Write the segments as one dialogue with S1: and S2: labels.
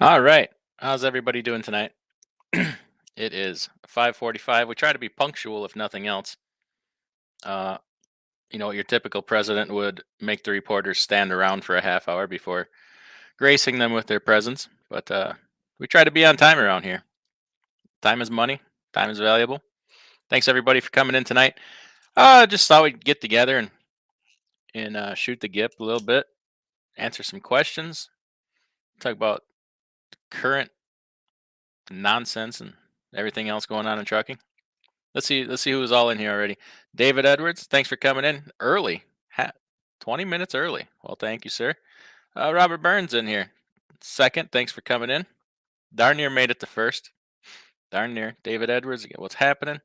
S1: All right. How's everybody doing tonight? It is 5:45. We try to be punctual if nothing else. Uh, your typical president would make the reporters stand around for a half hour before gracing them with their presence, but we try to be on time around here. Time is money. Time is valuable. Thanks everybody for coming in tonight. Just thought we'd get together and shoot the gip a little bit, answer some questions, talk about current nonsense and everything else going on in trucking. Let's see who's all in here already. David Edwards, thanks for coming in early. 20 minutes early. Well, thank you, sir. Robert Burns in here. Second, thanks for coming in. Darn near made it to first. Darn near. David Edwards, again, what's happening?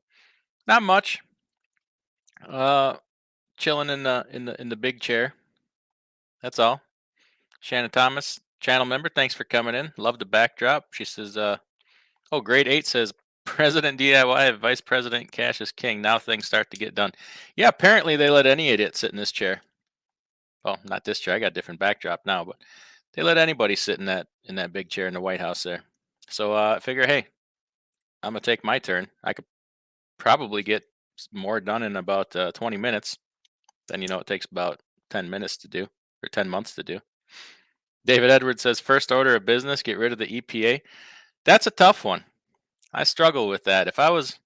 S1: Not much. Uh, chilling in the big chair. That's all. Shannon Thomas, channel member, thanks for coming in. Love the backdrop. She says, oh, grade 8 says President DIY, Vice President Cash is king. Now things start to get done. Yeah, apparently they let any idiot sit in this chair. Well, not this chair. I got a different backdrop now, but they let anybody sit in that big chair in the White House there. So I figure, hey, I'm gonna take my turn. I could probably get more done in about 20 minutes than it takes about 10 minutes to do or 10 months to do. David Edwards says first order of business, get rid of the EPA. That's a tough one. I struggle with that. If I was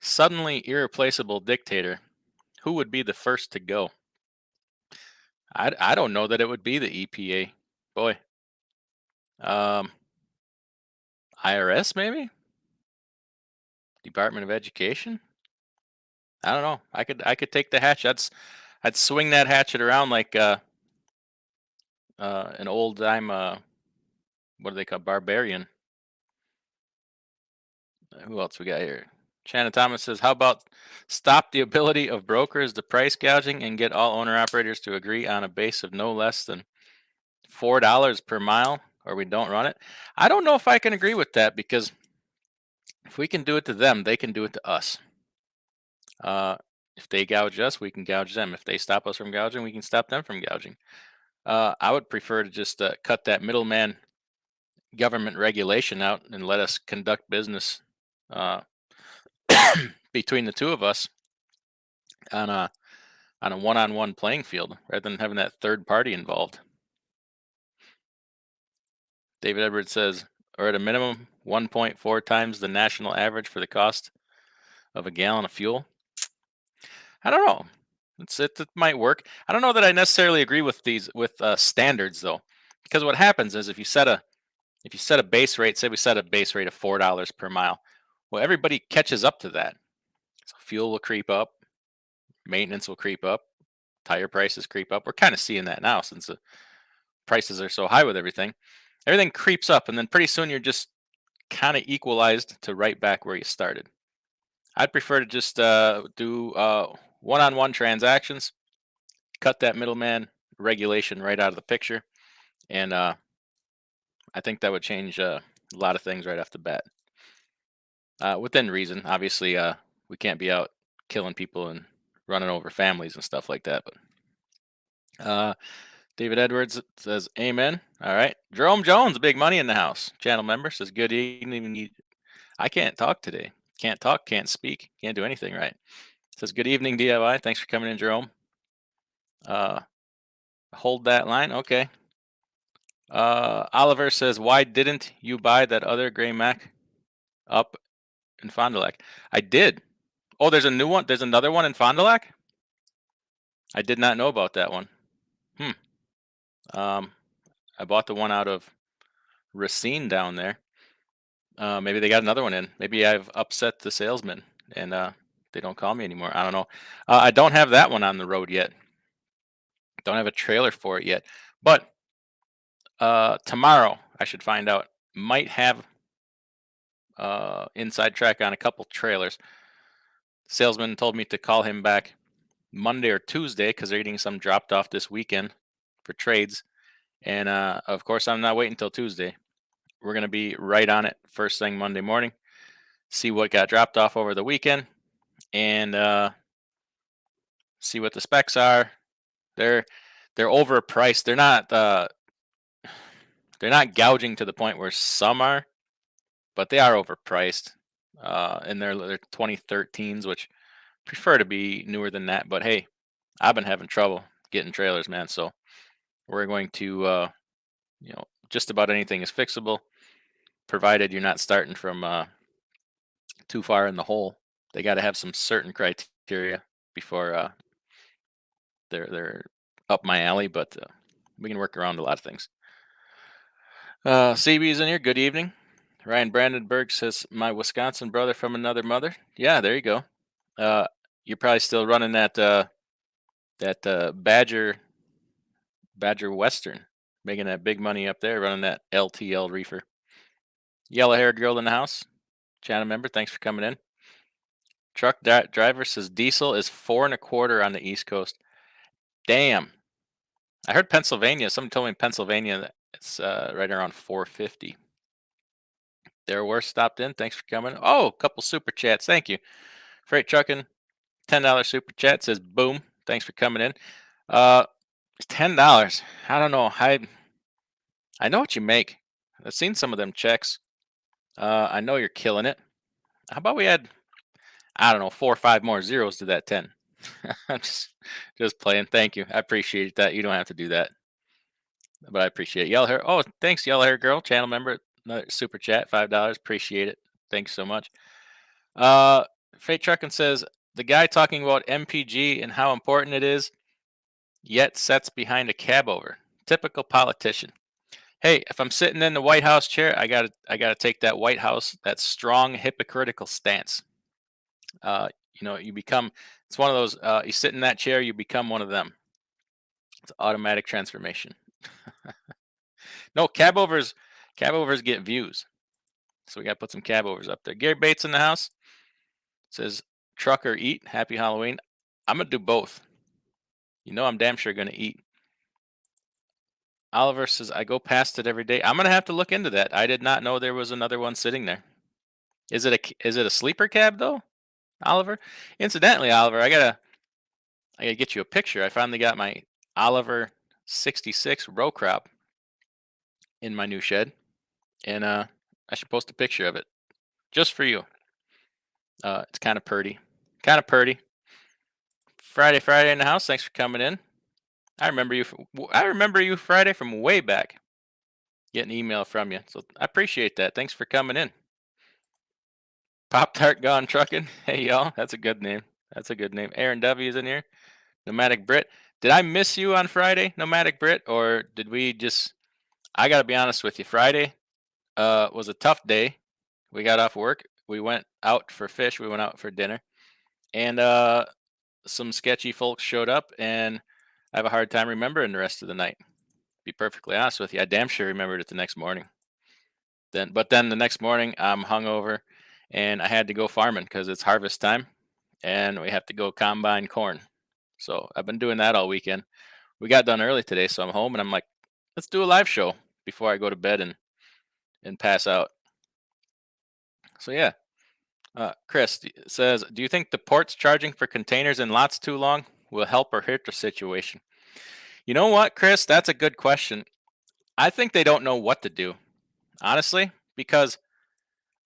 S1: suddenly irreplaceable dictator, who would be the first to go? I don't know that it would be the EPA. Boy, um, IRS maybe, Department of Education. I don't know. I could take the hatchet. I'd swing that hatchet around like an old time what do they call barbarian. Who else we got here? Shannon Thomas says, "How about stop the ability of brokers to price gouging and get all owner operators to agree on a base of no less than $4 per mile, or we don't run it." I don't know if I can agree with that because if we can do it to them, they can do it to us. Uh, if they gouge us, we can gouge them. If they stop us from gouging, we can stop them from gouging. I would prefer to just cut that middleman government regulation out and let us conduct business uh, between the two of us on a one-on-one playing field rather than having that third party involved. David Edwards says, or at a minimum, 1.4 times the national average for the cost of a gallon of fuel. I don't know. It might work. I don't know that I necessarily agree with these with standards though, because what happens is if you set a base rate, say we set a base rate of $4 per mile, well everybody catches up to that. So fuel will creep up, maintenance will creep up, tire prices creep up. We're kind of seeing that now since the prices are so high with everything. Everything creeps up, and then pretty soon you're just kind of equalized to right back where you started. I'd prefer to just do one-on-one transactions, cut that middleman regulation right out of the picture, and I think that would change a lot of things right off the bat. Within reason, obviously, we can't be out killing people and running over families and stuff like that. But David Edwards says, "Amen." All right, Jerome Jones, big money in the house. Channel member says, "Good evening." I can't talk today. Can't talk. Can't speak. Can't do anything right. Says, "Good evening, DIY. Thanks for coming in, Jerome." Uh, hold that line. Okay. Oliver says, "Why didn't you buy that other gray Mac up in Fond du Lac?" I did. Oh, there's a new one. There's another one in Fond du Lac. I did not know about that one. Hmm. Um, I bought the one out of Racine down there. Maybe they got another one in. Maybe I've upset the salesman and they don't call me anymore. I don't know. I don't have that one on the road yet. Don't have a trailer for it yet. But tomorrow I should find out. Might have inside track on a couple trailers. Salesman told me to call him back Monday or Tuesday because they're getting some dropped off this weekend for trades. And of course, I'm not waiting until Tuesday. We're going to be right on it first thing Monday morning. See what got dropped off over the weekend and see what the specs are. They're overpriced. They're not. They're not gouging to the point where some are, but they are overpriced. And they're 2013s, which prefer to be newer than that. But hey, I've been having trouble getting trailers, man. So we're going to, just about anything is fixable, provided you're not starting from too far in the hole. They got to have some certain criteria before they're up my alley, but we can work around a lot of things. CB's in here. Good evening. Ryan Brandenburg says, "My Wisconsin brother from another mother." Yeah, there you go. Uh, you're probably still running that Badger Western, making that big money up there, running that LTL reefer. Yellow haired girl in the house, channel member. Thanks for coming in. Truck driver says diesel is 4.25 on the East Coast. Damn. I heard Pennsylvania. Somebody told me in Pennsylvania that it's right around 4.50. There were stopped in. Thanks for coming. Oh, a couple super chats. Thank you. Freight trucking, $10 super chat says boom. Thanks for coming in. $10. I don't know. I know what you make. I've seen some of them checks. I know you're killing it. How about we add, I don't know, 4 or 5 more zeros to that 10? I'm just playing. Thank you. I appreciate that. You don't have to do that, but I appreciate it. Yellow hair. Oh, thanks, yellow hair girl, channel member. Another super chat, $5. Appreciate it. Thanks so much. Uh, Freight trucking says the guy talking about MPG and how important it is, yet sits behind a cab over. Typical politician. Hey, if I'm sitting in the White House chair, I gotta take that White House, that strong hypocritical stance. You become. It's one of those. You sit in that chair, you become one of them. It's automatic transformation. No, cab overs. Cab overs get views, so we gotta put some cab overs up there. Gary Bates in the house says, "Truck or eat." Happy Halloween. I'm gonna do both. I'm damn sure gonna eat. Oliver says, "I go past it every day." I'm gonna have to look into that. I did not know there was another one sitting there. Is it a sleeper cab though, Oliver? Incidentally, Oliver, I gotta get you a picture. I finally got my Oliver 66 row crop in my new shed, and I should post a picture of it just for you. It's kind of pretty, kind of pretty. Friday in the house. Thanks for coming in. I remember you. I remember you Friday from way back. Getting an email from you, so I appreciate that. Thanks for coming in. Pop Tart Gone Trucking. Hey y'all, that's a good name. That's a good name. Aaron W is in here. Nomadic Brit. Did I miss you on Friday, Nomadic Brit, or did we just? I gotta be honest with you. Friday was a tough day. We got off work. We went out for fish. We went out for dinner, and some sketchy folks showed up, and I have a hard time remembering the rest of the night. Be perfectly honest with you, I damn sure remembered it the next morning. But then the next morning, I'm hungover, and I had to go farming because it's harvest time, and we have to go combine corn. So I've been doing that all weekend. We got done early today, so I'm home, and I'm like, let's do a live show before I go to bed and pass out. So yeah, Chris says, do you think the ports charging for containers in lots too long will help or hurt the situation? You know what, Chris? That's a good question. I think they don't know what to do, honestly, because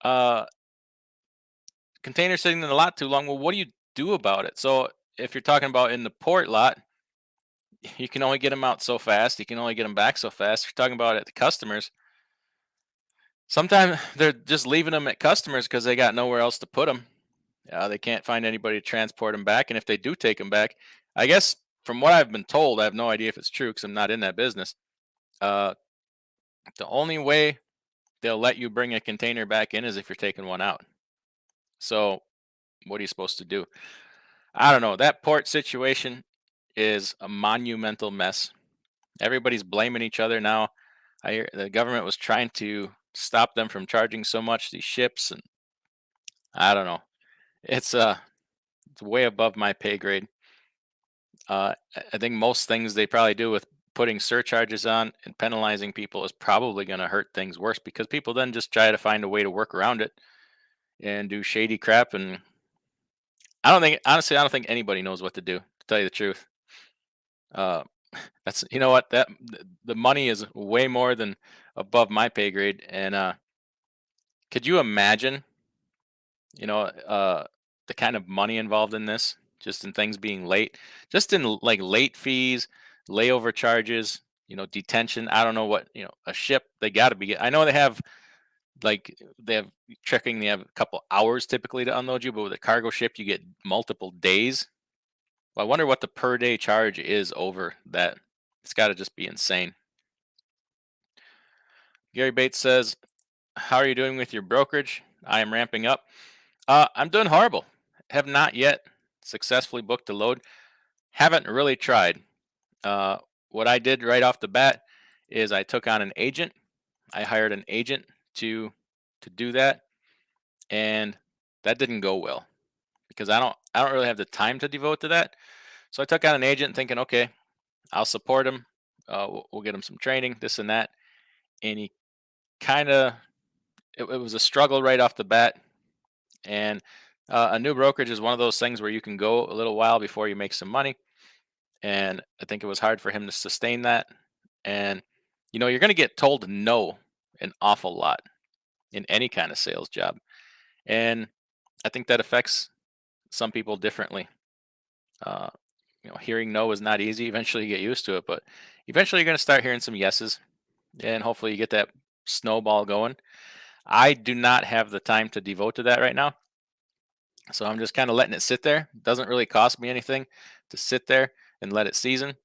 S1: uh, containers sitting in the lot too long. Well, what do you do about it? So if you're talking about in the port lot, you can only get them out so fast. You can only get them back so fast. If you're talking about at the customers, sometimes they're just leaving them at customers because they got nowhere else to put them. They can't find anybody to transport them back. And if they do take them back, I guess from what I've been told, I have no idea if it's true because I'm not in that business. Uh, the only way they'll let you bring a container back in is if you're taking one out. So what are you supposed to do? I don't know. That port situation is a monumental mess. Everybody's blaming each other now. I hear the government was trying to stop them from charging so much these ships, and I don't know. It's way above my pay grade. I think most things they probably do with putting surcharges on and penalizing people is probably going to hurt things worse because people then just try to find a way to work around it and do shady crap. And I don't think anybody knows what to do, to tell you the truth. Uh, that's, you know what, the money is way more than above my pay grade. And could you imagine, you know, the kind of money involved in this, just in things being late, just in like late fees, layover charges, detention. I don't know what, a ship, they got to be. I know they have like they have checking. They have a couple hours typically to unload you, but with a cargo ship, you get multiple days. Well, I wonder what the per day charge is over that. It's got to just be insane. Gary Bates says, "How are you doing with your brokerage? I am ramping up. I'm doing horrible. Have not yet successfully booked a load. Haven't really tried. Uh, what I did right off the bat is I took on an agent. I hired an agent to do that, and that didn't go well because I don't really have the time to devote to that. So I took on an agent thinking, okay, I'll support him. We'll get him some training, this and that. And he kind of it was a struggle right off the bat. And a new brokerage is one of those things where you can go a little while before you make some money. And I think it was hard for him to sustain that. And you're going to get told no an awful lot in any kind of sales job. And I think that affects some people differently. Uh, hearing no is not easy. Eventually, you get used to it, but eventually, you're going to start hearing some yeses, and hopefully, you get that snowball going. I do not have the time to devote to that right now, so I'm just kind of letting it sit there. It doesn't really cost me anything to sit there and let it season.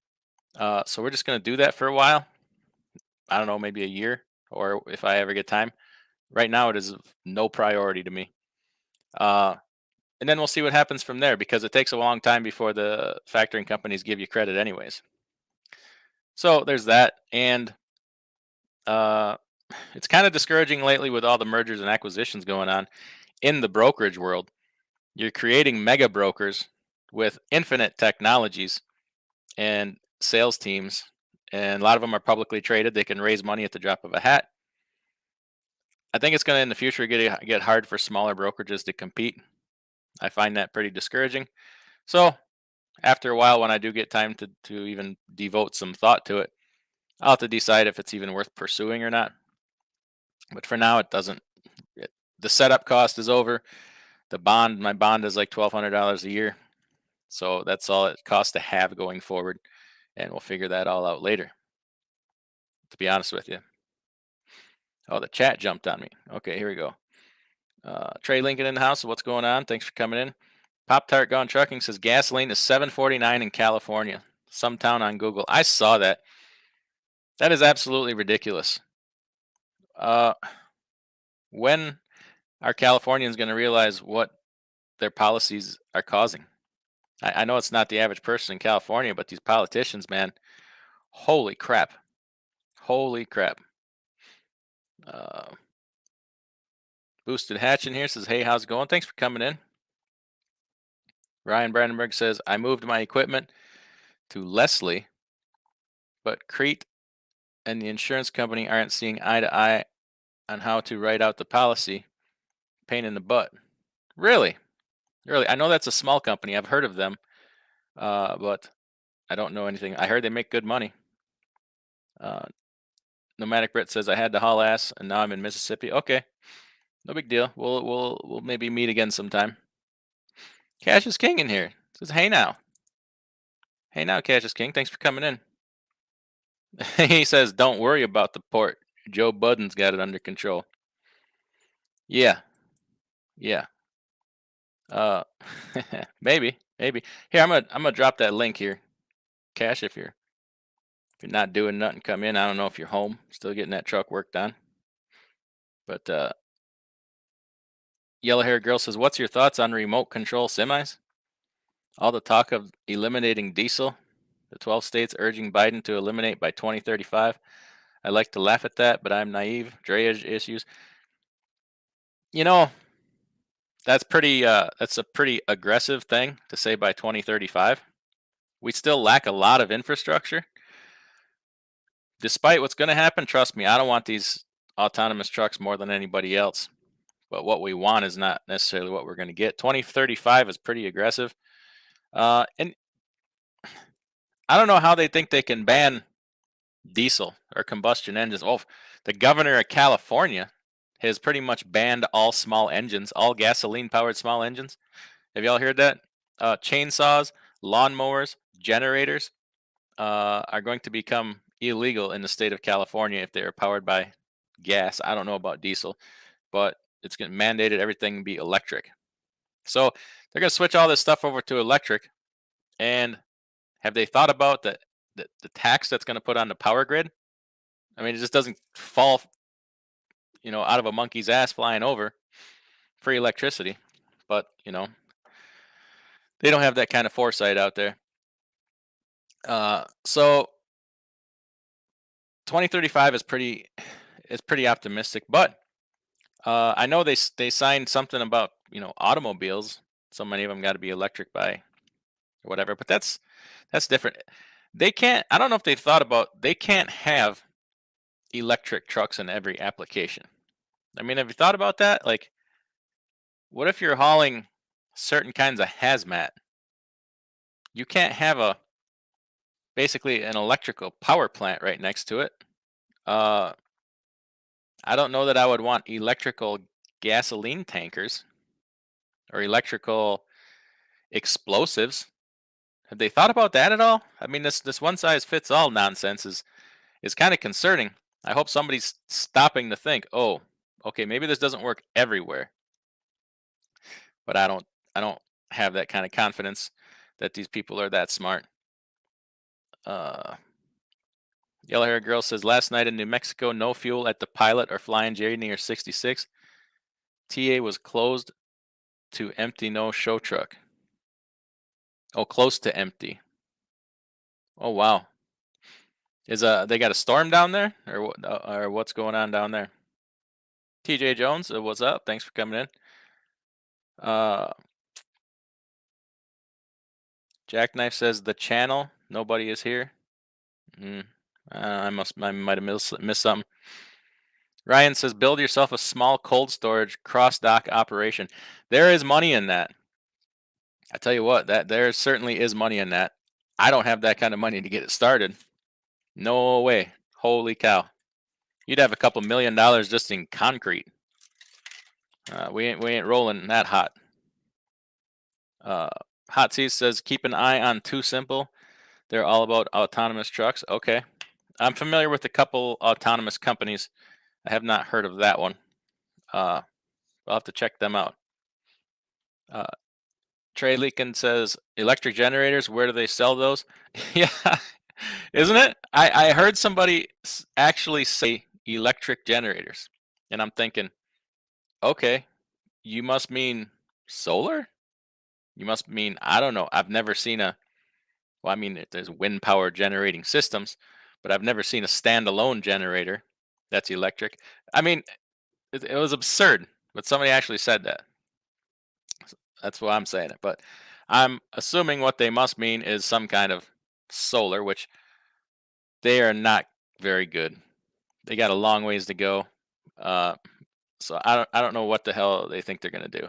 S1: So we're just going to do that for a while. I don't know, maybe a year, or if I ever get time. Right now, it is of no priority to me. And then we'll see what happens from there because it takes a long time before the factoring companies give you credit, anyways. So there's that, and uh, it's kind of discouraging lately with all the mergers and acquisitions going on in the brokerage world. You're creating mega brokers with infinite technologies and sales teams, and a lot of them are publicly traded. They can raise money at the drop of a hat. I think it's going to in the future get hard for smaller brokerages to compete. I find that pretty discouraging. So after a while, when I do get time to even devote some thought to it, I'll have to decide if it's even worth pursuing or not. But for now, it doesn't. The setup cost is over. My bond is like $1,200 a year. So that's all it costs to have going forward. And we'll figure that all out later, to be honest with you. Oh, the chat jumped on me. Okay, here we go. Trey Lincoln in the house. What's going on? Thanks for coming in. Pop Tart Gone Trucking says gasoline is $7.49 in California. Some town on Google. I saw that. That is absolutely ridiculous. Uh, when are Californians going to realize what their policies are causing? I know it's not the average person in California, but these politicians, man, holy crap. Holy crap. Boosted Hatch in here says, hey, how's it going? Thanks for coming in. Ryan Brandenburg says, I moved my equipment to Leslie, but Crete and the insurance company aren't seeing eye to eye on how to write out the policy. Pain in the butt. Really? Really? I know that's a small company. I've heard of them, but I don't know anything. I heard they make good money. Nomadic Brit says, I had to haul ass, and now I'm in Mississippi. Okay. No big deal. We'll maybe meet again sometime. Cash is King in here. Says, hey now. Hey now, Cash is King. Thanks for coming in. He says, don't worry about the port. Joe Budden's got it under control. Yeah. Yeah. Uh maybe. Here, I'm gonna drop that link here. Cash, if you're not doing nothing, come in. I don't know if you're home, still getting that truck worked on. But Yellow Hair Girl says, what's your thoughts on remote control semis? All the talk of eliminating diesel, the 12 states urging Biden to eliminate by 2035. I like to laugh at that, but I'm naive. Drayage issues. You know, that's a pretty aggressive thing to say by 2035. We still lack a lot of infrastructure. Despite what's going to happen, trust me, I don't want these autonomous trucks more than anybody else. But what we want is not necessarily what we're going to get. 2035 is pretty aggressive. And I don't know how they think they can ban diesel or combustion engines. Oh, the governor of California has pretty much banned all small engines, all gasoline powered small engines. Have y'all heard that? Chainsaws, lawnmowers, generators are going to become illegal in the state of California if they are powered by gas. I don't know about diesel, but it's going to mandated everything be electric. So they're going to switch all this stuff over to electric. And have they thought about the tax that's going to put on the power grid? I mean, it just doesn't fall, out of a monkey's ass flying over. Free electricity, but they don't have that kind of foresight out there. So 2035 is pretty optimistic, but I know they signed something about automobiles. So many of them got to be electric by or whatever, but that's different. They can't. I don't know if they thought about. They can't have electric trucks in every application. I mean, have you thought about that? Like, what if you're hauling certain kinds of hazmat? You can't have basically an electrical power plant right next to it. Uh, I don't know that I would want electrical gasoline tankers or electrical explosives. Have they thought about that at all? I mean, this one size fits all nonsense is kind of concerning. I hope somebody's stopping to think, oh, okay, maybe this doesn't work everywhere. But I don't have that kind of confidence that these people are that smart. Uh, Yellow Hair Girl says last night in New Mexico, no fuel at the Pilot or Flying J near 66. TA was closed to empty, no show truck. Oh, close to empty. Oh wow. Is they got a storm down there, or what's going on down there? TJ Jones, what's up? Thanks for coming in. Uh, Jackknife says the channel. Nobody is here. Mm, I might have missed something. Ryan says build yourself a small cold storage cross dock operation. There is money in that. I tell you what, that there certainly is money in that. I don't have that kind of money to get it started. No way. Holy cow. You'd have a couple $1,000,000 just in concrete. We ain't rolling that hot. Hot Seas says keep an eye on Too Simple. They're all about autonomous trucks. Okay. I'm familiar with a couple autonomous companies. I have not heard of that one. I'll have to check them out. Trey Leakin says electric generators. Where do they sell those? Yeah, isn't it? I heard somebody actually say electric generators, and I'm thinking, okay, you must mean solar. You must mean I don't know. I've never seen a. Well, I mean, there's wind power generating systems, but I've never seen a standalone generator that's electric. I mean, it was absurd, but somebody actually said that. That's why I'm saying it. But I'm assuming what they must mean is some kind of solar, which they are not very good. They got a long ways to go. Uh, so I don't know what the hell they think they're gonna do.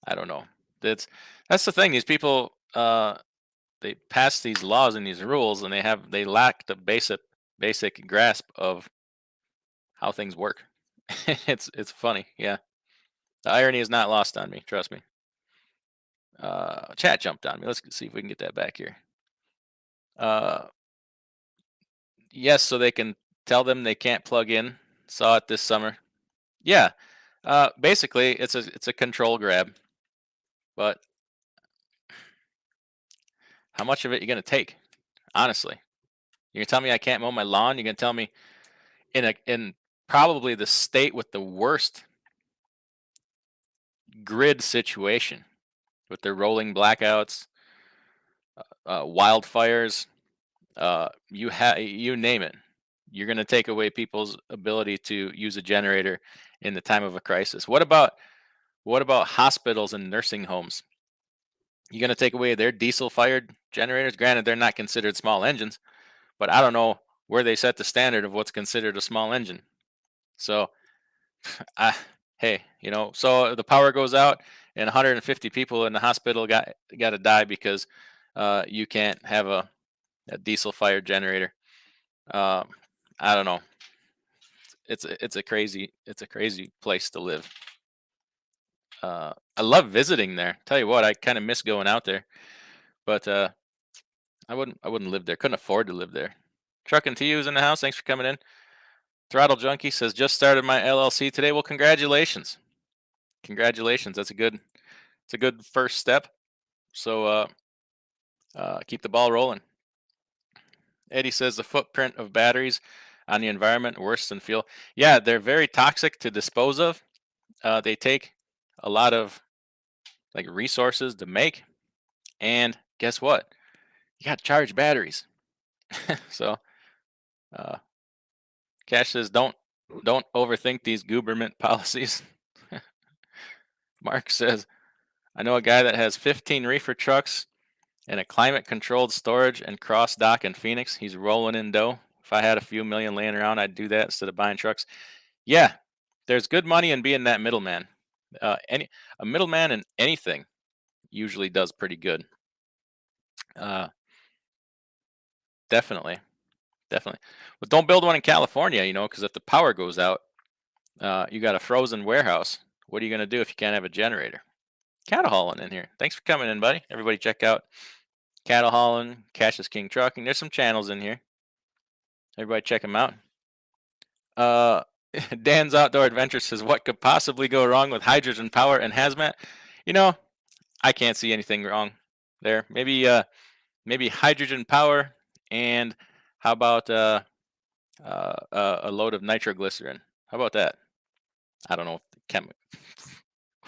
S1: I don't know. That's the thing. These people they pass these laws and these rules, and they lack the basic grasp of how things work. It's funny, yeah. The irony is not lost on me. Trust me. Chat jumped on me. Let's see if we can get that back here. Uh, yes, so they can tell them they can't plug in. Saw it this summer. Yeah. Basically, it's a control grab. But how much of it you gonna take? Honestly, you're gonna tell me I can't mow my lawn? You're gonna tell me in probably the state with the worst grid situation with their rolling blackouts, wildfires, you name it. You're going to take away people's ability to use a generator in the time of a crisis. What about hospitals and nursing homes? You're going to take away their diesel fired generators. Granted, they're not considered small engines, but I don't know where they set the standard of what's considered a small engine. So, hey, so the power goes out and 150 people in the hospital got to die because you can't have a diesel fired generator. Um, I don't know. It's a crazy place to live. I love visiting there. Tell you what, I kind of miss going out there, but I wouldn't live there. Couldn't afford to live there. Trucking to you is in the house. Thanks for coming in. Throttle Junkie says just started my LLC today. Well, congratulations, congratulations. It's a good first step. So keep the ball rolling. Eddie says the footprint of batteries on the environment worse than fuel. Yeah, they're very toxic to dispose of. They take a lot of like resources to make, and guess what? You got to charge batteries. So uh, Cash says don't overthink these government policies. Mark says I know a guy that has 15 reefer trucks and a climate controlled storage and cross dock in Phoenix. He's rolling in dough. If I had a few million laying around, I'd do that instead of buying trucks. Yeah, there's good money in being that middleman. Any a middleman in anything usually does pretty good. Uh, definitely, definitely. But don't build one in California, because if the power goes out, you got a frozen warehouse. What are you gonna do if you can't have a generator? Cattle hauling in here. Thanks for coming in, buddy. Everybody, check out cattle hauling, Cash is King Trucking. There's some channels in here. Everybody, check them out. Uh, Dan's Outdoor Adventure says, "What could possibly go wrong with hydrogen power and hazmat?" You know, I can't see anything wrong there. Maybe hydrogen power, and how about a load of nitroglycerin? How about that? I don't know,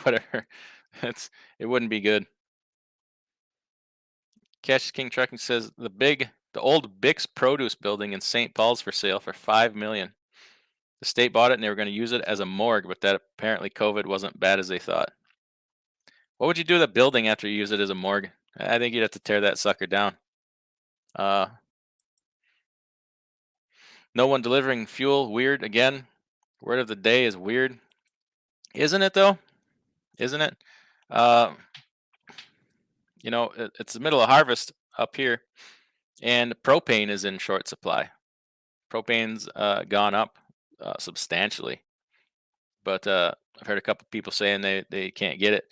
S1: whatever. It's it wouldn't be good. Cash King Trucking says the old Bix Produce building in St. Paul's for sale for 5 million. The state bought it and they were going to use it as a morgue, but that apparently COVID wasn't bad as they thought. What would you do with a building after you use it as a morgue? I think you'd have to tear that sucker down. Uh, no one delivering fuel. Weird again. Word of the day is weird, isn't it? Though, isn't it? Uh, it's the middle of harvest up here, and propane is in short supply. Propane's gone up substantially, but I've heard a couple people saying they can't get it,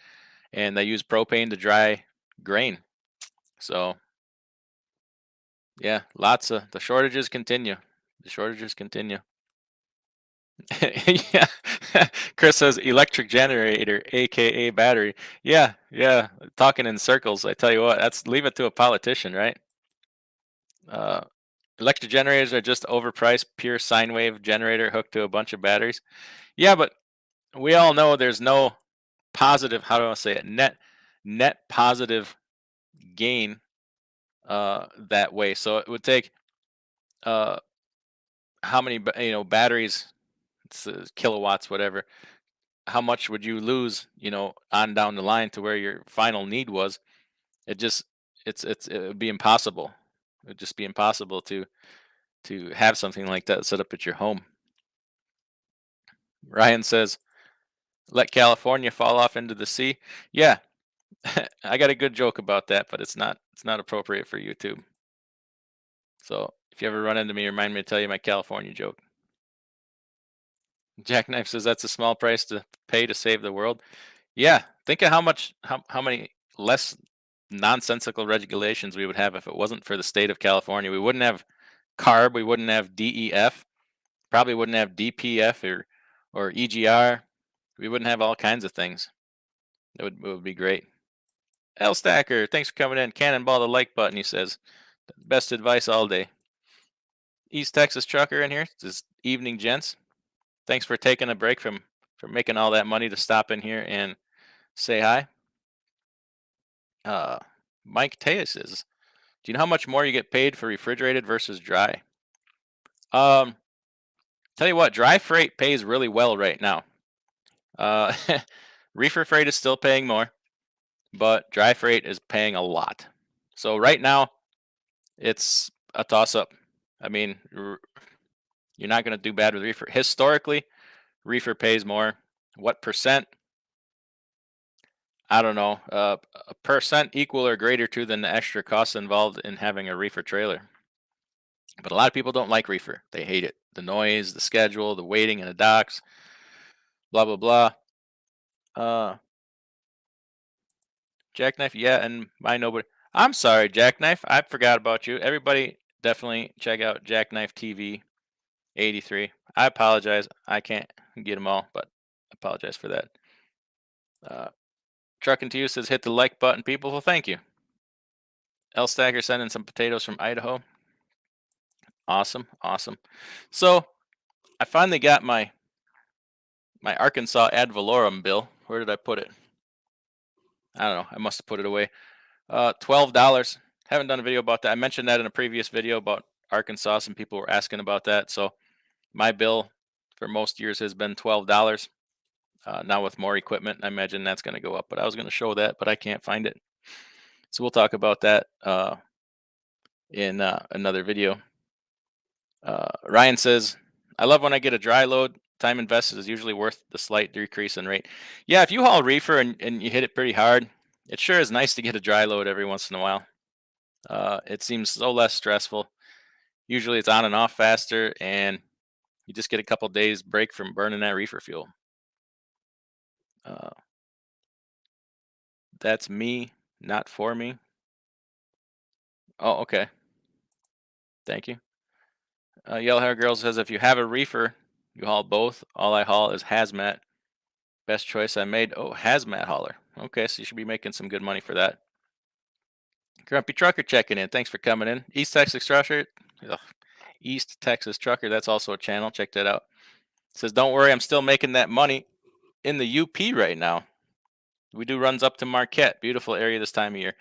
S1: and they use propane to dry grain. So yeah, lots of the shortages continue. The shortages continue. Yeah. Chris says electric generator, aka battery. Yeah, yeah. Talking in circles. I tell you what, that's leave it to a politician, right? Uh, Electric generators are just overpriced, pure sine wave generator hooked to a bunch of batteries. Yeah, but we all know there's no positive. How do I say it? Net positive gain that way. So it would take uh, how many batteries, kilowatts, whatever. How much would you lose, on down the line to where your final need was? It just it would be impossible. It would just be impossible to have something like that set up at your home. Ryan says, "Let California fall off into the sea." Yeah, I got a good joke about that, but it's not appropriate for YouTube. So if you ever run into me, remind me to tell you my California joke. Jackknife says that's a small price to pay to save the world. Yeah, think of how many less nonsensical regulations we would have if it wasn't for the state of California. We wouldn't have CARB, we wouldn't have DEF, probably wouldn't have DPF or EGR. We wouldn't have all kinds of things. It would be great. L Stacker, thanks for coming in. Cannonball the like button, he says. Best advice all day. East Texas trucker in here. This evening, gents. Thanks for taking a break from making all that money to stop in here and say hi. Uh, Mike Tejas says, "Do you know how much more you get paid for refrigerated versus dry?" Um, Tell you what, dry freight pays really well right now. Uh, Reefer freight is still paying more, but dry freight is paying a lot. So right now, it's a toss up. I mean, you're not going to do bad with reefer. Historically, reefer pays more. What percent? I don't know. A percent equal or greater to than the extra costs involved in having a reefer trailer. But a lot of people don't like reefer. They hate it. The noise, the schedule, the waiting in the docks, blah blah blah. Uh, Jackknife, yeah, and my nobody. I'm sorry, Jackknife. I forgot about you. Everybody, definitely check out Jackknife TV 83. I apologize. I can't get them all, but I apologize for that. Uh, Trucking to you says hit the like button, people. Well, thank you. L Stacker sending some potatoes from Idaho. Awesome, awesome. So I finally got my Arkansas ad valorem bill. Where did I put it? I don't know. I must have put it away. $12. Haven't done a video about that. I mentioned that in a previous video about Arkansas. Some people were asking about that. So my bill for most years has been $12. Now with more equipment, I imagine that's going to go up. But I was going to show that, but I can't find it. So we'll talk about that in another video. Ryan says, I love when I get a dry load. Time invested is usually worth the slight decrease in rate. Yeah, if you haul reefer and you hit it pretty hard, it sure is nice to get a dry load every once in a while. It seems so less stressful. Usually it's on and off faster, and you just get a couple days break from burning that reefer fuel. Uh, that's me, not for me. Oh, okay. Thank you. Yellow Hair Girl says, if you have a reefer, you haul both. All I haul is hazmat. Best choice I made. Oh, hazmat hauler. Okay, so you should be making some good money for that. Grumpy Trucker checking in. Thanks for coming in. East Texas Trucker. Ugh. East Texas Trucker. That's also a channel. Check that out. Says, don't worry, I'm still making that money in the UP right now. We do runs up to Marquette. Beautiful area this time of year.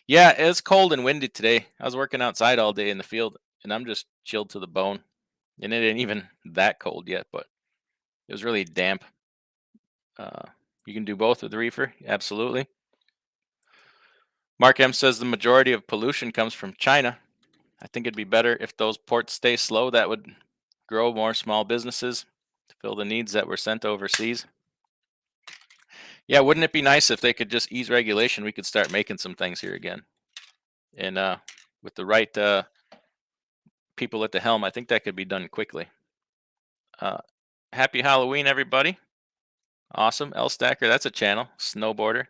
S1: Yeah, it's cold and windy today. I was working outside all day in the field, and I'm just chilled to the bone. And it ain't even that cold yet, but it was really damp. You can do both with the reefer. Absolutely. Mark M says the majority of pollution comes from China. I think it'd be better if those ports stay slow. That would grow more small businesses to fill the needs that were sent overseas. Yeah, wouldn't it be nice if they could just ease regulation? We could start making some things here again. And with the right people at the helm, I think that could be done quickly. Happy Halloween, everybody. Awesome. L Stacker, that's a channel. Snowboarder.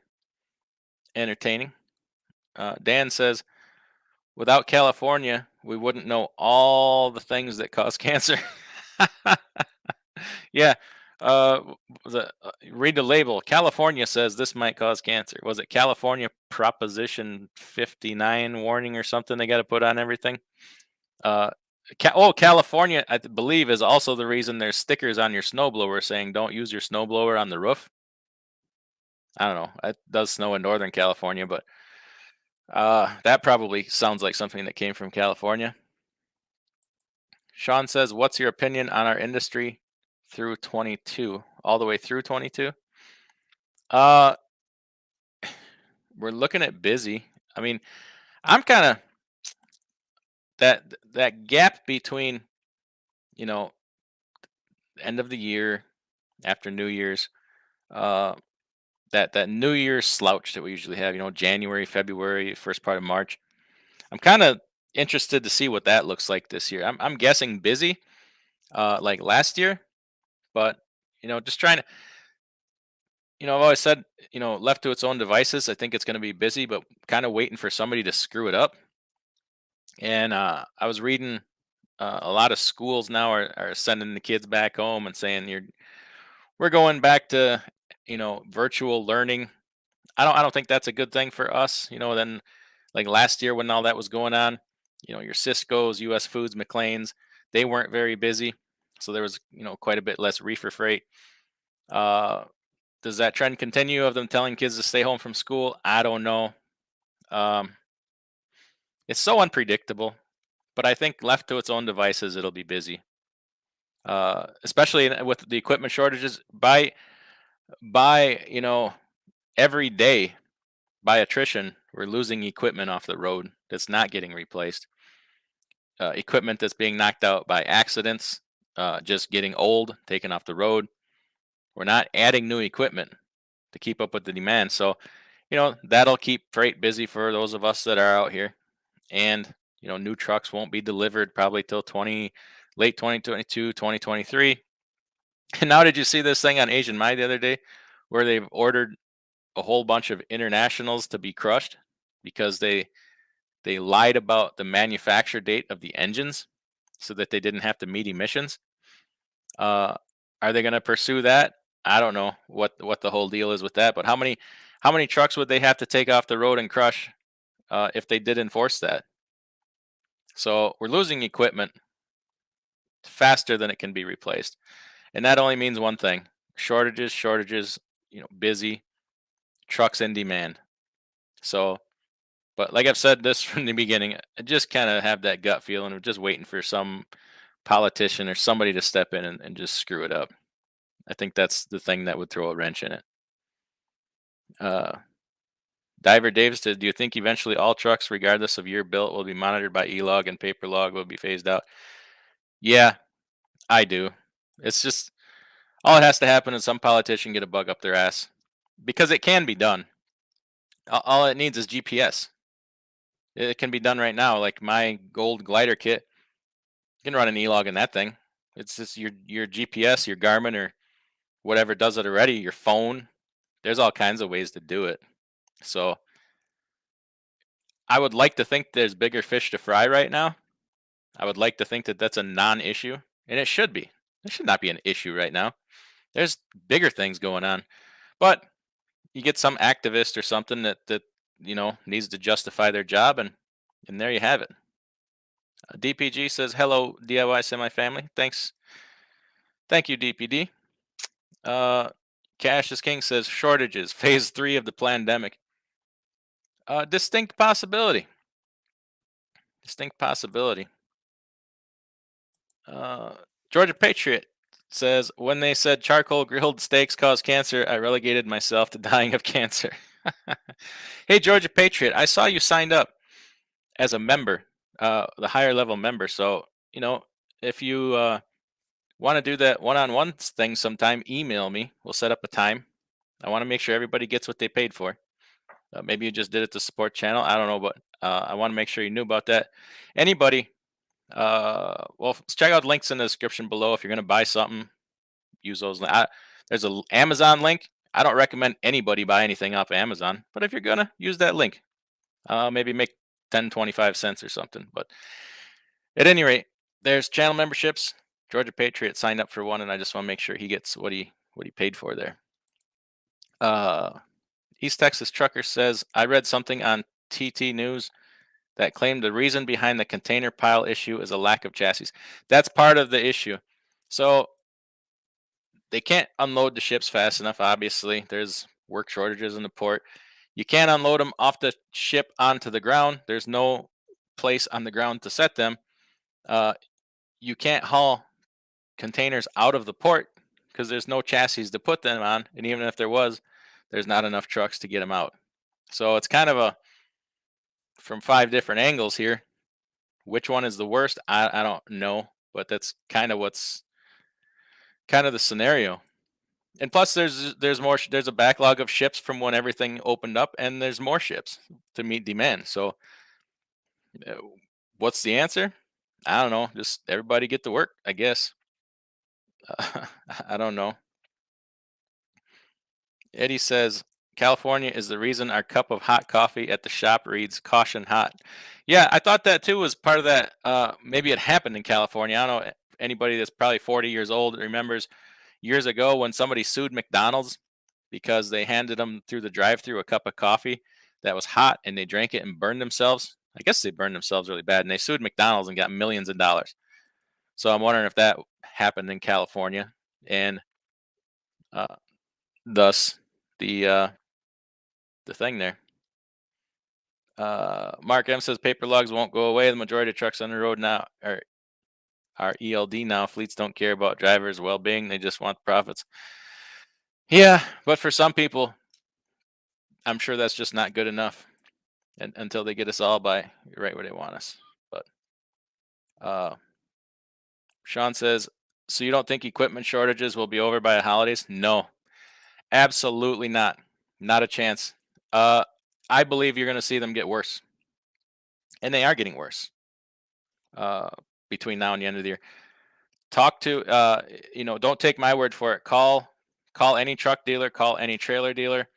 S1: Entertaining. Dan says, without California, we wouldn't know all the things that cause cancer. Yeah. Read the label. California says this might cause cancer. Was it California Proposition 59 warning or something they got to put on everything? California, I believe, is also the reason there's stickers on your snowblower saying don't use your snowblower on the roof. I don't know. It does snow in Northern California, but that probably sounds like something that came from California. Sean says, what's your opinion on our industry through 22? All the way through 22? Uh, we're looking at busy. I mean, I'm kind of that gap between, you know, end of the year after New Year's, uh, that New Year's slouch that we usually have, January, February, first part of March. I'm kind of interested to see what that looks like this year. I'm guessing busy, like last year, but just trying to. I've always said, left to its own devices, I think it's going to be busy, but kind of waiting for somebody to screw it up. And I was reading a lot of schools now are sending the kids back home and saying we're going back to virtual learning. I don't think that's a good thing for us. Then like last year when all that was going on, your Cisco's, U.S. Foods, McLean's, they weren't very busy, so there was quite a bit less reefer freight. Does that trend continue of them telling kids to stay home from school? I don't know. Um, it's so unpredictable, but I think left to its own devices, it'll be busy. Especially with the equipment shortages. By every day by attrition, we're losing equipment off the road that's not getting replaced. Equipment that's being knocked out by accidents, just getting old, taken off the road. We're not adding new equipment to keep up with the demand. So, that'll keep freight busy for those of us that are out here. And, New trucks won't be delivered probably till late 2022, 2023. And now, did you see this thing on Asian Mai the other day where they've ordered a whole bunch of internationals to be crushed because they lied about the manufacture date of the engines so that they didn't have to meet emissions? Uh, are they going to pursue that? I don't know what the whole deal is with that, but how many trucks would they have to take off the road and crush if they did enforce that? So we're losing equipment faster than it can be replaced, and that only means one thing: shortages, shortages. Busy trucks in demand. So, but like I've said this from the beginning, I just kind of have that gut feeling of just waiting for some politician or somebody to step in and just screw it up. I think that's the thing that would throw a wrench in it. Uh, Diver Davis said, "Do you think eventually all trucks, regardless of year built, will be monitored by e-log and paper log will be phased out?" Yeah, I do. It's just all it has to happen is some politician get a bug up their ass because it can be done. All it needs is GPS. It can be done right now. Like my gold glider kit, you can run an e-log in that thing. It's just your GPS, your Garmin, or whatever does it already. Your phone. There's all kinds of ways to do it. So I would like to think there's bigger fish to fry right now. I would like to think that that's a non-issue, and it should be. It should not be an issue right now. There's bigger things going on, but you get some activist or something that needs to justify their job, and there you have it. DPG says, "Hello, DIY semi family. Thank you, DPD." Uh, Cash is King says, "Shortages, phase 3 of the pandemic." Distinct possibility. Distinct possibility. Uh, Georgia Patriot says, "When they said charcoal grilled steaks cause cancer, I relegated myself to dying of cancer." Hey, Georgia Patriot, I saw you signed up as a member, the higher level member. So, if you want to do that one-on-one thing sometime, email me. We'll set up a time. I want to make sure everybody gets what they paid for. Maybe you just did it to support channel. I don't know, but I want to make sure you knew about that. Anybody, well, check out links in the description below. If you're going to buy something, use those. There's a Amazon link. I don't recommend anybody buy anything off of Amazon, but if you're going to use that link, maybe make 10, 25 cents or something. But at any rate, there's channel memberships. Georgia Patriot signed up for one, and I just want to make sure he gets what he paid for there. East Texas Trucker says, "I read something on TT News that claimed the reason behind the container pile issue is a lack of chassis." That's part of the issue. So they can't unload the ships fast enough. Obviously, there's work shortages in the port. You can't unload them off the ship onto the ground. There's no place on the ground to set them. Uh, you can't haul containers out of the port because there's no chassis to put them on, and even if there was, there's not enough trucks to get them out. So it's kind of from 5 different angles here. Which one is the worst? I don't know, but that's kind of the scenario. And plus, there's more. There's a backlog of ships from when everything opened up, and there's more ships to meet demand. So, uh, what's the answer? I don't know. Just everybody get to work, I guess. I don't know. Eddie says, "California is the reason our cup of hot coffee at the shop reads caution hot." Yeah, I thought that too was part of that. Maybe it happened in California. I don't know if anybody that's probably 40 years old remembers years ago when somebody sued McDonald's because they handed them through the drive-through a cup of coffee that was hot and they drank it and burned themselves. I guess they burned themselves really bad, and they sued McDonald's and got millions of dollars. So I'm wondering if that happened in California, and uh, thus the uh, the thing there. Mark M says paper logs won't go away. The majority of trucks on the road now are ELD now. Fleets don't care about drivers' well-being; they just want profits. Yeah, but for some people, I'm sure that's just not good enough, and until they get us all right where they want us. But uh, Sean says, "So you don't think equipment shortages will be over by the holidays?" No, absolutely not. Not a chance. Uh, I believe you're going to see them get worse, and they are getting worse. uh, between now and the end of the year. Talk to don't take my word for it. Call any truck dealer, call any trailer dealer,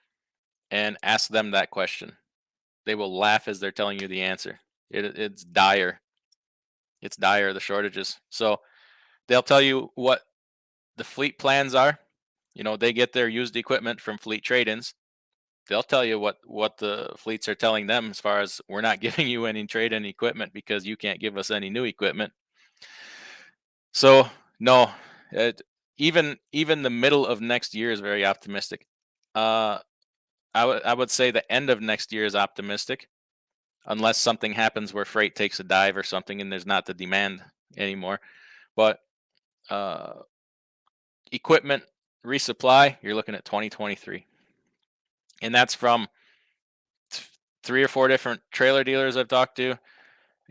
S1: and ask them that question. They will laugh as they're telling you the answer. It's dire. It's dire, the shortages. So they'll tell you what the fleet plans are. They get their used equipment from fleet trade-ins. They'll tell you what the fleets are telling them as far as, we're not giving you any trade-in equipment because you can't give us any new equipment. So no, it, even the middle of next year is very optimistic. Uh, I would say the end of next year is optimistic, unless something happens where freight takes a dive or something and there's not the demand anymore. But uh, equipment resupply, you're looking at 2023, and that's from three or four different trailer dealers I've talked to.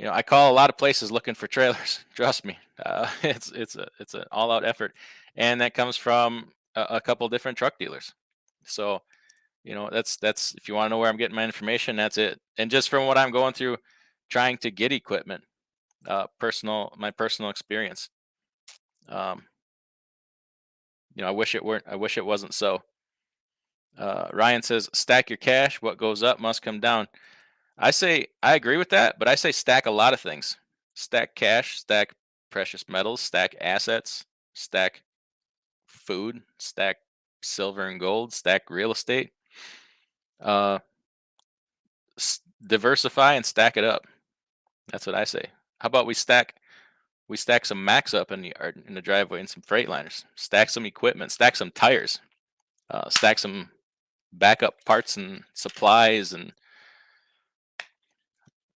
S1: I call a lot of places looking for trailers. Trust me, it's an all out effort, and that comes from a couple different truck dealers. So that's if you want to know where I'm getting my information, that's it. And just from what I'm going through, trying to get equipment, my personal experience. Um, I wish it weren't. I wish it wasn't so. Ryan says, "Stack your cash. What goes up must come down." I say I agree with that, but I say stack a lot of things. Stack cash, stack precious metals, stack assets, stack food, stack silver and gold, stack real estate. Uh, Diversify and stack it up. That's what I say. How about we stack some Macs up in the yard, in the driveway, and some Freightliners. Stack some equipment, stack some tires, stack some backup parts and supplies, and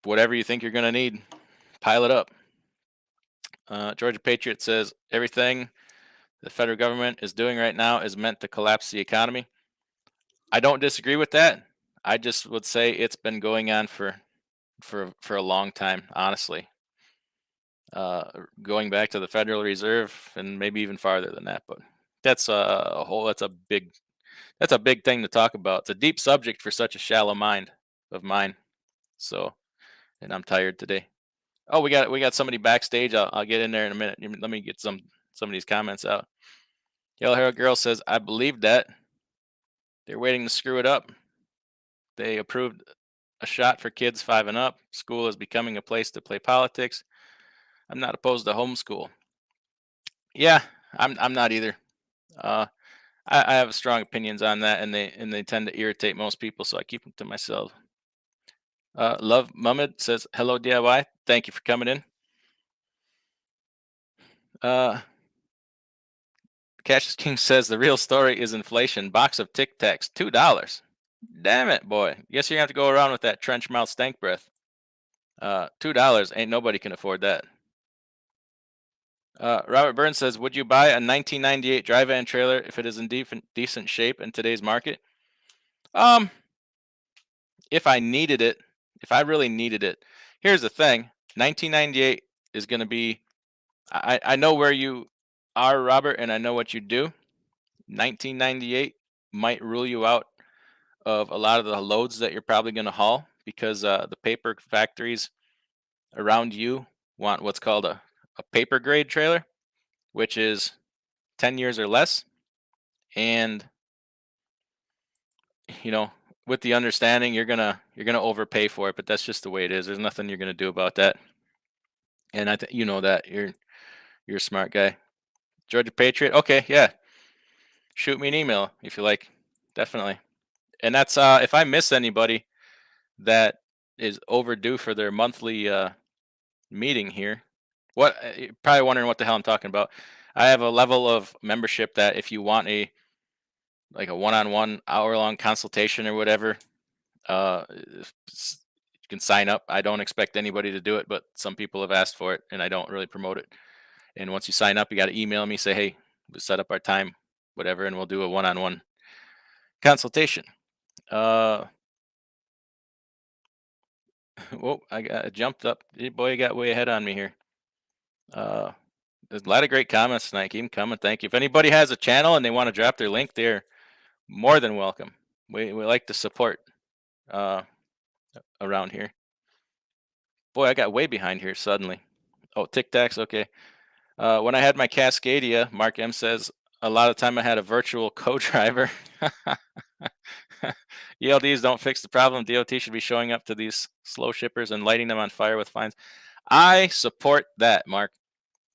S1: whatever you think you're going to need. Pile it up. Georgia Patriot says, everything the federal government is doing right now is meant to collapse the economy. I don't disagree with that. I just would say it's been going on for a long time, honestly. Going back to the Federal Reserve and maybe even farther than that, but that's a big thing to talk about. It's a deep subject for such a shallow mind of mine. So, and I'm tired today. Oh, we got somebody backstage. I'll get in there in a minute. Let me get some of these comments out. Yellow Hair Girl says, I believe that they're waiting to screw it up. They approved a shot for kids 5 and up. School is becoming a place to play politics. I'm not opposed to homeschool. Yeah, I'm not either. Uh, I have strong opinions on that, and they tend to irritate most people, so I keep them to myself. Love Muhammad says, hello DIY. Thank you for coming in. Cassius King says the real story is inflation. Box of Tic Tacs, $2. Damn it, boy. Guess you're gonna have to go around with that trench mouth stank breath. $2 ain't nobody can afford that. Robert Burns says, would you buy a 1998 dry van trailer if it is in decent shape in today's market? Um, if I needed it, if I really needed it. Here's the thing: 1998 is going to be. I know where you are, Robert, and I know what you do. 1998 might rule you out of a lot of the loads that you're probably going to haul, because the paper factories around you want what's called a paper grade trailer, which is 10 years or less. And you know with the understanding you're gonna overpay for it, but that's just the way it is. There's nothing you're gonna do about that. And I think that you're a smart guy. Georgia Patriot, okay, yeah, shoot me an email if you like. Definitely. And that's if I miss anybody that is overdue for their monthly meeting here. What You're probably wondering what the hell I'm talking about. I have a level of membership that if you want a one-on-one hour-long consultation or whatever, uh, you can sign up. I don't expect anybody to do it, but some people have asked for it, and I don't really promote it. And once you sign up, you got to email me, say, hey, we'll set up our time, whatever, and we'll do a one-on-one consultation. Whoa, I jumped up. Boy, you got way ahead on me here. Uh, there's a lot of great comments tonight. Keep them coming. Thank you. If anybody has a channel and they want to drop their link, they're more than welcome. We like to support uh, around here. Boy, I got way behind here suddenly. Oh, Tic Tacs. Okay. When I had my Cascadia, Mark M says a lot of time I had a virtual co-driver. ELDs don't fix the problem. DOT should be showing up to these slow shippers and lighting them on fire with fines. I support that, Mark.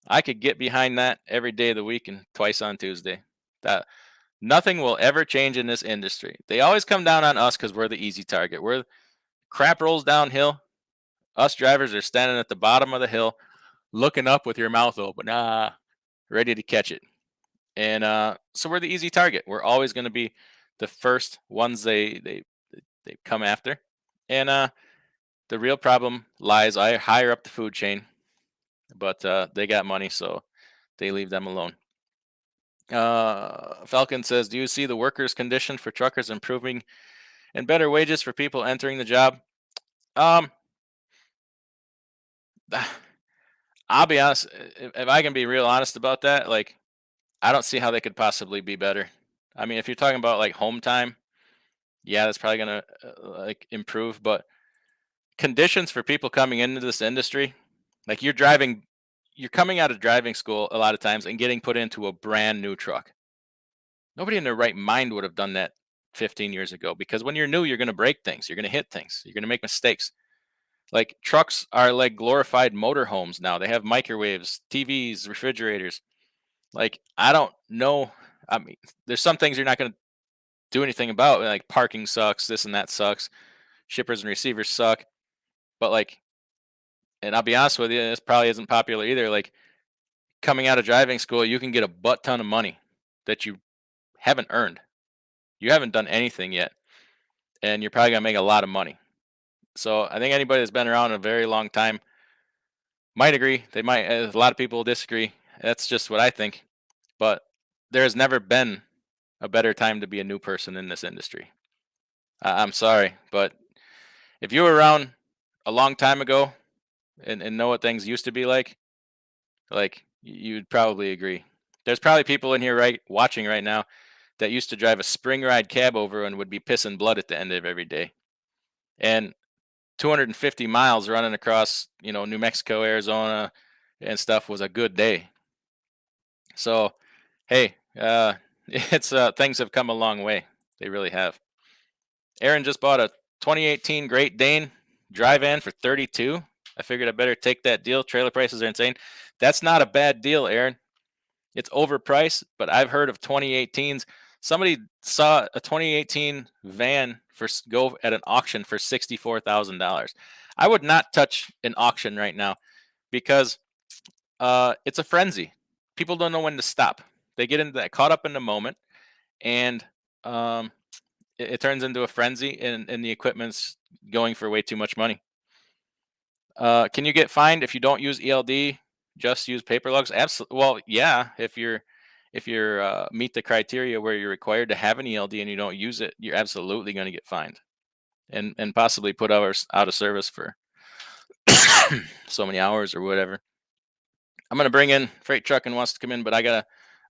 S1: I could get behind that every day of the week and twice on Tuesday. That nothing will ever change in this industry. They always come down on us because we're the easy target. We're crap rolls downhill. Us drivers are standing at the bottom of the hill, looking up with your mouth open, ready to catch it. And so we're the easy target. We're always going to be the first ones they come after. And the real problem lies higher up the food chain, but they got money, so they leave them alone. Falcon says, "Do you see the workers' condition for truckers improving and better wages for people entering the job?" Um, I'll be honest. If I can be real honest about that, like I don't see how they could possibly be better. I mean, if you're talking about like home time, yeah, that's probably gonna like improve. But conditions for people coming into this industry, like you're coming out of driving school a lot of times and getting put into a brand new truck. Nobody in their right mind would have done that 15 years ago because when you're new, you're going to break things, you're going to hit things, you're going to make mistakes. Like trucks are like glorified motorhomes now. They have microwaves, TVs, refrigerators. Like I don't know. I mean, there's some things you're not going to do anything about. Like parking sucks, this and that sucks. Shippers and receivers suck. But like, and I'll be honest with you, this probably isn't popular either. Like coming out of driving school, you can get a butt ton of money that you haven't earned. You haven't done anything yet, and you're probably gonna make a lot of money. So I think anybody that's been around a very long time might agree. They might. A lot of people disagree. That's just what I think. But there has never been a better time to be a new person in this industry. I'm sorry, but if you were around a long time ago and know what things used to be like you'd probably agree. There's probably people in here right watching right now that used to drive a spring ride cab over and would be pissing blood at the end of every day. And 250 miles running across, New Mexico, Arizona, and stuff was a good day. So, hey, it's things have come a long way. They really have. Aaron just bought a 2018 Great Dane dry van for 32. I figured I better take that deal. Trailer prices are insane. That's not a bad deal, Aaron. It's overpriced, but I've heard of 2018s. Somebody saw a 2018 van go at an auction for $64,000. I would not touch an auction right now because it's a frenzy. People don't know when to stop. They get into that caught up in the moment, and um, it turns into a frenzy, and the equipment's going for way too much money. Can you get fined if you don't use ELD? Just use paper lugs? Absolutely. Well, yeah. If you're meet the criteria where you're required to have an ELD and you don't use it, you're absolutely going to get fined, and possibly put out of service for so many hours or whatever. I'm going to bring in Freight Trucking wants to come in, but I'm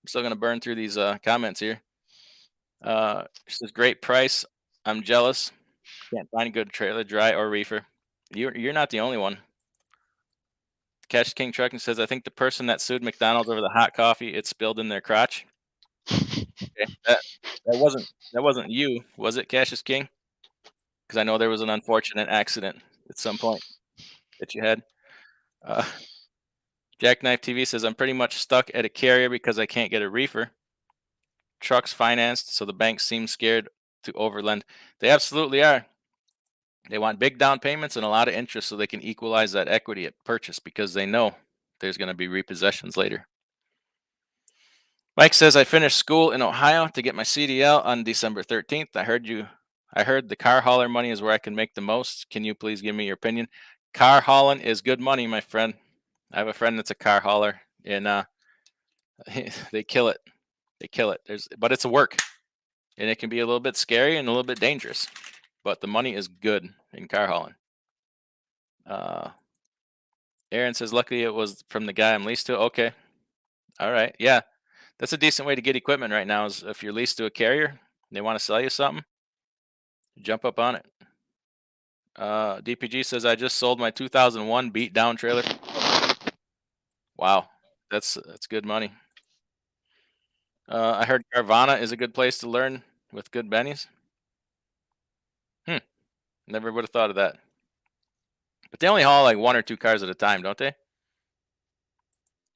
S1: still going to burn through these comments here. She says, great price. I'm jealous. Can't find a good trailer, dry or reefer. You're not the only one. Cash King Trucking says, I think the person that sued McDonald's over the hot coffee it spilled in their crotch. Okay, that wasn't you, was it, Cassius King? Because I know there was an unfortunate accident at some point that you had. Uh, Jackknife TV says, I'm pretty much stuck at a carrier because I can't get a reefer. Trucks financed, so the banks seem scared to overlend. They absolutely are. They want big down payments and a lot of interest so they can equalize that equity at purchase because they know there's going to be repossessions later. Mike says, I finished school in Ohio to get my CDL on December 13th. I heard the car hauler money is where I can make the most. Can you please give me your opinion? Car hauling is good money, my friend. I have a friend that's a car hauler, and they kill it. They kill it. But it's a work, and it can be a little bit scary and a little bit dangerous. But the money is good in car hauling. Aaron says, luckily it was from the guy I'm leased to. Okay. All right. Yeah. That's a decent way to get equipment right now is if you're leased to a carrier, and they want to sell you something, jump up on it. DPG says, I just sold my 2001 beat down trailer. Wow, that's good money. I heard Carvana is a good place to learn with good bennies. Never would have thought of that. But they only haul like 1 or 2 cars at a time, don't they?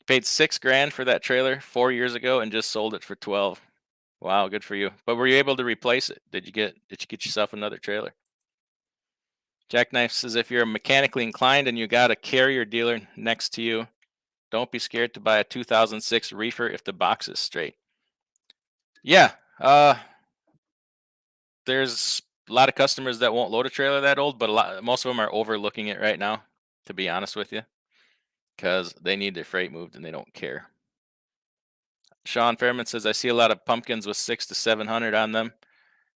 S1: Paid 6 grand for that trailer 4 years ago and just sold it for 12. Wow, good for you. But were you able to replace it? Did you get yourself another trailer? Jackknife says if you're mechanically inclined and you got a carrier dealer next to you, don't be scared to buy a 2006 reefer if the box is straight. Yeah, there's a lot of customers that won't load a trailer that old, but most of them are overlooking it right now, to be honest with you, because they need their freight moved and they don't care. Sean Fairman says I see a lot of pumpkins with 600 to 700 on them.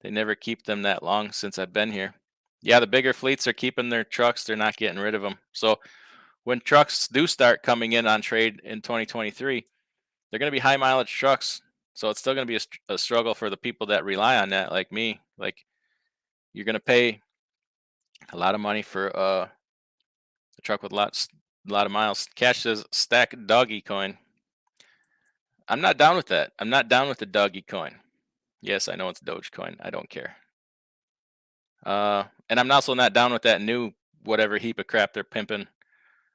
S1: They never keep them that long since I've been here. Yeah, the bigger fleets are keeping their trucks. They're not getting rid of them. So when trucks do start coming in on trade in 2023, they're going to be high mileage trucks. So it's still going to be a struggle for the people that rely on that, like me. Like you're going to pay a lot of money for a truck with a lot of miles. Cash says stack doggy coin. I'm not down with that. I'm not down with the doggy coin. Yes, I know it's Dogecoin. I don't care. And I'm also not down with that new whatever heap of crap they're pimping.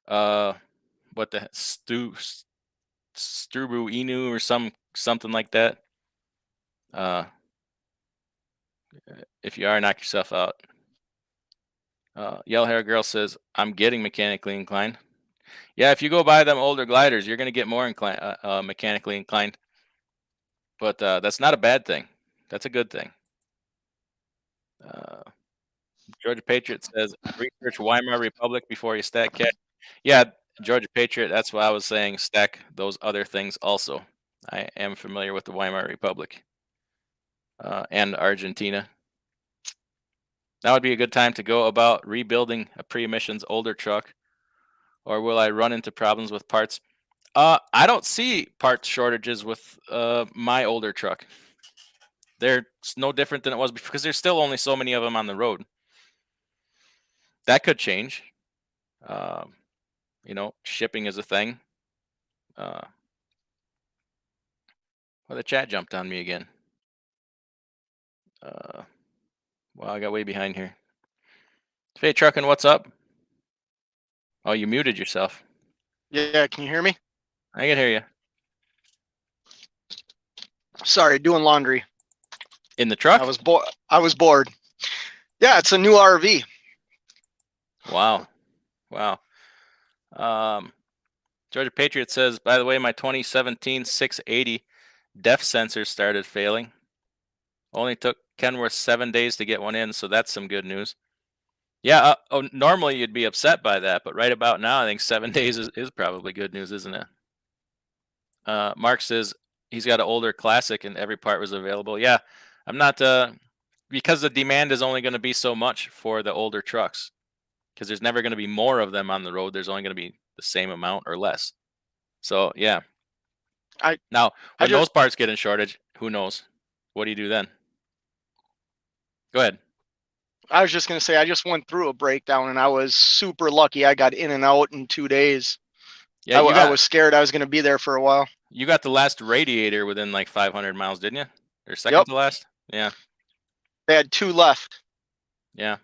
S1: What the Strubu Inu or something like that. If you are, knock yourself out. Yellow Hair Girl says I'm getting mechanically inclined. Yeah, if you go buy them older gliders, you're gonna get more mechanically inclined. But that's not a bad thing. That's a good thing. Georgia Patriot says research Weimar Republic before you stack cash. Yeah, Georgia Patriot. That's what I was saying. Stack those other things also. I am familiar with the Weimar Republic and Argentina. Now would be a good time to go about rebuilding a pre-emissions older truck, or will I run into problems with parts? I don't see parts shortages with my older truck. They're no different than it was before because there's still only so many of them on the road. That could change. Um, shipping is a thing. Well, the chat jumped on me again. Well, I got way behind here. Hey, Truckin', what's up? Oh, you muted yourself.
S2: Yeah, can you hear me?
S1: I can hear you.
S2: Sorry, doing laundry.
S1: In the truck?
S2: I was bored. Yeah, it's a new RV.
S1: Wow. Georgia Patriot says, by the way, my 2017 680 depth sensors started failing. Only took Kenworth 7 days to get one in, so that's some good news. Yeah, normally you'd be upset by that, but right about now, I think 7 days is probably good news, isn't it? Mark says he's got an older classic and every part was available. Yeah, I'm not, because the demand is only going to be so much for the older trucks, because there's never going to be more of them on the road. There's only going to be the same amount or less. So, yeah. Now, when those parts get in shortage, who knows? What do you do then? Go ahead.
S2: I was just going to say, I just went through a breakdown and I was super lucky. I got in and out in 2 days. Yeah, I was scared I was going to be there for a while.
S1: You got the last radiator within like 500 miles, didn't you? Or second to last? Yeah.
S2: They had 2 left.
S1: Yeah.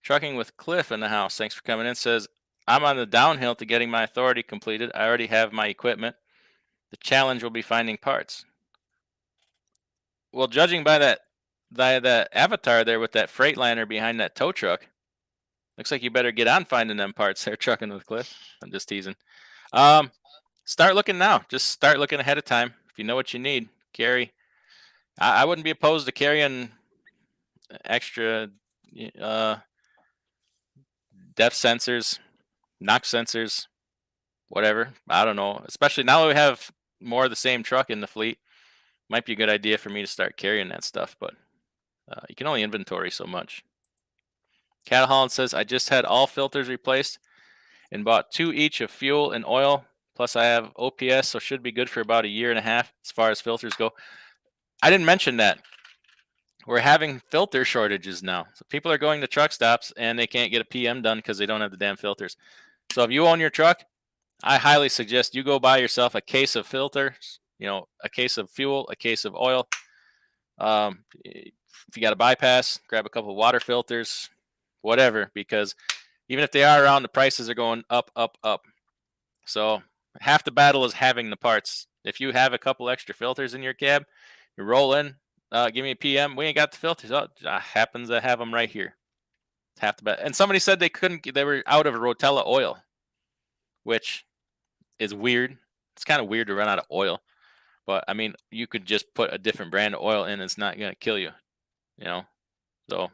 S1: Trucking with Cliff in the house. Thanks for coming in. Says, I'm on the downhill to getting my authority completed. I already have my equipment. The challenge will be finding parts. Well, judging by that avatar there with that Freightliner behind that tow truck, looks like you better get on finding them parts there, Trucking with Cliff. I'm just teasing. Start looking now. Just start looking ahead of time. If you know what you need, carry. I wouldn't be opposed to carrying extra depth sensors, NOx sensors, whatever. I don't know. Especially now that we have more of the same truck in the fleet, might be a good idea for me to start carrying that stuff. But you can only inventory so much. Cattle Holland says, I just had all filters replaced and bought 2 each of fuel and oil. Plus I have OPS, so should be good for about 1.5 years as far as filters go. I didn't mention that. We're having filter shortages now. So people are going to truck stops and they can't get a PM done because they don't have the damn filters. So if you own your truck, I highly suggest you go buy yourself a case of filters, a case of fuel, a case of oil. If you got a bypass, grab a couple of water filters, whatever, because even if they are around, the prices are going up, up, up. So half the battle is having the parts. If you have a couple extra filters in your cab, you roll in, give me a PM. We ain't got the filters. Oh, happens to have them right here. Half the battle. And somebody said they were out of Rotella oil, which is weird. It's kind of weird to run out of oil. But I mean, you could just put a different brand of oil in. It's not gonna kill you, So,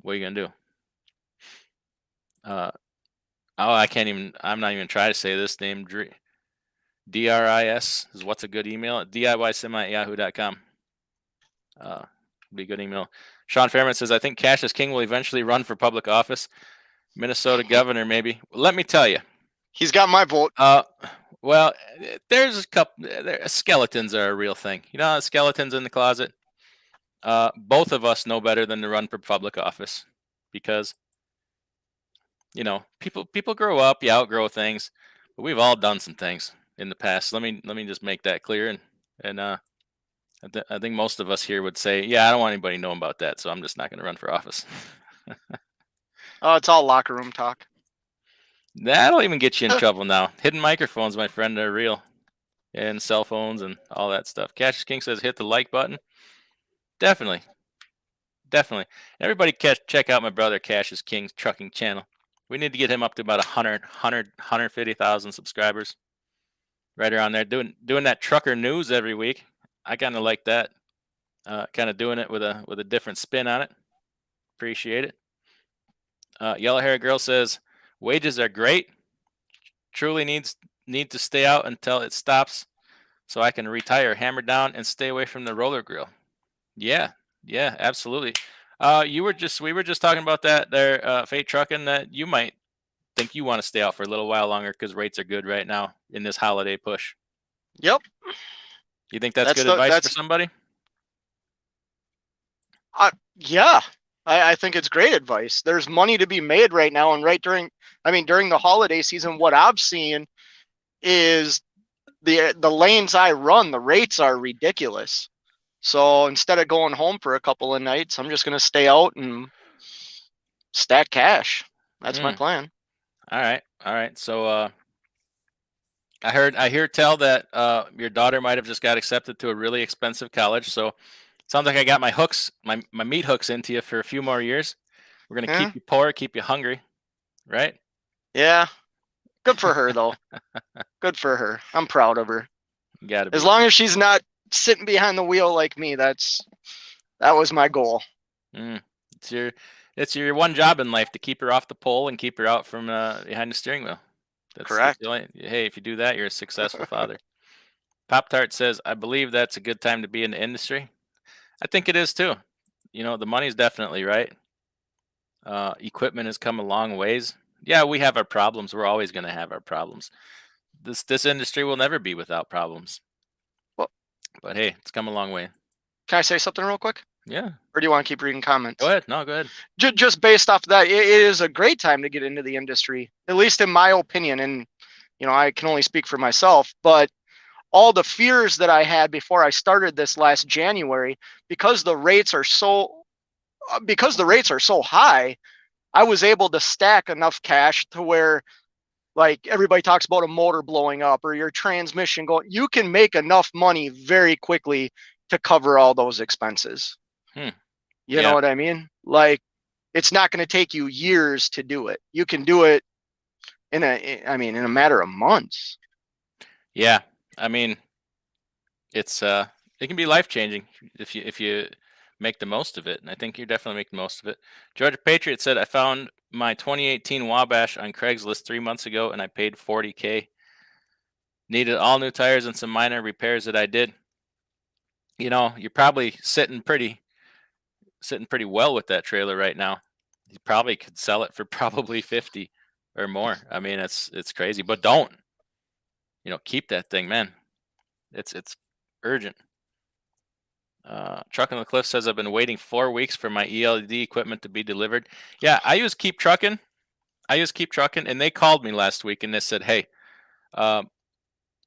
S1: what are you gonna do? I can't even. I'm not even trying to say this name. DRIS is what's a good email? DIYsemi@yahoo.com. Be a good email. Sean Fairman says, I think Cassius King will eventually run for public office. Minnesota governor, maybe. Let me tell you.
S2: He's got my vote.
S1: Well, there's a couple. Skeletons are a real thing. Skeletons in the closet. Both of us know better than to run for public office because, people grow up, you outgrow things, but we've all done some things in the past. Let me just make that clear, and I think most of us here would say, yeah, I don't want anybody knowing about that, so I'm just not going to run for office.
S2: Oh, it's all locker room talk.
S1: That'll even get you in trouble now. Hidden microphones, my friend, are real, and cell phones and all that stuff. Cassius King says, hit the like button. Definitely. Everybody check out my brother Cassius King's trucking channel. We need to get him up to about 150,000 subscribers. Right around there, doing that trucker news every week. I kind of like that. Kind of doing it with a different spin on it. Appreciate it. Yellow Hair Girl says, wages are great. Truly need to stay out until it stops so I can retire, hammer down, and stay away from the roller grill. Yeah, absolutely. We were just talking about that there, Fate Trucking, that you might think you want to stay out for a little while longer because rates are good right now in this holiday push.
S2: Yep.
S1: You think that's good advice for somebody?
S2: Yeah, I think it's great advice. There's money to be made right now, and during the holiday season, what I've seen is the lanes I run, the rates are ridiculous. So instead of going home for a couple of nights, I'm just going to stay out and stack cash. That's my plan.
S1: All right. So I hear tell that your daughter might have just got accepted to a really expensive college. So sounds like I got my hooks, my meat hooks into you for a few more years. We're gonna keep you poor, keep you hungry, right?
S2: Yeah. Good for her though. Good for her. I'm proud of her.
S1: Got to be.
S2: As long as she's not sitting behind the wheel like me, that was my goal.
S1: It's your one job in life, to keep her off the pole and keep her out from behind the steering wheel. That's
S2: correct.
S1: Hey, if you do that, you're a successful father. Pop Tart says, I believe that's a good time to be in the industry. I think it is too. The money's definitely right. Equipment has come a long ways. Yeah, we have our problems. We're always going to have our problems. This industry will never be without problems.
S2: Well,
S1: but hey, it's come a long way.
S2: Can I say something real quick?
S1: Yeah.
S2: Or do you want to keep reading comments?
S1: Go ahead. No, go ahead.
S2: Just based off of that, it is a great time to get into the industry, at least in my opinion. And, I can only speak for myself, but all the fears that I had before I started this last January, because the rates are so high, I was able to stack enough cash to where, like, everybody talks about a motor blowing up or your transmission going, you can make enough money very quickly to cover all those expenses. You know what I mean? Like, it's not going to take you years to do it. You can do it in a matter of months.
S1: Yeah. I mean, it can be life-changing if you make the most of it, and I think you're definitely making the most of it. Georgia Patriot said, I found my 2018 Wabash on Craigslist 3 months ago, and I paid $40,000. Needed all new tires and some minor repairs that I did. You're probably sitting pretty well with that trailer right now. You probably could sell it for probably 50 or more. I mean, it's crazy, but don't. Keep that thing, man. It's urgent. Truck on the Cliff says, I've been waiting 4 weeks for my ELD equipment to be delivered. Yeah, I use Keep Trucking. I use Keep Trucking, and they called me last week and they said, "Hey, uh,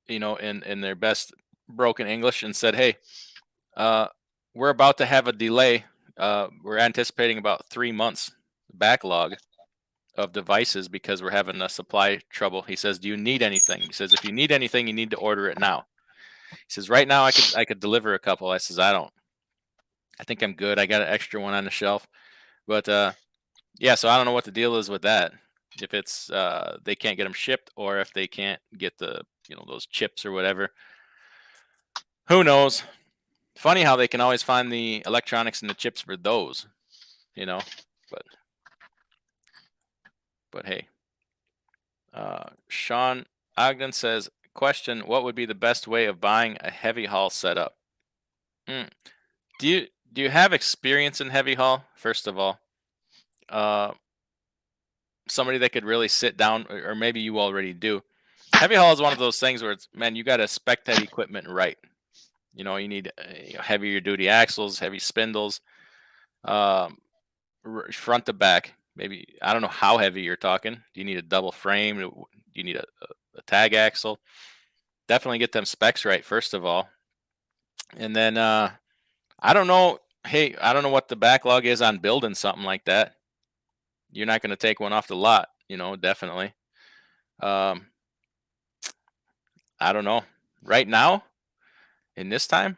S1: in their best broken English, and said, "Hey, uh, we're about to have a delay. We're anticipating about 3 months backlog of devices because we're having a supply trouble." He says, "Do you need anything?" He says, "If you need anything, you need to order it now." He says, "Right now, I could deliver a couple." I says, "I don't. I think I'm good. I got an extra one on the shelf." But yeah, so I don't know what the deal is with that. If it's they can't get them shipped, or if they can't get the those chips or whatever. Who knows? Funny how they can always find the electronics and the chips for those, you know. But hey, Sean Ogden says, question: what would be the best way of buying a heavy haul setup? Hmm. Do you have experience in heavy haul? First of all, uh, somebody that could really sit down, or maybe you already do. Heavy haul is one of those things where it's, man, you got to spec that equipment right. You need heavier duty axles, heavy spindles, um, front to back. Maybe I don't know how heavy you're talking. Do you need a double frame? Do you need a tag axle? Definitely get them specs right first of all, and then I don't know. Hey, I don't know what the backlog is on building something like that. You're not going to take one off the lot, definitely. Um, I don't know. Right now, in this time,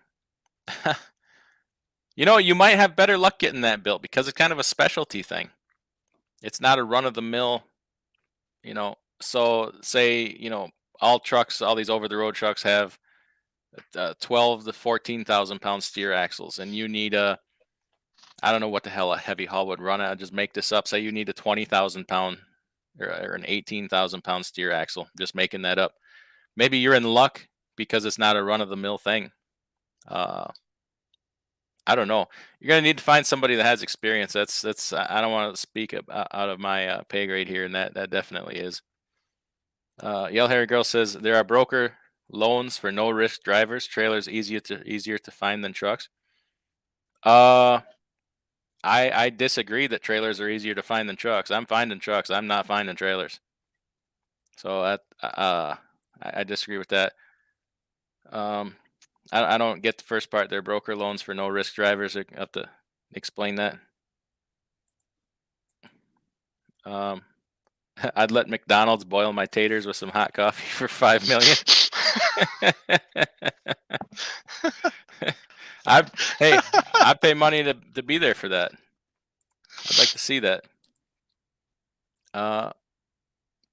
S1: you might have better luck getting that built because it's kind of a specialty thing. It's not a run of the mill, So say, all trucks, all these over the road trucks have 12 to 14,000 pound steer axles, and you need I don't know what the hell a heavy haul would run. I'll just make this up. Say you need a 20,000 pound or an 18,000 pound steer axle. Just making that up. Maybe you're in luck because it's not a run of the mill thing. Uh, I don't know. You're gonna need to find somebody that has experience. That's. I don't want to speak out of my pay grade here, and that definitely is. Yellow Hairy Girl says there are broker loans for no risk drivers. Trailers easier to find than trucks. Uh, I disagree that trailers are easier to find than trucks. I'm finding trucks. I'm not finding trailers. So I disagree with that. Um, I don't get the first part there. Broker loans for no risk drivers. I have to explain that. Um, I'd let McDonald's boil my taters with some hot coffee for 5 million. I'd pay money to be there for that. I'd like to see that.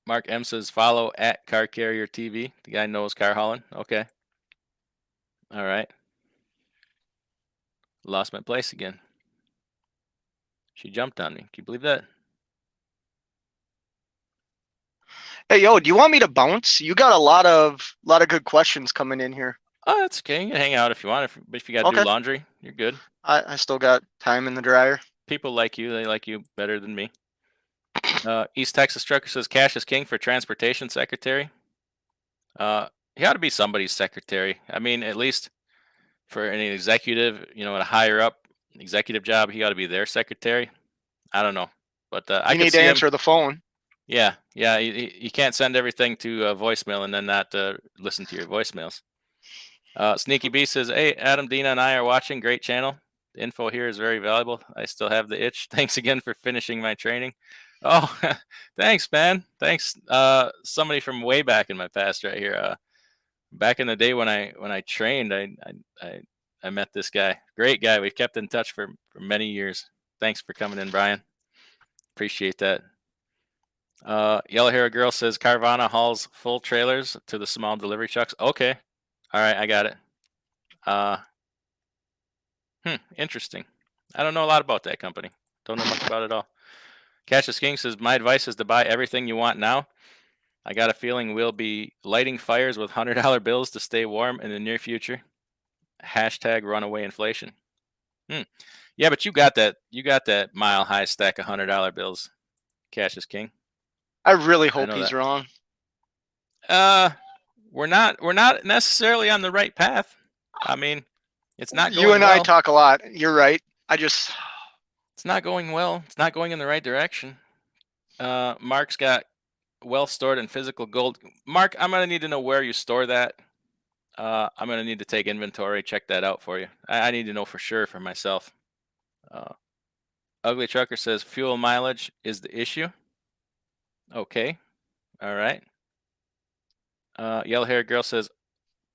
S1: Mark M says follow at Car Carrier TV. The guy knows car hauling. Okay. All right. Lost my place again. She jumped on me. Can you believe that?
S2: Hey, yo, do you want me to bounce? You got a lot of good questions coming in here.
S1: Oh, that's okay. You can hang out if you want. If you got to do laundry, you're good.
S2: I still got time in the dryer.
S1: People like you. They like you better than me. East Texas Trucker says cash is king for transportation secretary. He ought to be somebody's secretary. I mean, at least for any executive, at a higher up executive job, he ought to be their secretary. I don't know, but I
S2: need to answer the phone.
S1: Yeah. You can't send everything to voicemail and then not listen to your voicemails. Sneaky B says, "Hey, Adam, Dina, and I are watching. Great channel. The info here is very valuable. I still have the itch. Thanks again for finishing my training." Oh, thanks, man. Thanks. Somebody from way back in my past right here. Back in the day when I trained, I met this guy. Great guy. We've kept in touch for many years. Thanks for coming in, Brian. Appreciate that. Yellow Hair Girl says Carvana hauls full trailers to the small delivery trucks. Okay. All right, I got it. Interesting. I don't know a lot about that company. Don't know much about it at all. Cassius King says, my advice is to buy everything you want now. I got a feeling we'll be lighting fires with $100 bills to stay warm in the near future. Hashtag runaway inflation. Yeah, but you got that mile high stack of $100 bills, Cassius King.
S2: I really hope he's wrong.
S1: We're not necessarily on the right path. I mean, it's not going
S2: You and
S1: well.
S2: I talk a lot. You're right. It's
S1: not going well. It's not going in the right direction. Mark's got well stored and physical gold. Mark, I'm gonna need to know where you store that. I'm gonna need to take inventory, check that out for you. I need to know for sure for myself. Uh, Ugly Trucker says fuel mileage is the issue. Okay, all right. Yellow Hair Girl says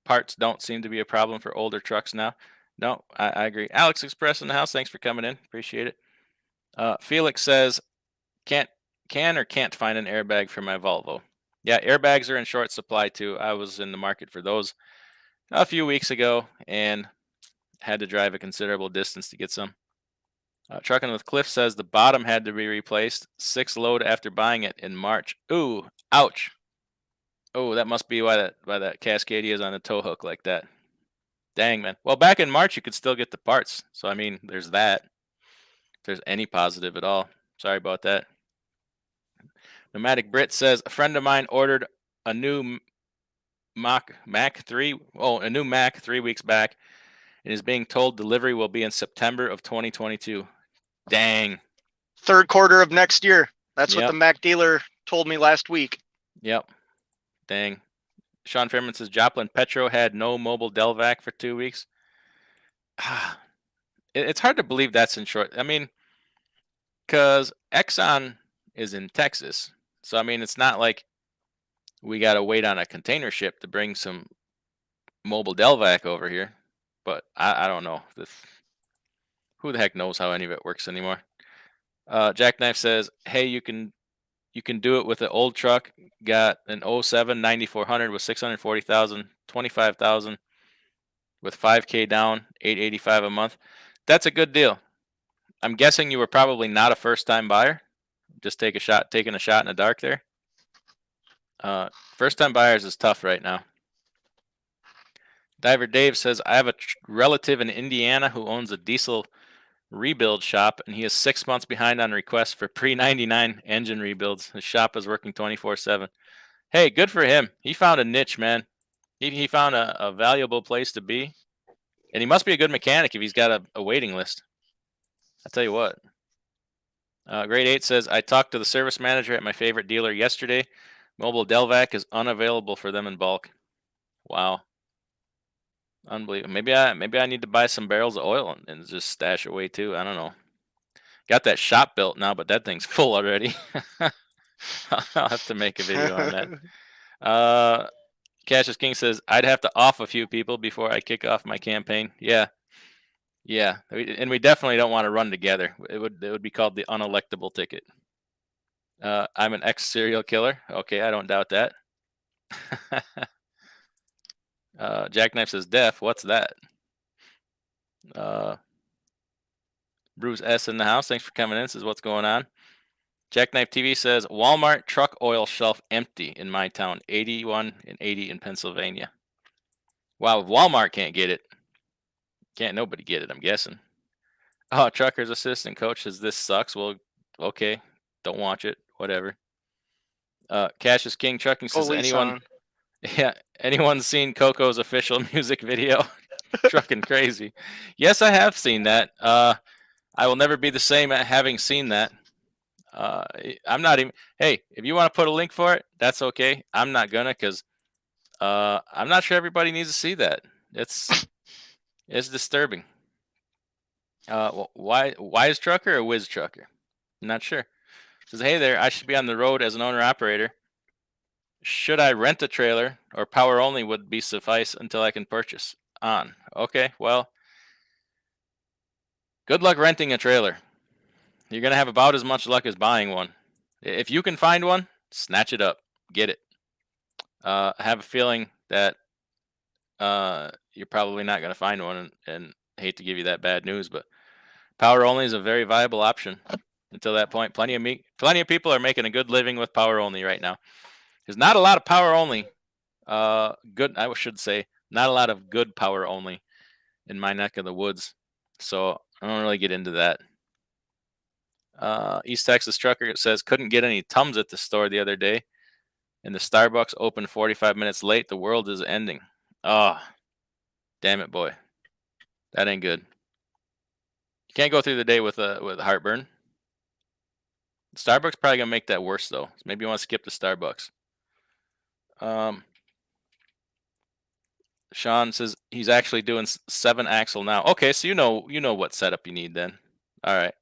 S1: parts don't seem to be a problem for older trucks now. No, I agree. Alex Express in the house. Thanks for coming in. Appreciate it. Felix says can't can or can't find an airbag for my Volvo. Yeah, airbags are in short supply too. I was in the market for those a few weeks ago and had to drive a considerable distance to get some. Trucking with Cliff says the bottom had to be replaced. 6 load after buying it in March. Ooh, ouch. Oh, that must be why that Cascadia is on a tow hook like that. Dang, man. Well, back in March you could still get the parts. So I mean, there's that. If there's any positive at all. Sorry about that. Nomadic Brit says a friend of mine ordered a new Mac 3, a new Mac 3 weeks back and is being told delivery will be in September of 2022. Dang.
S2: Third quarter of next year. That's what the
S1: Yep.
S2: Mac dealer told me last week.
S1: Yep. Dang. Sean Fairman says Joplin Petro had no mobile Delvac for 2 weeks. It's hard to believe that's in short. I mean, because Exxon is in Texas. So, I mean, it's not like we got to wait on a container ship to bring some mobile Delvac over here. But I don't know. Who the heck knows how any of it works anymore? Jackknife says, hey, you can do it with an old truck. Got an '07 9400 with 640,000, 25,000 with 5K down, 885 a month. That's a good deal. I'm guessing you were probably not a first time buyer. Just taking a shot in the dark there. First time buyers is tough right now. Diver Dave says I have a relative in Indiana who owns a diesel rebuild shop, and he is 6 months behind on requests for pre-99 engine rebuilds. His shop is working 24/7. Hey, good for him. He found a niche, man. He found a valuable place to be, and he must be a good mechanic if he's got a waiting list. I tell you what. Grade 8 says I talked to the service manager at my favorite dealer yesterday. Mobile Delvac is unavailable for them in bulk. Wow, unbelievable. Maybe I need to buy some barrels of oil and just stash away too. I don't know. Got that shop built now, but that thing's full already. I'll have to make a video on that. Cassius King says I'd have to off a few people before I kick off my campaign. Yeah, yeah, and we definitely don't want to run together. It would be called the unelectable ticket. I'm an ex serial killer. Okay, I don't doubt that. Jackknife says deaf. What's that? Bruce S in the house. Thanks for coming in. Says what's going on. Jackknife TV says Walmart truck oil shelf empty in my town. 81 and 80 in Pennsylvania. Wow, if Walmart can't get it, can't nobody get it, I'm guessing. Oh, Trucker's assistant coach says this sucks. Well, okay, don't watch it. Whatever. Cassius King Trucking says anyone, yeah, anyone seen Coco's official music video? Trucking crazy. Yes, I have seen that. I will never be the same at having seen that. I'm not even. Hey, if you want to put a link for it, that's okay. I'm not gonna because I'm not sure everybody needs to see that. It's disturbing. Why is Trucker or Whiz Trucker? I'm not sure. Says, hey there, I should be on the road as an owner operator. Should I rent a trailer or power only would be suffice until I can purchase on? Okay, well, good luck renting a trailer. You're gonna have about as much luck as buying one. If you can find one, snatch it up, get it. I have a feeling that you're probably not gonna find one, and hate to give you that bad news, but power only is a very viable option. Until that point, plenty of people are making a good living with power only right now. There's not a lot of power only. Good, I should say, not a lot of good power only in my neck of the woods. So I don't really get into that. East Texas Trucker says couldn't get any Tums at the store the other day, and the Starbucks opened 45 minutes late. The world is ending. Oh, damn it, boy, that ain't good. You can't go through the day with heartburn. Starbucks probably gonna make that worse though. So maybe you want to skip the Starbucks. Sean says he's actually doing 7-axle now. Okay, so you know what setup you need then. All right.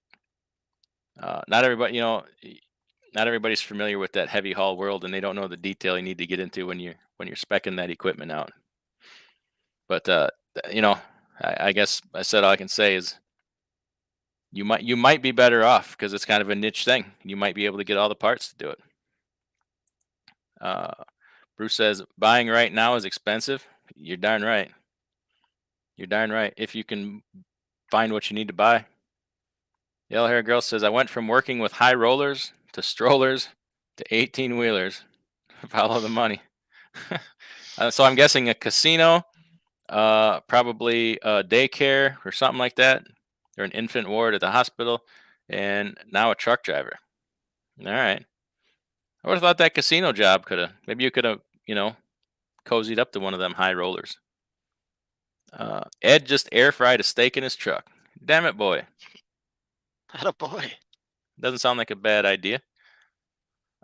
S1: Not everybody, not everybody's familiar with that heavy haul world, and they don't know the detail you need to get into when you're speccing that equipment out. But I guess I said all I can say is you might be better off because it's kind of a niche thing. You might be able to get all the parts to do it. Bruce says buying right now is expensive. You're darn right. You're darn right. If you can find what you need to buy. Yellow hair girl says I went from working with high rollers to strollers to 18 wheelers. Follow the money. So I'm guessing a casino, probably a daycare or something like that, or an infant ward at the hospital, and now a truck driver. All right. I would have thought that casino job maybe you could have, cozied up to one of them high rollers. Ed just air fried a steak in his truck. Damn it, boy.
S2: Atta boy.
S1: Doesn't sound like a bad idea.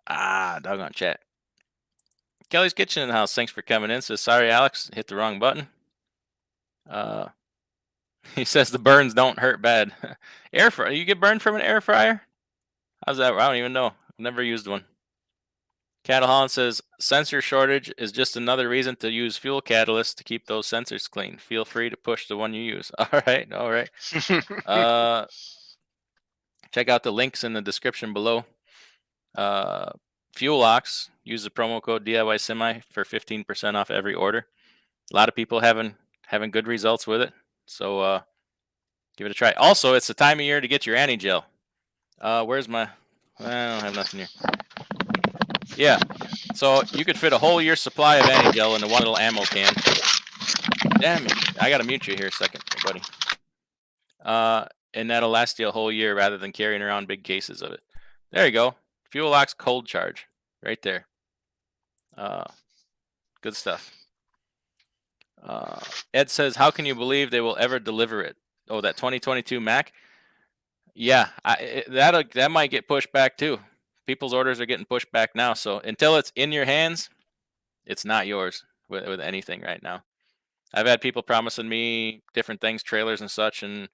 S1: Doggone chat. Kelly's Kitchen in the house. Thanks for coming in. Says, sorry, Alex, hit the wrong button. He says the burns don't hurt bad. Air fryer. You get burned from an air fryer? How's that? I don't even know. I've never used one. Cattle Holland says sensor shortage is just another reason to use fuel catalyst to keep those sensors clean. Feel free to push the one you use. All right. Check out the links in the description below. Fuel Ox. Use the promo code DIY Semi for 15% off every order. A lot of people having good results with it. So give it a try. Also, it's the time of year to get your anti-gel. Where's my... I don't have nothing here. Yeah. So you could fit a whole year's supply of anti-gel into one little ammo can. Damn it. I got to mute you here a second, buddy. And that'll last you a whole year rather than carrying around big cases of it. There you go. Fuel Ox Cold Charge. Right there. Good stuff. Ed says, how can you believe they will ever deliver it? Oh, that 2022 Mac? Yeah, that might get pushed back too. People's orders are getting pushed back now. So until it's in your hands, it's not yours with anything right now. I've had people promising me different things, trailers and such, and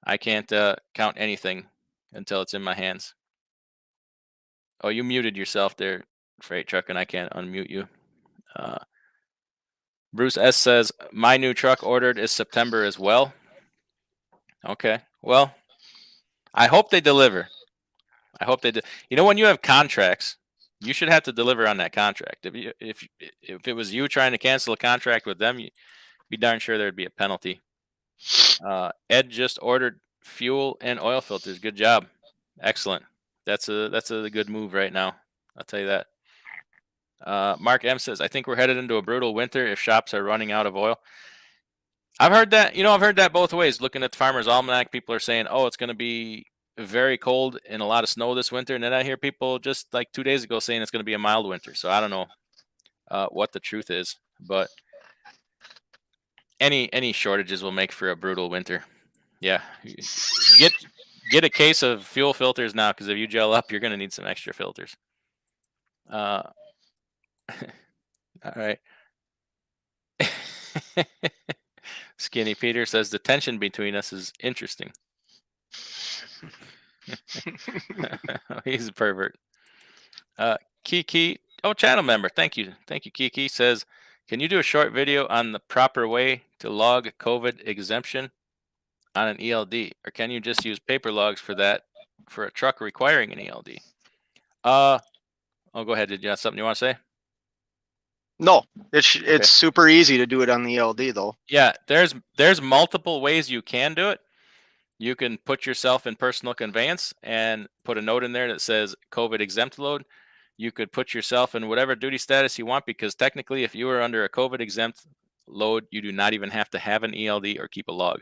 S1: I can't count anything until it's in my hands. Oh, you muted yourself there, Freight Truck, and I can't unmute you. Bruce S says, my new truck ordered is September as well. Okay, well, I hope they deliver. I hope they do. When you have contracts, you should have to deliver on that contract. If it was you trying to cancel a contract with them, you'd be darn sure there'd be a penalty. Ed just ordered fuel and oil filters. Good job. Excellent. That's a good move right now. I'll tell you that. Mark M says, I think we're headed into a brutal winter if shops are running out of oil. I've heard that. I've heard that both ways. Looking at the Farmer's Almanac, people are saying, oh, it's going to be very cold and a lot of snow this winter. And then I hear people just like 2 days ago saying it's going to be a mild winter. So I don't know what the truth is, but any shortages will make for a brutal winter. Yeah. Get a case of fuel filters now, because if you gel up, you're going to need some extra filters. All right. Skinny Peter says the tension between us is interesting. He's a pervert. Kiki, channel member. Thank you, Kiki. Says, can you do a short video on the proper way to log COVID exemption on an ELD, or can you just use paper logs for that for a truck requiring an ELD? Go ahead. Did you have something you want to say?
S2: No, it's super easy to do it on the ELD though.
S1: Yeah, there's multiple ways you can do it. You can put yourself in personal conveyance and put a note in there that says COVID exempt load. You could put yourself in whatever duty status you want, because technically if you are under a COVID exempt load, you do not even have to have an ELD or keep a log,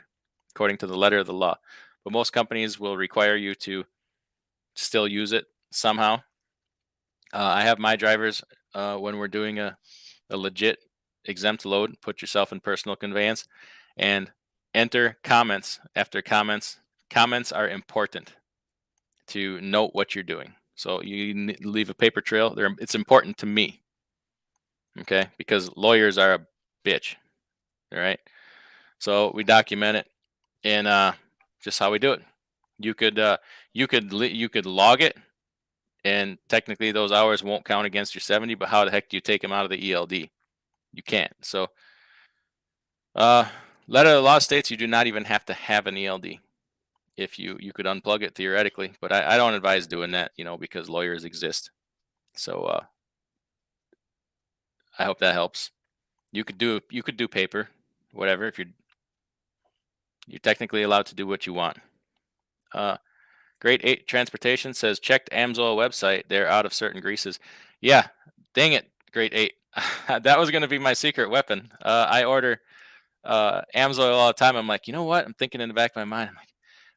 S1: according to the letter of the law. But most companies will require you to still use it somehow. I have my drivers, when we're doing a legit exempt load, put yourself in personal conveyance and enter comments after comments. Comments are important. to note what you're doing. So you leave a paper trail. It's important to me, okay? Because lawyers are a bitch, all right? So we document it, and just how we do it. You could you could log it, and technically those hours won't count against your 70. But how the heck do you take them out of the ELD? You can't. So, uh, a lot of states you do not even have to have an ELD. If you could unplug it theoretically, but I don't advise doing that, because lawyers exist. So I hope that helps. You could do paper, whatever. If you're technically allowed to do what you want. Grade 8 Transportation says checked Amsoil website. They're out of certain greases. Yeah, dang it, Grade 8. That was gonna be my secret weapon. I order Amsoil all the time. I'm like, you know what? I'm thinking in the back of my mind. I'm like,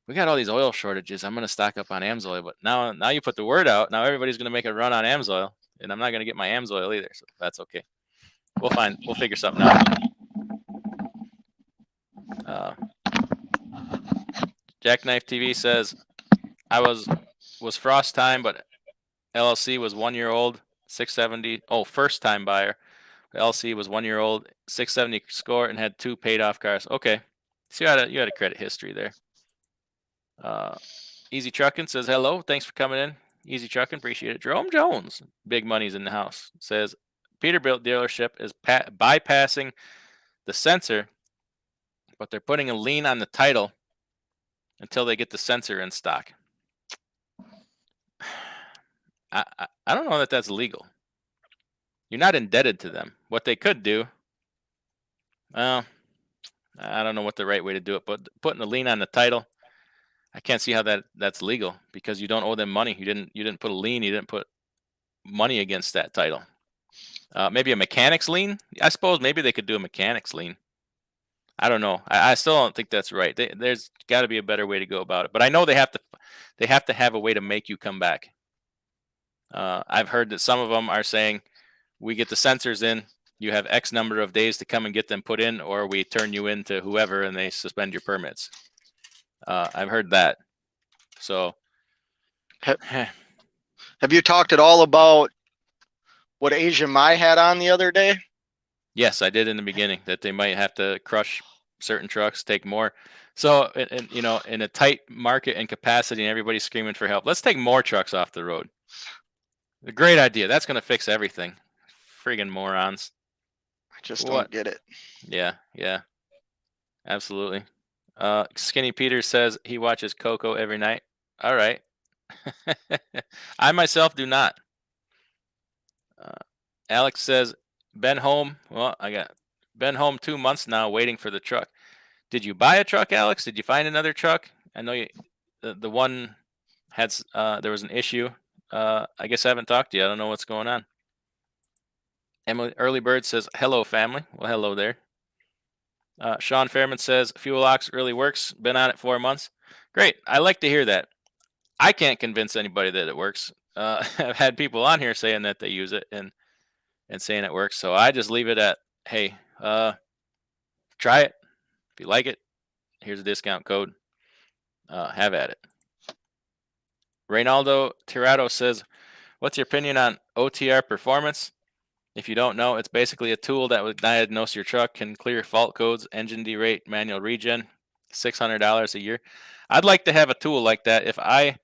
S1: we got all these oil shortages. I'm gonna stock up on Amsoil, but now you put the word out. Now everybody's gonna make a run on Amsoil, and I'm not gonna get my Amsoil either. So that's okay. We'll figure something out. Jackknife TV says I was frost time, but LLC was 1 year old, 670. Oh, first time buyer. LLC was 1 year old, 670 score, and had 2 paid off cars. Okay, so you had a credit history there. Easy Trucking says hello. Thanks for coming in. Easy Trucking, appreciate it. Jerome Jones, big money's in the house, says Peterbilt dealership is bypassing the sensor, but they're putting a lien on the title until they get the sensor in stock. I don't know that that's legal. You're not indebted to them. What they could do, well, I don't know what the right way to do it, but putting a lien on the title, I can't see how that's legal because you don't owe them money. You didn't put a lien. You didn't put money against that title. Maybe a mechanic's lien. I suppose maybe they could do a mechanic's lien. I don't know. I still don't think that's right. There's got to be a better way to go about it. But I know they have to have a way to make you come back. I've heard that some of them are saying, we get the sensors in, you have X number of days to come and get them put in, or we turn you in to whoever and they suspend your permits. I've heard that. So,
S2: have you talked at all about what Asian Mai had on the other day?
S1: Yes, I did in the beginning, that they might have to crush certain trucks, take more. So, in a tight market and capacity, and everybody's screaming for help, let's take more trucks off the road. A great idea. That's going to fix everything. Friggin' morons.
S2: I just don't get it.
S1: Yeah, absolutely. Skinny Peter says he watches Coco every night. All right. I myself do not. Alex says, been home. Well, I got been home 2 months now waiting for the truck. Did you buy a truck, Alex? Did you find another truck? I know the one had, there was an issue. I guess I haven't talked to you. I don't know what's going on. Emily Early Bird says, hello, family. Well, hello there. Sean Fairman says, Fuel Ox really works. Been on it 4 months. Great. I like to hear that. I can't convince anybody that it works. I've had people on here saying that they use it and saying it works. So I just leave it at, hey, try it. If you like it, here's a discount code. Have at it. Reynaldo Tirado says, what's your opinion on OTR performance? If you don't know, it's basically a tool that would diagnose your truck, can clear fault codes, engine derate, manual regen, $600 a year. I'd like to have a tool like that. If I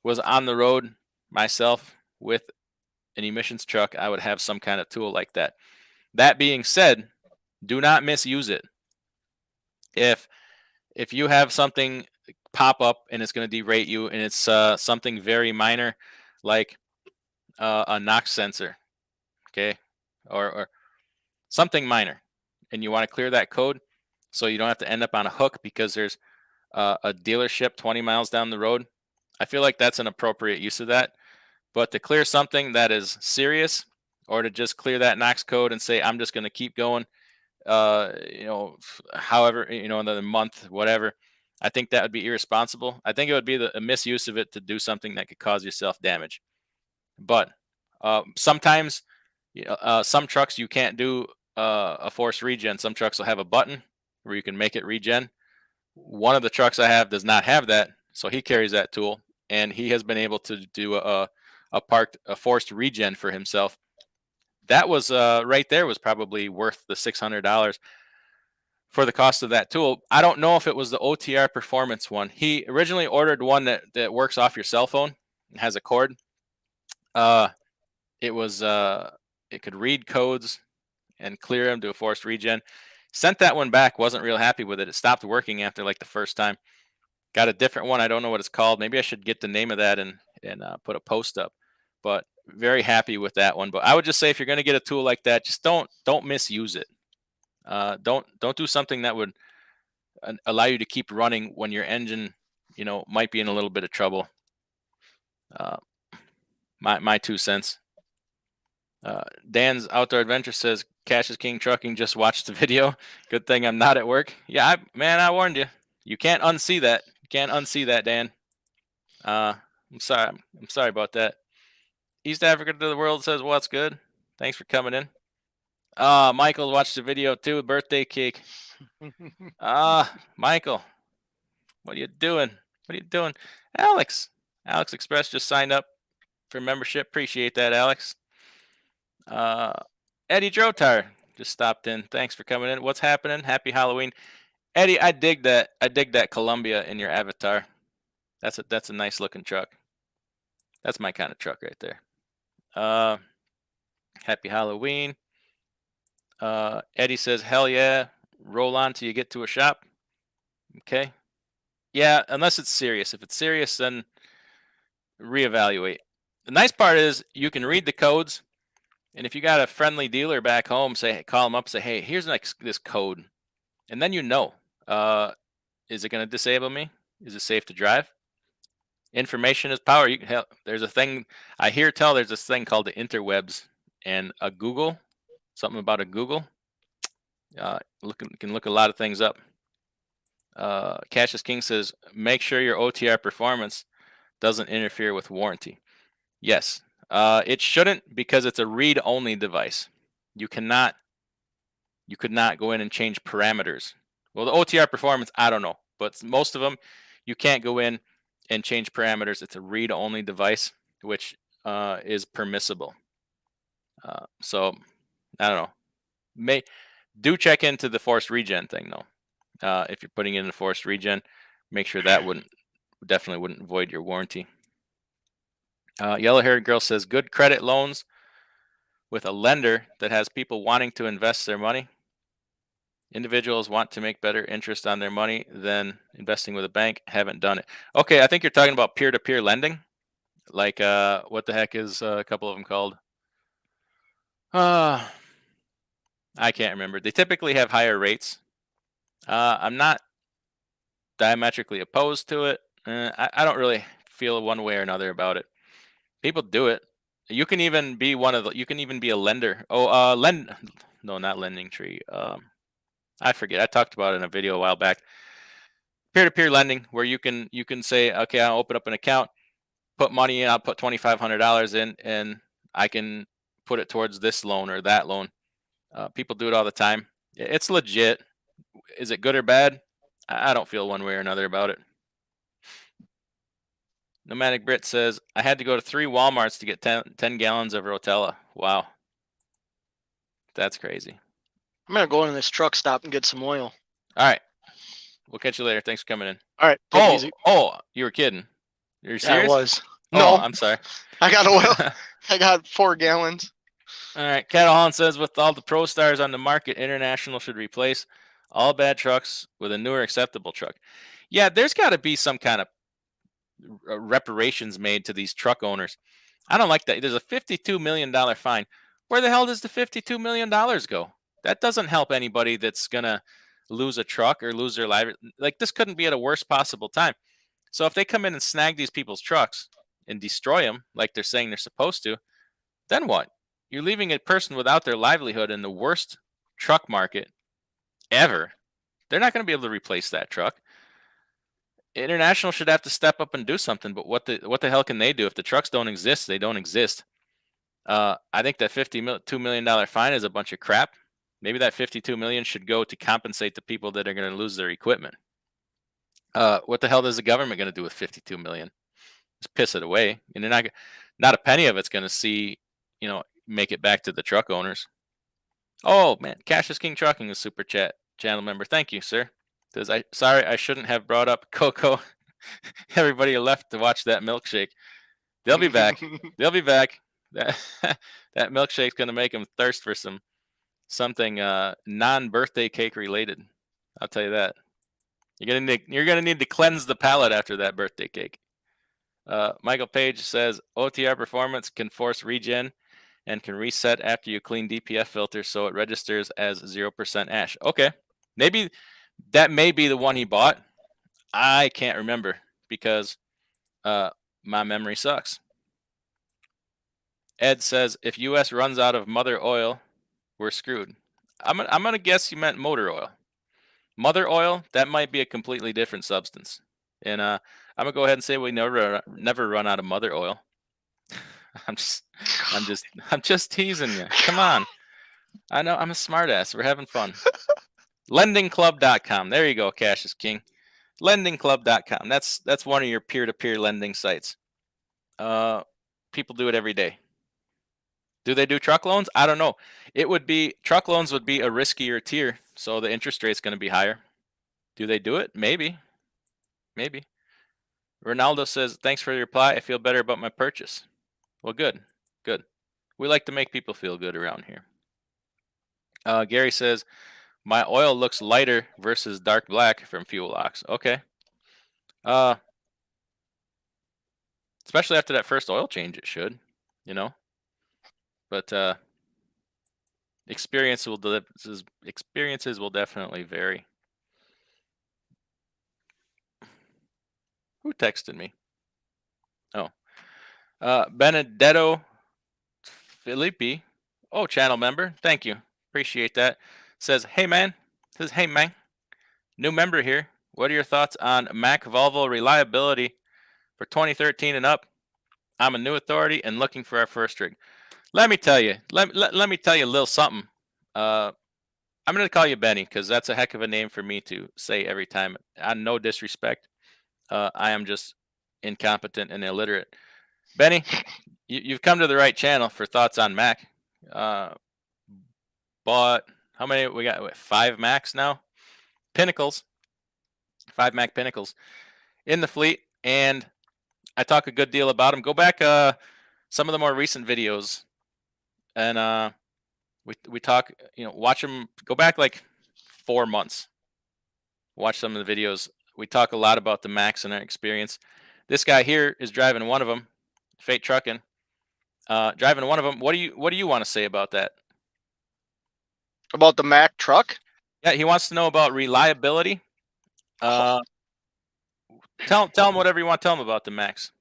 S1: was on the road myself with an emissions truck, I would have some kind of tool like that. That being said, do not misuse it. If you have something pop up and it's going to derate you, and it's something very minor, like a NOx sensor, okay, or something minor, and you want to clear that code so you don't have to end up on a hook because there's a dealership 20 miles down the road, I feel like that's an appropriate use of that. But to clear something that is serious, or to just clear that NOx code and say, I'm just going to keep going, however, another month, whatever, I think that would be irresponsible. I think it would be a misuse of it to do something that could cause yourself damage. But sometimes, some trucks you can't do a forced regen. Some trucks will have a button where you can make it regen. One of the trucks I have does not have that, so he carries that tool. and he has been able to do a forced regen for himself. That was right there was probably worth the $600 for the cost of that tool. I don't know if it was the OTR performance one. He originally ordered one that works off your cell phone and has a cord. It was it could read codes and clear them, do a forced regen. Sent that one back, wasn't real happy with it. It stopped working after like the first time. Got a different one. I don't know what it's called. Maybe I should get the name of that and put a post up. But very happy with that one. But I would just say if you're going to get a tool like that, just don't misuse it. Don't do something that would allow you to keep running when your engine, might be in a little bit of trouble. My 2 cents. Dan's Outdoor Adventure says, Cash is King Trucking just watched the video. Good thing I'm not at work. Yeah, I warned you. You can't unsee that. You can't unsee that, Dan. I'm sorry. I'm sorry about that. East Africa to the world says, what's good? Thanks for coming in. Michael watched the video too. Birthday cake. Michael, what are you doing? What are you doing? Alex Express just signed up for membership. Appreciate that, Alex. Eddie Drotar just stopped in. Thanks for coming in. What's happening? Happy Halloween. Eddie, I dig that. I dig that Columbia in your avatar. That's a nice looking truck. That's my kind of truck right there. Happy Halloween. Eddie says, hell yeah. Roll on till you get to a shop. Okay. Yeah, unless it's serious. If it's serious, then reevaluate. The nice part is you can read the codes, and if you got a friendly dealer back home, call them up, say, hey, here's this code, and then is it going to disable me? Is it safe to drive? Information is power. There's a thing there's this thing called the interwebs, and a Google, something about a Google. Can look a lot of things up. Cassius King says, make sure your OTR performance doesn't interfere with warranty. Yes, it shouldn't, because it's a read-only device. You could not go in and change parameters. Well, the OTR performance, I don't know, but most of them, you can't go in and change parameters. It's a read-only device, which is permissible. So, I don't know. Do check into the forced regen thing, though. If you're putting in a forced regen, make sure that definitely wouldn't void your warranty. Yellow-haired girl says, good credit loans with a lender that has people wanting to invest their money. Individuals want to make better interest on their money than investing with a bank, haven't done it. Okay, I think you're talking about peer-to-peer lending. Like, what the heck is a couple of them called? I can't remember. They typically have higher rates. I'm not diametrically opposed to it. I don't really feel one way or another about it. People do it. You can even be you can even be a lender. No, not Lending Tree. I forget. I talked about it in a video a while back. Peer-to-peer lending, where you can say, okay, I'll open up an account, put money in, I'll put $2,500 in, and I can put it towards this loan or that loan. People do it all the time. It's legit. Is it good or bad? I don't feel one way or another about it. Nomadic Brit says, I had to go to 3 Walmarts to get 10 gallons of Rotella. Wow. That's crazy.
S2: I'm going to go in this truck stop and get some oil.
S1: All right. We'll catch you later. Thanks for coming in.
S2: All right. Take it easy.
S1: Oh, you were kidding. You're serious?
S2: I was.
S1: No,
S2: No,
S1: I'm sorry.
S2: I got oil. I got 4 gallons.
S1: All right. Cattle Holland says, with all the Pro Stars on the market, International should replace all bad trucks with a newer, acceptable truck. Yeah, there's got to be some kind of reparations made to these truck owners. I don't like that. There's a $52 million fine. Where the hell does the $52 million go? That doesn't help anybody that's going to lose a truck or lose their life. Like, this couldn't be at a worst possible time. So if they come in and snag these people's trucks and destroy them like they're saying they're supposed to, then what? You're leaving a person without their livelihood in the worst truck market ever. They're not going to be able to replace that truck. International should have to step up and do something, but what the hell can they do? If the trucks don't exist, they don't exist. I think that $52 million fine is a bunch of crap. Maybe that $52 million should go to compensate the people that are going to lose their equipment. What the hell is the government going to do with $52 million? just piss it away, and they're not a penny of it's going to see, make it back to the truck owners. Oh man, Cash is King Trucking is super chat channel member. Thank you, sir. Says sorry I shouldn't have brought up Coco. Everybody left to watch that milkshake. They'll be back. They'll be back. That that milkshake's gonna make them thirst for something non-birthday cake related. I'll tell you that. You're gonna need to cleanse the palate after that birthday cake. Michael Page says OTR performance can force regen and can reset after you clean DPF filter, so it registers as 0% ash. Okay, maybe that may be the one he bought. I can't remember because my memory sucks. Ed says if US runs out of mother oil, we're screwed. I'm gonna guess you meant motor oil. Mother oil, that might be a completely different substance. And I'm gonna go ahead and say we never run out of mother oil. I'm just teasing you. Come on. I know I'm a smartass. We're having fun. Lendingclub.com. There you go, Cash is King. Lendingclub.com. That's one of your peer-to-peer lending sites. People do it every day. Do they do truck loans? I don't know. Truck loans would be a riskier tier, so the interest rate's going to be higher. Do they do it? Maybe. Ronaldo says, thanks for the reply. I feel better about my purchase. Well, good. We like to make people feel good around here. Gary says, my oil looks lighter versus dark black from Fuel Ox. Okay. Especially after that first oil change, it should, But experiences will definitely vary. Who texted me? Oh, Benedetto Filippi. Oh, channel member. Thank you. Appreciate that. Says, hey man. New member here. What are your thoughts on Mack Volvo reliability for 2013 and up? I'm a new authority and looking for our first rig. Let me tell you. Let me tell you a little something. I'm going to call you Benny because that's a heck of a name for me to say every time. On no disrespect. I am just incompetent and illiterate. Benny, you've come to the right channel for thoughts on Mac. Bought how many? We got 5 Macs now. Pinnacles. 5 Mac Pinnacles in the fleet, and I talk a good deal about them. Go back some of the more recent videos, and we talk. Watch them. Go back like 4 months. Watch some of the videos. We talk a lot about the Macs and our experience. This guy here is driving one of them, Fate Trucking. Driving one of them. What do you want to say about that?
S2: About the Mack truck?
S1: Yeah, he wants to know about reliability. Tell him whatever you want to tell him about the Macs.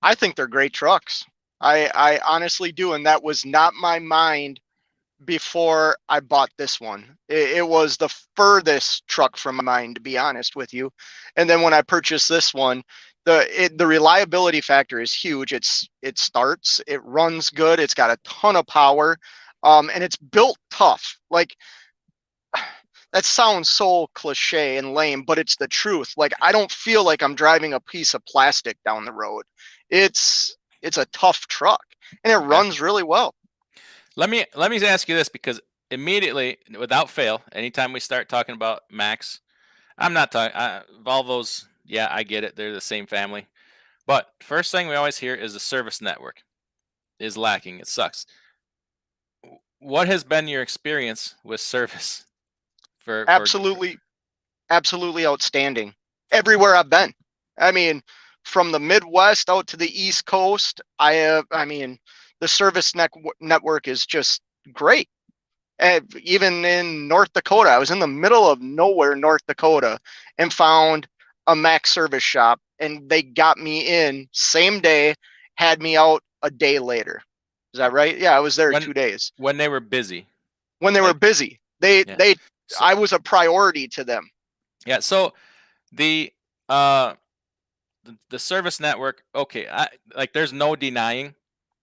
S2: I think they're great trucks. I honestly do, and that was not my mind before I bought this one. It was the furthest truck from my mind, to be honest with you. And then when I purchased this one, the reliability factor is huge. It starts, it runs good, it's got a ton of power, and it's built tough. Like, that sounds so cliche and lame, but it's the truth. Like, I don't feel like I'm driving a piece of plastic down the road. It's a tough truck, and it runs really well.
S1: Let me ask you this, because immediately, without fail, anytime we start talking about Macs, I'm not talking Volvos. Yeah, I get it. They're the same family. But first thing we always hear is the service network is lacking. It sucks. What has been your experience with service?
S2: Absolutely outstanding. Everywhere I've been. I mean, from the Midwest out to the East Coast, the service network is just great. And even in North Dakota, I was in the middle of nowhere, North Dakota, and found a Mac service shop, and they got me in same day, had me out a day later. Is that right? Yeah, I was there 2 days.
S1: When they were busy.
S2: When they were busy. I was a priority to them.
S1: Yeah, so the service network, okay, there's no denying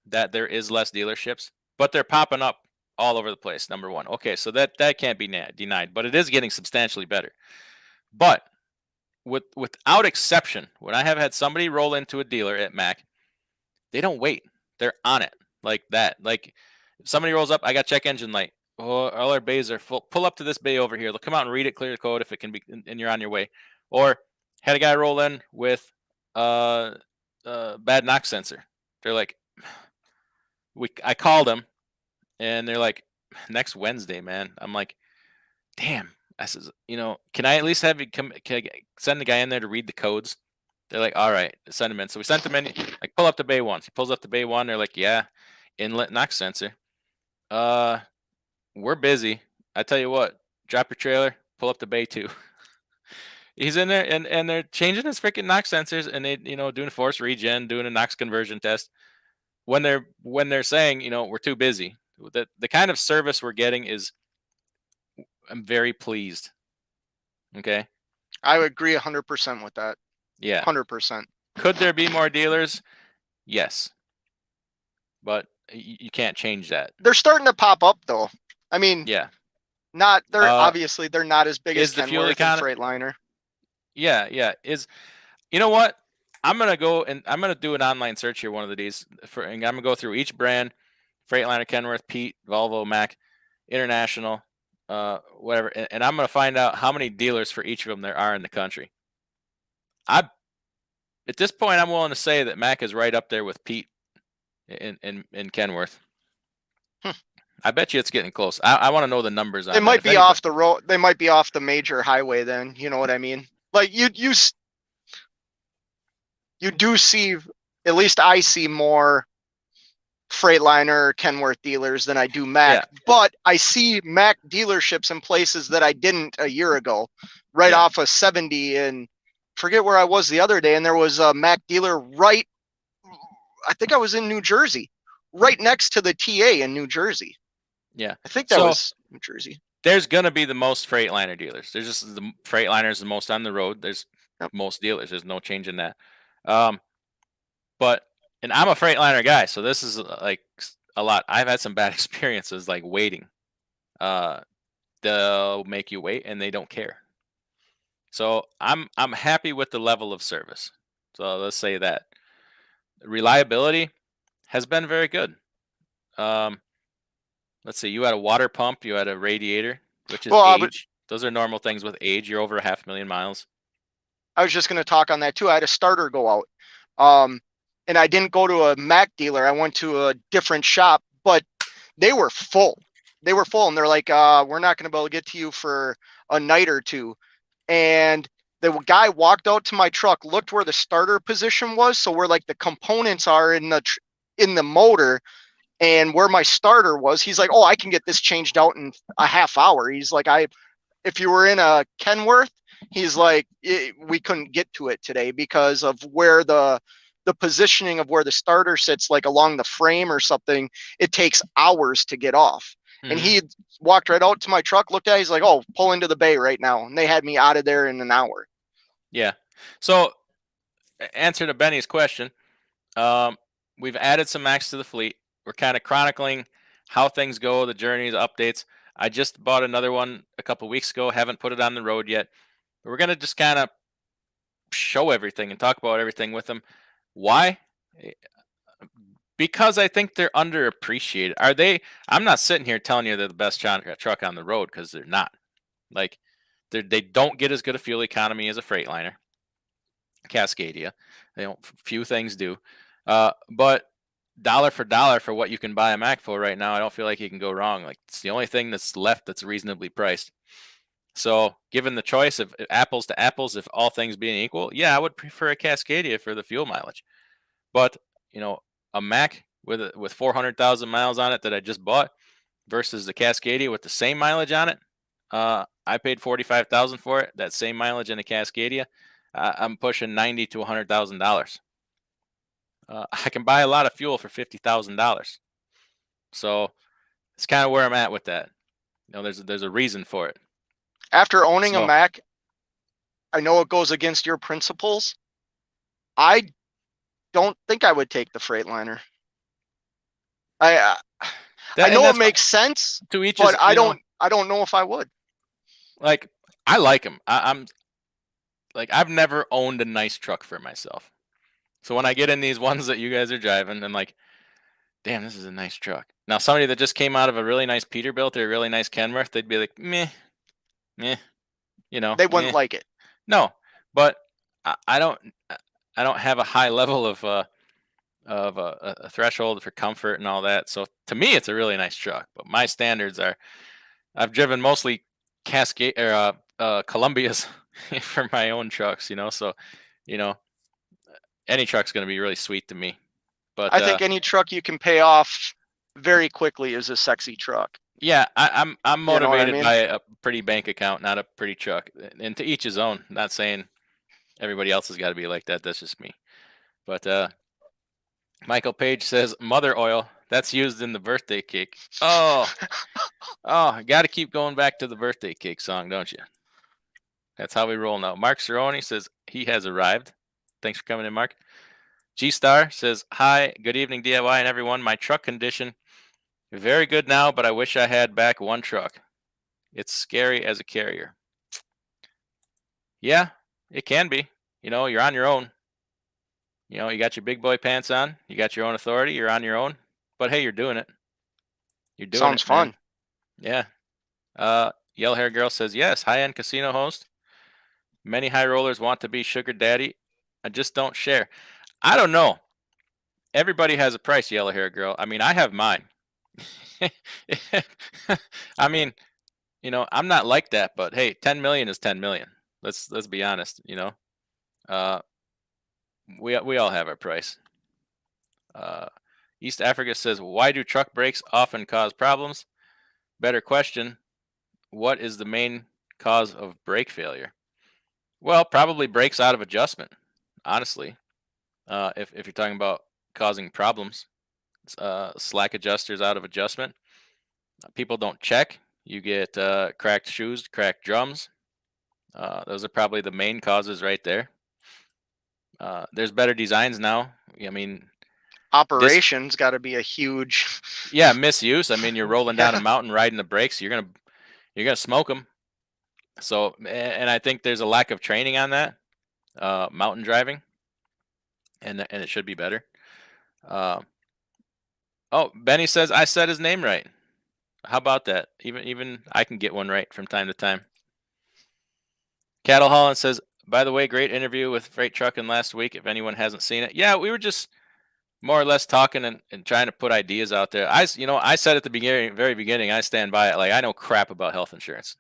S1: that there is less dealerships, but they're popping up all over the place. Number one. Okay, so that can't be denied, but it is getting substantially better. But without exception, when I have had somebody roll into a dealer at Mac, they don't wait. They're on it like that. Like if somebody rolls up, I got check engine light. Oh, all our bays are full. Pull up to this bay over here. They'll come out and read it, clear the code if it can be, and you're on your way. Or had a guy roll in with bad knock sensor. They're like, I called them, and they're like, next Wednesday, man. I'm like, damn. I says, can I at least have you come? Can I send the guy in there to read the codes? They're like, all right, send him in. So we sent him in. Like, pull up the bay once. He pulls up the bay one. They're like, yeah, inlet knock sensor. We're busy. I tell you what, drop your trailer, pull up the bay two. He's in there, and they're changing his freaking knock sensors, and they, doing a force regen, doing a Knox conversion test. When they're saying, we're too busy. The kind of service we're getting is, I'm very pleased. Okay.
S2: I would agree 100% with that.
S1: Yeah.
S2: 100%.
S1: Could there be more dealers? Yes. But you can't change that.
S2: They're starting to pop up though. I mean,
S1: yeah.
S2: Obviously they're not as big as
S1: the fuel
S2: Kenworth and
S1: economy
S2: Freightliner.
S1: Yeah. You know what? I'm gonna go and I'm gonna do an online search here one of the days and I'm gonna go through each brand: Freightliner, Kenworth, Pete, Volvo, Mac, International, whatever, and I'm gonna find out how many dealers for each of them there are in the country. At this point, I'm willing to say that Mac is right up there with Pete in Kenworth. I bet you it's getting close. I want to know the numbers on
S2: it. They might be off the road. They might be off the major highway then. You know what I mean? Like you do see, at least I see more Freightliner, Kenworth dealers than I do Mac. Yeah. But I see Mac dealerships in places that I didn't a year ago, right off of 70 and forget where I was the other day. And there was a Mac dealer right, I think I was in New Jersey, right next to the TA in New Jersey.
S1: Yeah.
S2: I think that was New Jersey.
S1: There's going to be the most Freightliner dealers. There's just the Freightliners the most on the road. There's most dealers. There's no change in that. But, and I'm a Freightliner guy, so this is like a lot. I've had some bad experiences like waiting. They'll make you wait and they don't care. So I'm happy with the level of service. So let's say that reliability has been very good. Let's see, you had a water pump, you had a radiator, which is age. Those are normal things with age. You're over 500,000 miles.
S2: I was just going to talk on that too. I had a starter go out. And I didn't go to a Mac dealer. I went to a different shop, but they were full. They were full. And they're like, we're not going to be able to get to you for a night or two. And the guy walked out to my truck, looked where the starter position was. So where like the components are in the motor and where my starter was, he's like, oh, I can get this changed out in a half hour. He's like, if you were in a Kenworth, he's like, we couldn't get to it today because of where the positioning of where the starter sits, like along the frame or something, it takes hours to get off. Mm-hmm. And he walked right out to my truck, looked at it, he's like, oh, pull into the bay right now. And they had me out of there in an hour.
S1: Yeah. So answer to Benny's question. We've added some Macs to the fleet. We're kind of chronicling how things go, the journeys, updates. I just bought another one a couple weeks ago. Haven't put it on the road yet. We're going to just kind of show everything and talk about everything with them. Why? Because I think they're underappreciated. Are they? I'm not sitting here telling you they're the best truck on the road because they're not. Like, they don't get as good a fuel economy as a Freightliner, Cascadia. They don't. Few things do. But dollar for dollar for what you can buy a Mac for right now, I don't feel like you can go wrong. Like, it's the only thing that's left that's reasonably priced. So given the choice of apples to apples, if all things being equal, yeah, I would prefer a Cascadia for the fuel mileage. But, a Mac with 400,000 miles on it that I just bought versus the Cascadia with the same mileage on it, I paid 45,000 for it. That same mileage in a Cascadia, I'm pushing $90,000 to $100,000. I can buy a lot of fuel for $50,000. So it's kind of where I'm at with that. There's a reason for it.
S2: After owning a Mac, I know it goes against your principles. I don't think I would take the Freightliner. I know it makes sense, but I don't know if I would.
S1: Like, I like them. like I've never owned a nice truck for myself. So when I get in these ones that you guys are driving, I'm like, damn, this is a nice truck. Now somebody that just came out of a really nice Peterbilt or a really nice Kenworth, they'd be like, meh, meh,
S2: They wouldn't
S1: meh.
S2: like it.
S1: No, but I don't I don't have a high level of a threshold for comfort and all that. So to me, it's a really nice truck. But my standards are I've driven mostly Cascade or Columbias for my own trucks. So you know any truck's going to be really sweet to me. But
S2: I think any truck you can pay off very quickly is a sexy truck.
S1: yeah, I'm
S2: You know what I
S1: motivated
S2: mean?
S1: by a pretty bank account, not a pretty truck. And to each his own. Not saying everybody else has got to be like that. That's just me. But Michael Page says mother oil. That's used in the birthday cake. Oh, got to keep going back to the birthday cake song, don't you? That's how we roll now. Mark Cerrone says he has arrived. Thanks for coming in, Mark. G Star says, hi, good evening, DIY and everyone. My truck condition, very good now, but I wish I had back one truck. It's scary as a carrier. Yeah, it can be. You're on your own. You got your big boy pants on. You got your own authority. You're on your own. But hey, you're doing it. You're doing
S2: Sounds
S1: it, man.
S2: fun.
S1: Yeah. Yellow hair girl says, yes, high end casino host. Many high rollers want to be sugar daddy. I just don't share. I don't know. Everybody has a price, yellow hair girl. I mean, I have mine. I mean, I'm not like that, but hey, 10 million is 10 million. Let's be honest. Uh, we all have our price. Uh, East Africa says, why do truck brakes often cause problems? Better question. What is the main cause of brake failure? Well, probably brakes out of adjustment. Honestly, if you're talking about causing problems, slack adjusters out of adjustment. People don't check. You get cracked shoes, cracked drums. Those are probably the main causes right there. There's better designs now. I mean, this,
S2: Operations got to be a huge.
S1: yeah, misuse. I mean, you're rolling down a
S2: Yeah.
S1: mountain riding the brakes. You're gonna smoke them. So, and I think there's a lack of training on that mountain driving, and it should be better. Uh, oh, Benny says I said his name right. How about that? Even I can get one right from time to time. Cattle Holland says, by the way, great interview with Freight Trucking last week. If anyone hasn't seen it, yeah, we were just more or less talking and trying to put ideas out there. I said at the very beginning, I stand by it. Like I know crap about health insurance.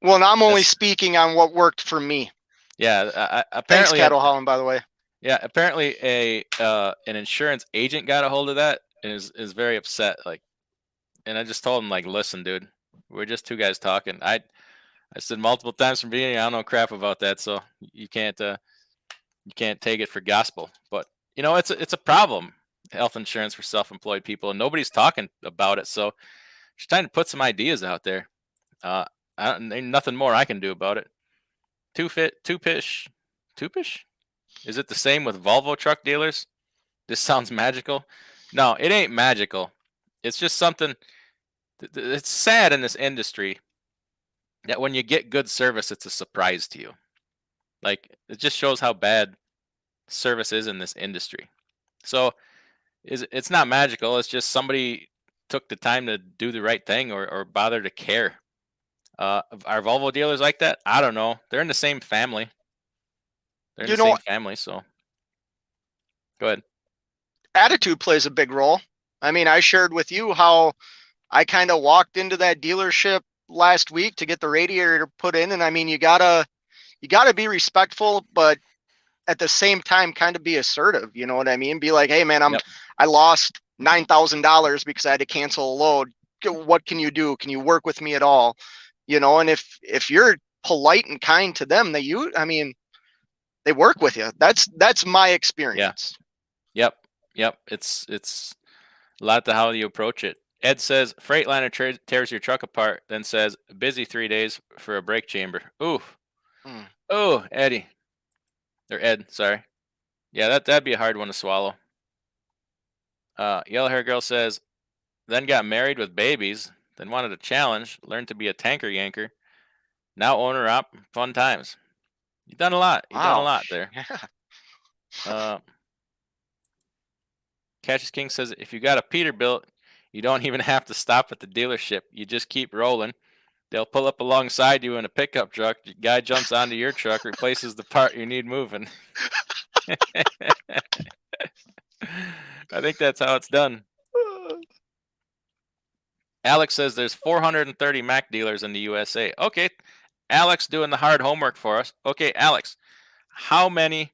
S2: Well, and I'm only
S1: That's
S2: speaking on what worked for me.
S1: yeah.
S2: Thanks,
S1: Apparently,
S2: Cattle Holland, by the way.
S1: yeah. Apparently, an insurance agent got a hold of that and is very upset. Like, and I just told him like, listen, dude, we're just two guys talking. I said multiple times from beginning, I don't know crap about that, so you can't take it for gospel. But it's a problem. Health insurance for self-employed people, and nobody's talking about it. So just trying to put some ideas out there. Uh, ain't nothing more I can do about it. Two-pish. Is it the same with Volvo truck dealers? This sounds magical. No, it ain't magical. It's just something. It's sad in this industry that when you get good service, it's a surprise to you. Like it just shows how bad service is in this industry. So it's not magical. It's just somebody took the time to do the right thing or bother to care. Are Volvo dealers like that? I don't know. They're in the same family. They're in
S2: You
S1: the
S2: know,
S1: same family. So go ahead.
S2: attitude plays a big role. I mean, I shared with you how I kind of walked into that dealership last week to get the radiator put in, and I mean, you gotta be respectful, but at the same time, kind of be assertive. You know what I mean? Be like, hey, man,
S1: Yep.
S2: I lost $9,000 because I had to cancel a load. What can you do? Can you work with me at all? And if you're polite and kind to them, I mean, they work with you. That's my
S1: Yeah.
S2: experience.
S1: Yep. It's a lot to how you approach it. Ed says Freightliner tears your truck apart, then says busy 3 days for a brake chamber. Ooh.
S2: Hmm.
S1: Oh, Eddie. Or Ed, sorry. Yeah, that'd be a hard one to swallow. Yellow hair girl says, then got married with babies, then wanted a challenge, learned to be a tanker yanker. Now owner op, fun times. You've done a lot. You've done a
S2: Wow.
S1: lot there.
S2: Yeah.
S1: Cassius King says if you got a Peterbilt, you don't even have to stop at the dealership. You just keep rolling. They'll pull up alongside you in a pickup truck. The guy jumps onto your truck, replaces the part you need moving. I think that's how it's done. Alex says there's 430 Mac dealers in the USA. Okay, Alex doing the hard homework for us. Okay, Alex, how many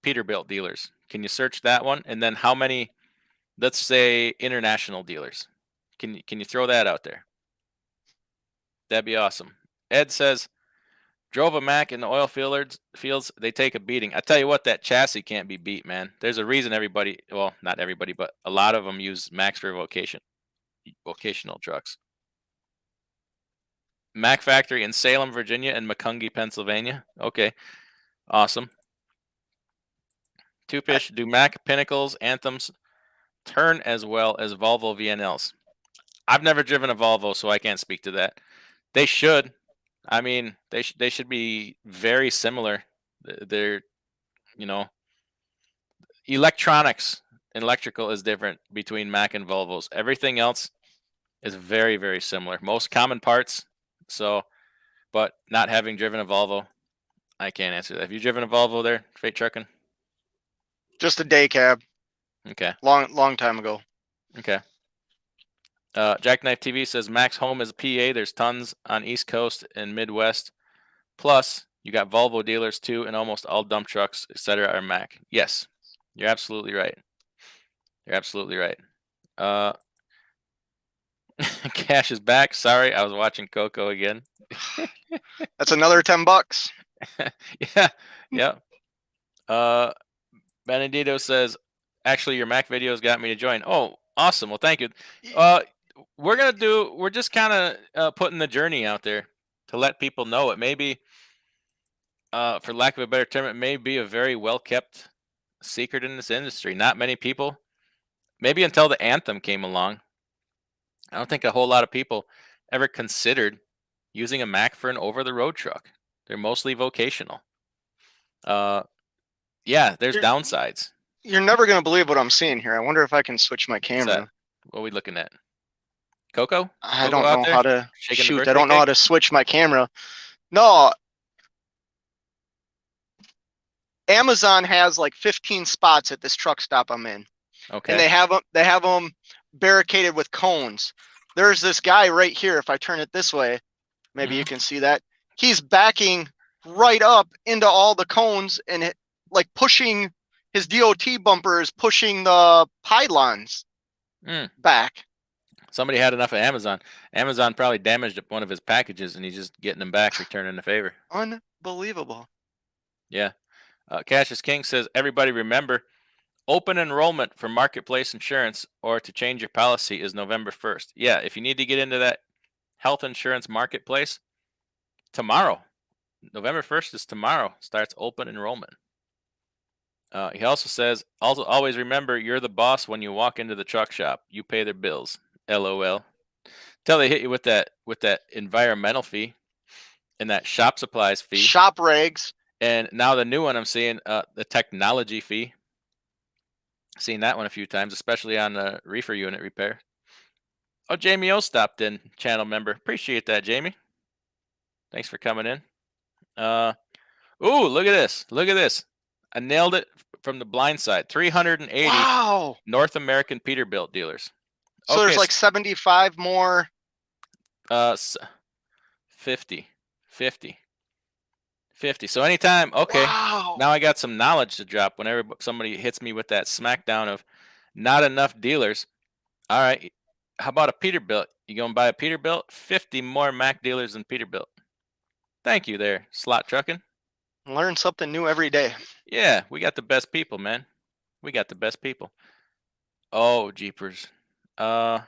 S1: Peterbilt dealers? Can you search that one? And then how many, let's say, international dealers? Can you throw that out there? That'd be awesome. Ed says drove a Mac in the oil fields. They take a beating. I tell you what, that chassis can't be beat, man. There's a reason everybody, well, not everybody, but a lot of them use Macs for vocational trucks. Mac factory in Salem, Virginia, and Macungie, Pennsylvania. Okay, awesome. Two-pish, do Mac Pinnacles, Anthems turn as well as Volvo VNLs? I've never driven a Volvo, so I can't speak to that. They should. I mean, they should be very similar. They're, you know, electronics and electrical is different between Mac and Volvos. Everything else is very, very similar. Most common parts. So, but not having driven a Volvo, I can't answer that. Have you driven a Volvo there, freight trucking?
S2: Just a day cab.
S1: Okay.
S2: Long time ago.
S1: Okay. Jackknife TV says Max home is PA. There's tons on East Coast and Midwest. Plus, you got Volvo dealers too, and almost all dump trucks, etc., are Mac. Yes, you're absolutely right. You're absolutely right. Cash is back. Sorry, I was watching Coco again.
S2: That's another $10.
S1: Yeah, yeah. Benedito says, actually, your Mac videos got me to join. Oh, awesome. Well, thank you. We're just kind of putting the journey out there to let people know. It may be, for lack of a better term, it may be a very well kept secret in this industry. Not many people, maybe until the Anthem came along, I don't think a whole lot of people ever considered using a Mac for an over the road truck. They're mostly vocational. Yeah, there's downsides.
S2: You're never going to believe what I'm seeing here. I wonder if I can switch my camera.
S1: What are we looking at? Coco?
S2: I don't know how to shoot. I don't know how to switch my camera. No. Amazon has like 15 spots at this truck stop I'm in.
S1: Okay.
S2: And they have them barricaded with cones. There's this guy right here. If I turn it this way, maybe you can see that. He's backing right up into all the cones and like pushing his DOT bumpers, pushing the pylons back.
S1: Somebody had enough of Amazon. Amazon probably damaged one of his packages, and he's just getting them back, returning the favor.
S2: Unbelievable.
S1: Yeah. Cassius King says, everybody remember, open enrollment for Marketplace Insurance or to change your policy is November 1st. Yeah, if you need to get into that health insurance marketplace, tomorrow, November 1st is tomorrow, starts open enrollment. He also says, always remember, you're the boss when you walk into the truck shop. You pay their bills. LOL. Till they hit you with that environmental fee and that shop supplies fee.
S2: Shop regs.
S1: And now the new one I'm seeing, the technology fee. Seen that one a few times, especially on the reefer unit repair. Oh, Jamie O stopped in, channel member. Appreciate that, Jamie. Thanks for coming in. Ooh, look at this. Look at this. I nailed it from the blind side. 380 North American Peterbilt dealers.
S2: So there's like 75 more.
S1: 50. So anytime, okay.
S2: Wow.
S1: Now I got some knowledge to drop whenever somebody hits me with that smackdown of not enough dealers. All right, how about a Peterbilt? You gonna buy a Peterbilt? 50 more Mac dealers than Peterbilt. Thank you there, Slot Trucking.
S2: Learn something new every day.
S1: Yeah, we got the best people, man. We got the best people. Oh, jeepers. Abdi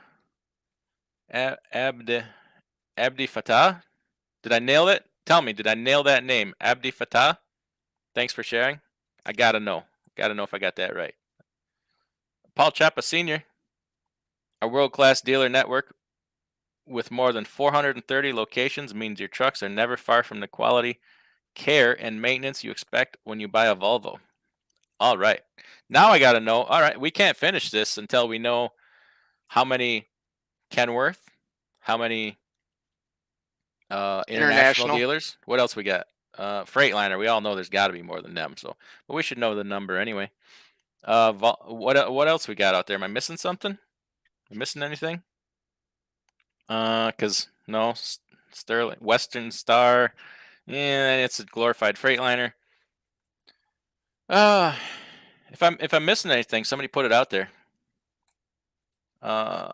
S1: Fatah? Did I nail it? Tell me, did I nail that name? Abdi Fatah? Thanks for sharing. I gotta know. Gotta know if I got that right. Paul Chapa Sr., a world-class dealer network with more than 430 locations means your trucks are never far from the quality care and maintenance you expect when you buy a Volvo. All right. Now I got to know. All right, we can't finish this until we know how many Kenworth, how many international
S2: International.
S1: dealers. What else we got? Freightliner. We all know there's got to be more than them. So, but we should know the number anyway. What else we got out there? Am I missing something? Am I missing anything? Cause no, Sterling, Western Star. Yeah, it's a glorified Freightliner. Uh, if I'm missing anything, somebody put it out there. Uh,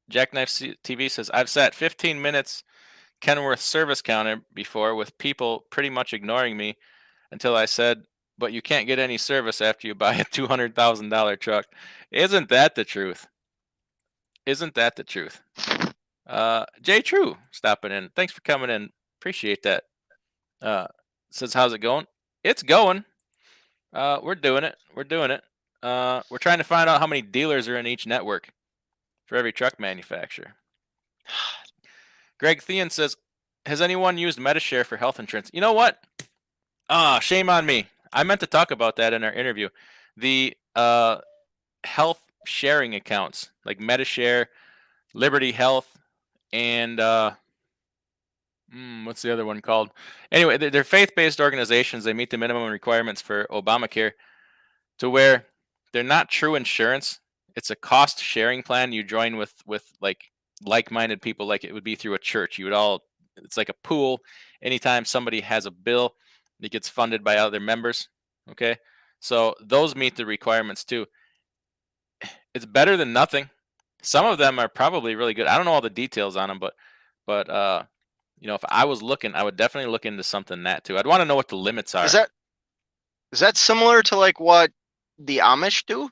S1: Jackknife TV says I've sat 15 minutes Kenworth service counter before with people pretty much ignoring me until I said, "But you can't get any service after you buy a $200,000 truck." Isn't that the truth? Isn't that the truth? Jay True stopping in. Thanks for coming in. Appreciate that. Says, how's it going? It's going. We're doing it. We're doing it. We're trying to find out how many dealers are in each network for every truck manufacturer. Greg Thean says, has anyone used Medishare for health insurance? You know what? Shame on me. I meant to talk about that in our interview. The health sharing accounts like Medishare, Liberty Health, and what's the other one called? Anyway, they're faith-based organizations. They meet the minimum requirements for Obamacare to where they're not true insurance. It's a cost sharing plan you join with like-minded people, like it would be through a church. It's like a pool. Anytime somebody has a bill, it gets funded by other members. Okay, so those meet the requirements too. It's better than nothing. Some of them are probably really good. I don't know all the details on them, but if I was looking, I would definitely look into something that too. I'd want to know what the limits are.
S2: Is that similar to like what the Amish do?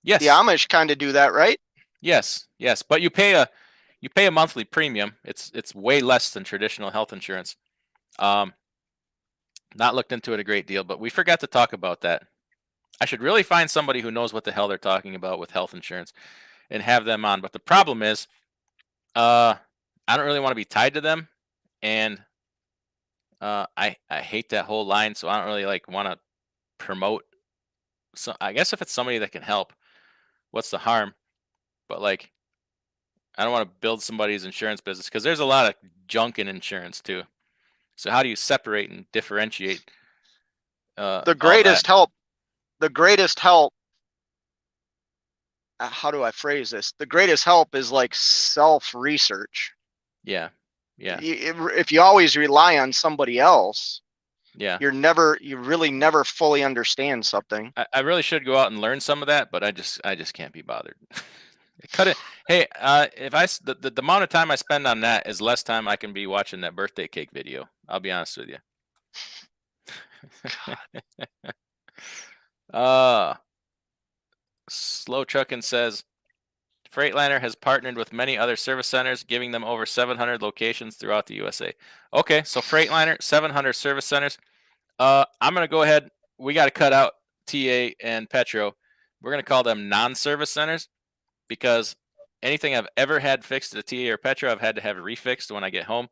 S1: Yes.
S2: The Amish kind of do that, right?
S1: Yes. But you pay a monthly premium. It's way less than traditional health insurance. Not looked into it a great deal, but we forgot to talk about that. I should really find somebody who knows what the hell they're talking about with health insurance and have them on. But the problem is, I don't really want to be tied to them, and I hate that whole line, so I don't really want to promote. So I guess if it's somebody that can help, what's the harm? But I don't want to build somebody's insurance business because there's a lot of junk in insurance too. So how do you separate and differentiate?
S2: The greatest help. The greatest help. How do I phrase this? The greatest help is like self-research.
S1: Yeah.
S2: If you always rely on somebody else,
S1: yeah,
S2: you really never fully understand something.
S1: I really should go out and learn some of that, but I just can't be bothered. Cut it. Hey, if the amount of time I spend on that is less time I can be watching that birthday cake video. I'll be honest with you. Slow Truckin says, Freightliner has partnered with many other service centers, giving them over 700 locations throughout the USA. Okay, so Freightliner, 700 service centers. I'm gonna go ahead. We got to cut out TA and Petro. We're gonna call them non-service centers because anything I've ever had fixed at a TA or Petro, I've had to have it refixed when I get home.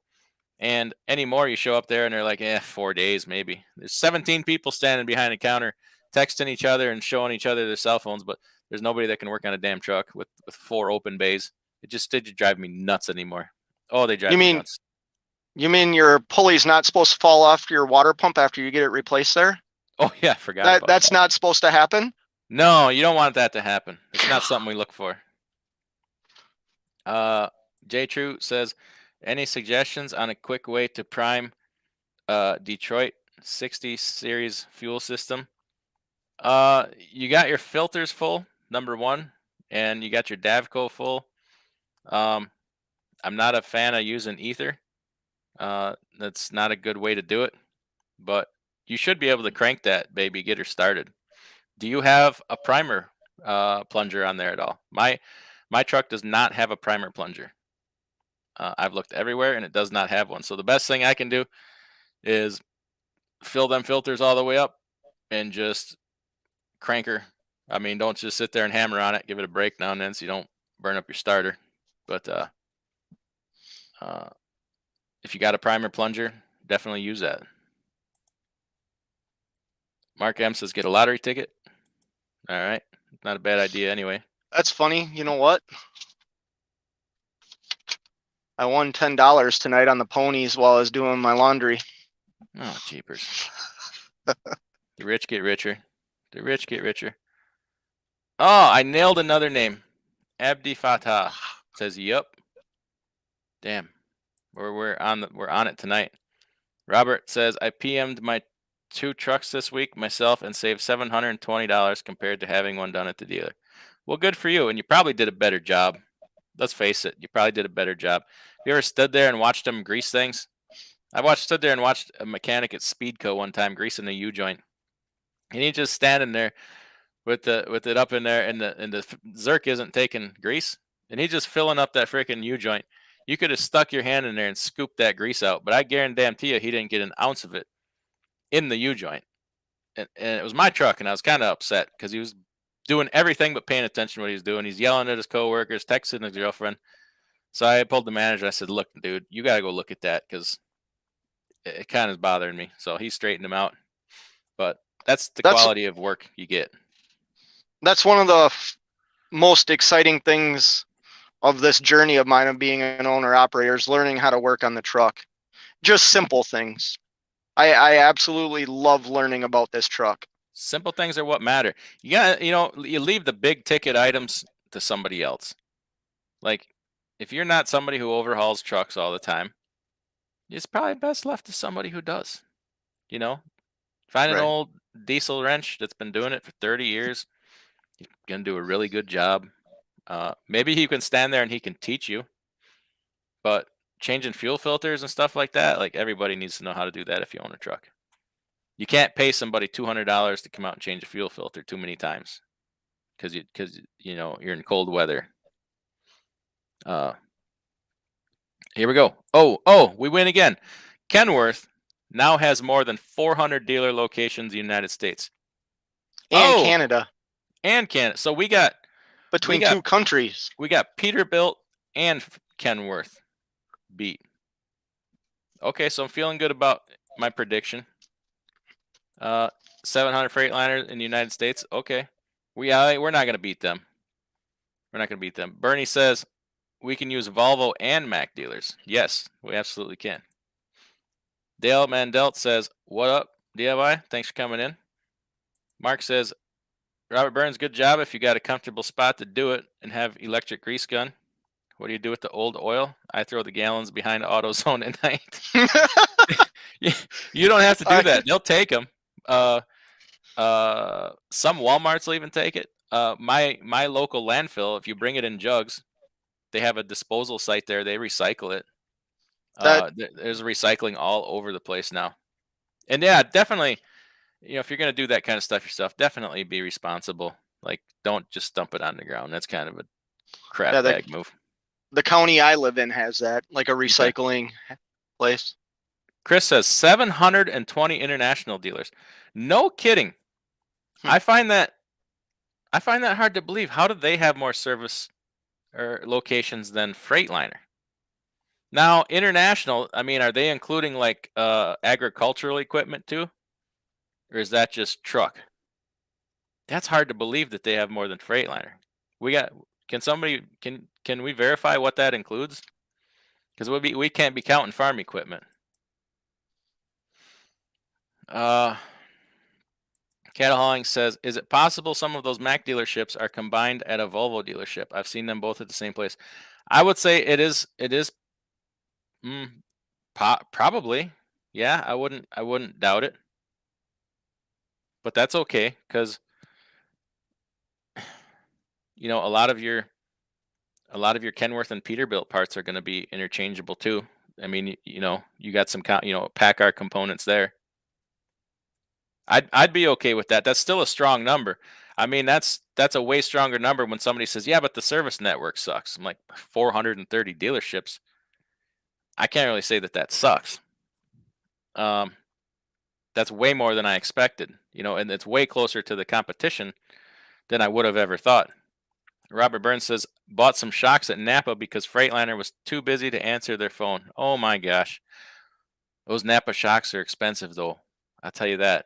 S1: And anymore, you show up there and they're like, 4 days maybe. There's 17 people standing behind a counter, texting each other and showing each other their cell phones, but there's nobody that can work on a damn truck with 4 open bays. It just drive me nuts anymore. Oh, they drive me nuts.
S2: You mean your pulley's not supposed to fall off your water pump after you get it replaced there?
S1: Oh yeah, I forgot about that.
S2: That's not supposed to happen?
S1: No, you don't want that to happen. It's not something we look for. J True says, any suggestions on a quick way to prime Detroit 60 series fuel system? You got your filters full, number one, and you got your Davco full. I'm not a fan of using ether. That's not a good way to do it, but you should be able to crank that baby, get her started. Do you have a primer plunger on there at all? My truck does not have a primer plunger. I've looked everywhere and it does not have one. So the best thing I can do is fill them filters all the way up and just crank her. I mean, don't just sit there and hammer on it. Give it a break now and then so you don't burn up your starter. But if you got a primer plunger, definitely use that. Mark M says get a lottery ticket. All right, not a bad idea anyway.
S2: That's funny. You know what? I won $10 tonight on the ponies while I was doing my laundry.
S1: Oh, jeepers. The rich get richer. The rich get richer. Oh, I nailed another name. Abdi Fatah says, "Yup." Damn, we're on it tonight. Robert says, "I PM'd my 2 trucks this week myself and saved $720 compared to having one done at the dealer." Well, good for you, and you probably did a better job. Let's face it, you probably did a better job. Have you ever stood there and watched them grease things? Stood there and watched a mechanic at Speedco one time greasing a U joint, and he's just standing there with it up in there, and the Zerk isn't taking grease, and he's just filling up that freaking U joint. You could have stuck your hand in there and scooped that grease out, but I guarantee you he didn't get an ounce of it in the U joint. And it was my truck, and I was kind of upset because he was doing everything but paying attention to what he was doing. He's yelling at his coworkers, texting his girlfriend. So I pulled the manager. I said, "Look, dude, you got to go look at that because it kind of is bothering me." So he straightened him out. But that's the quality of work you get.
S2: That's one of the most exciting things of this journey of mine of being an owner operator is learning how to work on the truck. Just simple things. I absolutely love learning about this truck.
S1: Simple things are what matter. You got, you leave the big ticket items to somebody else. Like, if you're not somebody who overhauls trucks all the time, it's probably best left to somebody who does. Find an old diesel wrench that's been doing it for 30 years. He's gonna do a really good job. Maybe he can stand there and he can teach you. But changing fuel filters and stuff like that, like everybody needs to know how to do that if you own a truck. You can't pay somebody $200 to come out and change a fuel filter too many times because you're in cold weather. Here we go. Oh, we win again. Kenworth now has more than 400 dealer locations in the United States.
S2: And Canada.
S1: And Canada. So we got
S2: between two countries.
S1: We got Peterbilt and Kenworth beat. Okay, so I'm feeling good about my prediction. 700 Freightliners in the United States. Okay, we're not gonna beat them. We're not gonna beat them. Bernie says we can use Volvo and Mack dealers. Yes, we absolutely can. Dale Mandelt says, "What up, DIY? Thanks for coming in." Mark says, "Robert Burns, good job. If you got a comfortable spot to do it and have electric grease gun, what do you do with the old oil? I throw the gallons behind AutoZone at night." You don't have to do that. They'll take them. Some Walmarts will even take it. My local landfill, if you bring it in jugs, they have a disposal site there. They recycle it. There's recycling all over the place now. And yeah, definitely, if you're going to do that kind of stuff yourself, definitely be responsible. Like, don't just dump it on the ground. That's kind of a crap bag move.
S2: The county I live in has that, like a recycling place.
S1: Chris says 720 international dealers. No kidding. I find that hard to believe. How do they have more service or locations than Freightliner? Now, international, I mean, are they including like agricultural equipment too? Or is that just truck? That's hard to believe that they have more than Freightliner. Can we verify what that includes? Because we can't be counting farm equipment. Cattle Hauling says, "Is it possible some of those Mack dealerships are combined at a Volvo dealership? I've seen them both at the same place." I would say it is. Probably. Yeah, I wouldn't doubt it. But that's okay because a lot of your Kenworth and Peterbilt parts are going to be interchangeable too. I mean, you got some PACCAR components there. I'd be okay with that. That's still a strong number. I mean, that's a way stronger number when somebody says, "Yeah, but the service network sucks." I'm like, 430 dealerships. I can't really say that sucks. That's way more than I expected, and it's way closer to the competition than I would have ever thought. Robert Burns says, "Bought some shocks at Napa because Freightliner was too busy to answer their phone." Oh my gosh. Those Napa shocks are expensive though. I'll tell you that.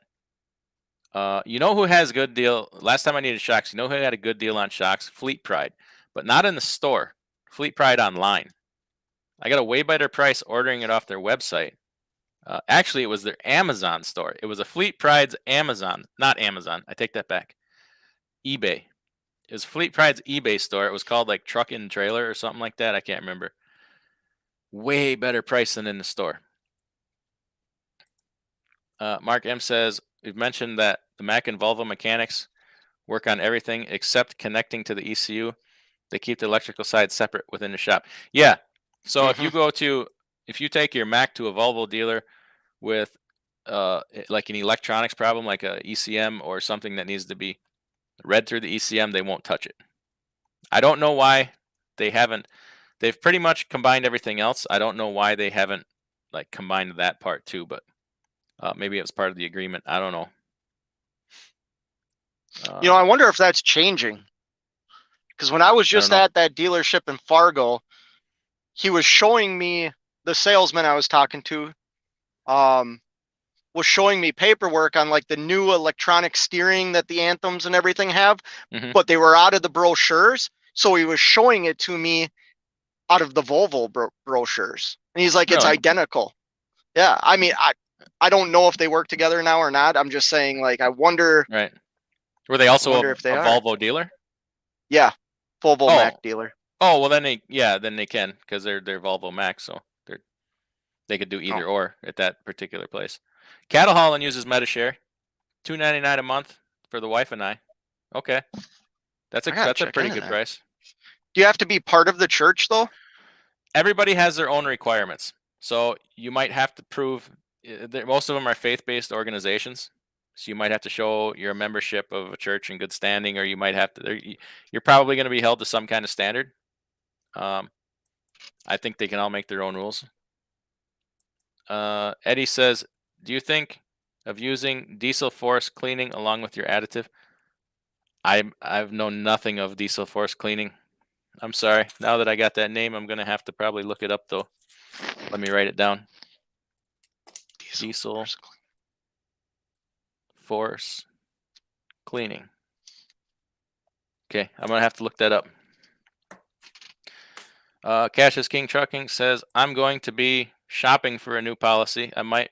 S1: You know who has a good deal? Last time I needed shocks, you know who had a good deal on shocks? Fleet Pride, but not in the store. Fleet Pride online. I got a way better price ordering it off their website. Actually, it was their Amazon store. It was a Fleet Pride's Amazon, not Amazon. I take that back. eBay. It was Fleet Pride's eBay store. It was called like Truck and Trailer or something like that. I can't remember. Way better price than in the store. Mark M says, we've mentioned that the Mac and Volvo mechanics work on everything except connecting to the ECU. They keep the electrical side separate within the shop. Yeah. So if you take your Mac to a Volvo dealer with like an electronics problem, like a ECM or something that needs to be read through the ECM, they won't touch it. I don't know why they haven't. They've pretty much combined everything else. I don't know why they haven't like combined that part too, but maybe it was part of the agreement. I don't know.
S2: I wonder if that's changing. Because when I was just at that dealership in Fargo, he was showing me, the salesman I was talking to, was showing me paperwork on like the new electronic steering that the Anthems and everything have, but they were out of the brochures. So he was showing it to me out of the Volvo brochures, and he's like, it's identical. Yeah, I mean, I don't know if they work together now or not. I'm just saying, like, I wonder.
S1: Right. Were they also a
S2: are.
S1: Volvo dealer?
S2: Yeah, Volvo Mac dealer.
S1: Oh well, then they can, because they're Volvo Mac, so they could do either or at that particular place. Cattle hauling uses Medishare, $2.99 a month for the wife and I. Okay, that's a pretty good price.
S2: Do you have to be part of the church though?
S1: Everybody has their own requirements, so you might have to prove. Most of them are faith-based organizations, so you might have to show your membership of a church in good standing, or you might have to. You're probably going to be held to some kind of standard. I think they can all make their own rules. Eddie says, do you think of using diesel force cleaning along with your additive? I've known nothing of diesel force cleaning. I'm sorry. Now that I got that name, I'm gonna have to probably look it up though. Let me write it down. Diesel force cleaning. Okay, I'm gonna have to look that up. Cash is King Trucking says, I'm going to be shopping for a new policy. I might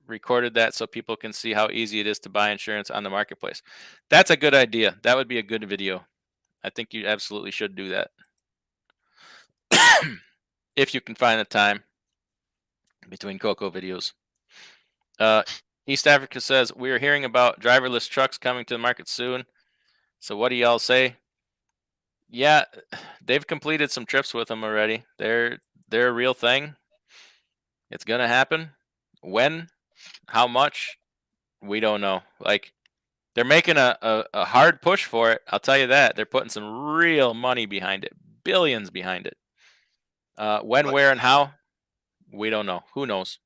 S1: recorded that so people can see how easy it is to buy insurance on the marketplace. That's a good idea. That would be a good video. I think you absolutely should do that. If you can find the time between Coco videos. East Africa says, we are hearing about driverless trucks coming to the market soon. So what do y'all say? Yeah, they've completed some trips with them already. They're a real thing. It's gonna happen. When? How much? We don't know. Like, they're making a hard push for it. I'll tell you that. They're putting some real money behind it. Billions behind it. When, where, and how? We don't know. Who knows?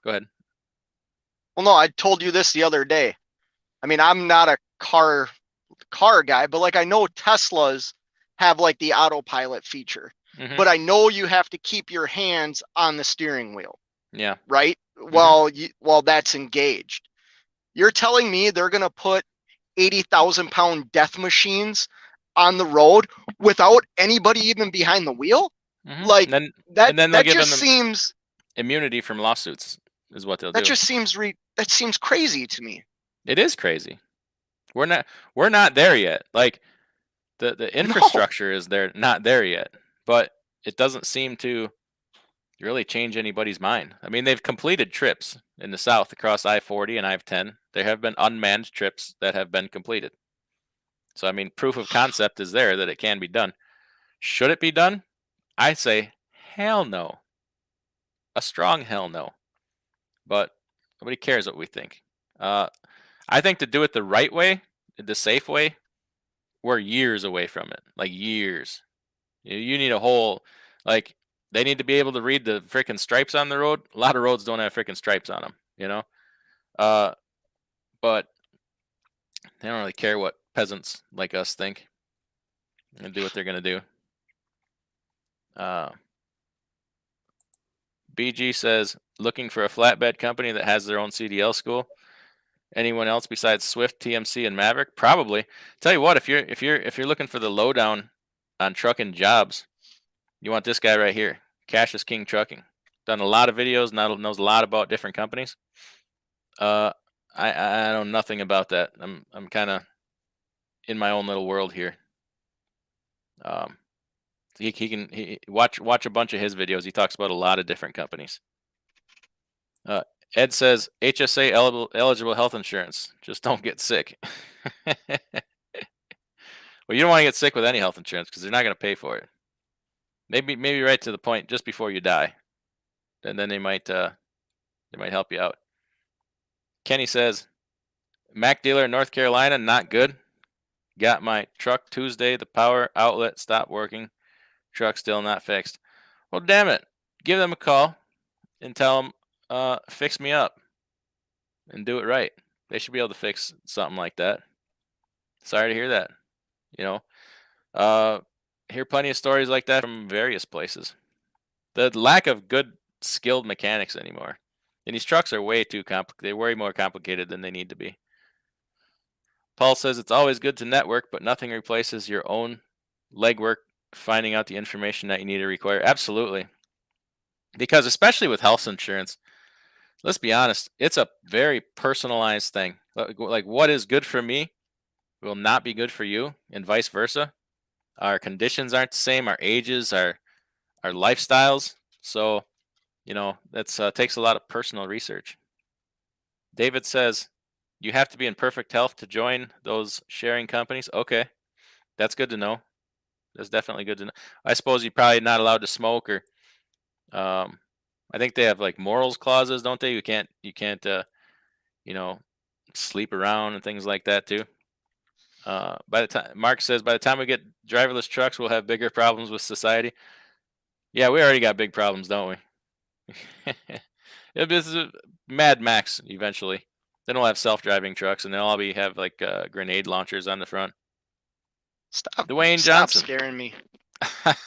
S1: Go ahead.
S2: Well, no, I told you this the other day. I mean, I'm not a car guy, but like I know Teslas have like the autopilot feature. But I know you have to keep your hands on the steering wheel.
S1: Yeah.
S2: Right? While that's engaged. You're telling me they're going to put 80,000-pound death machines on the road without anybody even behind the wheel? Like, that just seems
S1: immunity from lawsuits is what they'll do.
S2: That just seems that seems crazy to me.
S1: It is crazy. We're not there yet. Like, the infrastructure is there, not there yet, but it doesn't seem to really change anybody's mind. I mean, they've completed trips in the South across I-40 and I-10. There have been unmanned trips that have been completed. So, I mean, proof of concept is there that it can be done. Should it be done? I say, hell no. A strong hell no. But nobody cares what we think. I think to do it the right way, the safe way, we're years away from it. Like, years. You need a whole, like, they need to be able to read the freaking stripes on the road. A lot of roads don't have freaking stripes on them, you know? But they don't really care what peasants like us think. They're going to do what they're going to do. BG says, looking for a flatbed company that has their own CDL school. Anyone else besides Swift, TMC, and Maverick? Probably. Tell you what, if you're looking for the lowdown on trucking jobs, you want this guy right here. Cash is King Trucking. Done a lot of videos, knows a lot about different companies. Uh, I know nothing about that. I'm kind of in my own little world here. He can watch a bunch of his videos. He talks about a lot of different companies. Ed says HSA eligible health insurance. Just don't get sick. Well, you don't want to get sick with any health insurance because they're not going to pay for it. Maybe right to the point just before you die, and then they might help you out. Kenny says, Mac dealer in North Carolina, not good. Got my truck Tuesday. The power outlet stopped working. Truck still not fixed. Well, damn it. Give them a call and tell them, fix me up and do it right. They should be able to fix something like that. Sorry to hear that. Hear plenty of stories like that from various places. The lack of good skilled mechanics anymore. And these trucks are way too complicated. They're way more complicated than they need to be. Paul says it's always good to network, but nothing replaces your own legwork, finding out the information that you need to require. Absolutely. Because especially with health insurance, let's be honest, it's a very personalized thing. Like what is good for me will not be good for you, and vice versa. Our conditions aren't the same, our ages, our lifestyles. So, that takes a lot of personal research. David says, you have to be in perfect health to join those sharing companies. Okay, that's good to know. That's definitely good to know. I suppose you're probably not allowed to smoke, or I think they have like morals clauses, don't they? You can't sleep around and things like that too. By the time Mark says, by the time we get driverless trucks, we'll have bigger problems with society. Yeah, we already got big problems, don't we? This is Mad Max eventually. Then we'll have self-driving trucks, and they'll all have like grenade launchers on the front. Dwayne Johnson.
S2: Stop scaring me.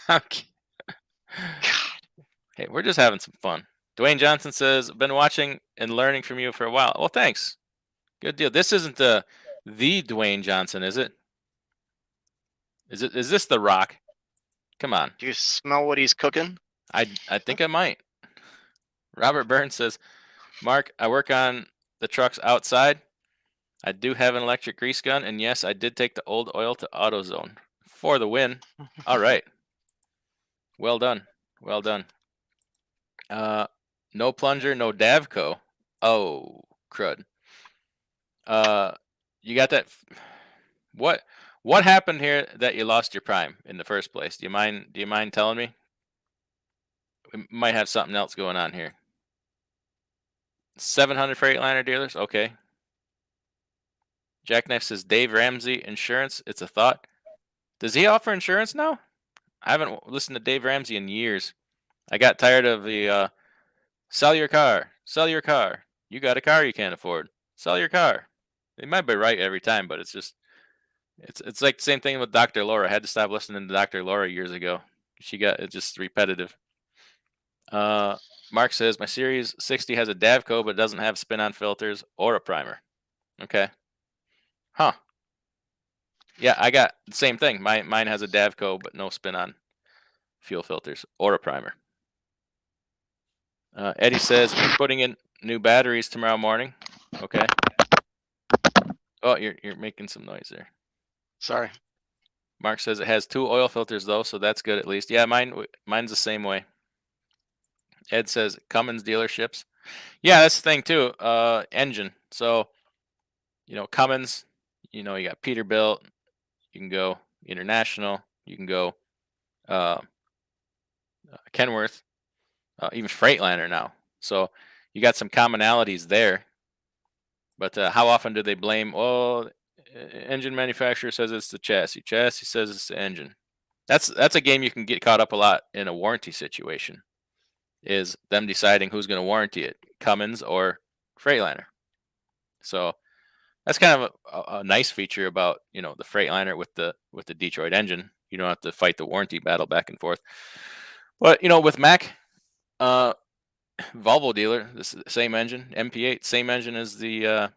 S1: Okay. Hey, we're just having some fun. Dwayne Johnson says, been watching and learning from you for a while. Well, thanks. Good deal. This isn't the Dwayne Johnson, is it? Is this The Rock? Come on.
S2: Do you smell what he's cooking?
S1: I think I might. Robert Burns says, Mark, I work on the trucks outside. I do have an electric grease gun, and yes, I did take the old oil to AutoZone for the win. All right. Well done. Well done. No plunger, no Davco. Oh, crud. You got that? What happened here that you lost your prime in the first place? Do you mind telling me? We might have something else going on here. 700 Freightliner dealers. Okay. Jackknife says Dave Ramsey insurance. It's a thought. Does he offer insurance now? I haven't listened to Dave Ramsey in years. I got tired of the sell your car. Sell your car. You got a car you can't afford. Sell your car. They might be right every time, but it's just it's like the same thing with Dr. Laura. I had to stop listening to Dr. Laura years ago. It's just repetitive. Mark says my Series 60 has a Davco but doesn't have spin-on filters or a primer. Okay. Huh. Yeah, I got the same thing. Mine has a Davco but no spin-on fuel filters or a primer. Eddie says putting in new batteries tomorrow morning. Okay. Oh, you're making some noise there.
S2: Sorry.
S1: Mark says it has 2 oil filters though, so that's good at least. Yeah, mine's the same way. Ed says Cummins dealerships. Yeah, that's the thing too. Engine. So, Cummins. You got Peterbilt. You can go International. You can go Kenworth. Even Freightliner now. So you got some commonalities there. But how often do they blame? Well, engine manufacturer says it's the chassis. Chassis says it's the engine. That's a game you can get caught up a lot in a warranty situation. Is them deciding who's going to warranty it, Cummins or Freightliner. So that's kind of a nice feature about the Freightliner with the Detroit engine. You don't have to fight the warranty battle back and forth. But with Mac, Volvo dealer, this is the same engine, MP8, same engine as the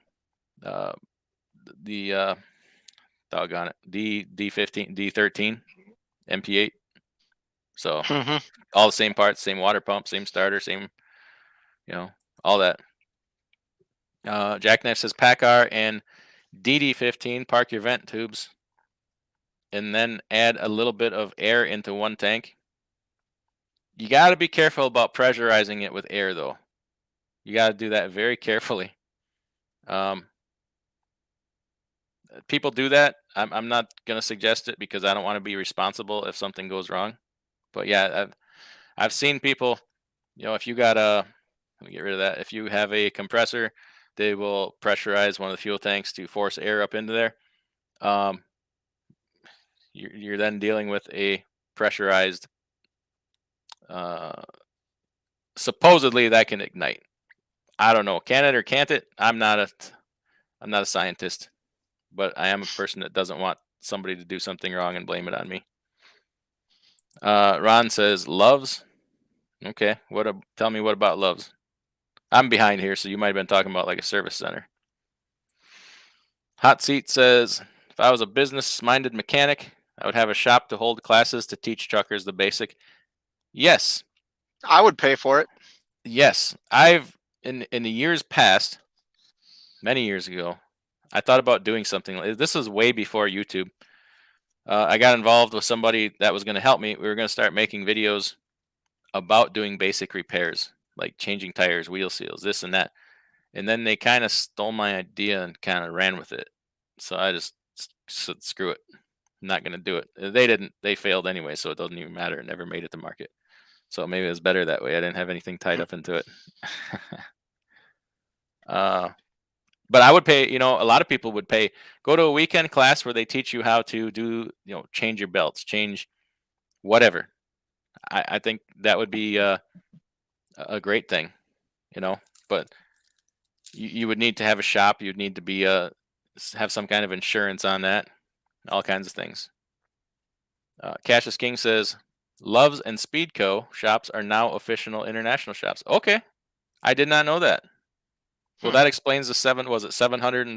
S1: uh, doggone it, D15, D13, MP8. So
S2: Mhm.
S1: all the same parts, same water pump, same starter, same, all that. Jackknife says PACCAR and DD15, park your vent tubes, and then add a little bit of air into one tank. You got to be careful about pressurizing it with air, though. You got to do that very carefully. Um, People do that. I'm not gonna suggest it because I don't want to be responsible if something goes wrong. But yeah, I've seen people. If you got a, let me get rid of that. If you have a compressor, they will pressurize one of the fuel tanks to force air up into there. Um, you're then dealing with a pressurized. Uh, Supposedly that can ignite. I don't know. Can it or can't it? I'm not a scientist, but I am a person that doesn't want somebody to do something wrong and blame it on me. Ron says loves. Okay, tell me what about loves? I'm behind here, so you might have been talking about like a service center. Hot Seat says, if I was a business-minded mechanic, I would have a shop to hold classes to teach truckers the basic. Yes,
S2: I would pay for it.
S1: yes. I've in the years past, many years ago, I thought about doing something. This was way before YouTube. I got involved with somebody that was going to help me. We were going to start making videos about doing basic repairs, like changing tires, wheel seals, this and that. And then they kind of stole my idea and kind of ran with it. So I just said, screw it. I'm not going to do it. They didn't. They failed anyway, so it doesn't even matter. It never made it to market. So maybe it was better that way. I didn't have anything tied up into it. uh, but I would pay. A lot of people would pay. Go to a weekend class where they teach you how to do, change your belts, change whatever. I think that would be a great thing. But you would need to have a shop. You'd need to be have some kind of insurance on that. All kinds of things. Cassius King says, Loves and Speedco shops are now official international shops. Okay, I did not know that. Well, that explains the 720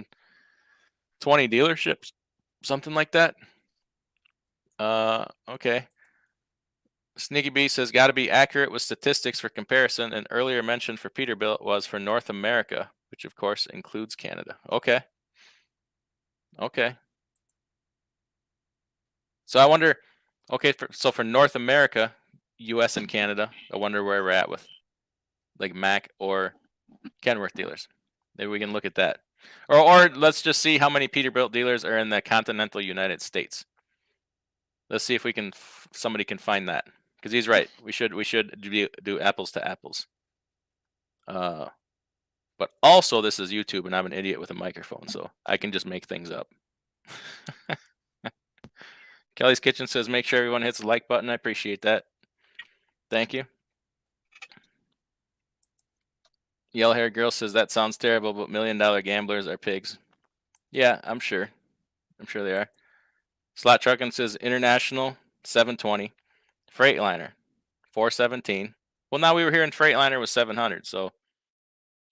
S1: dealerships, something like that. Okay. Sneaky B says, got to be accurate with statistics for comparison. And earlier mentioned for Peterbilt was for North America, which of course includes Canada. Okay. Okay. So I wonder, okay, so for North America, U.S. and Canada, I wonder where we're at with like Mac or Kenworth dealers. Maybe we can look at that, or let's just see how many Peterbilt dealers are in the continental United States. Let's see if we can somebody can find that, because he's right. We should do apples to apples. But also this is YouTube, and I'm an idiot with a microphone, so I can just make things up. Kelly's Kitchen says, make sure everyone hits the like button. I appreciate that. Thank you. Yellow Hair Girl says, that sounds terrible, but $1 million gamblers are pigs. Yeah, I'm sure. I'm sure they are. Slot Truckin' says, International, 720. Freightliner, 417. Well, now we were hearing Freightliner was 700, so.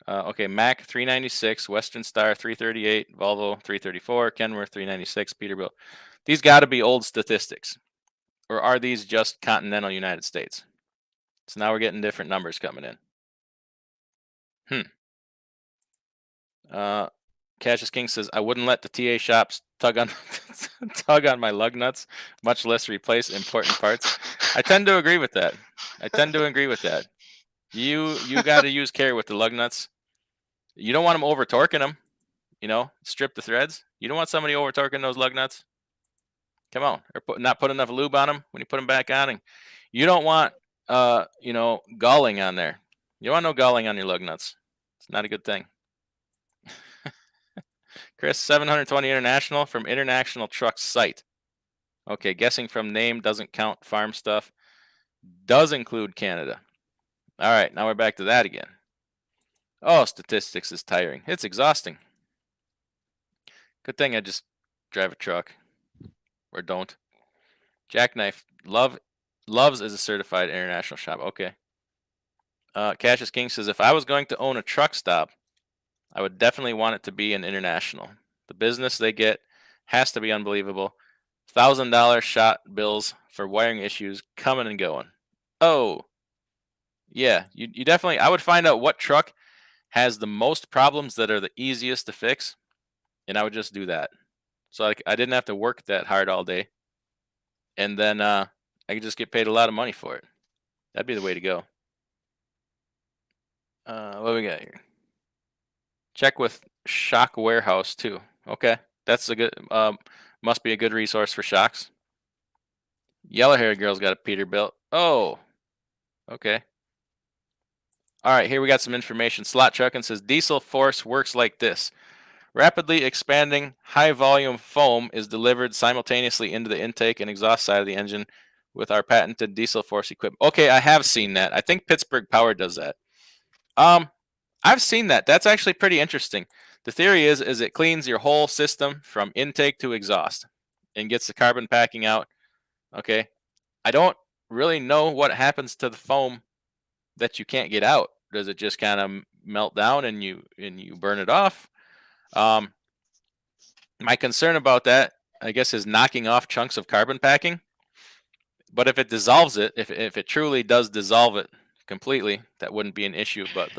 S1: Okay, Mac, 396. Western Star, 338. Volvo, 334. Kenworth, 396. Peterbilt. These got to be old statistics. Or are these just continental United States? So now we're getting different numbers coming in. Cassius King says, I wouldn't let the TA shops tug on tug on my lug nuts, much less replace important parts. I tend to agree with that. You got to use care with the lug nuts. You don't want them over torquing them. Strip the threads. You don't want somebody over torquing those lug nuts. Come on, or not put enough lube on them when you put them back on. And you don't want galling on there. You don't want no galling on your lug nuts. It's not a good thing. Chris, 720 International from International Truck Site. Okay, guessing from name doesn't count farm stuff. Does include Canada. All right, now we're back to that again. Oh, statistics is tiring. It's exhausting. Good thing I just drive a truck. Or don't. Jackknife. Loves is a certified international shop. Okay. Cassius King says, if I was going to own a truck stop, I would definitely want it to be an international. The business they get has to be unbelievable. $1,000 shot bills for wiring issues coming and going. Oh, yeah, you definitely. I would find out what truck has the most problems that are the easiest to fix, and I would just do that. So I didn't have to work that hard all day, and then I could just get paid a lot of money for it. That'd be the way to go. What do we got here? Check with Shock Warehouse too. Okay, that's a good. Must be a good resource for shocks. Yellow haired girl's got a Peterbilt. Oh, okay. All right, here we got some information. Slot Truckin' says diesel force works like this. Rapidly expanding high volume foam is delivered simultaneously into the intake and exhaust side of the engine with our patented diesel force equipment. Okay, I have seen that. I think Pittsburgh Power does that. I've seen that. That's actually pretty interesting. The theory is it cleans your whole system from intake to exhaust and gets the carbon packing out. Okay. I don't really know what happens to the foam that you can't get out. Does it just kind of melt down and you burn it off? My concern about that, I guess, is knocking off chunks of carbon packing. But if it dissolves it, if it truly does dissolve it completely, that wouldn't be an issue. But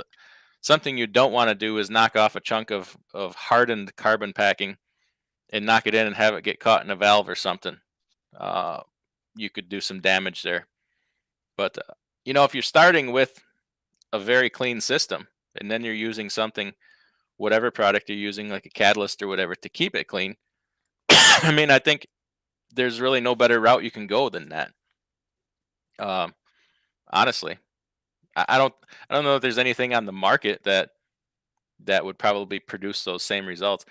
S1: something you don't want to do is knock off a chunk of hardened carbon packing and knock it in and have it get caught in a valve or something. You could do some damage there. But, if you're starting with a very clean system and then you're using something, whatever product you're using, like a catalyst or whatever, to keep it clean, I mean, I think there's really no better route you can go than that. Honestly, I don't know if there's anything on the market that would probably produce those same results.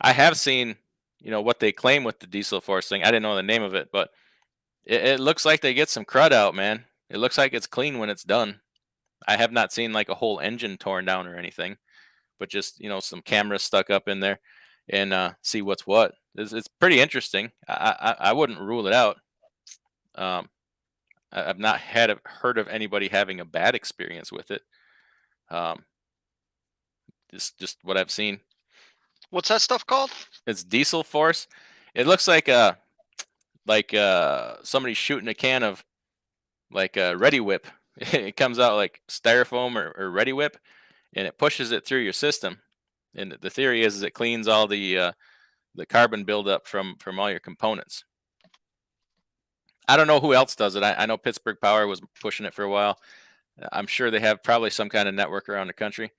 S1: I have seen, what they claim with the diesel force thing. I didn't know the name of it, but it looks like they get some crud out, man. It looks like it's clean when it's done. I have not seen like a whole engine torn down or anything, but just some cameras stuck up in there and see what's what. It's pretty interesting. I wouldn't rule it out. I've not heard of anybody having a bad experience with it. Just what I've seen.
S2: What's that stuff called?
S1: It's diesel force. It looks like somebody shooting a can of like a Ready Whip. It comes out like styrofoam or Ready Whip, and it pushes it through your system. And the theory is it cleans all the carbon buildup from all your components. I don't know who else does it. I know Pittsburgh Power was pushing it for a while. I'm sure they have probably some kind of network around the country,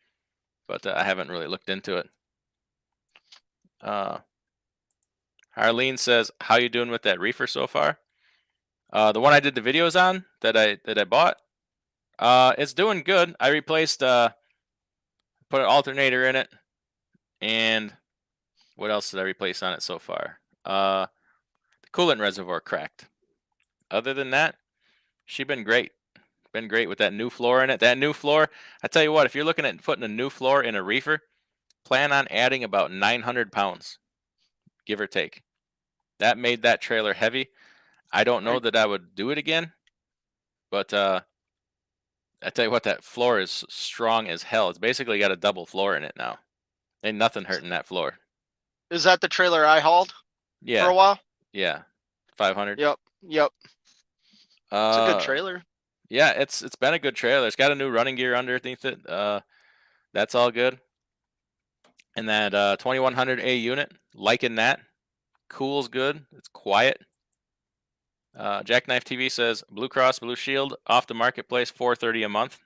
S1: but I haven't really looked into it. Harleen says, "How you doing with that reefer so far?" The one I did the videos on that I bought, it's doing good. I replaced, put an alternator in it, and what else did I replace on it so far? The coolant reservoir cracked. Other than that, she's been great. Been great with that new floor in it. That new floor, I tell you what, if you're looking at putting a new floor in a reefer, plan on adding about 900 pounds, give or take. That made that trailer heavy. I don't know that I would do it again, but I tell you what, that floor is strong as hell. It's basically got a double floor in it now. Ain't nothing hurting that floor.
S2: Is that the trailer I hauled
S1: Yeah.
S2: for a while?
S1: Yeah. 500.
S2: Yep. It's a good trailer.
S1: Yeah, it's been a good trailer. It's got a new running gear underneath it. That's all good. And that 2100A unit, liking that. Cool's good. It's quiet. Jackknife TV says Blue Cross Blue Shield off the marketplace, $430 a month.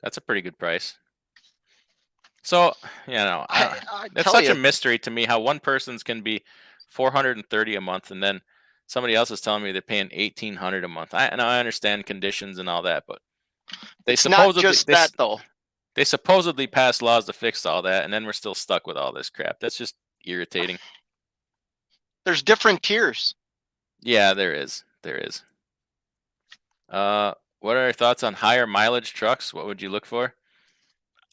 S1: That's a pretty good price. So it's such a mystery to me how one person's can be $430 a month, and then somebody else is telling me they're paying $1,800 a month. I understand conditions and all that, but
S2: it's not just that though.
S1: They supposedly passed laws to fix all that, and then we're still stuck with all this crap. That's just irritating.
S2: There's different tiers.
S1: Yeah, there is. There is. What are your thoughts on higher mileage trucks? What would you look for?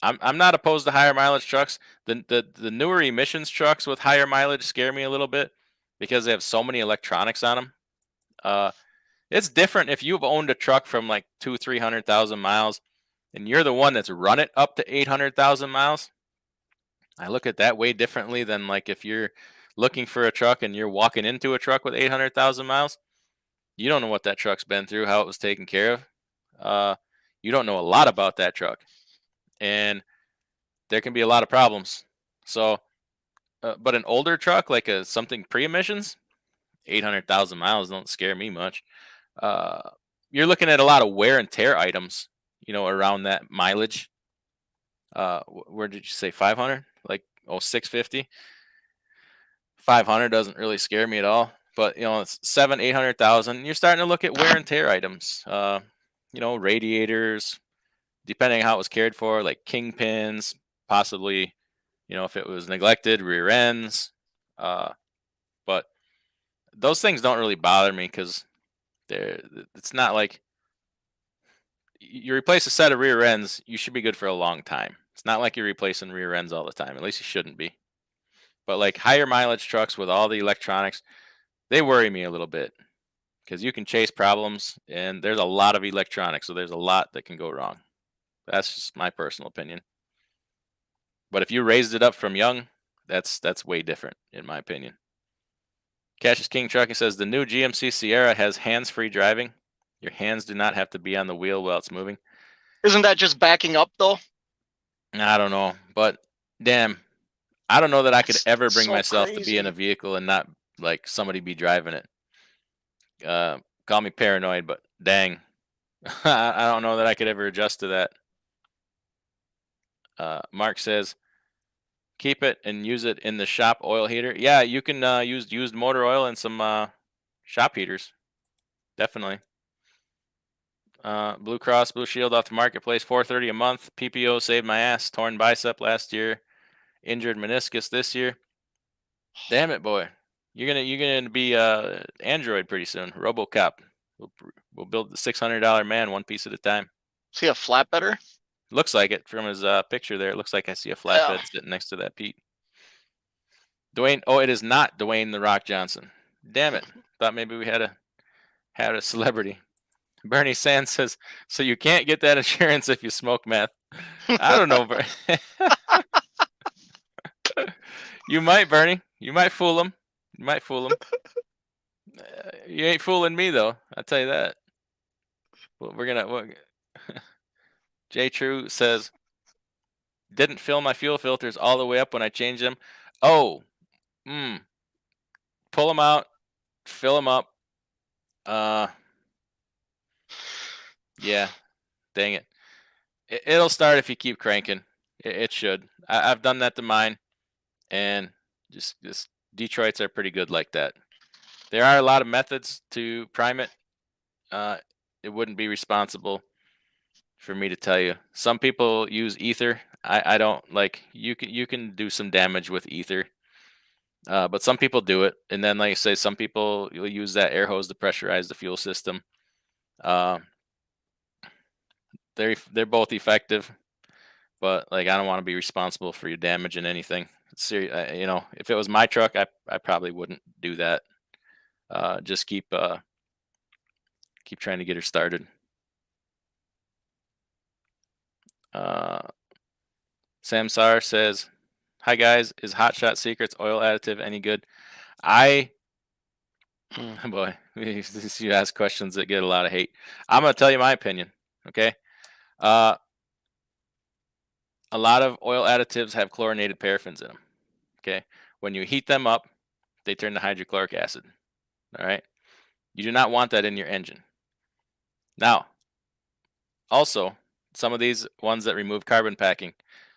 S1: I'm not opposed to higher mileage trucks. The newer emissions trucks with higher mileage scare me a little bit because they have so many electronics on them. It's different if you've owned a truck from like 200,000-300,000 miles, and you're the one that's run it up to 800,000 miles. I look at that way differently than like if you're looking for a truck and you're walking into a truck with 800,000 miles. You don't know what that truck's been through, how it was taken care of. Uh, you don't know a lot about that truck, and there can be a lot of problems. So, but an older truck like a something pre-emissions, 800,000 miles don't scare me much. Uh, you're looking at a lot of wear and tear items, around that mileage. Where did you say 500? Like 650? 500 doesn't really scare me at all. But it's 800,000. You're starting to look at wear and tear items. Radiators, depending on how it was cared for, like kingpins, possibly, if it was neglected, rear ends. But those things don't really bother me because it's not like you replace a set of rear ends, you should be good for a long time. It's not like you're replacing rear ends all the time. At least you shouldn't be. But like higher mileage trucks with all the electronics, they worry me a little bit because you can chase problems and there's a lot of electronics, so there's a lot that can go wrong. That's just my personal opinion. But if you raised it up from young, that's way different in my opinion. Cash is King Trucking says the new GMC Sierra has hands-free driving. Your hands do not have to be on the wheel while it's moving.
S2: Isn't that just backing up though?
S1: I don't know, but damn, I don't know that I could
S2: That's
S1: ever bring
S2: so
S1: myself to be in a
S2: crazy.
S1: vehicle and not like somebody be driving it. Call me paranoid, but dang, I don't know that I could ever adjust to that. Mark says, keep it and use it in the shop oil heater. Yeah, you can use used motor oil in some shop heaters. Definitely. Blue Cross Blue Shield off the marketplace, $430 a month. PPO saved my ass. Torn bicep last year. Injured meniscus this year. Damn it, boy. You're gonna be Android pretty soon. RoboCop. We'll build the $600 man one piece at a time.
S2: See a flatbedder?
S1: Looks like it from his picture there. It looks like I see a
S2: Yeah.
S1: flatbed sitting next to that Pete. Dwayne. Oh, it is not Dwayne the Rock Johnson. Damn it. Thought maybe we had a celebrity. Bernie Sands says, so you can't get that insurance if you smoke meth. I don't know. You might, Bernie. You might fool him. You might fool him. You ain't fooling me though. I'll tell you that. Well, J True says, didn't fill my fuel filters all the way up when I changed them. Oh, pull them out, fill them up. Yeah, dang it. It'll start if you keep cranking. It should. I've done that to mine, and just Detroit's are pretty good like that. There are a lot of methods to prime it. It wouldn't be responsible for me to tell you. Some people use ether. I don't like. You can do some damage with ether, but some people do it. And then, like I say, some people will use that air hose to pressurize the fuel system. Uh, they're both effective, but like I don't want to be responsible for your damage and anything. If it was my truck, I probably wouldn't do that. Just keep trying to get her started. Samsar says, "Hi guys, is Hot Shot Secrets oil additive any good?" I boy, you ask questions that get a lot of hate. I'm gonna tell you my opinion. Okay, uh, a lot of oil additives have chlorinated paraffins in them. Okay, when you heat them up, they turn to hydrochloric acid. All right, you do not want that in your engine. Now, also, some of these ones that remove carbon packing,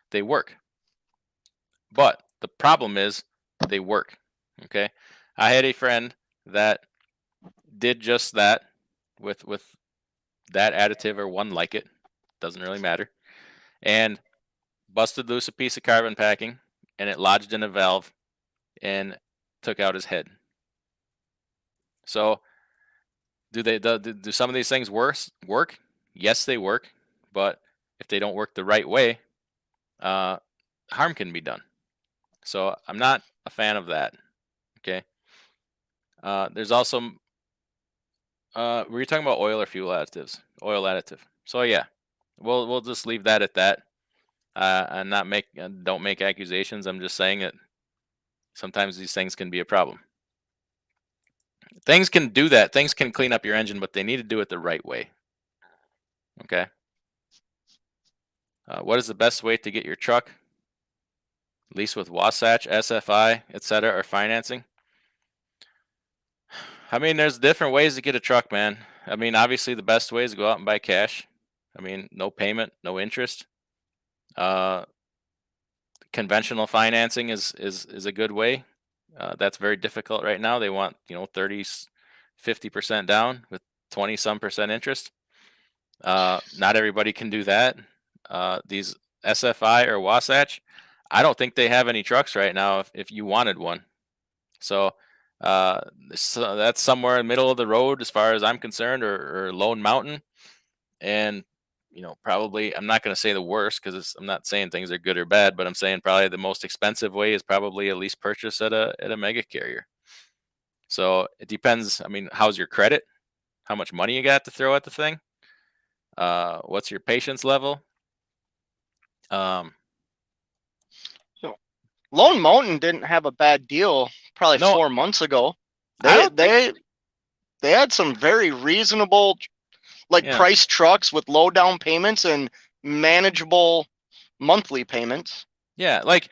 S1: they work. But the problem is they work. Okay. I had a friend that did just that with that additive or one like it. Doesn't really matter. And busted loose a piece of carbon packing and it lodged in a valve and took out his head. So do some of these things work? Yes, they work, but if they don't work the right way, harm can be done. So I'm not a fan of that. Okay. There's also were you talking about oil or fuel additives? Oil additive. So yeah, we'll just leave that at that. I'm not make don't make accusations. I'm just saying that sometimes these things can be a problem. Things can do that. Things can clean up your engine, but they need to do it the right way. Okay. What is the best way to get your truck? Lease with Wasatch, SFI, etc., or financing? I mean, there's different ways to get a truck, man. I mean, obviously, the best way is to go out and buy cash. I mean, no payment, no interest. Uh, Conventional financing is a good way. That's very difficult right now. They want 30, 50% down with 20 some percent interest. Not everybody can do that. These SFI or Wasatch, I don't think they have any trucks right now. If you wanted one, so that's somewhere in the middle of the road as far as I'm concerned, or Lone Mountain, and probably I'm not going to say the worst because I'm not saying things are good or bad, but I'm saying probably the most expensive way is probably a lease purchase at a mega carrier. So it depends. I mean, how's your credit? How much money you got to throw at the thing? What's your patience level? Um,
S2: So Lone Mountain didn't have a bad deal probably
S1: no,
S2: 4 months ago.
S1: I
S2: They
S1: don't think.
S2: they they had some very reasonable
S1: Yeah,
S2: price trucks with low down payments and manageable monthly payments.
S1: yeah, like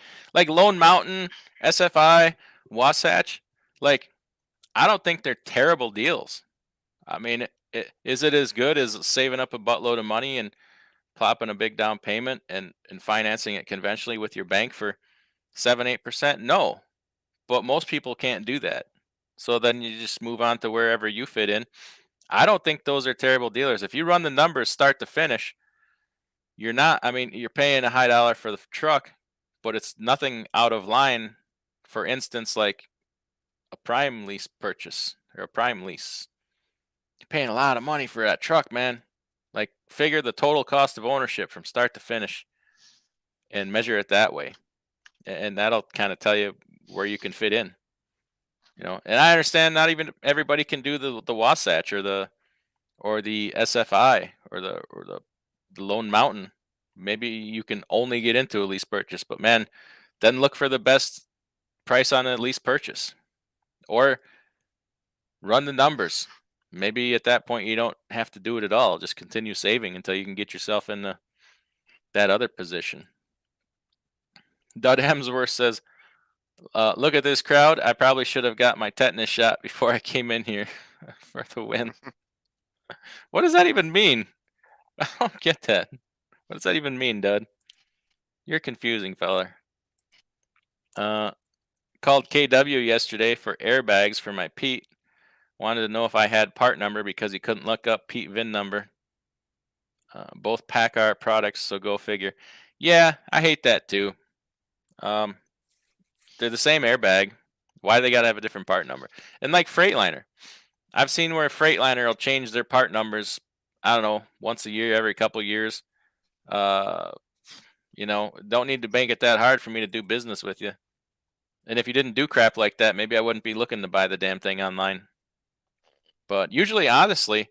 S1: Lone Mountain, SFI, Wasatch. Like I don't think they're terrible deals. I mean, is it as good as saving up a buttload of money and plopping a big down payment and financing it conventionally with your bank for 7-8%? No, but most people can't do that. So then you just move on to wherever you fit in. I don't think those are terrible dealers. If you run the numbers start to finish, you're not. I mean, you're paying a high dollar for the truck, but it's nothing out of line. For instance, like a prime lease purchase or a prime lease. You're paying a lot of money for that truck, man. Like figure the total cost of ownership from start to finish and measure it that way. And that'll kind of tell you where you can fit in. And I understand not even everybody can do the Wasatch or the SFI or the Lone Mountain. Maybe you can only get into a lease purchase, but man, then look for the best price on a lease purchase or run the numbers. Maybe at that point you don't have to do it at all. Just continue saving until you can get yourself in that other position. Dud Hemsworth says, "Look at this crowd. I probably should have got my tetanus shot before I came in here for the win." What does that even mean? I don't get that. What does that even mean, Dud? You're confusing, fella. Uh, Called KW yesterday for airbags for my Pete. Wanted to know if I had part number because he couldn't look up Pete VIN number. Both PACCAR products, so go figure. Yeah, I hate that too. Um, they're the same airbag. Why they gotta have a different part number? And like Freightliner, I've seen where Freightliner will change their part numbers. I don't know, once a year, every couple years. Uh, don't need to bank it that hard for me to do business with you. And if you didn't do crap like that, maybe I wouldn't be looking to buy the damn thing online. But usually, honestly,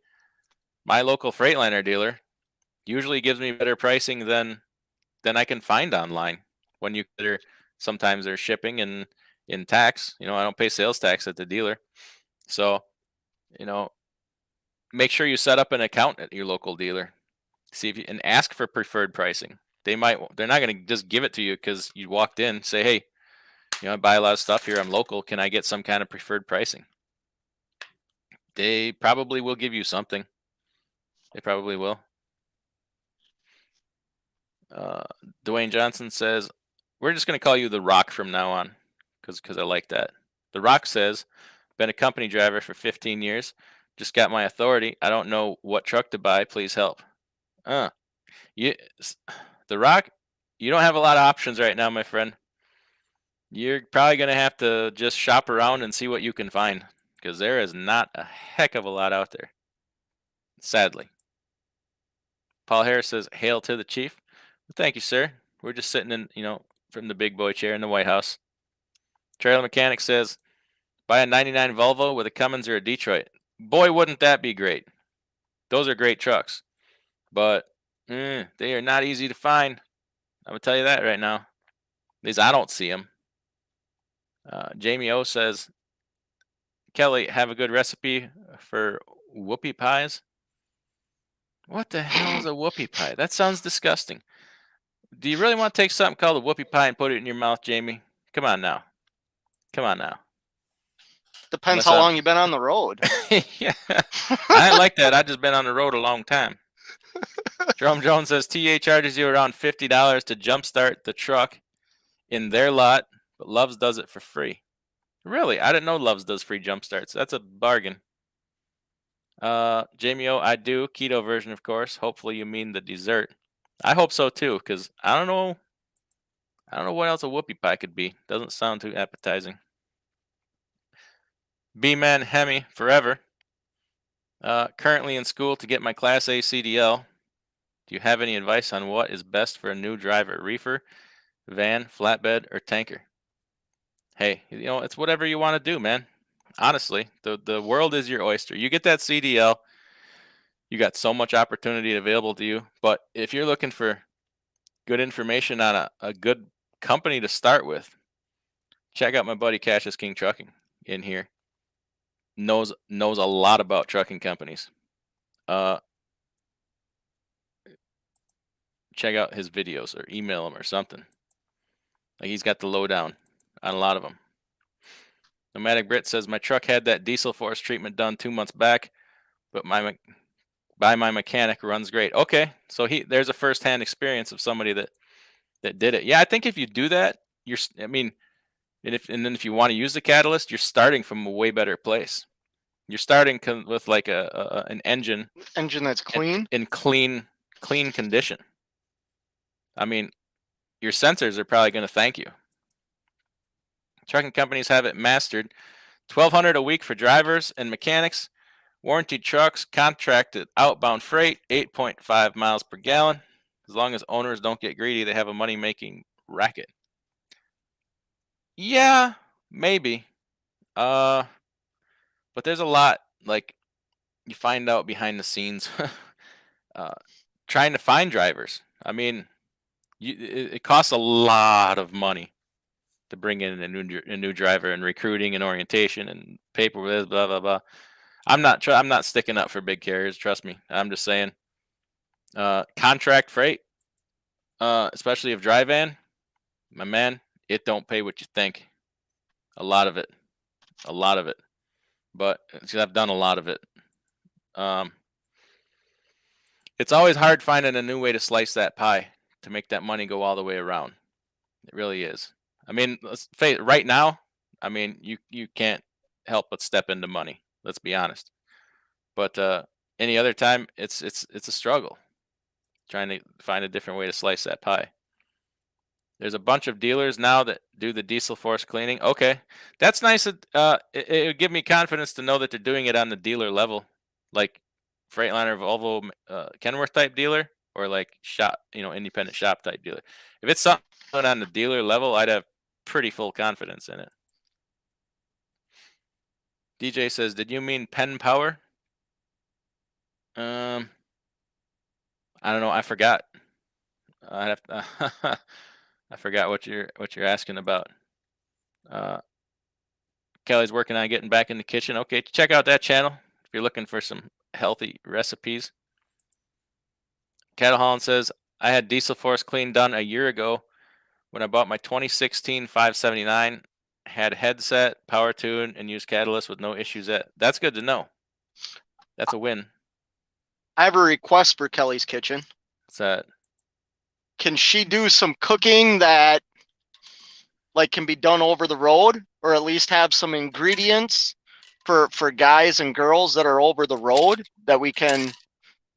S1: my local Freightliner dealer usually gives me better pricing than I can find online. When you consider sometimes there's shipping and in tax, I don't pay sales tax at the dealer. So, you know, make sure you set up an account at your local dealer. See if you and ask for preferred pricing. They're not going to just give it to you because you walked in. Say, hey, I buy a lot of stuff here. I'm local. Can I get some kind of preferred pricing? They probably will give you something. They probably will. Uh, Dwayne Johnson says, we're just going to call you The Rock from now on because I like that. The Rock says, been a company driver for 15 years. Just got my authority. I don't know what truck to buy. Please help. You, The Rock, you don't have a lot of options right now, my friend. You're probably going to have to just shop around and see what you can find because there is not a heck of a lot out there. Sadly. Paul Harris says, hail to the chief. Well, thank you, sir. We're just sitting in, from the big boy chair in the White House. Trailer Mechanic says, buy a 99 Volvo with a Cummins or a Detroit. Boy, wouldn't that be great. Those are great trucks. But they are not easy to find. I'm gonna tell you that right now. At least I don't see them. Jamie O says, Kelly, have a good recipe for whoopie pies. What the hell is a whoopie pie? That sounds disgusting. Do you really want to take something called a whoopie pie and put it in your mouth, Jamie? Come on now. Come on now.
S2: Depends
S1: Unless
S2: how
S1: I'm.
S2: long you've been on the road.
S1: Yeah. I ain't like that. I just been on the road a long time. Jerome Jones says TA charges you around $50 to jumpstart the truck in their lot, but Love's does it for free. Really? I didn't know Love's does free jump starts. That's a bargain. Jamie O, I do. Keto version, of course. Hopefully you mean the dessert. I hope so too, because I don't know. I don't know what else a whoopie pie could be. Doesn't sound too appetizing. B-Man Hemi forever. Currently in school to get my Class A CDL. Do you have any advice on what is best for a new driver? Reefer, van, flatbed, or tanker? Hey, it's whatever you want to do, man. Honestly, the world is your oyster. You get that CDL, you got so much opportunity available to you. But if you're looking for good information on a good company to start with, check out my buddy Cassius King Trucking in here. Knows a lot about trucking companies. Check out his videos or email him or something. Like, he's got the lowdown on a lot of them. Nomadic Brit says my truck had that diesel force treatment done 2 months back, but my mechanic runs great. Okay, so there's a first-hand experience of somebody that did it. Yeah, I think if you do that, and then if you want to use the catalyst, you're starting from a way better place. You're starting with like an engine
S2: That's clean.
S1: in clean condition. I mean, your sensors are probably going to thank you. Trucking companies have it mastered. $1,200 a week for drivers and mechanics. Warranted trucks, contracted outbound freight, 8.5 miles per gallon. As long as owners don't get greedy, they have a money-making racket. Yeah, maybe. But there's a lot, like, you find out behind the scenes. Trying to find drivers. I mean, it costs a lot of money to bring in a new driver, and recruiting and orientation and paperwork, blah blah blah. I'm not sticking up for big carriers. Trust me. I'm just saying. Contract freight, especially of dry van, my man, it don't pay what you think. A lot of it. But I've done a lot of it. It's always hard finding a new way to slice that pie to make that money go all the way around. It really is. I mean, let's face it, right now, I mean, you can't help but step into money. Let's be honest. But any other time, it's a struggle trying to find a different way to slice that pie. There's a bunch of dealers now that do the diesel force cleaning. Okay, that's nice. It would give me confidence to know that they're doing it on the dealer level, like Freightliner, Volvo, Kenworth type dealer, or like shop, independent shop type dealer. If it's something on the dealer level, I'd have pretty full confidence in it. DJ says, "Did you mean pen power?" I don't know. I forgot. I have to, I forgot what you're asking about. Kelly's working on getting back in the kitchen. Okay, check out that channel if you're looking for some healthy recipes. Cattle Holland says, I had diesel force clean done a year ago when I bought my 2016 579. Had headset, power tune, and used catalyst with no issues. That's good to know. That's a win.
S2: I have a request for Kelly's kitchen.
S1: What's that?
S2: Can she do some cooking that can be done over the road, or at least have some ingredients for guys and girls that are over the road that we can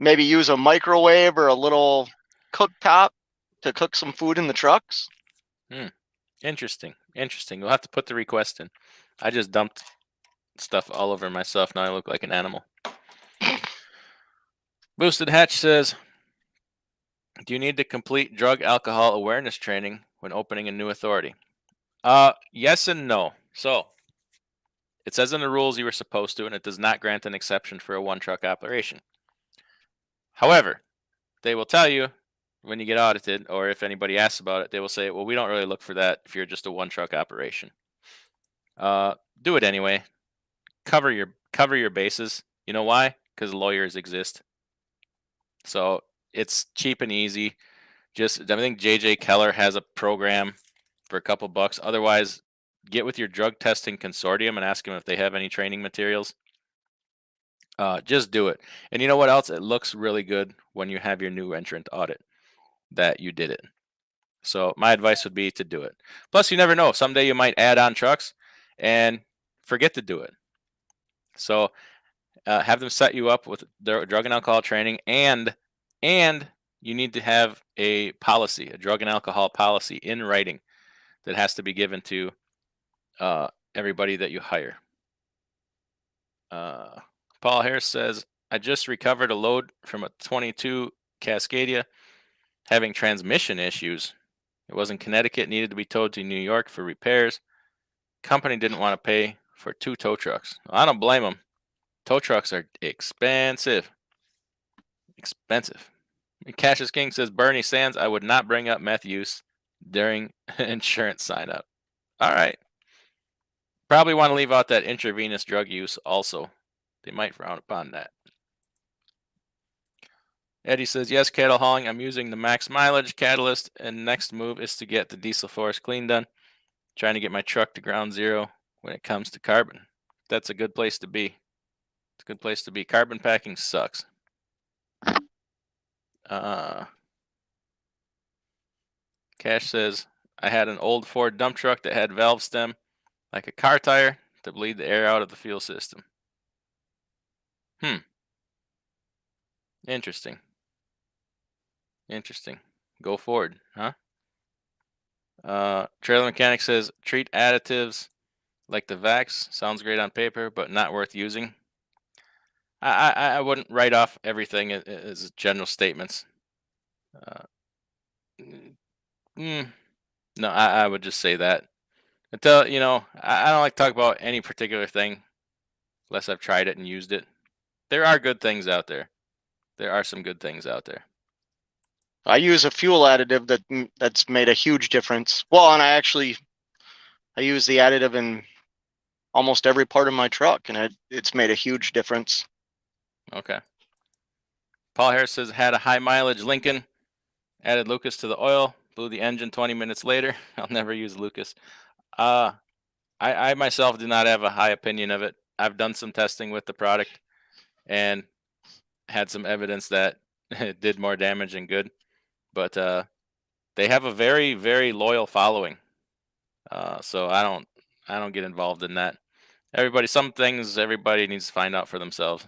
S2: maybe use a microwave or a little cooktop to cook some food in the trucks?
S1: Interesting. We'll have to put the request in. I just dumped stuff all over myself. Now I look like an animal. Boosted Hatch says, do you need to complete drug alcohol awareness training when opening a new authority? Yes and no. So it says in the rules you were supposed to, and it does not grant an exception for a one truck operation. However, they will tell you when you get audited, or if anybody asks about it, they will say, well, we don't really look for that if you're just a one truck operation. Do it anyway. Cover your bases. You know why? Because lawyers exist. So it's cheap and easy. Just I think JJ Keller has a program for a couple bucks. Otherwise, get with your drug testing consortium and ask them if they have any training materials. Just do it. And you know what else? It looks really good when you have your new entrant audit that you did it. So my advice would be to do it. Plus, you never know. Someday you might add on trucks and forget to do it. So have them set you up with their drug and alcohol training, and you need to have a policy, a drug and alcohol policy in writing that has to be given to everybody that you hire. Paul Harris says, I just recovered a load from a 22 Cascadia having transmission issues. It was in Connecticut, needed to be towed to New York for repairs. Company didn't want to pay for 2 tow trucks. I don't blame them. Tow trucks are expensive. Expensive. Cassius King says, Bernie Sands, I would not bring up meth use during insurance sign up. All right. Probably want to leave out that intravenous drug use also. They might frown upon that. Eddie says, yes, cattle hauling. I'm using the max mileage catalyst, and next move is to get the diesel forest clean done. Trying to get my truck to ground zero when it comes to carbon. That's a good place to be. It's a good place to be. Carbon packing sucks. Cash says, I had an old Ford dump truck that had valve stem like a car tire to bleed the air out of the fuel system. Interesting. Go Ford, huh? Trailer Mechanic says, treat additives like the Vax. Sounds great on paper, but not worth using. I wouldn't write off everything as general statements. No, I would just say that. Until, I don't like to talk about any particular thing unless I've tried it and used it. There are good things out there. There are some good things out there.
S2: I use a fuel additive that's made a huge difference. Well, and I use the additive in almost every part of my truck, and it's made a huge difference.
S1: Okay. Paul Harris says, had a high mileage Lincoln, added Lucas to the oil, blew the engine 20 minutes later. I'll never use Lucas. I myself do not have a high opinion of it. I've done some testing with the product and had some evidence that it did more damage than good. But they have a very, very loyal following. So I don't get involved in that. Some things everybody needs to find out for themselves.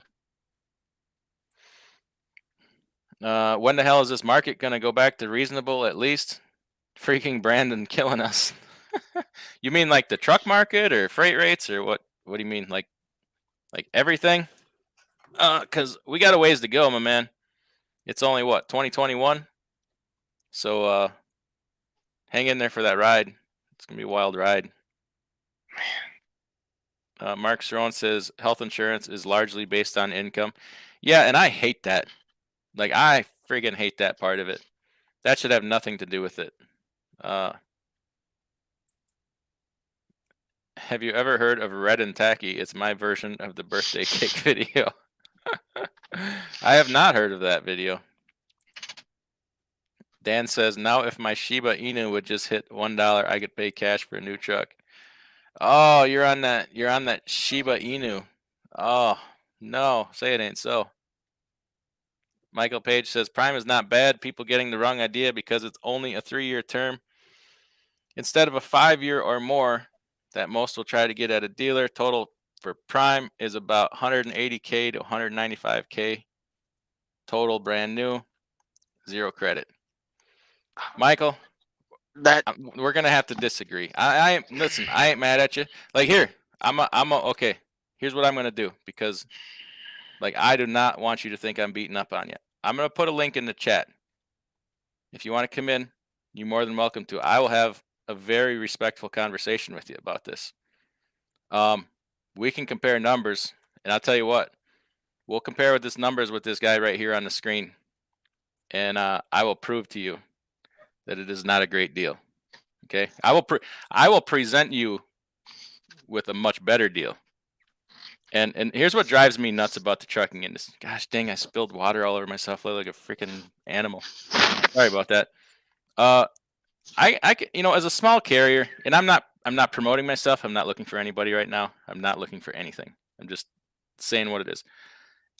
S1: When the hell is this market gonna go back to reasonable at least? Freaking Brandon killing us. You mean like the truck market or freight rates or what? What do you mean? Like everything? Cause we got a ways to go, my man. It's only 2021. So hang in there for that ride. It's gonna be a wild ride. Mark Cerrone says health insurance is largely based on income. Yeah, and I hate that. Like I friggin' hate that part of it. That should have nothing to do with it. Have you ever heard of Red and Tacky? It's my version of the birthday cake video. I have not heard of that video. Dan says, now if my Shiba Inu would just hit $1, I could pay cash for a new truck. Oh, you're on that Shiba Inu. Oh, no, say it ain't so. Michael Page says, Prime is not bad. People getting the wrong idea because it's only a 3-year term instead of a 5-year or more that most will try to get at a dealer. Total for Prime is about 180K to 195K. Total brand new, 0 credit. Michael, we're gonna have to disagree. Listen. I ain't mad at you. Like here, okay. Here's what I'm gonna do because, like, I do not want you to think I'm beating up on you. I'm gonna put a link in the chat. If you want to come in, you're more than welcome to. I will have a very respectful conversation with you about this. We can compare numbers, and I'll tell you what. We'll compare with this numbers with this guy right here on the screen. and I will prove to you that it is not a great deal. Okay, I will present you with a much better deal. And here's what drives me nuts about the trucking industry. Gosh dang, I spilled water all over myself like a freaking animal. Sorry about that. Uh, as a small carrier, and I'm not promoting myself. I'm not looking for anybody right now. I'm not looking for anything. I'm just saying what it is.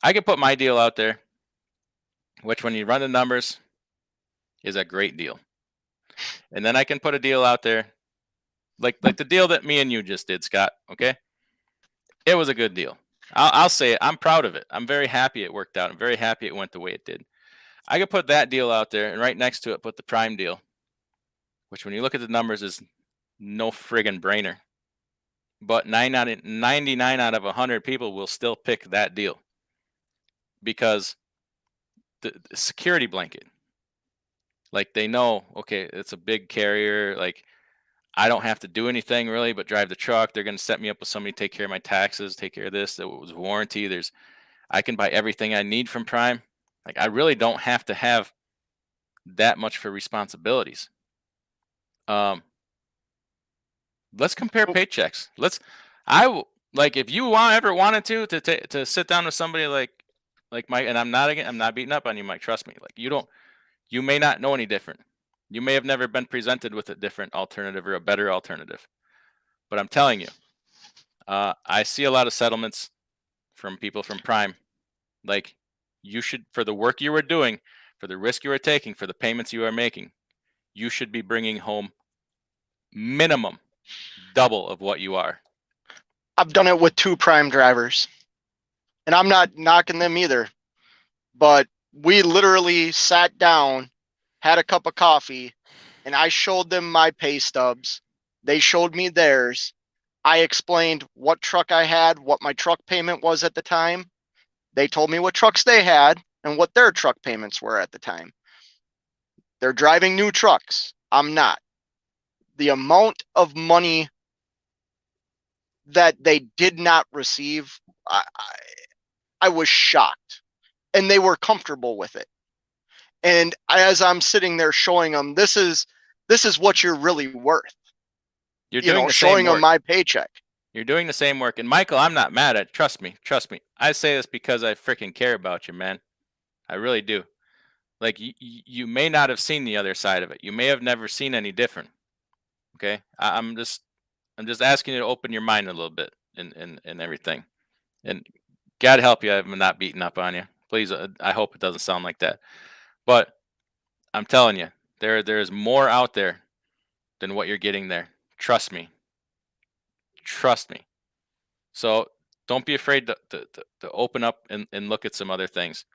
S1: I can put my deal out there, which when you run the numbers is a great deal. And then I can put a deal out there like the deal that me and you just did, Scott, okay? It was a good deal. I'll say it. I'm proud of it. I'm very happy it worked out. I'm very happy it went the way it did. I could put that deal out there and right next to it put the prime deal, which when you look at the numbers is no friggin' brainer. But 99 out of 100 people will still pick that deal because the security blanket. Like they know, okay, it's a big carrier. Like I don't have to do anything really but drive the truck. They're going to set me up with somebody to take care of my taxes, take care of this. That was warranty. I can buy everything I need from Prime. Like I really don't have to have that much for responsibilities. Let's compare paychecks. Like if you ever wanted to sit down with somebody like Mike, and I'm not beating up on you, Mike. Trust me. Like you may not know any different. You may have never been presented with a different alternative or a better alternative. But I'm telling you, I see a lot of settlements from people from Prime. Like you should, for the work you are doing, for the risk you are taking, for the payments you are making, you should be bringing home minimum double of what you are.
S2: I've done it with 2 prime drivers, and I'm not knocking them either, but we literally sat down, had a cup of coffee, and I showed them my pay stubs. They showed me theirs. I explained what truck I had, what my truck payment was at the time. They told me what trucks they had and what their truck payments were at the time. They're driving new trucks. I'm not. The amount of money that they did not receive, I was shocked. And they were comfortable with it. And as I'm sitting there showing them, this is what you're really worth.
S1: You're doing the
S2: showing
S1: same work.
S2: them my paycheck.
S1: You're doing the same work. And Michael, I'm not mad at it. Trust me. I say this because I freaking care about you, man. I really do. Like you may not have seen the other side of it. You may have never seen any different. Okay? I'm just asking you to open your mind a little bit and everything. And God help you, I'm not beating up on you. Please, I hope it doesn't sound like that. But I'm telling you, there's more out there than what you're getting there. Trust me. So don't be afraid to open up and look at some other things.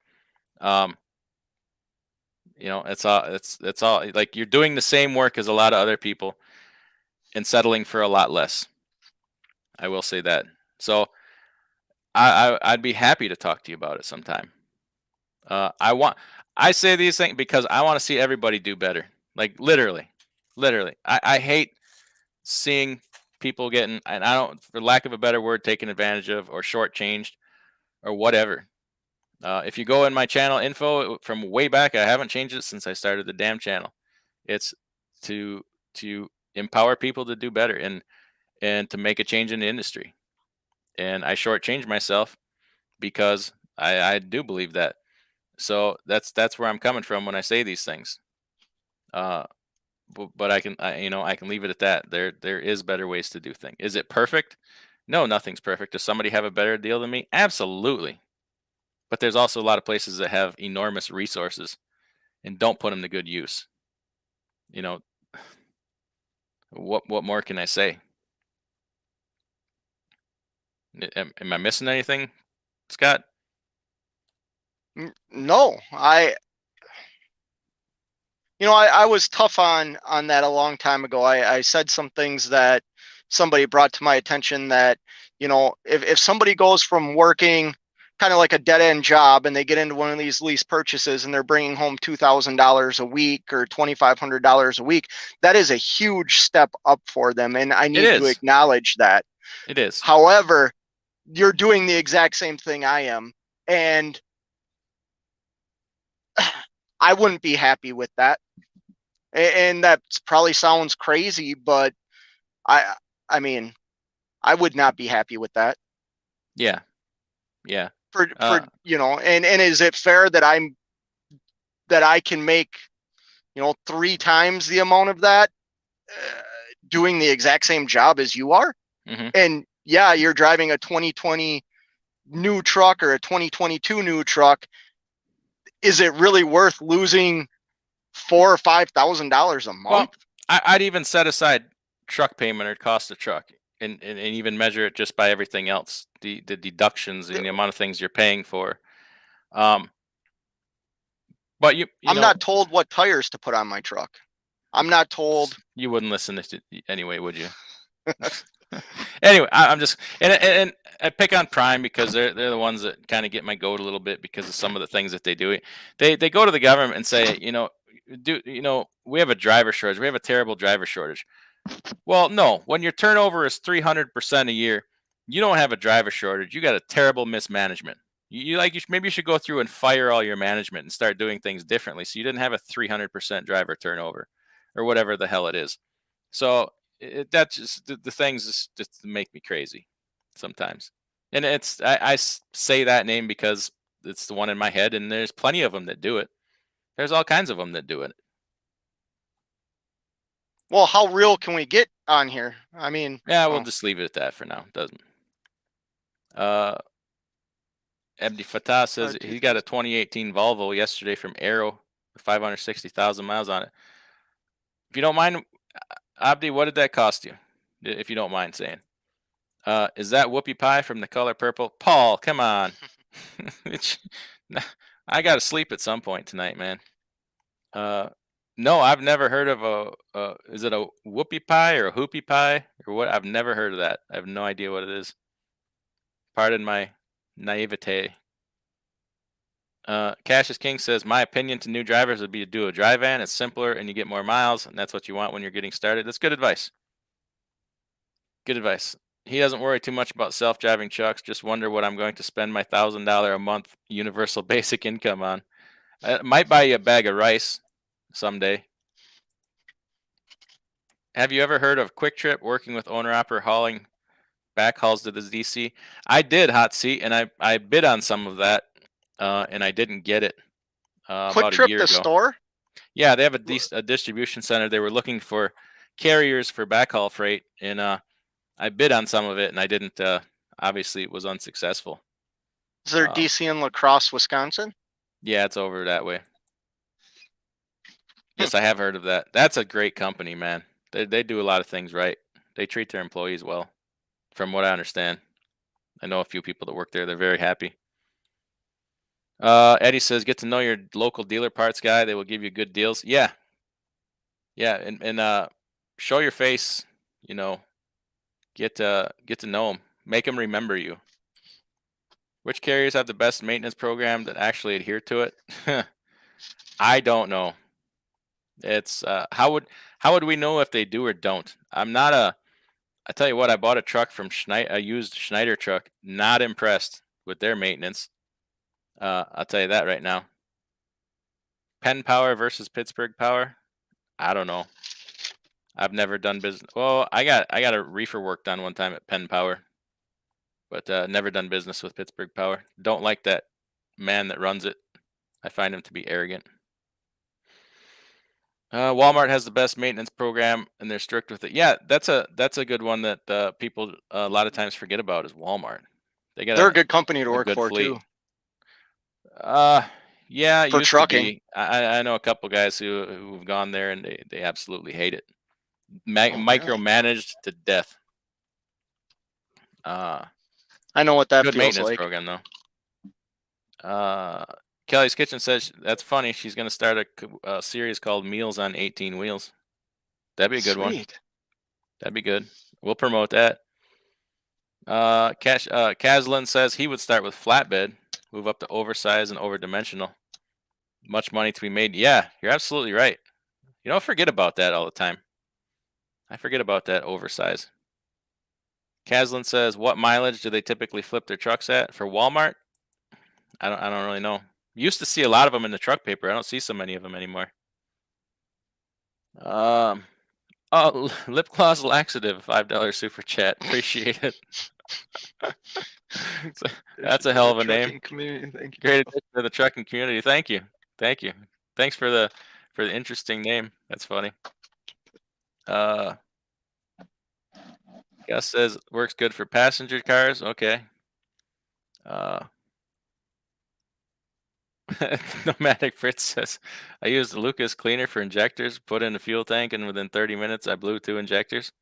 S1: It's all like you're doing the same work as a lot of other people and settling for a lot less. I will say that. So I'd be happy to talk to you about it sometime. I say these things because I want to see everybody do better. Like literally. I hate seeing people getting, and I don't, for lack of a better word, taken advantage of or shortchanged or whatever. If you go in my channel info from way back, I haven't changed it since I started the damn channel. It's to empower people to do better and to make a change in the industry. And I shortchanged myself because I do believe that. So that's where I'm coming from when I say these things. But I can leave it at that. There is better ways to do things. Is it perfect? No, nothing's perfect. Does somebody have a better deal than me? Absolutely. But there's also a lot of places that have enormous resources and don't put them to good use. What more can I say? Am I missing anything, Scott?
S2: No, I was tough on that a long time ago. I said some things that somebody brought to my attention that, if somebody goes from working kind of like a dead end job and they get into one of these lease purchases and they're bringing home $2,000 a week or $2,500 a week, that is a huge step up for them. And I need to acknowledge that.
S1: It is.
S2: However, you're doing the exact same thing I am. And I wouldn't be happy with that. And that probably sounds crazy, but I mean, I would not be happy with that.
S1: Yeah.
S2: For
S1: Uh,
S2: and is it fair that I can make 3 times the amount of that doing the exact same job as you are?
S1: mhm.
S2: And yeah, you're driving a 2020 new truck or a 2022 new truck. Is it really worth losing $4,000 or $5,000 a
S1: Well,
S2: month?
S1: I'd even set aside truck payment or cost of truck, and even measure it just by everything else, the deductions and the amount of things you're paying for. Um, but you
S2: I'm
S1: know
S2: not told what tires to put on my truck. I'm not told.
S1: you wouldn't listen to anyway, would you? Anyway, I'm just and I pick on Prime because they're the ones that kind of get my goat a little bit because of some of the things that they do. They go to the government and say, we have a driver shortage. We have a terrible driver shortage. Well, no, when your turnover is 300% a year, you don't have a driver shortage. You got a terrible mismanagement. Maybe you should go through and fire all your management and start doing things differently so you didn't have a 300% driver turnover or whatever the hell it is. So that just the things just make me crazy sometimes. And say that name because it's the one in my head, and there's plenty of them that do it. There's all kinds of them that do it.
S2: Well, how real can we get on here? I mean,
S1: Yeah, we'll just leave it at that for now. Doesn't. Abdi Fatah says he got a 2018 Volvo yesterday from Arrow with 560,000 miles on it. If you don't mind, Abdi, what did that cost you? If you don't mind saying. Is that Whoopie Pie from The Color Purple? Paul, come on. I got to sleep at some point tonight, man. No, I've never heard of is it a Whoopie Pie or a Hoopie Pie or what? I've never heard of that. I have no idea what it is. Pardon my naivete. Cassius King says, my opinion to new drivers would be to do a dry van. It's simpler and you get more miles, and that's what you want when you're getting started. That's good advice. Good advice. He doesn't worry too much about self-driving trucks. Just wonder what I'm going to spend my $1,000 a month universal basic income on. I might buy you a bag of rice someday. Have you ever heard of Quick Trip working with owner-operator hauling backhauls to the DC? I did, Hot Seat, and I bid on some of that, and I didn't get it
S2: Quick
S1: about a
S2: Trip
S1: year
S2: the
S1: ago.
S2: store?
S1: Yeah, they have a distribution center. They were looking for carriers for backhaul freight, and I bid on some of it, and I didn't. Obviously, it was unsuccessful.
S2: Is there DC in La Crosse, Wisconsin?
S1: Yeah, it's over that way. Yes, I have heard of that. That's a great company, man. They do a lot of things right. They treat their employees well, from what I understand. I know a few people that work there. They're very happy. Eddie says, get to know your local dealer parts guy. They will give you good deals. Yeah, and show your face. You know, get to know them. Make them remember you. Which carriers have the best maintenance program that actually adhere to it? I don't know. It's how would we know if they do or don't? I tell you what, I bought a truck from Schneider, a used Schneider truck. Not impressed with their maintenance. I'll tell you that right now. Penn Power versus Pittsburgh Power. I don't know. I've never done business. Well, I got a reefer work done one time at Penn Power, but never done business with Pittsburgh Power. Don't like that man that runs it. I find him to be arrogant. Walmart has the best maintenance program, and they're strict with it. Yeah, that's a good one that people a lot of times forget about is Walmart.
S2: They're a good company to
S1: a
S2: work
S1: good
S2: for
S1: fleet.
S2: too.
S1: Yeah, it
S2: For
S1: used
S2: trucking.
S1: to be. I know a couple guys who've gone there and they absolutely hate it.
S2: Really?
S1: Micromanaged to death.
S2: I know what that
S1: Good
S2: feels
S1: maintenance
S2: like.
S1: program though. Kelly's Kitchen says that's funny. She's going to start a series called Meals on 18 Wheels. That'd be a good one.
S2: Sweet.
S1: That'd be good. We'll promote that. Kazlin says he would start with flatbed, move up to oversized and overdimensional. Much money to be made. Yeah, you're absolutely right. You don't forget about that all the time. I forget about that oversize. Kazlin says, what mileage do they typically flip their trucks at for Walmart? I don't really know. Used to see a lot of them in the truck paper. I don't see so many of them anymore. Um, oh, lip gloss laxative, $5 super chat. Appreciate it. That's a hell of a name.
S2: Trucking community. Thank you.
S1: Great addition to the trucking community. Thank you. Thank you. Thanks for the interesting name. That's funny. Gus says works good for passenger cars. Okay. Nomadic Fritz says I used the Lucas cleaner for injectors, put in a fuel tank, and within 30 minutes I blew 2 injectors.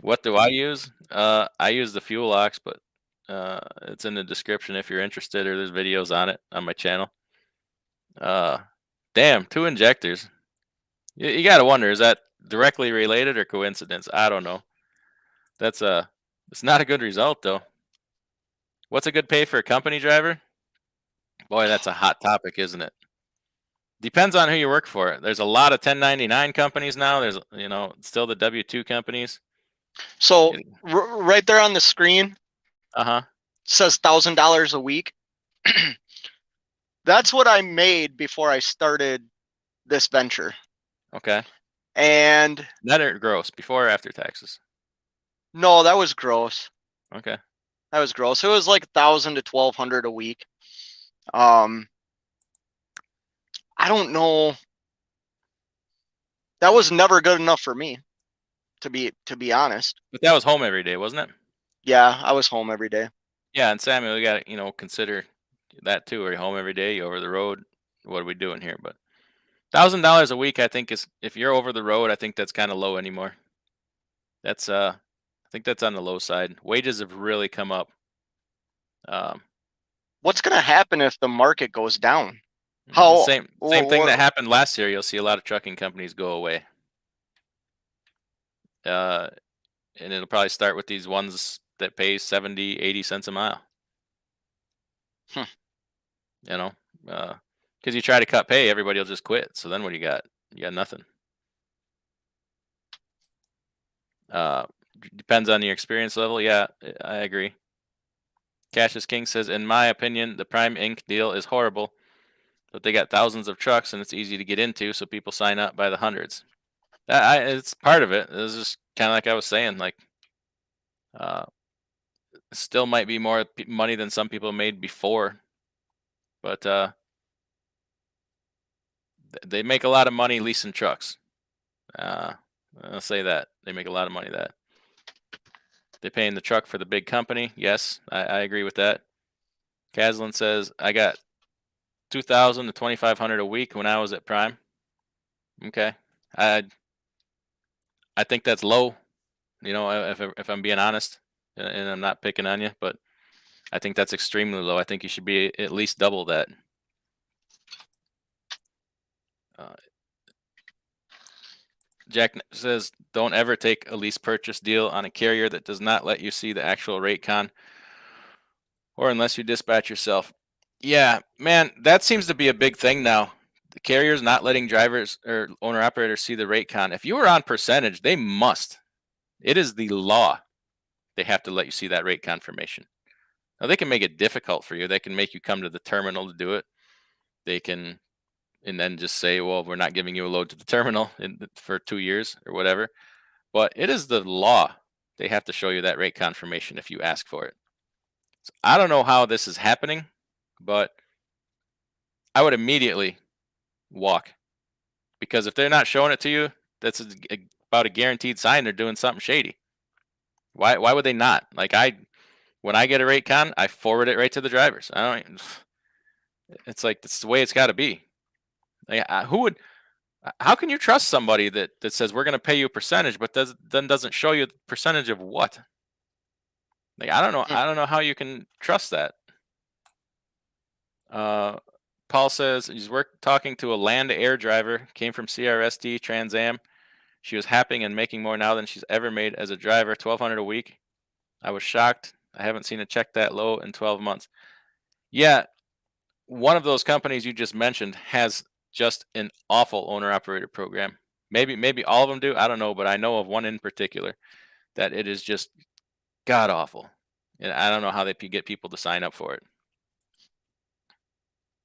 S1: What do I use? I use the Fuel Ox, but it's in the description if you're interested, or there's videos on it on my channel. Damn, 2 injectors. You got to wonder, is that directly related or coincidence? I don't know. That's it's not a good result though. What's a good pay for a company driver? Boy, that's a hot topic, isn't it? Depends on who you work for. There's a lot of 1099 companies now. There's, still the W2 companies.
S2: So right there on the screen,
S1: Uh-huh.
S2: says $1,000 a week. That's what I made before I started this venture.
S1: Okay.
S2: And
S1: Net or gross, before or after taxes?
S2: no, that was gross.
S1: Okay.
S2: That was gross. It was like 1,000 to 1,200 a week. I don't know. That was never good enough for me, to be honest.
S1: But that was home every day, wasn't it?
S2: Yeah, I was home every day.
S1: Yeah, and Samuel, we got to, consider that too. Are you home every day? You over the road? What are we doing here? But $1,000 a week, I think, is, if you're over the road, I think that's kind of low anymore. That's I think that's on the low side. Wages have really come up.
S2: What's going to happen if the market goes down?
S1: The same thing that happened last year. You'll see a lot of trucking companies go away. And it'll probably start with these ones that pay 70, 80 cents a mile. Because you try to cut pay, everybody will just quit. So then what do you got? You got nothing. Depends on your experience level. Yeah, I agree. Cassius King says, in my opinion, the Prime Inc. deal is horrible, but they got thousands of trucks and it's easy to get into, so people sign up by the hundreds. It's part of it. It's just kind of like I was saying, like, still might be more money than some people made before, but they make a lot of money leasing trucks. I'll say that they make a lot of money that they're paying the truck for the big company. Yes, I agree with that. Caslin says I got 2,000 to 2,500 a week when I was at Prime. Okay, I think that's low. If I'm being honest, and I'm not picking on you, but I think that's extremely low. I think you should be at least double that. Jack says, don't ever take a lease purchase deal on a carrier that does not let you see the actual rate con, or unless you dispatch yourself. Yeah, man, that seems to be a big thing now. The carriers not letting drivers or owner operators see the rate con. If you were on percentage, they must. It is the law. They have to let you see that rate confirmation. Now, they can make it difficult for you. They can make you come to the terminal to do it. They can, and then just say, well, we're not giving you a load to the terminal for 2 years or whatever. But it is the law. They have to show you that rate confirmation if you ask for it. So I don't know how this is happening, but I would immediately walk, because if they're not showing it to you, that's about a guaranteed sign they're doing something shady. Why would they not? Like, when I get a rate con, I forward it right to the drivers. It's like, it's the way it's got to be. Like, how can you trust somebody that says we're going to pay you a percentage, but then doesn't show you the percentage of what? Like, I don't know how you can trust that. Paul says he's talking to a land air driver, came from CRST Trans Am. She was happy and making more now than she's ever made as a driver, $1,200 a week. I was shocked. I haven't seen a check that low in 12 months. Yeah, one of those companies you just mentioned has just an awful owner-operator program. Maybe all of them do. I don't know, but I know of one in particular that it is just god-awful. And I don't know how they get people to sign up for it.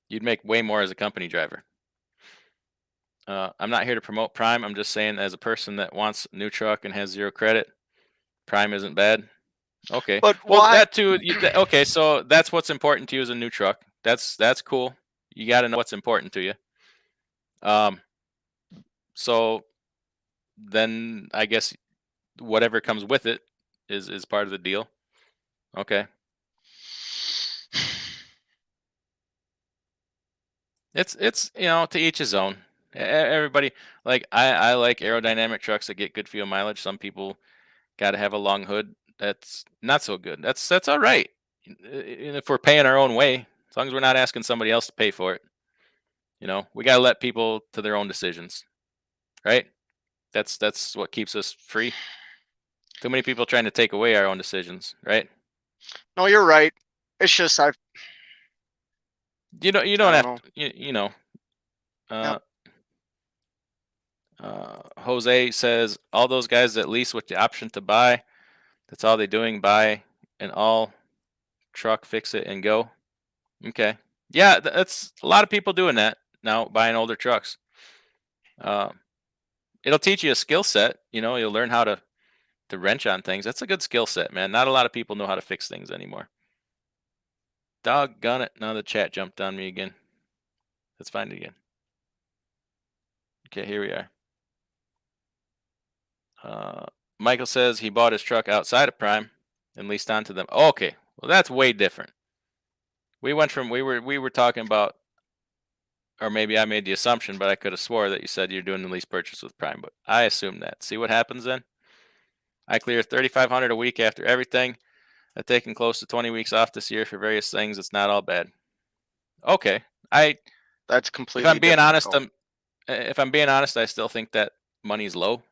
S1: You'd make way more as a company driver. I'm not here to promote Prime. I'm just saying, as a person that wants a new truck and has zero credit, Prime isn't bad. Okay.
S2: But
S1: Well,
S2: why?
S1: that too. Okay, so that's what's important to you as a new truck. That's cool. You got to know what's important to you. So then I guess whatever comes with it is part of the deal. Okay. It's to each his own. Everybody, like, I like aerodynamic trucks that get good fuel mileage. Some people got to have a long hood. That's not so good. That's all right. If we're paying our own way, as long as we're not asking somebody else to pay for it, we got to let people to their own decisions, right? That's what keeps us free. Too many people trying to take away our own decisions, right?
S2: No, you're right. It's just
S1: You
S2: I
S1: don't
S2: don't
S1: have
S2: know.
S1: to,
S2: Yep.
S1: uh, Jose says all those guys that lease with the option to buy, that's all they're doing, buy an all truck, fix it and go. Okay. Yeah, that's a lot of people doing that now, buying older trucks. Um, it'll teach you a skill set. You'll learn how to wrench on things. That's a good skill set, man. Not a lot of people know how to fix things anymore. Doggone it. Now the chat jumped on me again. Let's find it again. Okay, here we are. Michael says he bought his truck outside of Prime and leased onto them. Okay, well that's way different. We were talking about, or maybe I made the assumption, but I could have swore that you said you're doing the lease purchase with Prime. But I assume that. See what happens then? I clear 3,500 a week after everything. I've taken close to 20 weeks off this year for various things. It's not all bad. Okay, I
S2: That's
S1: if I'm
S2: completely
S1: being
S2: different,
S1: honest,
S2: though.
S1: if I'm being honest, I still think that money's low,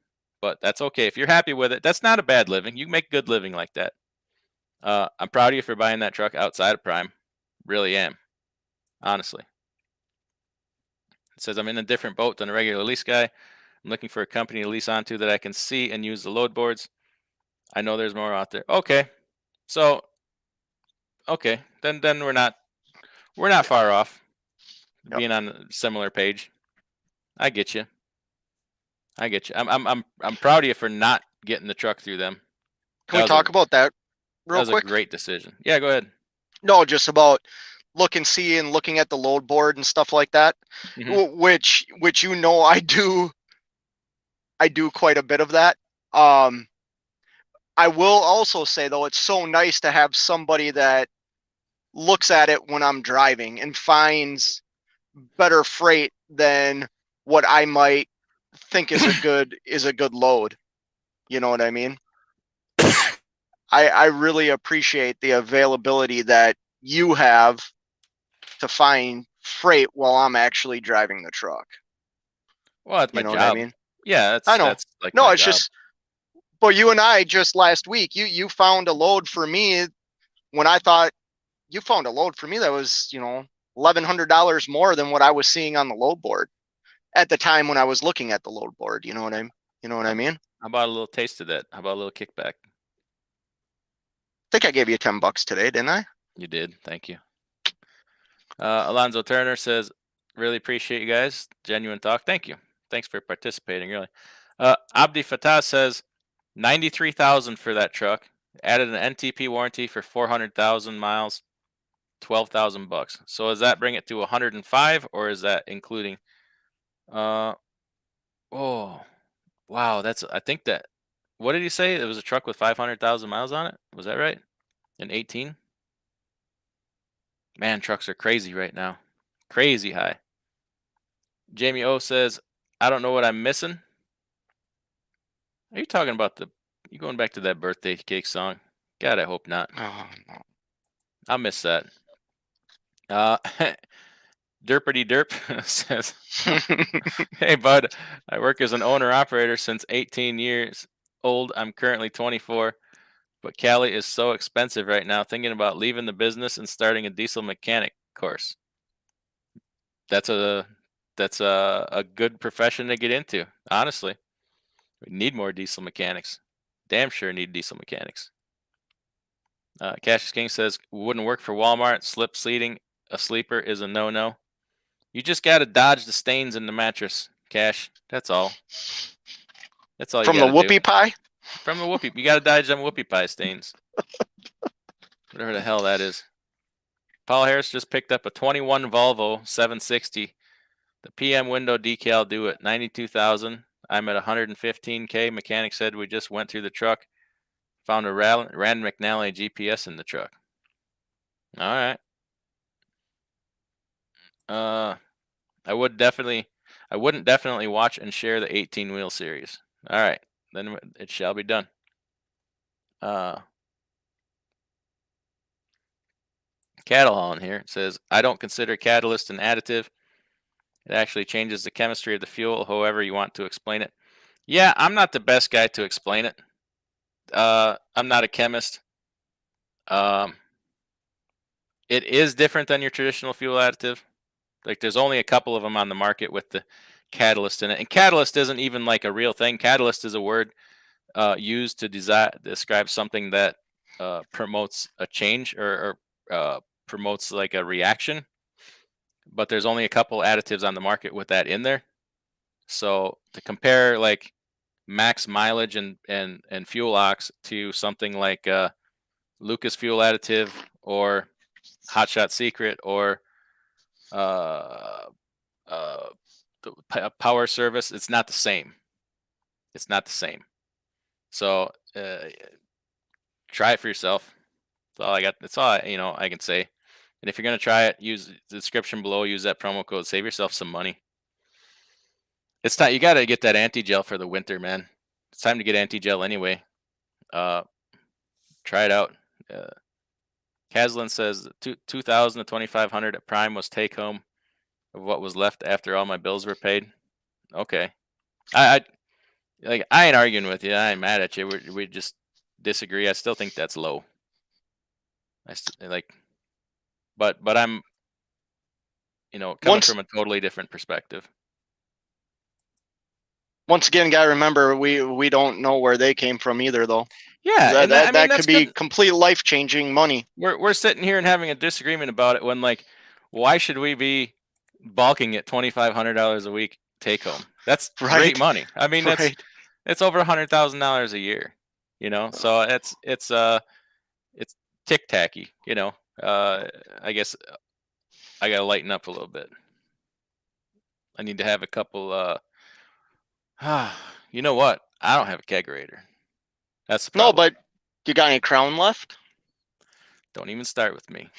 S1: but that's okay. If you're happy with it, that's not a bad living. You can make good living like that. I'm proud of you for buying that truck outside of Prime. Really am, honestly. It says I'm in a different boat than a regular lease guy. I'm looking for a company to lease onto that I can see and use the load boards. I know there's more out there. Okay, so okay, then we're not
S2: Yeah.
S1: far off
S2: Yep.
S1: being on a similar page. I get you. I get you. I'm proud of you for not getting the truck through them.
S2: Can
S1: That
S2: we
S1: was a
S2: talk about that
S1: that
S2: real
S1: was a
S2: quick?
S1: great decision. Yeah, go ahead.
S2: No, just about look and see and looking at the load board and stuff like that.
S1: Hmm.
S2: Which I do quite a bit of that. Um, I will also say though, it's so nice to have somebody that looks at it when I'm driving and finds better freight than what I might think is a good load. You know what I mean? I really appreciate the availability that you have to find freight while I'm actually driving the truck.
S1: Well, that's my
S2: You know what I
S1: job.
S2: mean?
S1: Yeah,
S2: I
S1: that's
S2: know.
S1: that's like
S2: No,
S1: my
S2: it's
S1: job.
S2: just, but you and I just last week, you found a load for me when I thought you found a load for me that was, $1,100 more than what I was seeing on the load board at the time when I was looking at the load board. You know what I
S1: How,
S2: mean?
S1: how about a little taste of that? How about a little kickback?
S2: I think I gave you $10 today, didn't I?
S1: You did. Thank you. Alonzo Turner says, really appreciate you guys. Genuine talk. Thank you. Thanks for participating, really. Abdi Fatah says, 93,000 for that truck. Added an NTP warranty for 400,000 miles, 12,000 bucks. So does that bring it to 105, or is that including? Uh, oh, wow. I think that, what did he say? It was a truck with 500,000 miles on it. Was that right? In 18? Man, trucks are crazy right now. Crazy high. Jamie O says, I don't know what I'm missing. Are you talking about you going back to that birthday cake song? God, I hope not.
S2: Oh,
S1: I'll miss that. Uh, Derpity Derp says,
S2: no.
S1: hey, bud, I work as an owner operator since 18 years old. I'm currently 24, but Cali is so expensive right now. Thinking about leaving the business and starting a diesel mechanic course. That's a good profession to get into, honestly. We need more diesel mechanics. Damn sure need diesel mechanics. Cassius King says, wouldn't work for Walmart. Slip seating, a sleeper is a no-no. You just got to dodge the stains in the mattress, Cash. That's all. That's all you
S2: From
S1: got
S2: the
S1: to do.
S2: whoopie pie?
S1: From the whoopie. You got to dodge them whoopie pie stains. Whatever the hell that is. Paul Harris just picked up a 21 Volvo 760. The PM window decal due at 92,000. I'm at 115K. Mechanic said we just went through the truck. Found a Rand McNally GPS in the truck. All right. I wouldn't definitely watch and share the 18-wheel series. All right, then it shall be done. Cattle hauling here. It says, I don't consider catalyst an additive. It actually changes the chemistry of the fuel, however you want to explain it. Yeah, I'm not the best guy to explain it. I'm not a chemist. It is different than your traditional fuel additive. Like, there's only a couple of them on the market with the catalyst in it. And catalyst isn't even like a real thing. Catalyst is a word used to describe something that promotes a change or promotes like a reaction. But there's only a couple additives on the market with that in there. So to compare like max mileage and fuel ox to something like Lucas fuel additive or Hot Shot Secret or uh, the power service, it's not the same. It's not the same. So try it for yourself. That's all I got. That's all I can say. And if you're gonna try it, use the description below. Use that promo code. Save yourself some money. It's time. You got to get that anti-gel for the winter, man. It's time to get anti-gel anyway. Try it out. Caslin says 2,000 to 2,500 at Prime was take home of what was left after all my bills were paid. Okay, I ain't arguing with you. I ain't mad at you. We just disagree. I still think that's low. But I'm coming from a totally different perspective.
S2: Once again, gotta remember we don't know where they came from either, though.
S1: Yeah,
S2: that could be
S1: good.
S2: complete life-changing money.
S1: We're sitting here and having a disagreement about it when, like, why should we be balking at $2,500 a week take home? That's great money. I mean, it's over $100,000 a year. So it's tick tacky. I guess I gotta lighten up a little bit. I need to have a couple. You know what? I don't have a kegerator. That's the problem.
S2: No, but you got any Crown left?
S1: Don't even start with me.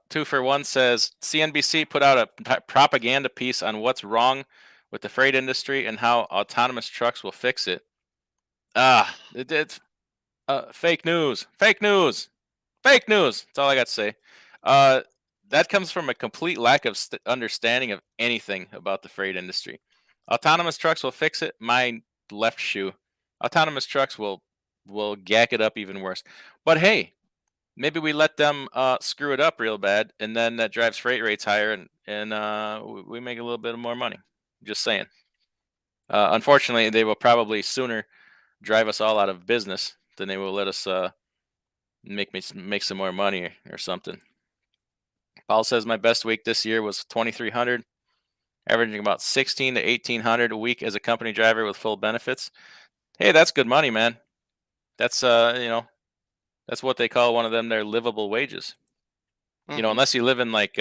S1: 2 for 1 says CNBC put out a propaganda piece on what's wrong with the freight industry and how autonomous trucks will fix it. It's fake news. Fake news. Fake news. That's all I got to say. That comes from a complete lack of understanding of anything about the freight industry. Autonomous trucks will fix it. My left shoe. Autonomous trucks will gack it up even worse. But hey, maybe we let them screw it up real bad, and then that drives freight rates higher, and we make a little bit more money. Just saying. Unfortunately, they will probably sooner drive us all out of business than they will let us make some more money or something. Paul says my best week this year was 2,300, averaging about 16 to 1,800 a week as a company driver with full benefits. Hey, that's good money, man. That's that's what they call one of them their livable wages. Unless you live in like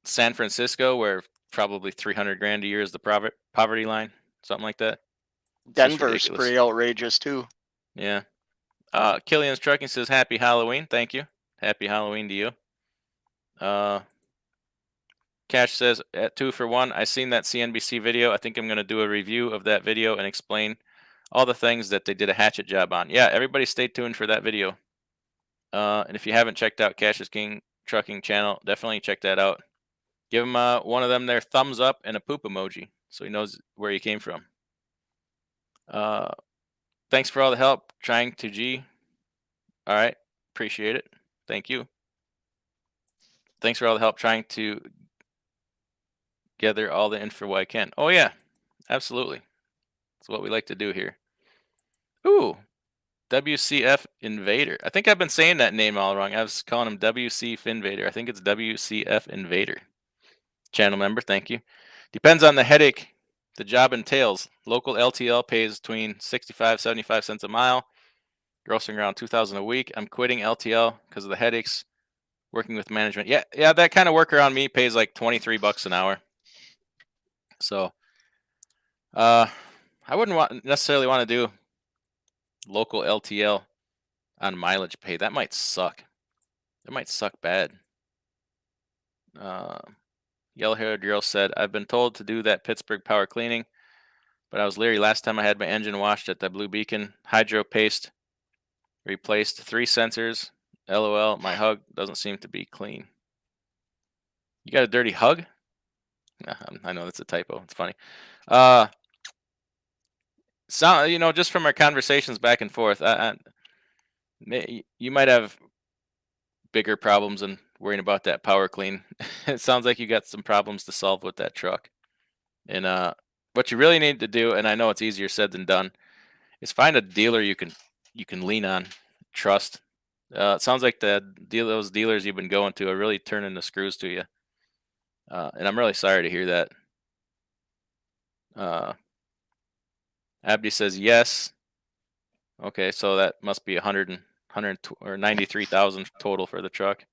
S1: San Francisco, where probably 300 grand a year is the poverty line, something like that.
S2: Denver's pretty outrageous too.
S1: Yeah. Killian's Trucking says happy Halloween. Thank you. Happy Halloween to you. Cash says at 2 for 1, I seen that CNBC video. I think I'm going to do a review of that video and explain all the things that they did a hatchet job on. Yeah, everybody stay tuned for that video. And if you haven't checked out Cash's King Trucking channel, definitely check that out. Give him one of them their thumbs up and a poop emoji so he knows where you came from. Thanks for all the help trying to G. All right, appreciate it. Thank you. Thanks for all the help trying to gather all the info I can. Oh yeah, absolutely. That's what we like to do here. Ooh, WCF Invader. I think I've been saying that name all wrong. I was calling him WC Finvader. I think it's WCF Invader. Channel member, thank you. Depends on the headache the job entails. Local LTL pays between 65, 75 cents a mile, grossing around 2,000 a week. I'm quitting LTL because of the headaches working with management. Yeah, that kind of work around me pays like $23 an hour. So I wouldn't necessarily want to do local LTL on mileage pay. That might suck. That might suck bad. Yellow-haired girl said, I've been told to do that Pittsburgh power cleaning, but I was leery last time I had my engine washed at the Blue Beacon. Hydro paste replaced 3 sensors. LOL, my hug doesn't seem to be clean. You got a dirty hug? I know that's a typo. It's funny. Just from our conversations back and forth, you might have bigger problems than worrying about that power clean. It sounds like you got some problems to solve with that truck. And what you really need to do, and I know it's easier said than done, is find a dealer you can lean on, trust. It sounds like those dealers you've been going to are really turning the screws to you. And I'm really sorry to hear that. Abdi says yes. Okay, so that must be 100 or 93,000 total for the truck.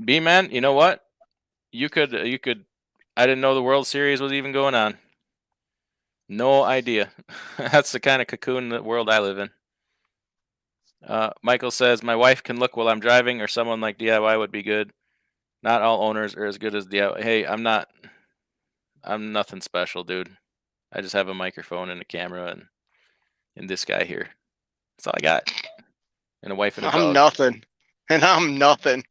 S1: B-Man, you know what? You could. I didn't know the World Series was even going on. No idea. That's the kind of cocoon that world I live in. Michael says my wife can look while I'm driving, or someone like DIY would be good. Not all owners are as good as DIY. Hey, I'm nothing special, dude. I just have a microphone and a camera and this guy here. That's all I got. And a wife and a dog.
S2: I'm nothing. And I'm nothing.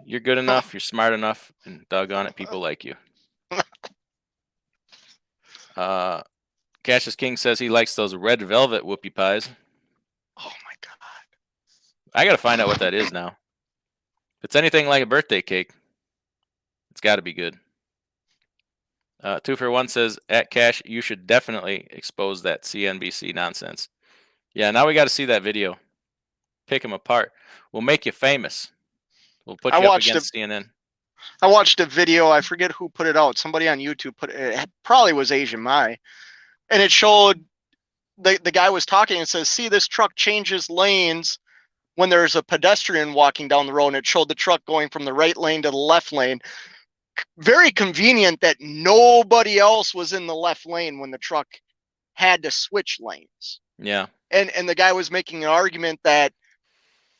S1: You're good enough. You're smart enough. And doggone it, people like you. Cassius King says he likes those red velvet whoopie pies.
S2: Oh my God.
S1: I got to find out what that is now. If it's anything like a birthday cake, it's got to be good. 2 for 1 says, at Cash, you should definitely expose that CNBC nonsense. Yeah, now we got to see that video. Pick them apart. We'll make you famous. We'll put you up against CNN.
S2: I watched a video. I forget who put it out. Somebody on YouTube put it. It probably was Asian Mai. And it showed the guy was talking and says, see, this truck changes lanes when there's a pedestrian walking down the road. And it showed the truck going from the right lane to the left lane. Very convenient that nobody else was in the left lane when the truck had to switch lanes.
S1: Yeah.
S2: And the guy was making an argument that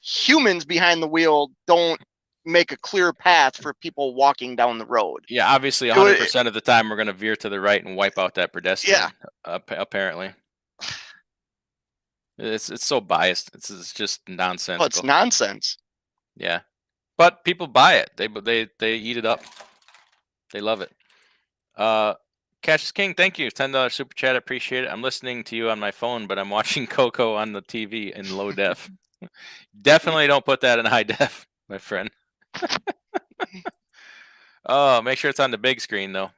S2: humans behind the wheel don't make a clear path for people walking down the road.
S1: Yeah, obviously 100% of the time we're going to veer to the right and wipe out that pedestrian.
S2: Yeah.
S1: Apparently. It's so biased. It's just nonsense.
S2: Oh, it's nonsense.
S1: Yeah. But people buy it. They eat it up. They love it. Cassius King, thank you. $10 super chat. Appreciate it. I'm listening to you on my phone, but I'm watching Coco on the TV in low def. Definitely don't put that in high def, my friend. Oh, make sure it's on the big screen, though.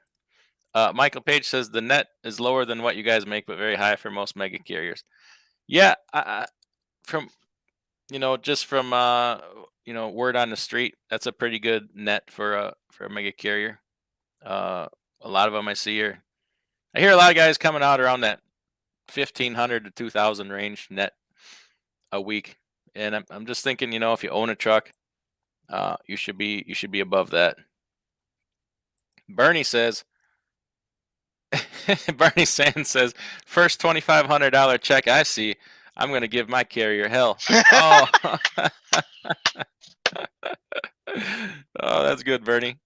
S1: Michael Page says the net is lower than what you guys make, but very high for most mega carriers. Yeah, from word on the street, that's a pretty good net for a mega carrier. A lot of them I see here. I hear a lot of guys coming out around that 1,500 to 2,000 range net a week, and I'm just thinking, if you own a truck, you should be above that. Bernie says. Bernie Sands says, first $2,500 check I see, I'm going to give my carrier hell. Oh. Oh, that's good, Bernie.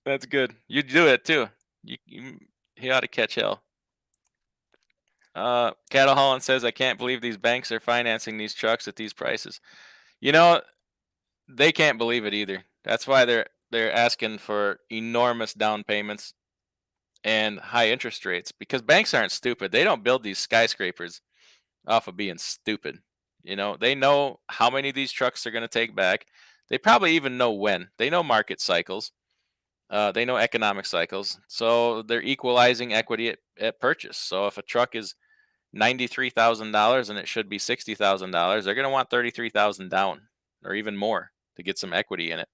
S1: That's good. You do it too. He ought to catch hell. Cattle Holland says, I can't believe these banks are financing these trucks at these prices. They can't believe it either. That's why they're asking for enormous down payments and high interest rates, because banks aren't stupid. They don't build these skyscrapers off of being stupid. They know how many of these trucks are going to take back. They probably even know when. They know market cycles. They know economic cycles, so they're equalizing equity at purchase. So if a truck is $93,000 and it should be $60,000, they're going to want 33,000 down or even more to get some equity in it.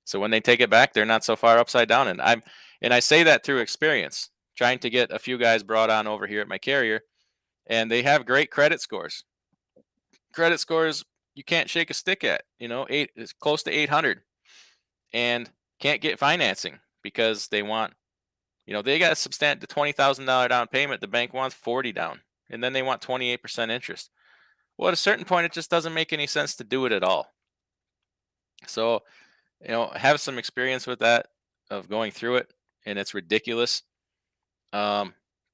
S1: So when they take it back, they're not so far upside down. And I say that through experience, trying to get a few guys brought on over here at my carrier, and they have great credit scores. Credit scores you can't shake a stick at. Eight is close to 800, and can't get financing because they want, they got a substantial $20,000 down payment. The bank wants 40 down, and then they want 28% interest. Well, at a certain point, it just doesn't make any sense to do it at all. So, have some experience with that, of going through it, and it's ridiculous. But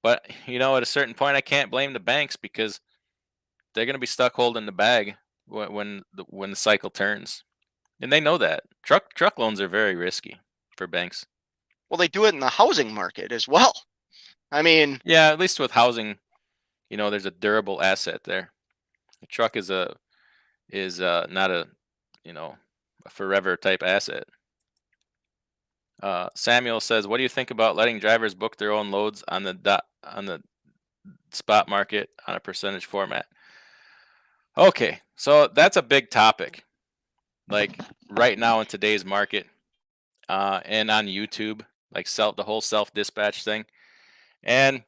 S1: at a certain point, I can't blame the banks because they're going to be stuck holding the bag when the cycle turns, and they know that. Truck loans are very risky for banks.
S2: Well, they do it in the housing market as well. I mean,
S1: Yeah, at least with housing, there's a durable asset there. A truck is not a a forever type asset. Samuel says, "What do you think about letting drivers book their own loads on the spot market on a percentage format?" Okay, so that's a big topic. Like right now in today's market, and on YouTube, like the whole self dispatch thing, and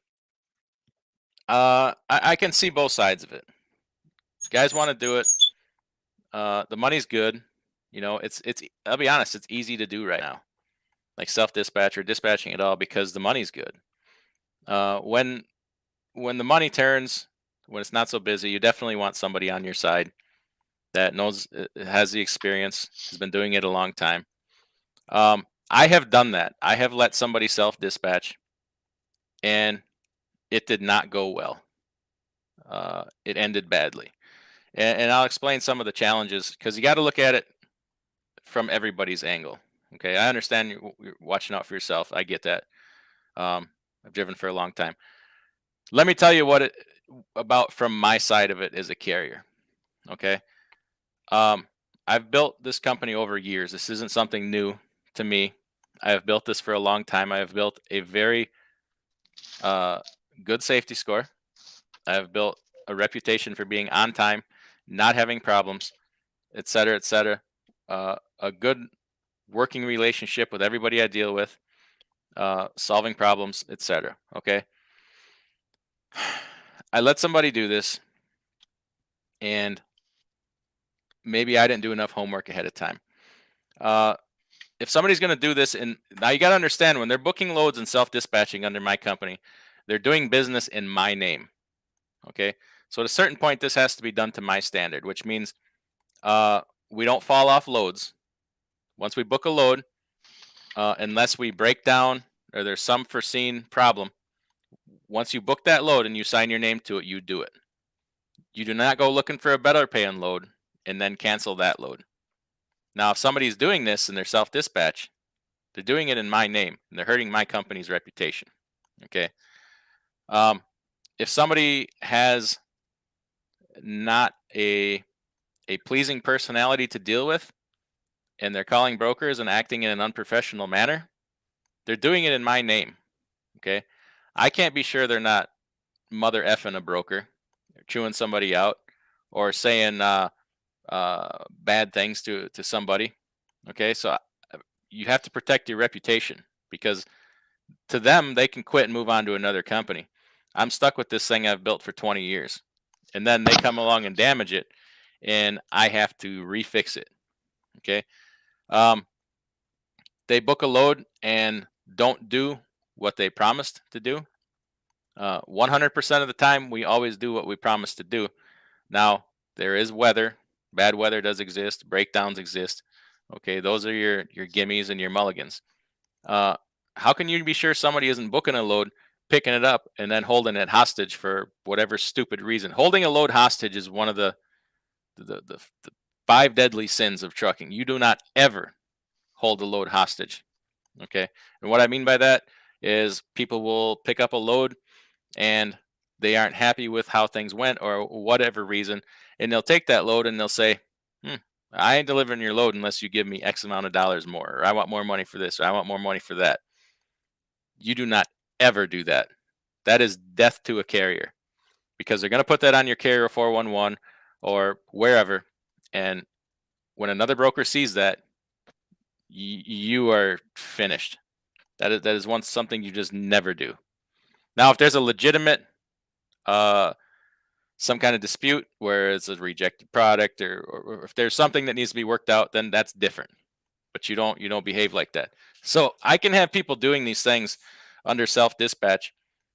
S1: I can see both sides of it. Guys want to do it. The money's good. It's. I'll be honest, it's easy to do right now, like self dispatch or dispatching at all, because the money's good. When the money turns, when it's not so busy, you definitely want somebody on your side that knows, has the experience, has been doing it a long time. I have done that. I have let somebody self dispatch, and it did not go well. It ended badly, and I'll explain some of the challenges, because you got to look at it from everybody's angle. Okay, I understand you're watching out for yourself. I get that. I've driven for a long time. Let me tell you about from my side of it as a carrier. Okay. I've built this company over years. This isn't something new to me. I have built this for a long time. I have built a very uh, good safety score. I have built a reputation for being on time, not having problems, et cetera, et cetera. A good working relationship with everybody I deal with, solving problems, et cetera. Okay. I let somebody do this, and maybe I didn't do enough homework ahead of time. If somebody's going to do this, and now you got to understand, when they're booking loads and self-dispatching under my company, they're doing business in my name. Okay, so at a certain point, this has to be done to my standard, which means we don't fall off loads once we book a load, unless we break down or there's some foreseen problem. Once you book that load and you sign your name to it, you do it. You do not go looking for a better paying load and then cancel that load. Now, if somebody's doing this in their self-dispatch, they're doing it in my name, and they're hurting my company's reputation. Okay. If somebody has not a pleasing personality to deal with, and they're calling brokers and acting in an unprofessional manner, they're doing it in my name. Okay. I can't be sure they're not mother effing a broker, or chewing somebody out, or saying bad things to somebody. Okay. So you have to protect your reputation, because to them, they can quit and move on to another company. I'm stuck with this thing I've built for 20 years, and then they come along and damage it, and I have to refix it. Okay. They book a load and don't do what they promised to do. 100% of the time, we always do what we promised to do. Now, there is weather. Bad weather does exist. Breakdowns exist. Okay, those are your gimmies and your mulligans. How can you be sure somebody isn't booking a load, picking it up, and then holding it hostage for whatever stupid reason? Holding a load hostage is one of the 5 deadly sins of trucking. You do not ever hold a load hostage. Okay, and what I mean by that is people will pick up a load and they aren't happy with how things went or whatever reason, and they'll take that load and they'll say, I ain't delivering your load unless you give me X amount of dollars more, or I want more money for this, or I want more money for that. You do not ever do that. That is death to a carrier, because they're going to put that on your carrier 411 or wherever. And when another broker sees that, you are finished. That is something you just never do. Now, if there's a legitimate some kind of dispute where it's a rejected product, or if there's something that needs to be worked out, then that's different. But you don't behave like that. So I can have people doing these things under self-dispatch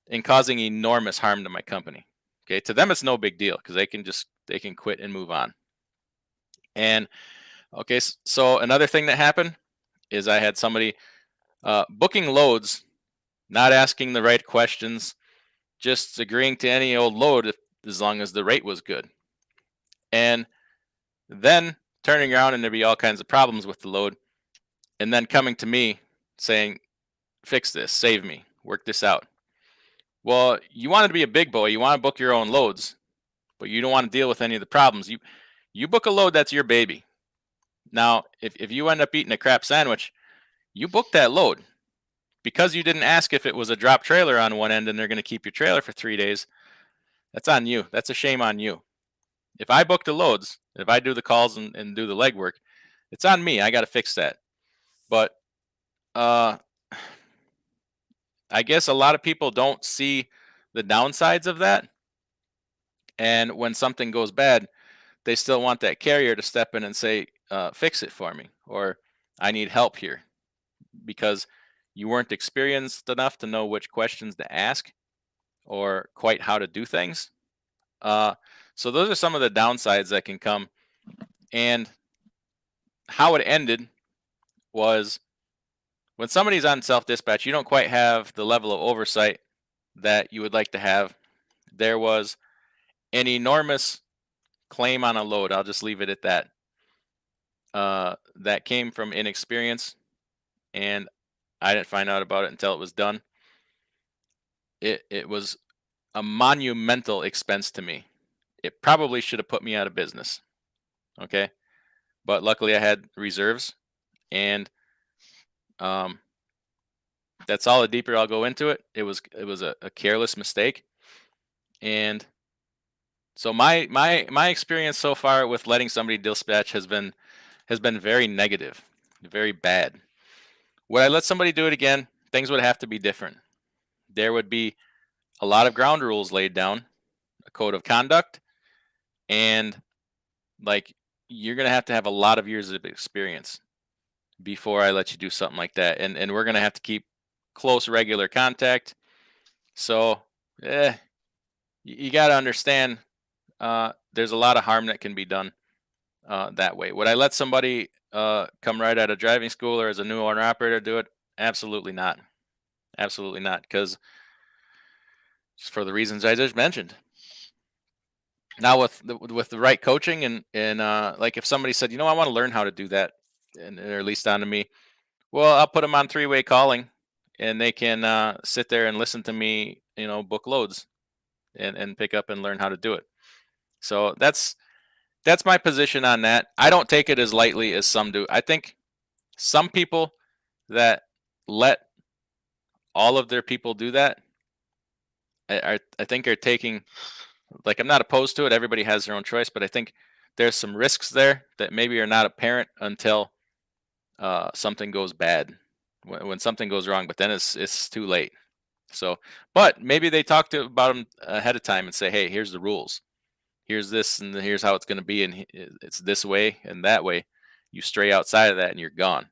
S1: and causing enormous harm to my company. Okay, to them it's no big deal because they can quit and move on. And okay, so another thing that happened is I had somebody booking loads, not asking the right questions, just agreeing to any old load as long as the rate was good. And then turning around and there'd be all kinds of problems with the load, and then coming to me saying, fix this, save me, work this out. Well, you wanted to be a big boy, you want to book your own loads, but you don't want to deal with any of the problems. You book a load, that's your baby. Now, if you end up eating a crap sandwich, you book that load. Because you didn't ask if it was a drop trailer on one end and they're going to keep your trailer for 3 days, that's on you. That's a shame on you. If I book the loads, if I do the calls and do the legwork, it's on me. I got to fix that. But I guess a lot of people don't see the downsides of that. And when something goes bad, they still want that carrier to step in and say, fix it for me, or I need help here, because you weren't experienced enough to know which questions to ask or quite how to do things. So those are some of the downsides that can come. And how it ended was, when somebody's on self-dispatch, you don't quite have the level of oversight that you would like to have. There was an enormous claim on a load. I'll just leave it at that. That came from inexperience, and I didn't find out about it until it was done. It was a monumental expense to me. It probably should have put me out of business. Okay, but luckily I had reserves, and that's all the deeper I'll go into it. It was a careless mistake, and so my experience so far with letting somebody dispatch has been very negative, very bad. Would I let somebody do it again? Things would have to be different. There would be a lot of ground rules laid down, a code of conduct, and like, you're gonna have to have a lot of years of experience before I let you do something like that. And we're gonna have to keep close, regular contact. So, you got to understand, there's a lot of harm that can be done that way. Would I let somebody come right out of driving school or as a new owner operator do it? Absolutely not. Absolutely not. Because just for the reasons I just mentioned. Now with the right coaching and like, if somebody said, I want to learn how to do that, and they're leased onto me, well, I'll put them on three-way calling, and they can sit there and listen to me, book loads, and pick up and learn how to do it. So that's my position on that. I don't take it as lightly as some do. I think some people that let all of their people do that, I think are taking, like, I'm not opposed to it. Everybody has their own choice, but I think there's some risks there that maybe are not apparent until something goes bad, when something goes wrong. But then it's too late. So, but maybe they talk about them ahead of time and say, hey, here's the rules. Here's this, and here's how it's going to be, and it's this way and that way. You stray outside of that, and you're gone.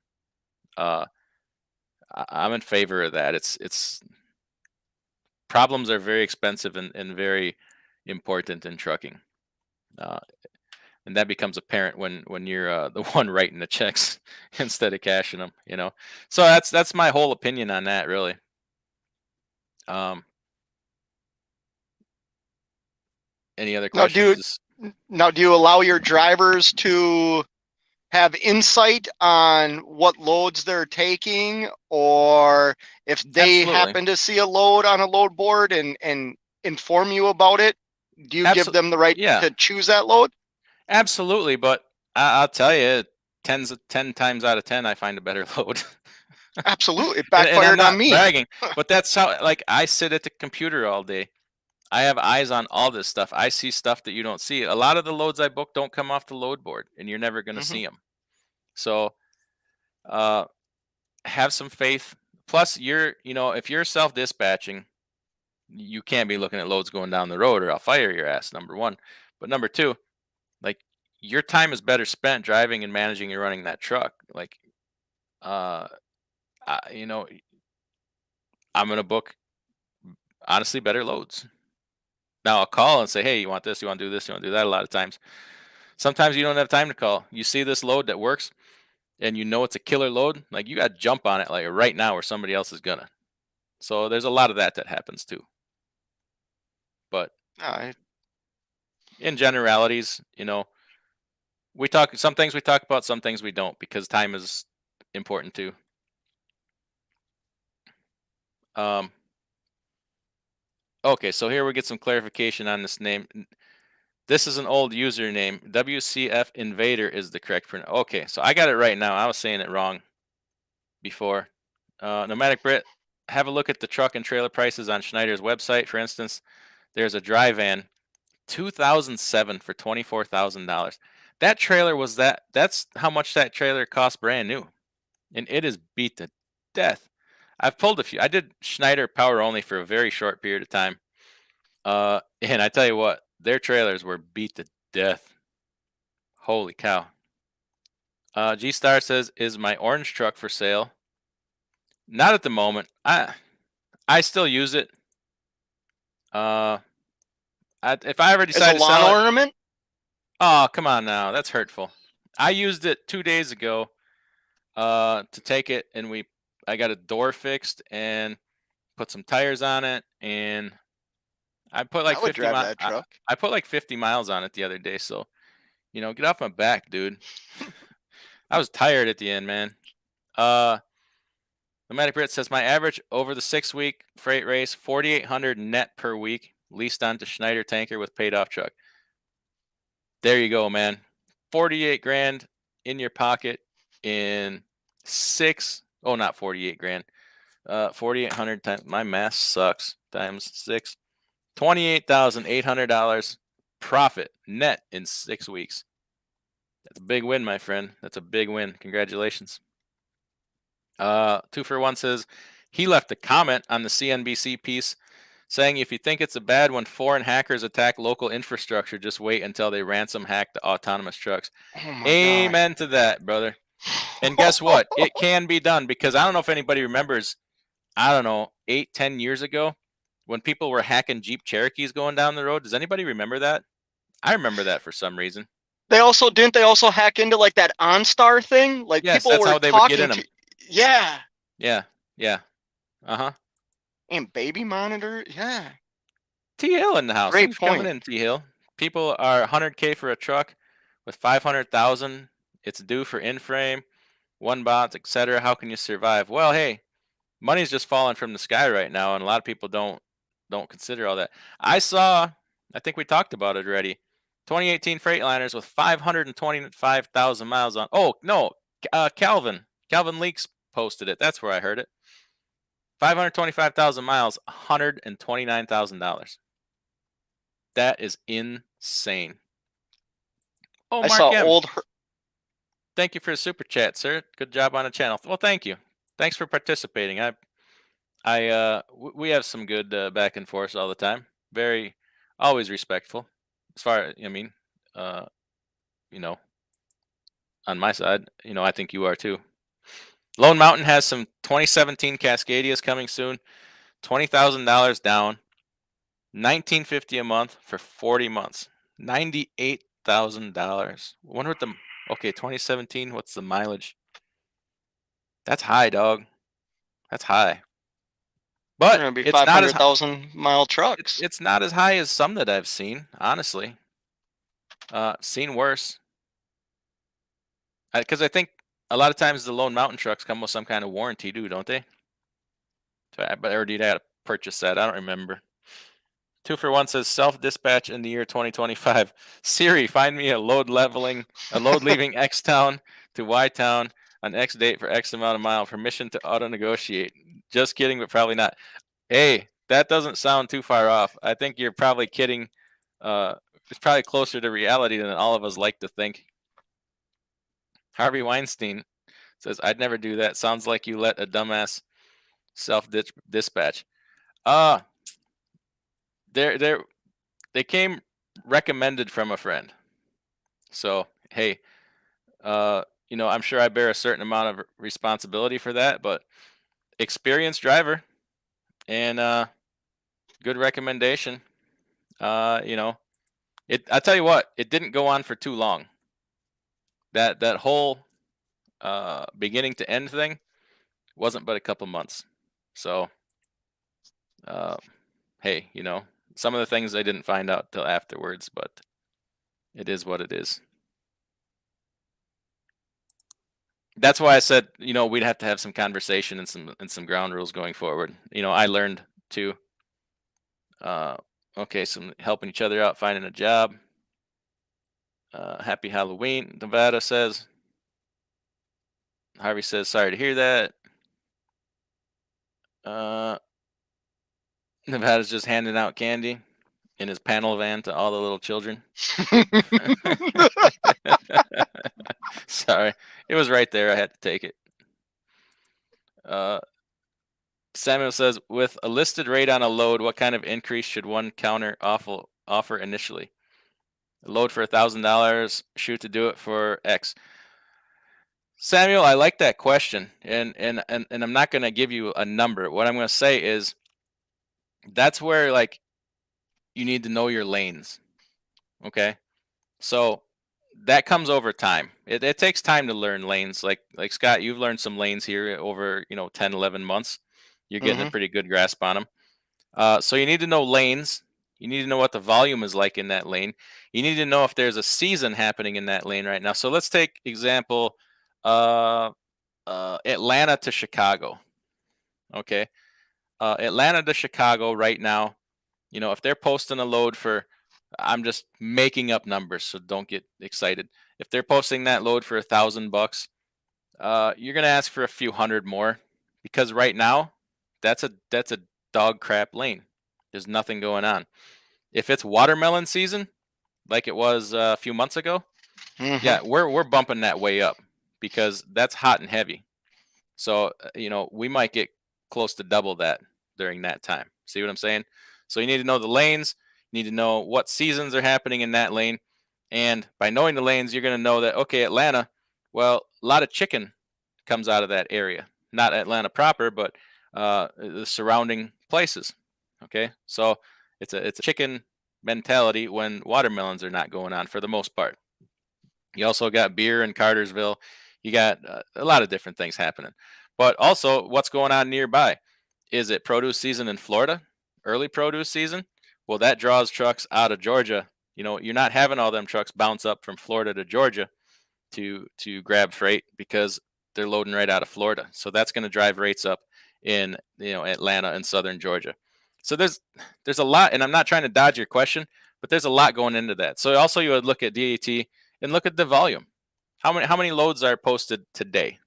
S1: I'm in favor of that. It's problems are very expensive and very important in trucking, and that becomes apparent when you're the one writing the checks instead of cashing them. So that's my whole opinion on that, really. Any other questions?
S2: Now, do you allow your drivers to have insight on what loads they're taking, or if they
S1: Absolutely.
S2: happen to see a load on a load board and inform you about it, do you give them the right to choose that load?
S1: Absolutely, but I'll tell you, 10 times out of 10, I find a better load.
S2: Absolutely, it
S1: And I'm
S2: backfired on
S1: not
S2: me.
S1: bragging, but that's how, like, I sit at the computer all day. I have eyes on all this stuff. I see stuff that you don't see. A lot of the loads I book don't come off the load board, and you're never going to
S2: Hmm.
S1: see them. So, uh, have some faith. Plus, if you're self dispatching, you can't be looking at loads going down the road, or I'll fire your ass. Number one, but number two, like, your time is better spent driving and managing and running that truck. Like, uh, I, you know, I'm gonna book honestly better loads. Now I'll call and say, hey, you want this? You want to do this? You want to do that? A lot of times. Sometimes you don't have time to call. You see this load that works, and you know it's a killer load. Like, you got to jump on it like right now, or somebody else is gonna. So there's a lot of that happens too. But
S2: I,
S1: in generalities, we talk some things we talk about, some things we don't, because time is important too. Um, okay, so here we get some clarification on this name. This is an old username. WCF Invader is the correct print. Okay, so I got it right now. I was saying it wrong before. Nomadic Brit, have a look at the truck and trailer prices on Schneider's website. For instance, there's a dry van, 2007 for $24,000. That trailer was that's how much that trailer cost brand new. And it is beat to death. I've pulled a few. I did Schneider power only for a very short period of time. And I tell you what, their trailers were beat to death. Holy cow. G Star says, is my orange truck for sale? Not at the moment. I still use it. Uh, if I ever
S2: as a
S1: decide to
S2: lawn
S1: sell it,
S2: ornament.
S1: oh, come on now, that's hurtful. I used it 2 days ago. To take it, and I got a door fixed and put some tires on it, and I put like
S2: I would
S1: 50
S2: drive
S1: mi-
S2: that truck.
S1: I put like 50 miles on it the other day. So, get off my back, dude. I was tired at the end, man. Uh, Nomadic Brit says my average over the 6-week freight race, 4,800 net per week, leased onto Schneider tanker with paid off truck. There you go, man. 48 grand in your pocket in not 48 grand. 4,800 times, my math sucks, times 6. $28,800 profit net in 6 weeks. That's a big win, my friend. That's a big win. Congratulations. 2 for 1 says he left a comment on the CNBC piece saying, if you think it's a bad when foreign hackers attack local infrastructure, just wait until they ransom hack the autonomous trucks.
S2: Oh my god.
S1: Amen to that, brother. And guess what? It can be done, because I don't know if anybody remembers, I don't know, 8-10 years ago, when people were hacking Jeep Cherokees going down the road. Does anybody remember that? I remember that for some reason.
S2: They also hack into like that OnStar thing? Like
S1: Yes,
S2: people
S1: that's
S2: were
S1: how they would get
S2: talking
S1: in
S2: to,
S1: them.
S2: yeah,
S1: Yeah, yeah. Uh-huh.
S2: and baby monitor, yeah.
S1: T Hill in the house.
S2: Great
S1: Thanks for coming
S2: point.
S1: in, T Hill. People are 100K for a truck with 500,000. It's due for in-frame, one bots, etc. How can you survive? Well, hey, money's just falling from the sky right now, and a lot of people don't consider all that. I think we talked about it already. 2018 Freightliners with 525,000 miles on. Oh no, Calvin Leaks posted it. That's where I heard it. 525,000 miles, $129,000. That is insane. Oh,
S2: I
S1: Mark
S2: saw
S1: M.
S2: old
S1: Thank you for the super chat, sir. Good job on the channel. Well, thank you. Thanks for participating. We have some good back and forth all the time. Very, always respectful. As far, uh, you know, on my side, I think you are too. Lone Mountain has some 2017 Cascadias coming soon. $20,000 down, $19.50 a month for 40 months. $98,000. Wonder what the 2017. What's the mileage? That's high, dog. That's high.
S2: They're
S1: But
S2: gonna be
S1: it's
S2: five
S1: not as
S2: hundred
S1: high.
S2: thousand mile
S1: It's
S2: trucks.
S1: it's not as high as some that I've seen. Honestly, seen worse. Because I think a lot of times the Lone Mountain trucks come with some kind of warranty, too, don't they? But or do you have to purchase that? I don't remember. 2 for 1 says self-dispatch in the year 2025. Siri, find me a load leaving X town to Y town on X date for X amount of mile. Permission to auto negotiate. Just kidding, but probably not. Hey, that doesn't sound too far off. I think you're probably kidding. It's probably closer to reality than all of us like to think. Harvey Weinstein says, I'd never do that. Sounds like you let a dumbass self-dispatch. They came recommended from a friend. So, hey, I'm sure I bear a certain amount of responsibility for that, but experienced driver and good recommendation. I tell you what, it didn't go on for too long. That whole beginning to end thing wasn't but a couple months. So, hey, some of the things I didn't find out till afterwards, but it is what it is. That's why I said, we'd have to have some conversation and some ground rules going forward. I learned too. Okay, some helping each other out, finding a job. Happy Halloween, Nevada says. Harvey says, sorry to hear that. Nevada's just handing out candy in his panel van to all the little children. Sorry, it was right there. I had to take it. Samuel says, with a listed rate on a load, what kind of increase should one counter offer initially? A load for $1,000, shoot to do it for X. Samuel, I like that question, and I'm not going to give you a number. What I'm going to say is, that's where you need to know your lanes. Okay, so that comes over time. It takes time to learn lanes. Like Scott, you've learned some lanes here over 10, 11 months. You're getting a pretty good grasp on them. So you need to know lanes. You need to know what the volume is like in that lane. You need to know if there's a season happening in that lane right now. So let's take example, Atlanta to Chicago. Okay, Atlanta to Chicago right now. If they're posting a load for, I'm just making up numbers, so don't get excited. If they're posting that load for $1,000, you're gonna ask for a few hundred more, because right now, that's a dog crap lane. There's nothing going on. If it's watermelon season, like it was a few months ago, yeah, we're bumping that way up, because that's hot and heavy. So we might get close to double that during that time. See what I'm saying? So you need to know the lanes. You need to know what seasons are happening in that lane, and by knowing the lanes, you're going to know that, okay, Atlanta, well, a lot of chicken comes out of that area. Not Atlanta proper, but the surrounding places. Okay, so it's a chicken mentality when watermelons are not going on for the most part. You also got beer in Cartersville. You got a lot of different things happening. But also, what's going on nearby? Is it produce season in Florida? Early produce season? Well, that draws trucks out of Georgia. You're not having all them trucks bounce up from Florida to Georgia to grab freight, because they're loading right out of Florida. So that's going to drive rates up in Atlanta and southern Georgia. So there's a lot, and I'm not trying to dodge your question, but there's a lot going into that. So also you would look at DAT and look at the volume. How many loads are posted today?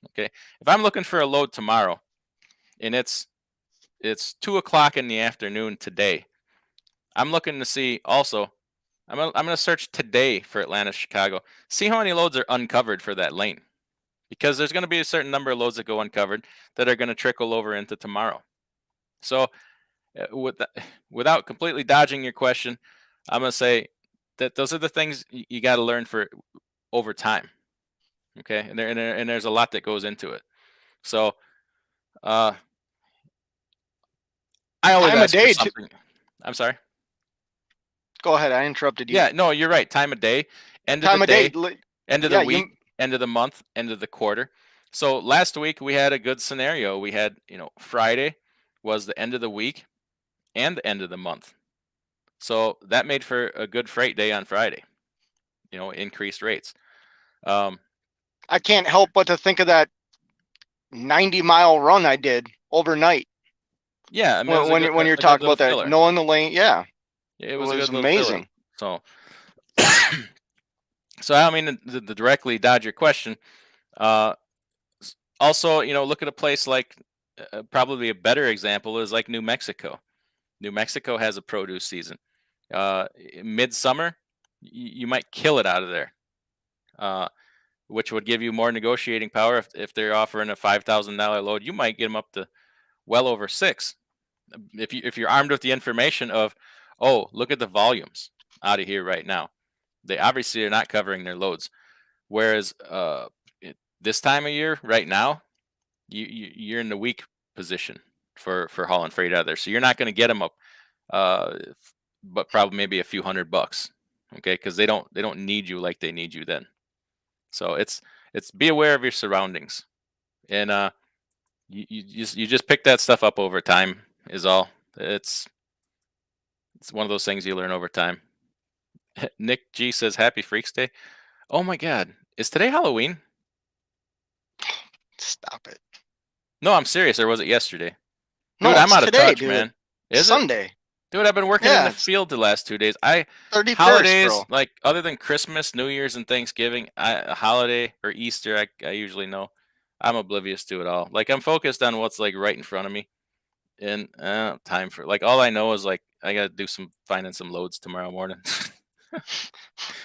S1: Okay, if I'm looking for a load tomorrow, and it's 2:00 in the afternoon today, I'm looking to see also. I'm gonna search today for Atlanta, Chicago. See how many loads are uncovered for that lane, because there's going to be a certain number of loads that go uncovered that are going to trickle over into tomorrow. So, without completely dodging your question, I'm going to say that those are the things you got to learn for over time. Okay, and there's a lot that goes into it. So, I always
S2: Time of
S1: ask for
S2: day.
S1: something. I'm sorry.
S2: Go ahead. I interrupted you.
S1: Yeah, no, you're right. Time of day, end of
S2: Time
S1: the
S2: of
S1: day,
S2: day.
S1: end of the week, end of the month, end of the quarter. So last week we had a good scenario. We had, Friday was the end of the week and the end of the month. So that made for a good freight day on Friday. Increased rates.
S2: I can't help but to think of that 90-mile run I did overnight.
S1: Yeah, I mean, it was
S2: When you're
S1: a good
S2: talking
S1: little
S2: about that,
S1: filler.
S2: knowing the lane, yeah,
S1: Yeah, it
S2: it
S1: was a
S2: was
S1: good little filler.
S2: amazing.
S1: So, so I mean, to directly dodge your question, uh, also, look at a place like probably a better example is like New Mexico. New Mexico has a produce season. Midsummer, you might kill it out of there, uh, which would give you more negotiating power. If they're offering a $5,000 load, you might get them up to well over six. If you're armed with the information of, oh, look at the volumes out of here right now. They obviously are not covering their loads. Whereas this time of year, right now, you're in the weak position for hauling freight out of there. So you're not going to get them up, but probably maybe a few $100, okay? Because they don't need you like they need you then. So it's be aware of your surroundings, and you just pick that stuff up over time is all. It's one of those things you learn over time. Nick G says Happy Freaks Day. Oh my God, is today Halloween?
S2: Stop it.
S1: No, I'm serious. Or was it yesterday? Dude,
S2: No,
S1: I'm
S2: it's
S1: out of
S2: today,
S1: touch,
S2: dude.
S1: man. Is it?
S2: Sunday.
S1: Dude, I've been working in
S2: Yeah,
S1: the
S2: it's
S1: field the last 2 days. I
S2: 31st,
S1: holidays
S2: bro.
S1: like other than Christmas, New Year's, and Thanksgiving, a holiday or Easter, I usually know. I'm oblivious to it all. Like I'm focused on what's like right in front of me, and time for like all I know is like I gotta do some finding some loads tomorrow morning.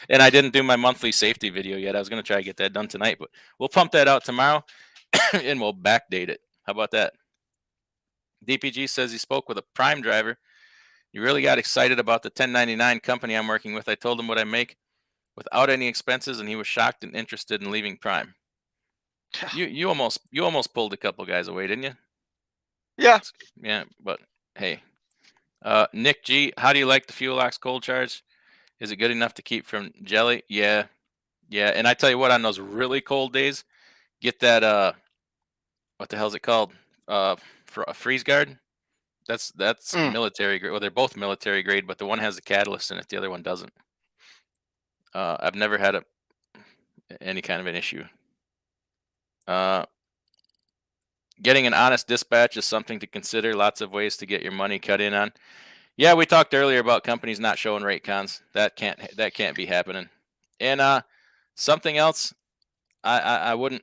S1: And I didn't do my monthly safety video yet. I was gonna try to get that done tonight, but we'll pump that out tomorrow, and we'll backdate it. How about that? DPG says he spoke with a prime driver. You really got excited about the 1099 company I'm working with. I told him what I make without any expenses, and he was shocked and interested in leaving Prime. You almost pulled a couple guys away, didn't you?
S2: Yeah,
S1: Yeah, but hey, Nick G, how do you like the Fuel Ox cold charge? Is it good enough to keep from jelly? Yeah, yeah. And I tell you what, on those really cold days, get that what the hell is it called? For a freeze guard. That's
S2: mm,
S1: military grade. Well, they're both military grade, but the one has a catalyst in it, the other one doesn't. I've never had any kind of an issue. Uh, Getting an honest dispatch is something to consider. Lots of ways to get your money cut in on. Yeah, we talked earlier about companies not showing rate cons. That can't be happening. And something else I wouldn't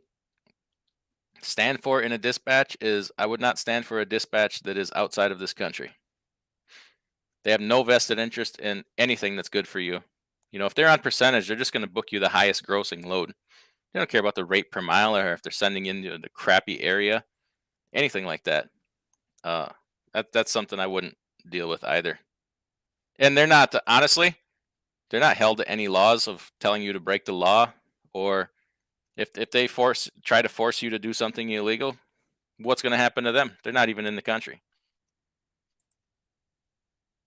S1: stand for in a dispatch is I would not stand for a dispatch that is outside of this country. They have no vested interest in anything that's good for you. If they're on percentage, they're just going to book you the highest grossing load. They don't care about the rate per mile or if they're sending into the crappy area, anything like that. Uh, that's something I wouldn't deal with either. And they're not honestly, they're not held to any laws of telling you to break the law, or if they try to force you to do something illegal, what's going to happen to them? They're not even in the country.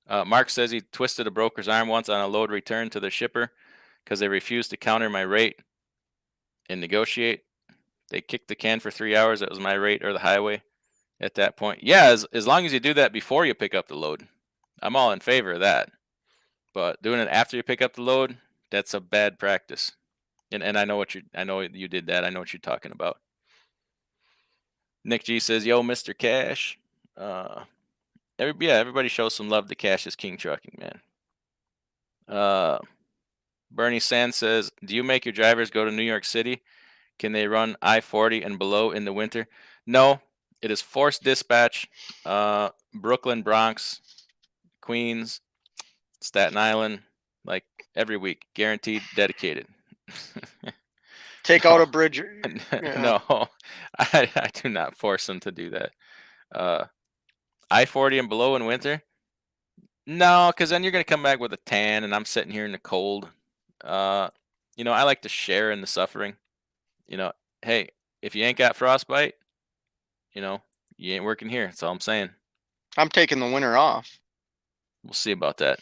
S1: Mark says he twisted a broker's arm once on a load return to the shipper because they refused to counter my rate and negotiate. They kicked the can for 3 hours. That was my rate or the highway at that point. Yeah, as long as you do that before you pick up the load, I'm all in favor of that. But doing it after you pick up the load, that's a bad practice. And I know you did that. I know what you're talking about. Nick G says, "Yo, Mr. Cash." Everybody shows some love to Cash's King Trucking, man. Bernie Sand says, "Do you make your drivers go to New York City? Can they run I-40 and below in the winter?" No, it is forced dispatch. Brooklyn, Bronx, Queens, Staten Island, like every week, guaranteed, dedicated.
S2: take out
S1: No,
S2: a bridge. Yeah,
S1: no, I do not force them to do that. I-40 and below in winter? No, because then you're gonna come back with a tan, and I'm sitting here in the cold. Uh, I like to share in the suffering. You know, hey, if you ain't got frostbite, you know, you ain't working here. That's all I'm saying.
S2: I'm taking the winter off.
S1: We'll see about that.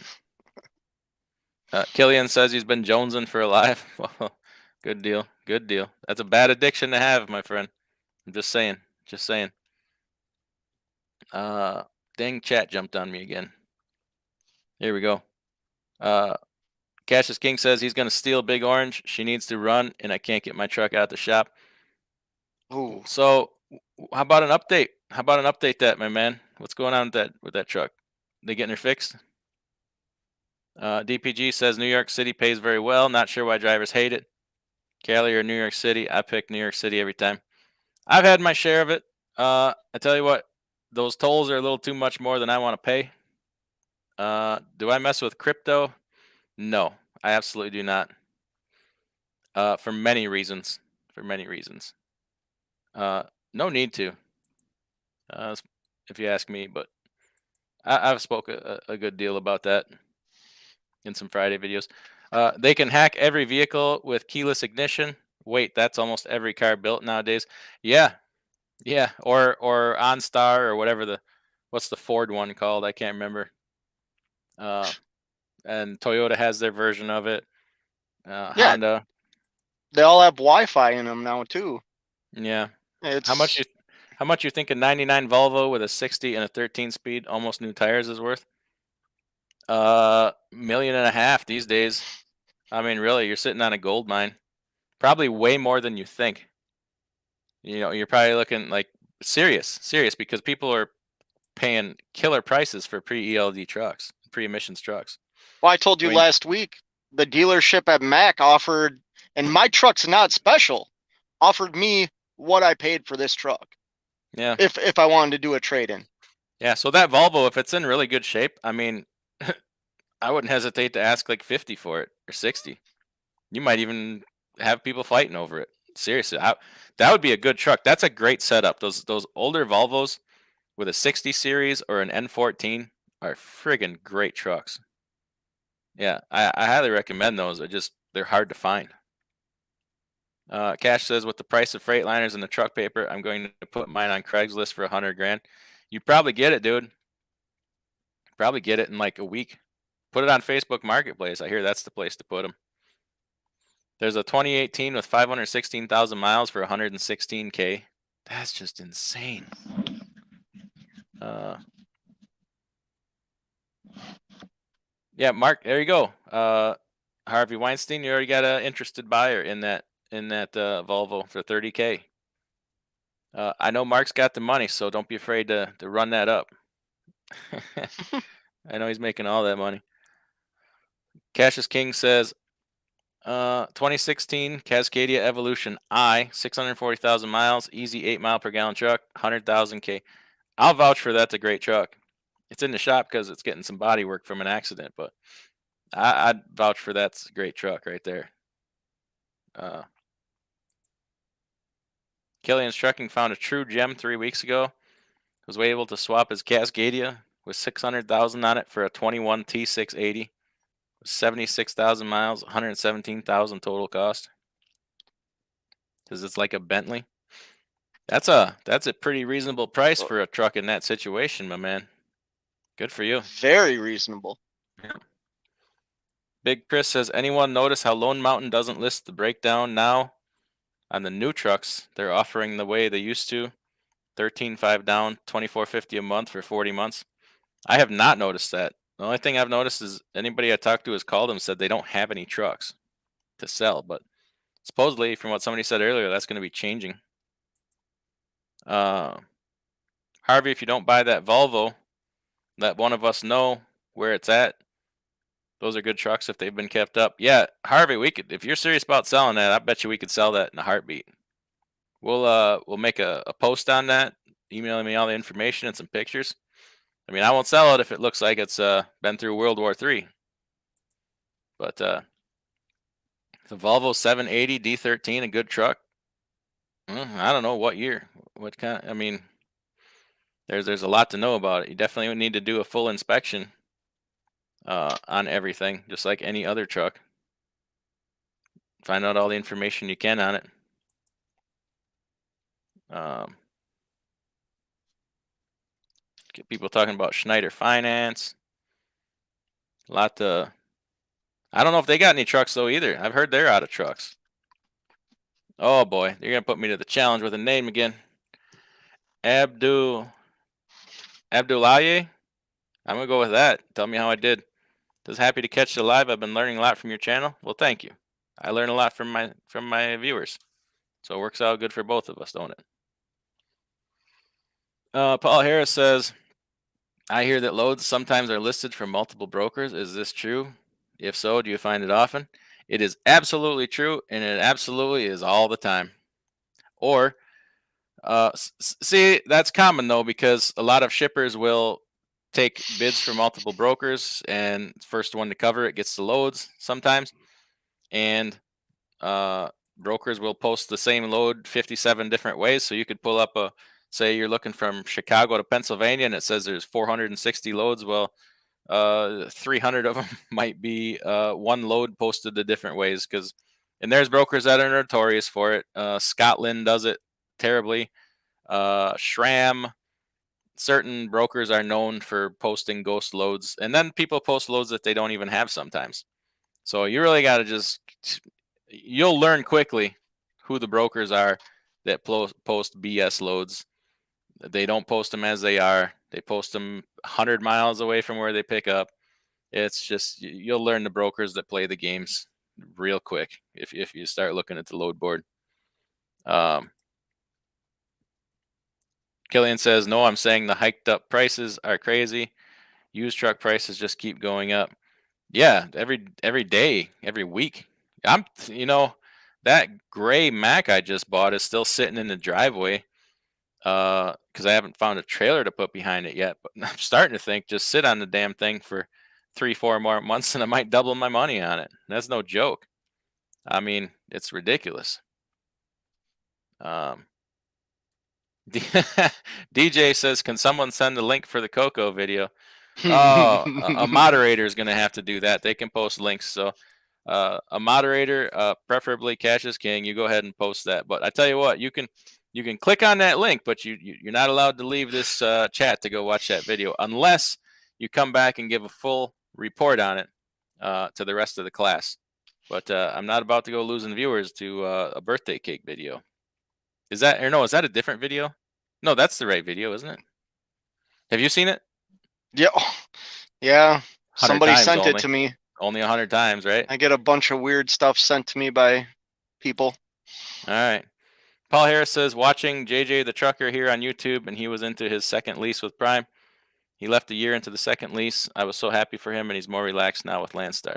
S1: Killian says he's been jonesing for a life. Well, good deal. Good deal. That's a bad addiction to have, my friend. I'm just saying. Just saying. Dang, chat jumped on me again. Here we go. Cassius King says he's going to steal Big Orange. She needs to run, and I can't get my truck out the shop.
S2: Ooh,
S1: So, how about an update? How about an update that, my man? What's going on with that truck? They getting her fixed? DPG says New York City pays very well. Not sure why drivers hate it. Cali or New York City? I pick New York City every time. I've had my share of it. I tell you what, those tolls are a little too much more than I want to pay. Do I mess with crypto? No, I absolutely do not. For many reasons. For many reasons. No need to. If you ask me, but I've spoke a good deal about that in some Friday videos. They can hack every vehicle with keyless ignition. Wait, that's almost every car built nowadays. Yeah, yeah, or OnStar or what's the Ford one called? I can't remember. And Toyota has their version of it.
S2: Yeah,
S1: Honda,
S2: they all have Wi-Fi in them now too.
S1: yeah. How much
S2: It's
S1: you how much you think a '99 Volvo with a 60 and a 13 speed, almost new tires is worth? Million and a half these days. I mean, really, you're sitting on a gold mine. Probably way more than you think. You're probably looking like serious because people are paying killer prices for pre-ELD trucks, pre-emissions trucks.
S2: well, I told
S1: I
S2: you
S1: mean,
S2: last week the dealership at Mac offered, and my truck's not special, offered me what I paid for this truck
S1: yeah,
S2: if I wanted to do a trade-in.
S1: yeah. So that Volvo, if it's in really good shape, I mean, I wouldn't hesitate to ask like 50 for it or 60. You might even have people fighting over it. Seriously, that would be a good truck. That's a great setup. Those older Volvos with a 60 series or an N14 are friggin' great trucks. Yeah, I highly recommend those. They're hard to find. Cash says with the price of Freightliners and the truck paper, I'm going to put mine on Craigslist for 100 grand. You probably get it, dude. Probably get it in like a week. Put it on Facebook Marketplace. I hear that's the place to put them. There's a 2018 with 516,000 miles for 116K. That's just insane. Yeah, Mark, there you go. Harvey Weinstein, you already got an interested buyer in that Volvo for 30K. I know Mark's got the money, so don't be afraid to run that up. I know he's making all that money. Cassius King says, 2016 Cascadia Evolution I, 640,000 miles, easy 8 mile per gallon truck, 100,000 K. I'll vouch for that's a great truck. It's in the shop because it's getting some body work from an accident, but I'd vouch for that's a great truck right there. Killian's Trucking found a true gem 3 weeks ago. Was able to swap his Cascadia with 600,000 on it for a 21 T680. 76,000 miles, 117,000 total cost. Because it's like a Bentley. That's a pretty reasonable price for a truck in that situation, my man. Good for you.
S2: Very reasonable.
S1: Yeah. Big Chris says, anyone notice how Lone Mountain doesn't list the breakdown now on the new trucks? They're offering the way they used to. 13.5 down, 24.50 a month for 40 months. I have not noticed that. The only thing I've noticed is anybody I talked to has called them said they don't have any trucks to sell, but supposedly, from what somebody said earlier, that's going to be changing. Harvey, if you don't buy that Volvo, let one of us know where it's at. Those are good trucks if they've been kept up. Yeah, Harvey, we could, if you're serious about selling that, I bet you we could sell that in a heartbeat. We'll make a post on that, emailing me all the information and some pictures. I mean, I won't sell it if it looks like it's been through World War III. But the Volvo 780 D13, a good truck. I don't know what year, what kind. I mean, there's a lot to know about it. You definitely would need to do a full inspection on everything, just like any other truck. Find out all the information you can on it. Get people talking about Schneider Finance. A lot to. I don't know if they got any trucks though either. I've heard they're out of trucks. Oh boy, you're gonna put me to the challenge with a name again. Abdulaye. I'm gonna go with that. Tell me how I did. Just happy to catch you live. I've been learning a lot from your channel. Well, thank you. I learn a lot from my viewers, so it works out good for both of us, don't it? Paul Harris says, I hear that loads sometimes are listed from multiple brokers. Is this true? If so, do you find it often? It is absolutely true, and it absolutely is all the time. Or, see, that's common though, because a lot of shippers will take bids from multiple brokers, and first one to cover it gets the loads sometimes. And uh, brokers will post the same load 57 different ways. So you could pull up say you're looking from Chicago to Pennsylvania, and it says there's 460 loads. Well, 300 of them might be one load posted the different ways, and there's brokers that are notorious for it. Scotland does it terribly. Shram, certain brokers are known for posting ghost loads, and then people post loads that they don't even have sometimes. So you really got to you'll learn quickly who the brokers are that post BS loads. They don't post them as they are. They post them 100 miles away from where they pick up. It's just, you'll learn the brokers that play the games real quick if you start looking at the load board. Killian says, no, I'm saying the hiked up prices are crazy. Used truck prices just keep going up. Yeah, every day, every week. That gray Mac I just bought is still sitting in the driveway because I haven't found a trailer to put behind it yet. But I'm starting to think just sit on the damn thing for 3-4 more months and I might double my money on it. That's no joke. I mean, it's ridiculous. DJ says, can someone send the link for the Coco video? Oh, a moderator is going to have to do that. They can post links. So a moderator, preferably Cash is King, you go ahead and post that. But I tell you what, you can click on that link, but you're not allowed to leave this chat to go watch that video unless you come back and give a full report on it to the rest of the class. But I'm not about to go losing viewers to a birthday cake video. Is that a different video? No, that's the right video, isn't it? Have you seen it?
S2: Yeah. Yeah.
S1: 100
S2: Somebody
S1: times
S2: sent
S1: only.
S2: it to me.
S1: Only 100 times, right?
S2: I get a bunch of weird stuff sent to me by people.
S1: All right. Paul Harris says, watching JJ the Trucker here on YouTube, and he was into his second lease with Prime. He left a year into the second lease. I was so happy for him, and he's more relaxed now with Landstar.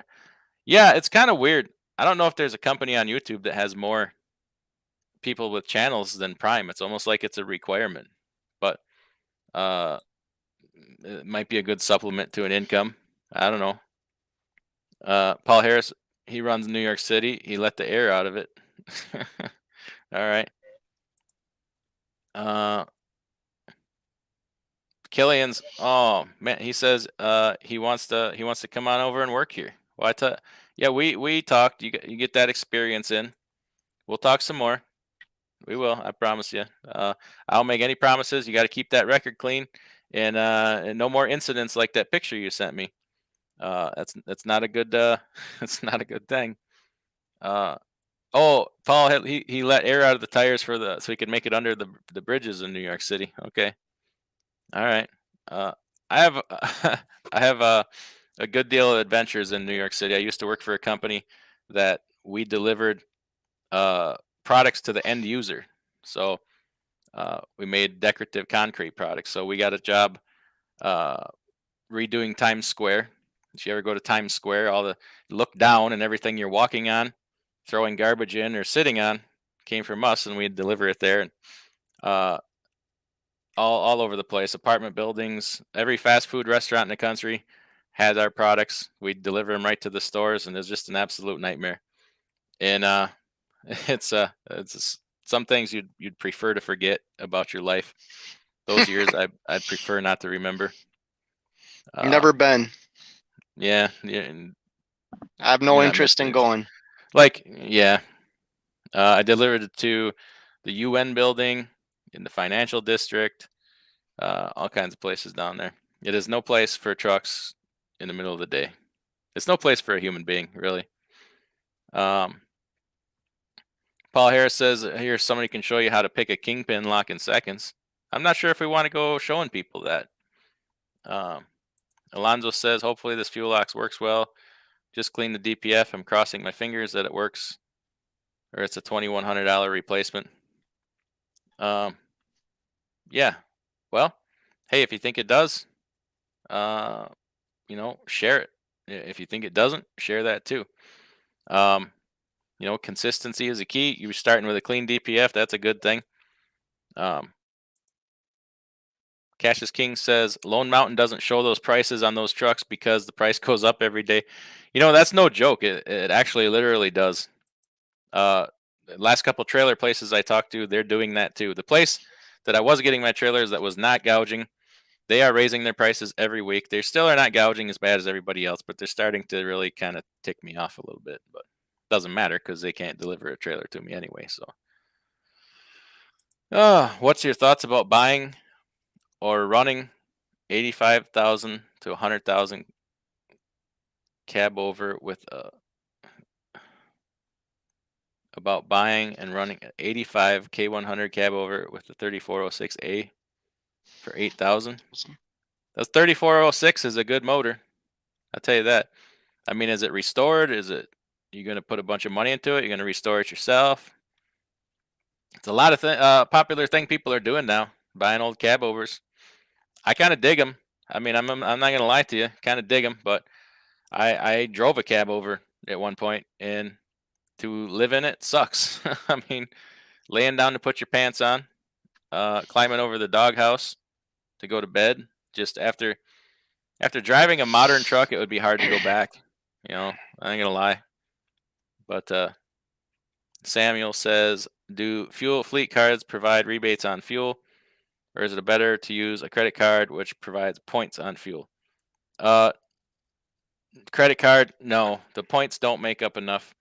S1: Yeah, it's kind of weird. I don't know if there's a company on YouTube that has more people with channels than Prime. It's almost like it's a requirement. But it might be a good supplement to an income. I don't know. Paul Harris, he runs New York City. He let the air out of it. All right. Killian's, oh man, he says he wants to come on over and work here. Well, yeah, we talked. You get that experience in. We'll talk some more. We will. I promise you. I don't make any promises. You got to keep that record clean, and no more incidents like that picture you sent me. That's not a good it's not a good thing. Oh, Paul, he let air out of the tires so he could make it under the bridges in New York City. Okay. All right. I have I have a good deal of adventures in New York City. I used to work for a company that we delivered products to the end user. So we made decorative concrete products. So we got a job redoing Times Square. If you ever go to Times Square, look down and everything you're walking on, throwing garbage in or sitting on came from us, and we'd deliver it there. And all over the place, apartment buildings, every fast food restaurant in the country had our products. We'd deliver them right to the stores, and it was just an absolute nightmare. And it's some things you'd prefer to forget about your life. Those years I'd prefer not to remember.
S2: Never been.
S1: Yeah,
S2: I have no interest in going.
S1: Like, yeah, I delivered it to the UN building in the financial district, all kinds of places down there. It is no place for trucks in the middle of the day. It's no place for a human being, really. Paul Harris says here somebody can show you how to pick a kingpin lock in seconds. I'm not sure if we want to go showing people that. Alonzo says hopefully this fuel lock works well. Just clean the DPF. I'm crossing my fingers that it works, or it's a $2,100 replacement. Yeah, Well, hey, if you think it does, uh, share it. If you think it doesn't, share that too. Um, consistency is a key. You're starting with a clean DPF. That's a good thing. Um, Cassius King says Lone Mountain doesn't show those prices on those trucks because the price goes up every day. That's no joke. It actually literally does. The last couple trailer places I talked to, they're doing that too. The place that I was getting my trailers that was not gouging, they are raising their prices every week. They still are not gouging as bad as everybody else, but they're starting to really kind of tick me off a little bit. But doesn't matter because they can't deliver a trailer to me anyway. So, what's your thoughts about buying or running 85,000 to 100,000 cab over with about buying and running 85 K100 cab over with the 3406A for 8,000? That 3406 is a good motor. I'll tell you that. I mean, is it restored? Is it you going to put a bunch of money into it? You're going to restore it yourself? It's a lot of popular thing people are doing now, buying old cab overs. I kind of dig them. I mean, I'm not going to lie to you, kind of dig them, but I drove a cab over at one point, and to live in it sucks. I mean, laying down to put your pants on, climbing over the doghouse to go to bed. Just after driving a modern truck, it would be hard to go back. I ain't gonna lie. But Samuel says, do fuel fleet cards provide rebates on fuel, or is it better to use a credit card which provides points on fuel? Uh, Credit card, no, the points don't make up enough.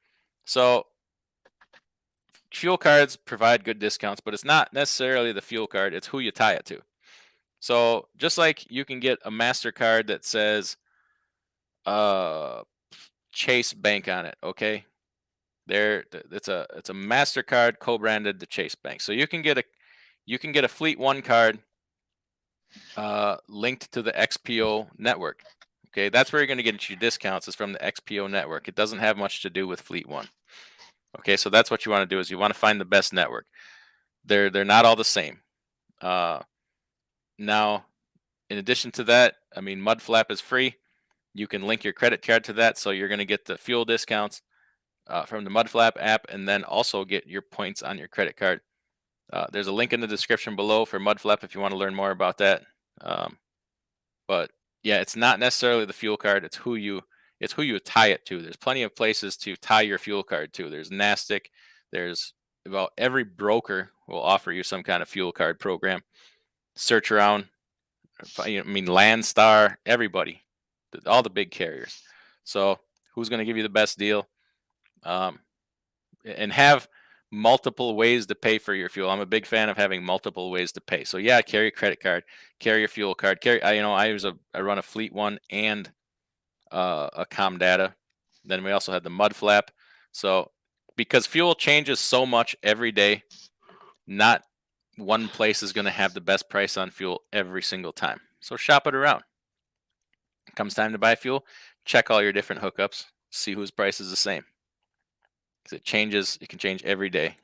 S1: So fuel cards provide good discounts, but it's not necessarily the fuel card, it's who you tie it to. So just like you can get a MasterCard that says Chase Bank on it, okay? It's a MasterCard co-branded to Chase Bank. So you can get a Fleet One card linked to the XPO network. Okay, that's where you're going to get your discounts is from the XPO network. It doesn't have much to do with Fleet One. Okay, so that's what you want to do is you want to find the best network. They're not all the same. Now, in addition to that, I mean, Mudflap is free. You can link your credit card to that, so you're going to get the fuel discounts from the Mudflap app, and then also get your points on your credit card. There's a link in the description below for Mudflap if you want to learn more about that. But yeah, it's not necessarily the fuel card. It's who you tie it to. There's plenty of places to tie your fuel card to. There's Nastic. There's about every broker will offer you some kind of fuel card program. Search around. I mean, Landstar, everybody, all the big carriers. So who's going to give you the best deal? And have multiple ways to pay for your fuel. I'm a big fan of having multiple ways to pay. So yeah, carry a credit card, carry your fuel card, I run a Fleet One and a Comdata. Then we also had the Mudflap. So because fuel changes so much every day, not one place is going to have the best price on fuel every single time. So shop it around. Comes time to buy fuel, check all your different hookups, see whose price is the same. Because it can change every day.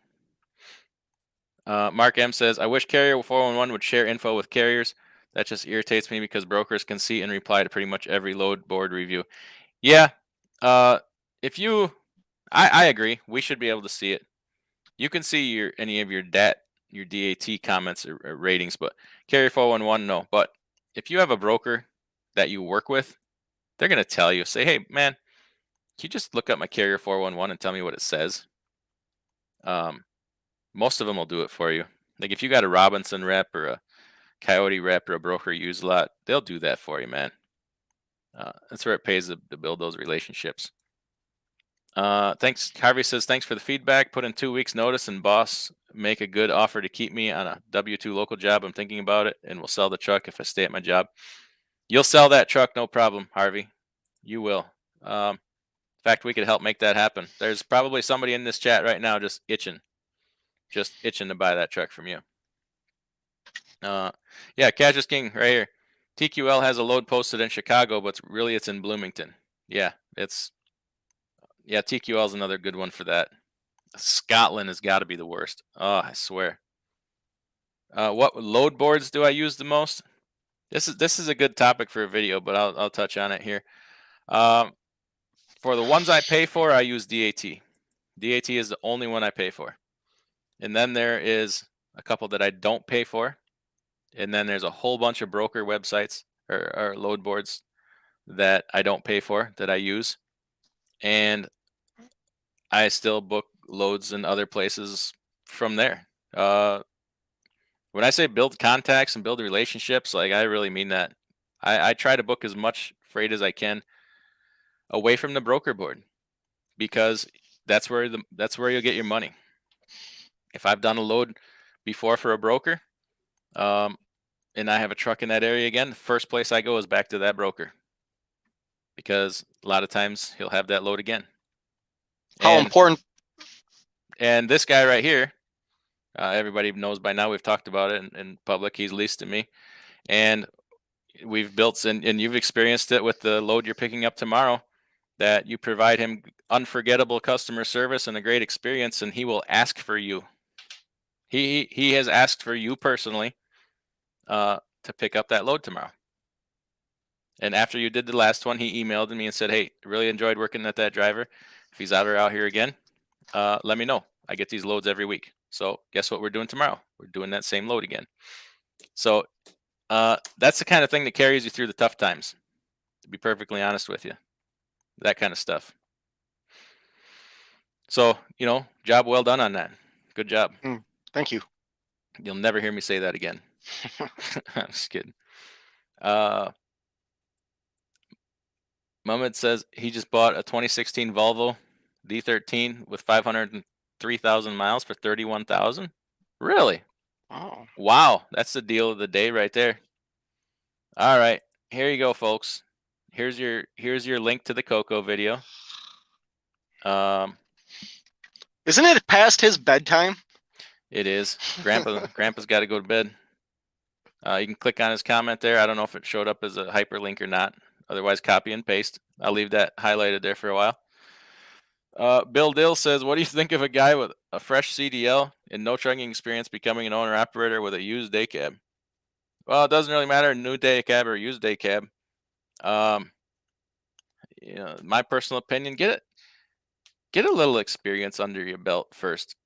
S1: Mark M says, I wish Carrier 411 would share info with carriers. That just irritates me because brokers can see and reply to pretty much every load board review. Yeah, if you, I agree. We should be able to see it. You can see any of your DAT comments or ratings, but Carrier 411, no. But if you have a broker that you work with, they're going to tell you, say, hey, man, can you just look up my Carrier 411 and tell me what it says? Most of them will do it for you. Like if you got a Robinson rep or a Coyote rep or a broker you use a lot, they'll do that for you, man. That's where it pays to build those relationships. Thanks. Harvey says, thanks for the feedback. Put in 2 weeks notice and boss make a good offer to keep me on a W-2 local job. I'm thinking about it and will sell the truck if I stay at my job. You'll sell that truck, no problem, Harvey. You will. In fact, we could help make that happen. There's probably somebody in this chat right now just itching to buy that truck from you. Yeah, Cassius King right here. TQL has a load posted in Chicago, but it's in Bloomington. Yeah, TQL is another good one for that. Scotland has got to be the worst. Oh, I swear. What load boards do I use the most? This is a good topic for a video, but I'll touch on it here. Um, for the ones I pay for, I use DAT. DAT is the only one I pay for, and then there is a couple that I don't pay for, and then there's a whole bunch of broker websites or load boards that I don't pay for that I use, and I still book loads in other places from there. When I say build contacts and build relationships, like I really mean that. I try to book as much freight as I can away from the broker board because that's where you'll get your money. If I've done a load before for a broker, um, and I have a truck in that area again, the first place I go is back to that broker because a lot of times he'll have that load again.
S2: How important?
S1: And this guy right here, everybody knows by now. We've talked about it in public. He's leased to me, and we've built and you've experienced it with the load you're picking up tomorrow. That you provide him unforgettable customer service and a great experience, and he will ask for you. He has asked for you personally to pick up that load tomorrow. And after you did the last one, he emailed me and said, "Hey, really enjoyed working with that driver. If he's out here again, let me know. I get these loads every week. So guess what we're doing tomorrow? We're doing that same load again." So that's the kind of thing that carries you through the tough times, to be perfectly honest with you. That kind of stuff. So, job well done on that. Good job.
S2: Thank you.
S1: You'll never hear me say that again. I'm just kidding. Mehmet says he just bought a 2016 Volvo D13 with 503,000 miles for 31,000. Really?
S2: Oh.
S1: Wow, that's the deal of the day right there. All right, here you go, folks. Here's your link to the Coco video.
S2: Isn't it past his bedtime?
S1: It is. Grandpa's got to go to bed. You can click on his comment there. I don't know if it showed up as a hyperlink or not. Otherwise, copy and paste. I'll leave that highlighted there for a while. Bill Dill says, "What do you think of a guy with a fresh CDL and no trucking experience becoming an owner operator with a used day cab?" Well, it doesn't really matter, new day cab or used day cab. My personal opinion, get a little experience under your belt first,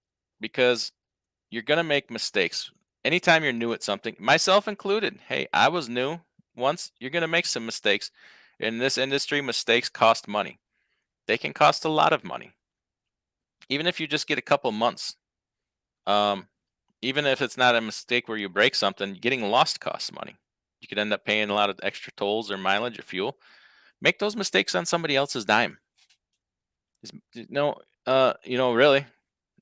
S1: because you're gonna make mistakes. Anytime you're new at something, myself included. Hey, I was new once. You're gonna make some mistakes. In this industry, mistakes cost money. They can cost a lot of money. Even if you just get a couple months. Even if it's not a mistake where you break something, getting lost costs money. You could end up paying a lot of extra tolls or mileage or fuel. Make those mistakes on somebody else's dime. Really,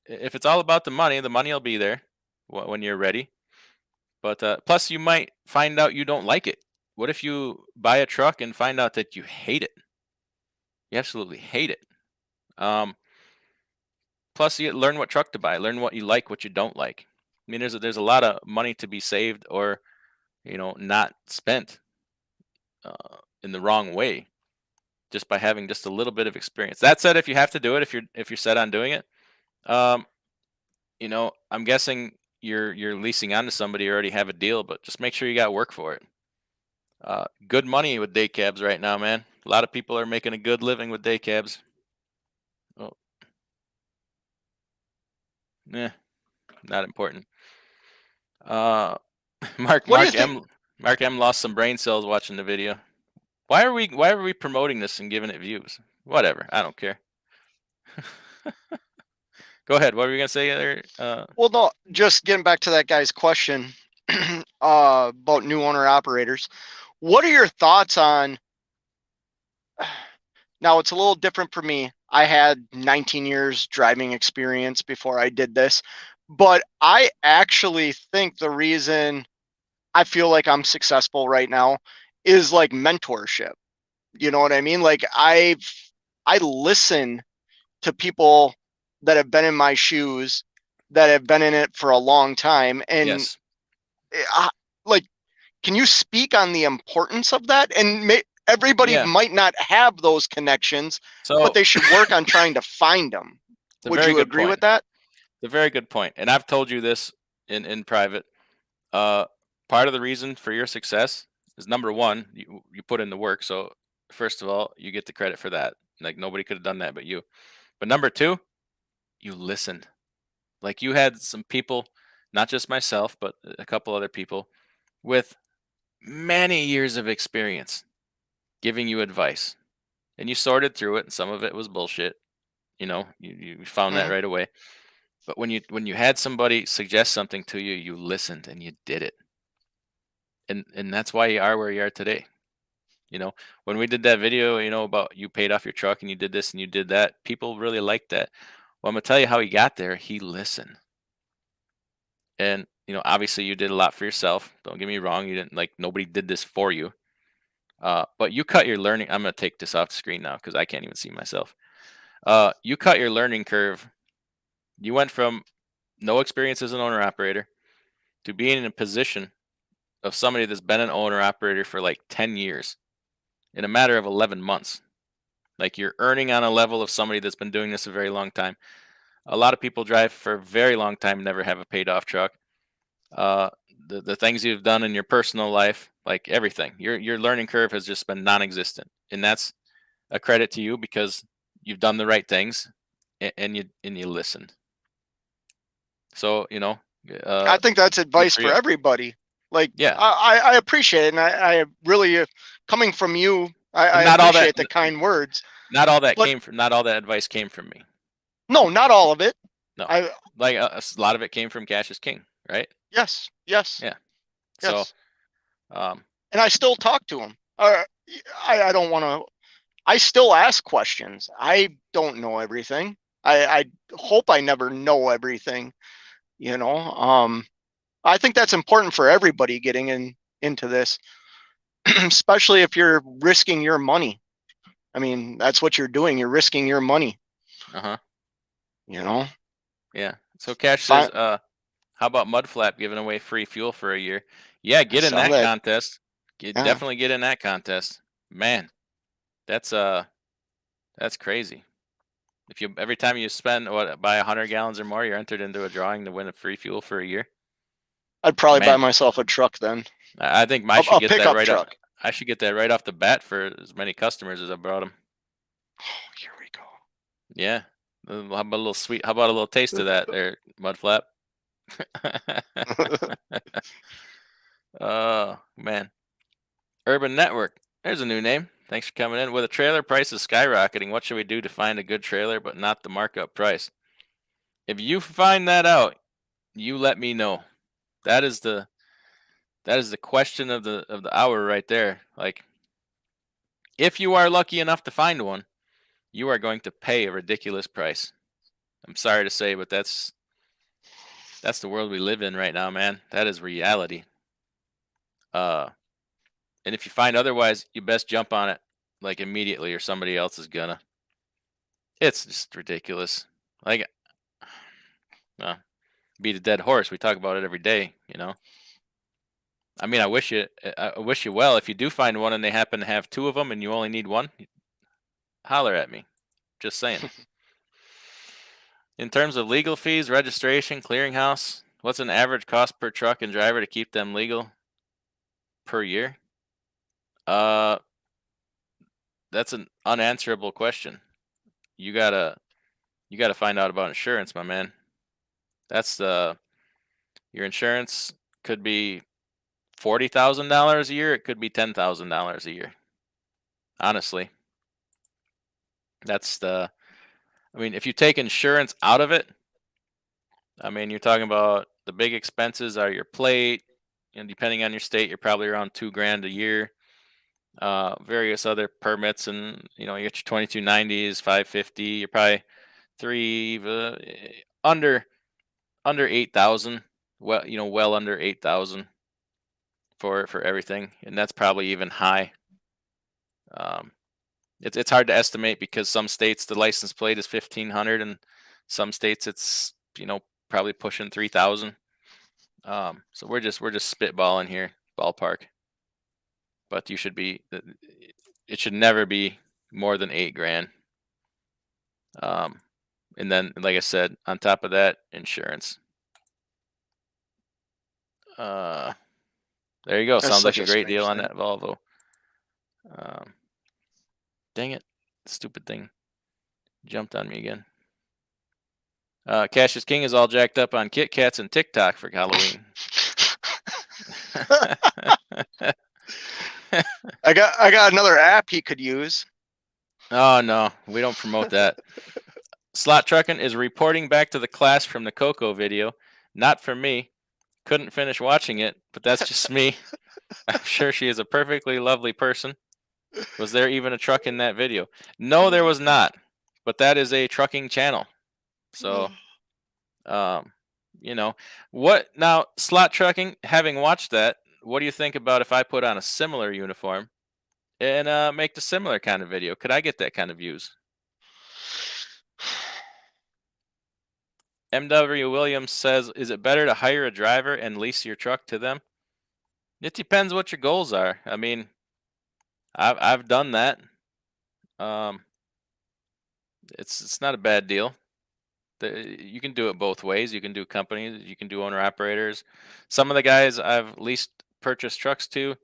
S1: if it's all about the money will be there when you're ready. But plus, you might find out you don't like it. What if you buy a truck and find out that you hate it? You absolutely hate it. Plus, you learn what truck to buy. Learn what you like, what you don't like. I mean, there's a lot of money to be saved or, not spent in the wrong way, just by having just a little bit of experience. That said, if you have to do it, if you're set on doing it, I'm guessing you're leasing onto somebody, you already have a deal, but just make sure you got work for it. Good money with day cabs right now, man. A lot of people are making a good living with day cabs. Oh. Not important. Mark M lost some brain cells watching the video. Why are we promoting this and giving it views? Whatever, I don't care. Go ahead. What were you gonna say there?
S2: Well, no, just getting back to that guy's question about new owner operators. What are your thoughts on? Now, it's a little different for me. I had 19 years driving experience before I did this, but I actually think the reason I feel like I'm successful right now is like mentorship. You know what I mean? Like I listen to people that have been in my shoes, that have been in it for a long time, and
S1: yes.
S2: Like, can you speak on the importance of that? And everybody might not have those connections, but they should work on trying to find them. Would you agree with that?
S1: It's a very good point. And I've told you this in private. Uh, Part of the reason for your success is number one, you put in the work. So first of all, you get the credit for that. Like nobody could have done that but you. But number two, you listened. Like you had some people, not just myself, but a couple other people with many years of experience giving you advice, and you sorted through it. And some of it was bullshit. You found that
S2: Mhm.
S1: right away. But when you had somebody suggest something to you, you listened and you did it, and that's why you are where you are today. When we did that video, about you paid off your truck and you did this and you did that, people really liked that. Well, I'm gonna tell you how he got there. He listened. And, obviously you did a lot for yourself. Don't get me wrong. You didn't like nobody did this for you. But you cut your learning. I'm gonna take this off the screen now because I can't even see myself. You cut your learning curve. You went from no experience as an owner operator to being in a position of somebody that's been an owner operator for like 10 years in a matter of 11 months. Like you're earning on a level of somebody that's been doing this a very long time. A lot of people drive for a very long time and never have a paid off truck. Uh, the things you've done in your personal life, like everything, your learning curve has just been non-existent, and that's a credit to you because you've done the right things, and you listened. So
S2: I think that's
S1: good
S2: advice
S1: for
S2: for
S1: you.
S2: everybody. Like
S1: Yeah,
S2: I appreciate it, and I really coming from you, I
S1: and not all that,
S2: appreciate the kind words. But
S1: not all that advice came from me.
S2: no, not all of it.
S1: No,
S2: I
S1: like a lot of it came from Cash is King, right?
S2: yes, yes,
S1: Yeah. So,
S2: yes,
S1: um,
S2: and I still talk to him. I don't want to. I still ask questions. I don't know everything. I hope I never know everything. You know, I think that's important for everybody getting into this, especially if you're risking your money. I mean, that's what you're doing. You're risking your money.
S1: uh huh.
S2: You know,
S1: Yeah. So Cash says,
S2: Fi-
S1: how about Mudflap giving away free fuel for a year? Yeah,
S2: I
S1: get in
S2: saw
S1: that
S2: that.
S1: contest.
S2: Yeah,
S1: Definitely get in that contest. Man, that's that's crazy. If you every time you spend buy 100 gallons or more, you're entered into a drawing to win a free fuel for a year.
S2: I'd probably buy
S1: Man,
S2: myself a truck then,
S1: I think I should
S2: a
S1: get that
S2: pickup
S1: right up.
S2: truck.
S1: I should get that right off the bat for as many customers as I brought them.
S2: Oh, here we
S1: Yeah. How about a little sweet? How about a little taste of that there, Mudflap?
S2: go.
S1: Oh man. Urban Network. There's a new name. Thanks for coming in. With a trailer prices skyrocketing, what should we do to find a good trailer but not the markup price? If you find that out, you let me know. That is the question of the hour right there. Like if you are lucky enough to find one, you are going to pay a ridiculous price. I'm sorry to say, but that's the world we live in right now, man. That is reality. Uh and if you find otherwise, you best jump on it like immediately or somebody else is gonna. It's just ridiculous. Like uh, beat a dead horse. We talk about it every day. I mean, I wish you well. If you do find one and they happen to have two of them and you only need one, holler at me. Just saying. In terms of legal fees, registration, clearinghouse, what's an average cost per truck and driver to keep them legal per year? Uh, that's an unanswerable question. You gotta you gotta find out about insurance, my man. That's the Your insurance could be $40,000 a year. It could be $10,000 a year. Honestly, that's the. I mean, if you take insurance out of it, I mean, you're talking about the big expenses are your plate, and depending on your state, you're probably around 2 grand a year. Various other permits, and you get your 2290s, 550. You're probably three under 8,000. Well, well under 8,000 for everything, and that's probably even high. Um, it's hard to estimate because some states the license plate is 1,500, and some states it's probably pushing 3,000. So we're just spitballing here, ballpark. But it should never be more than 8 grand. Um, and then, like I said, on top of that, insurance. There you go.
S2: That's
S1: Sounds like
S2: such
S1: a
S2: a
S1: great
S2: strange
S1: deal on
S2: thing.
S1: that Volvo. Dang it. Stupid thing. Jumped on me again. Cassius King is all jacked up on Kit Kats and TikTok for Halloween.
S2: I got another app he could use.
S1: Oh, no. We don't promote that. Slot Truckin' is reporting back to the class from the Coco video. Not for me. Couldn't finish watching it, but that's just me. I'm sure she is a perfectly lovely person. Was there even a truck in that video? No, there was not. But that is a trucking channel. So, um, you know, what now? Slot trucking. Having watched that, what do you think about if I put on a similar uniform and make the similar kind of video? Could I get that kind of views? MW Williams says, "Is it better to hire a driver and lease your truck to them?" It depends what your goals are. I mean, I've done that. Um, it's not a bad deal. You can do it both ways. You can do companies, you can do owner operators. Some of the guys I've leased purchased trucks to,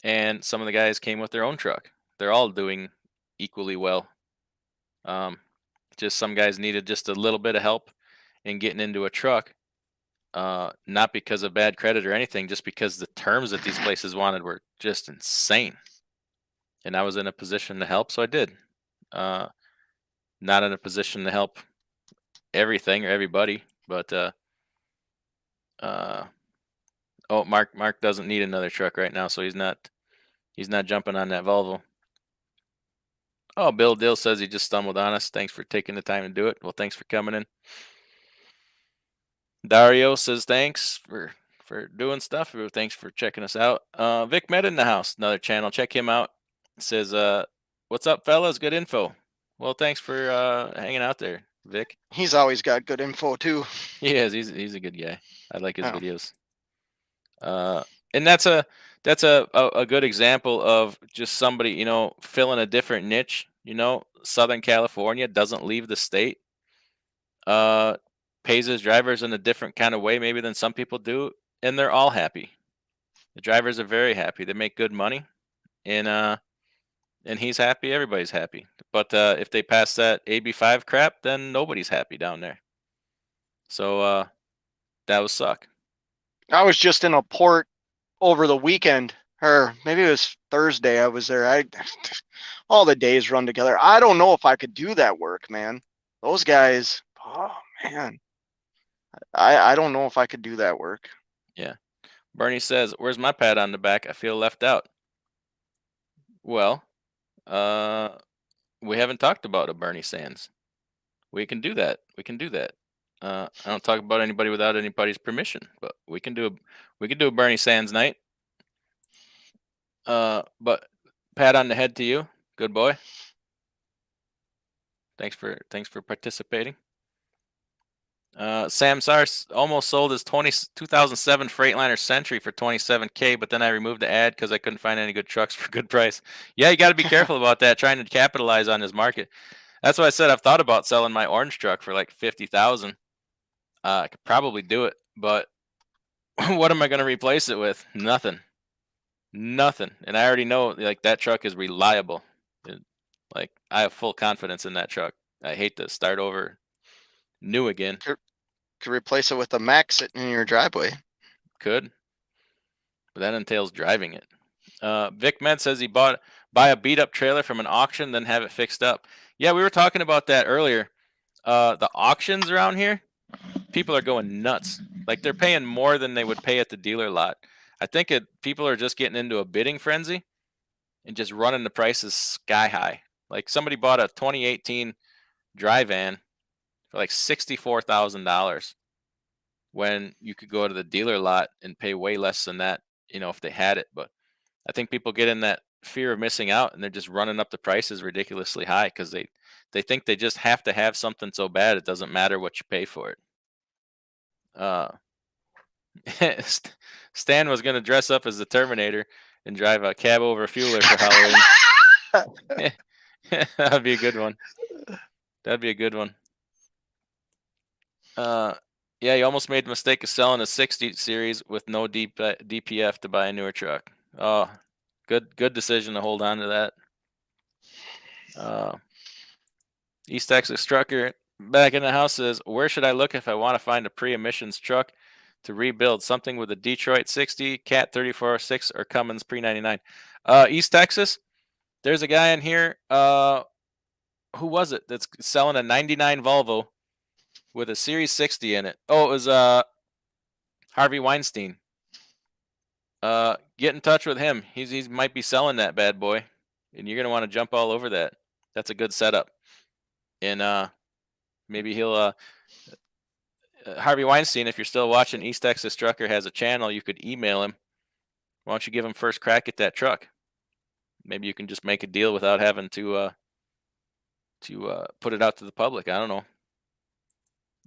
S1: and some of the guys came with their own truck. They're all doing equally well. Um, just some guys needed just a little bit of help in getting into a truck, not because of bad credit or anything, just because the terms that these places wanted were just insane. And I was in a position to help, so I did. Uh, Not in a position to help everything or everybody, but uh, oh, Mark doesn't need another truck right now, so he's not jumping on that Volvo. Oh, Bill Dill says he just stumbled on us. Thanks for taking the time to do it. Well, thanks for coming in. Dario says thanks for doing stuff. Thanks for checking us out. Vic Med in the house, another channel. Check him out. Says, "What's up, fellas? Good info." Well, thanks for hanging out there, Vic.
S2: He's always got good info too.
S1: He is. He's a good guy. I like his
S2: Yeah.
S1: videos. And that's a good example of just somebody filling a different niche. Southern California doesn't leave the state. Uh, Pays his drivers in a different kind of way maybe than some people do, and they're all happy. The drivers are very happy. They make good money, and he's happy. Everybody's happy. But if they pass that AB5 crap, then nobody's happy down there. So that would suck.
S2: I was just in a port over the weekend, or maybe it was Thursday. I was there. All the days run together. I don't know if I could do that work, man. Those guys, oh man, I don't know if I could do that work.
S1: Yeah. Bernie says, "Where's my pat on the back? I feel left out." Well, we haven't talked about a Bernie Sands. We can do that. We can do that. I don't talk about anybody without anybody's permission, but we can do a Bernie Sands night. But pat on the head to you, good boy. Thanks for participating. Sam Sars almost sold his 2007 Freightliner Century for $27K, but then I removed the ad because I couldn't find any good trucks for good price. Yeah, you got to be careful about that, trying to capitalize on his market. That's why I said I've thought about selling my orange truck for like 50,000. I could probably do it, but what am I going to replace it with? Nothing. And I already know like that truck is reliable. Like I have full confidence in that truck. I hate to start over new again.
S2: Could replace it with a Mac sitting in your driveway.
S1: Could, but that entails driving it. Vic Med says he buy a beat up trailer from an auction, then have it fixed up. Yeah, we were talking about that earlier. The auctions around here, people are going nuts. Like they're paying more than they would pay at the dealer lot. I think people are just getting into a bidding frenzy and just running the prices sky high. Like somebody bought a 2018 dry van for like $64,000 when you could go to the dealer lot and pay way less than that, if they had it. But I think people get in that fear of missing out and they're just running up the prices ridiculously high because they think they just have to have something so bad it doesn't matter what you pay for it. Stan was going to dress up as the Terminator and drive a cab over fueler for Halloween. That'd be a good one. Yeah, you almost made the mistake of selling a 60 series with no DPF to buy a newer truck. Oh, good decision to hold on to that. East Texas trucker back in the house says, "Where should I look if I want to find a pre-emissions truck to rebuild? Something with a Detroit 60, Cat 3406, or Cummins pre 99." East Texas. There's a guy in here. Who was it that's selling a 99 Volvo with a Series 60 in it? Oh, it was Harvey Weinstein. Get in touch with him. He might be selling that bad boy, and you're gonna want to jump all over that. That's a good setup, and maybe he'll Harvey Weinstein. If you're still watching, East Texas Trucker has a channel. You could email him. Why don't you give him first crack at that truck? Maybe you can just make a deal without having to put it out to the public. I don't know.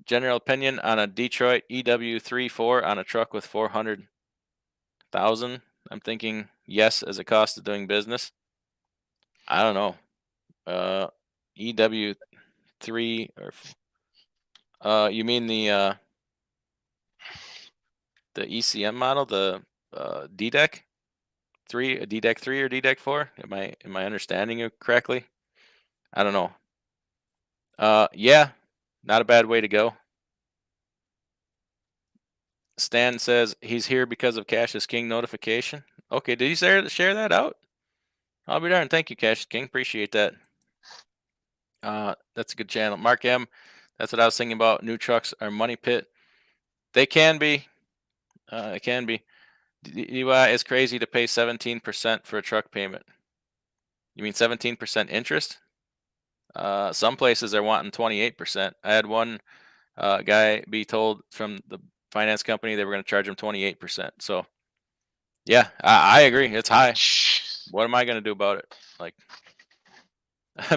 S1: General opinion on a Detroit EW34 on a truck with 400,000. I'm thinking yes as a cost of doing business. I don't know. EW3 or you mean the ECM model, the DDEC 3, a DDEC 3 or DDEC 4? Am I understanding you correctly? I don't know. Yeah, not a bad way to go. Stan says he's here because of Cash is King notification. Okay, did he share that out? I'll be darned. Thank you, Cash is King. Appreciate that. That's a good channel. Mark M. That's what I was thinking about. New trucks are money pit. They can be. It can be. DUI is crazy to pay 17% for a truck payment. You mean 17% interest? Some places are wanting 28%. I had one guy be told from the finance company they were going to charge him 28%. So, yeah, I agree. It's high. What am I going to do about it? Like,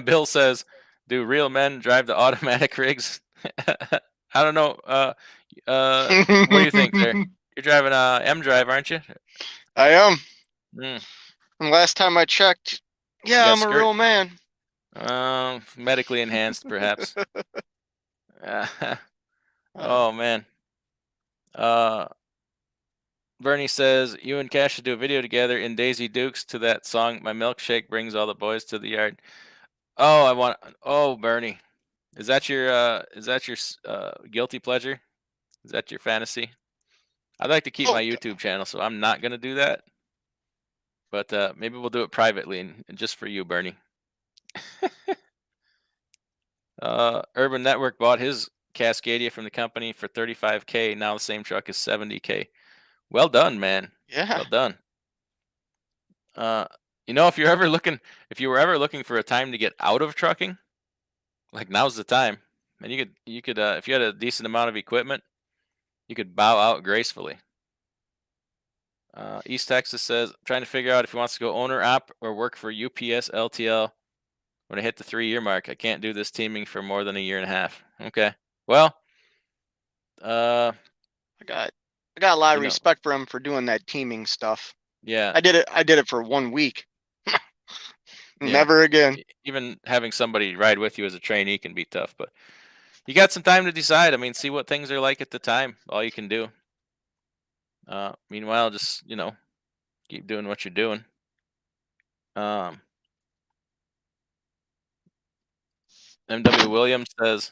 S1: Bill says, do real men drive the automatic rigs? I don't know. What do you think there? You're driving a M drive, aren't you?
S2: I am.
S1: Mm.
S2: And last time I checked,
S1: You
S2: yeah,
S1: got
S2: I'm a
S1: skirt?
S2: real man.
S1: Medically enhanced, perhaps.
S2: Uh,
S1: Oh man. Uh, Bernie says you and Cash should do a video together in Daisy Dukes to that song. My milkshake brings all the boys to the yard. Oh, I want. Oh, Bernie, is that your guilty pleasure? Is that your fantasy? I'd like to keep
S2: oh,
S1: my YouTube channel, so I'm not gonna do that. But maybe we'll do it privately and just for you, Bernie. Urban Network bought his Cascadia from the company for 35K. Now the same truck is 70K. Well done, man.
S2: yeah.
S1: Well done. Uh, if you were ever looking for a time to get out of trucking, like now's the time. And you could if you had a decent amount of equipment, you could bow out gracefully. East Texas says trying to figure out if he wants to go owner op or work for UPS LTL when I hit the 3-year mark. I can't do this teaming for more than a year and a half. Okay. Well, uh,
S2: I got a lot
S1: you
S2: of
S1: know,
S2: respect for him for doing that teaming stuff.
S1: yeah,
S2: I did it for 1 week.
S1: yeah.
S2: Never again.
S1: Even having somebody ride with you as a trainee can be tough, but you got some time to decide. I mean, see what things are like at the time. All you can do. Meanwhile, just keep doing what you're doing. MW Williams says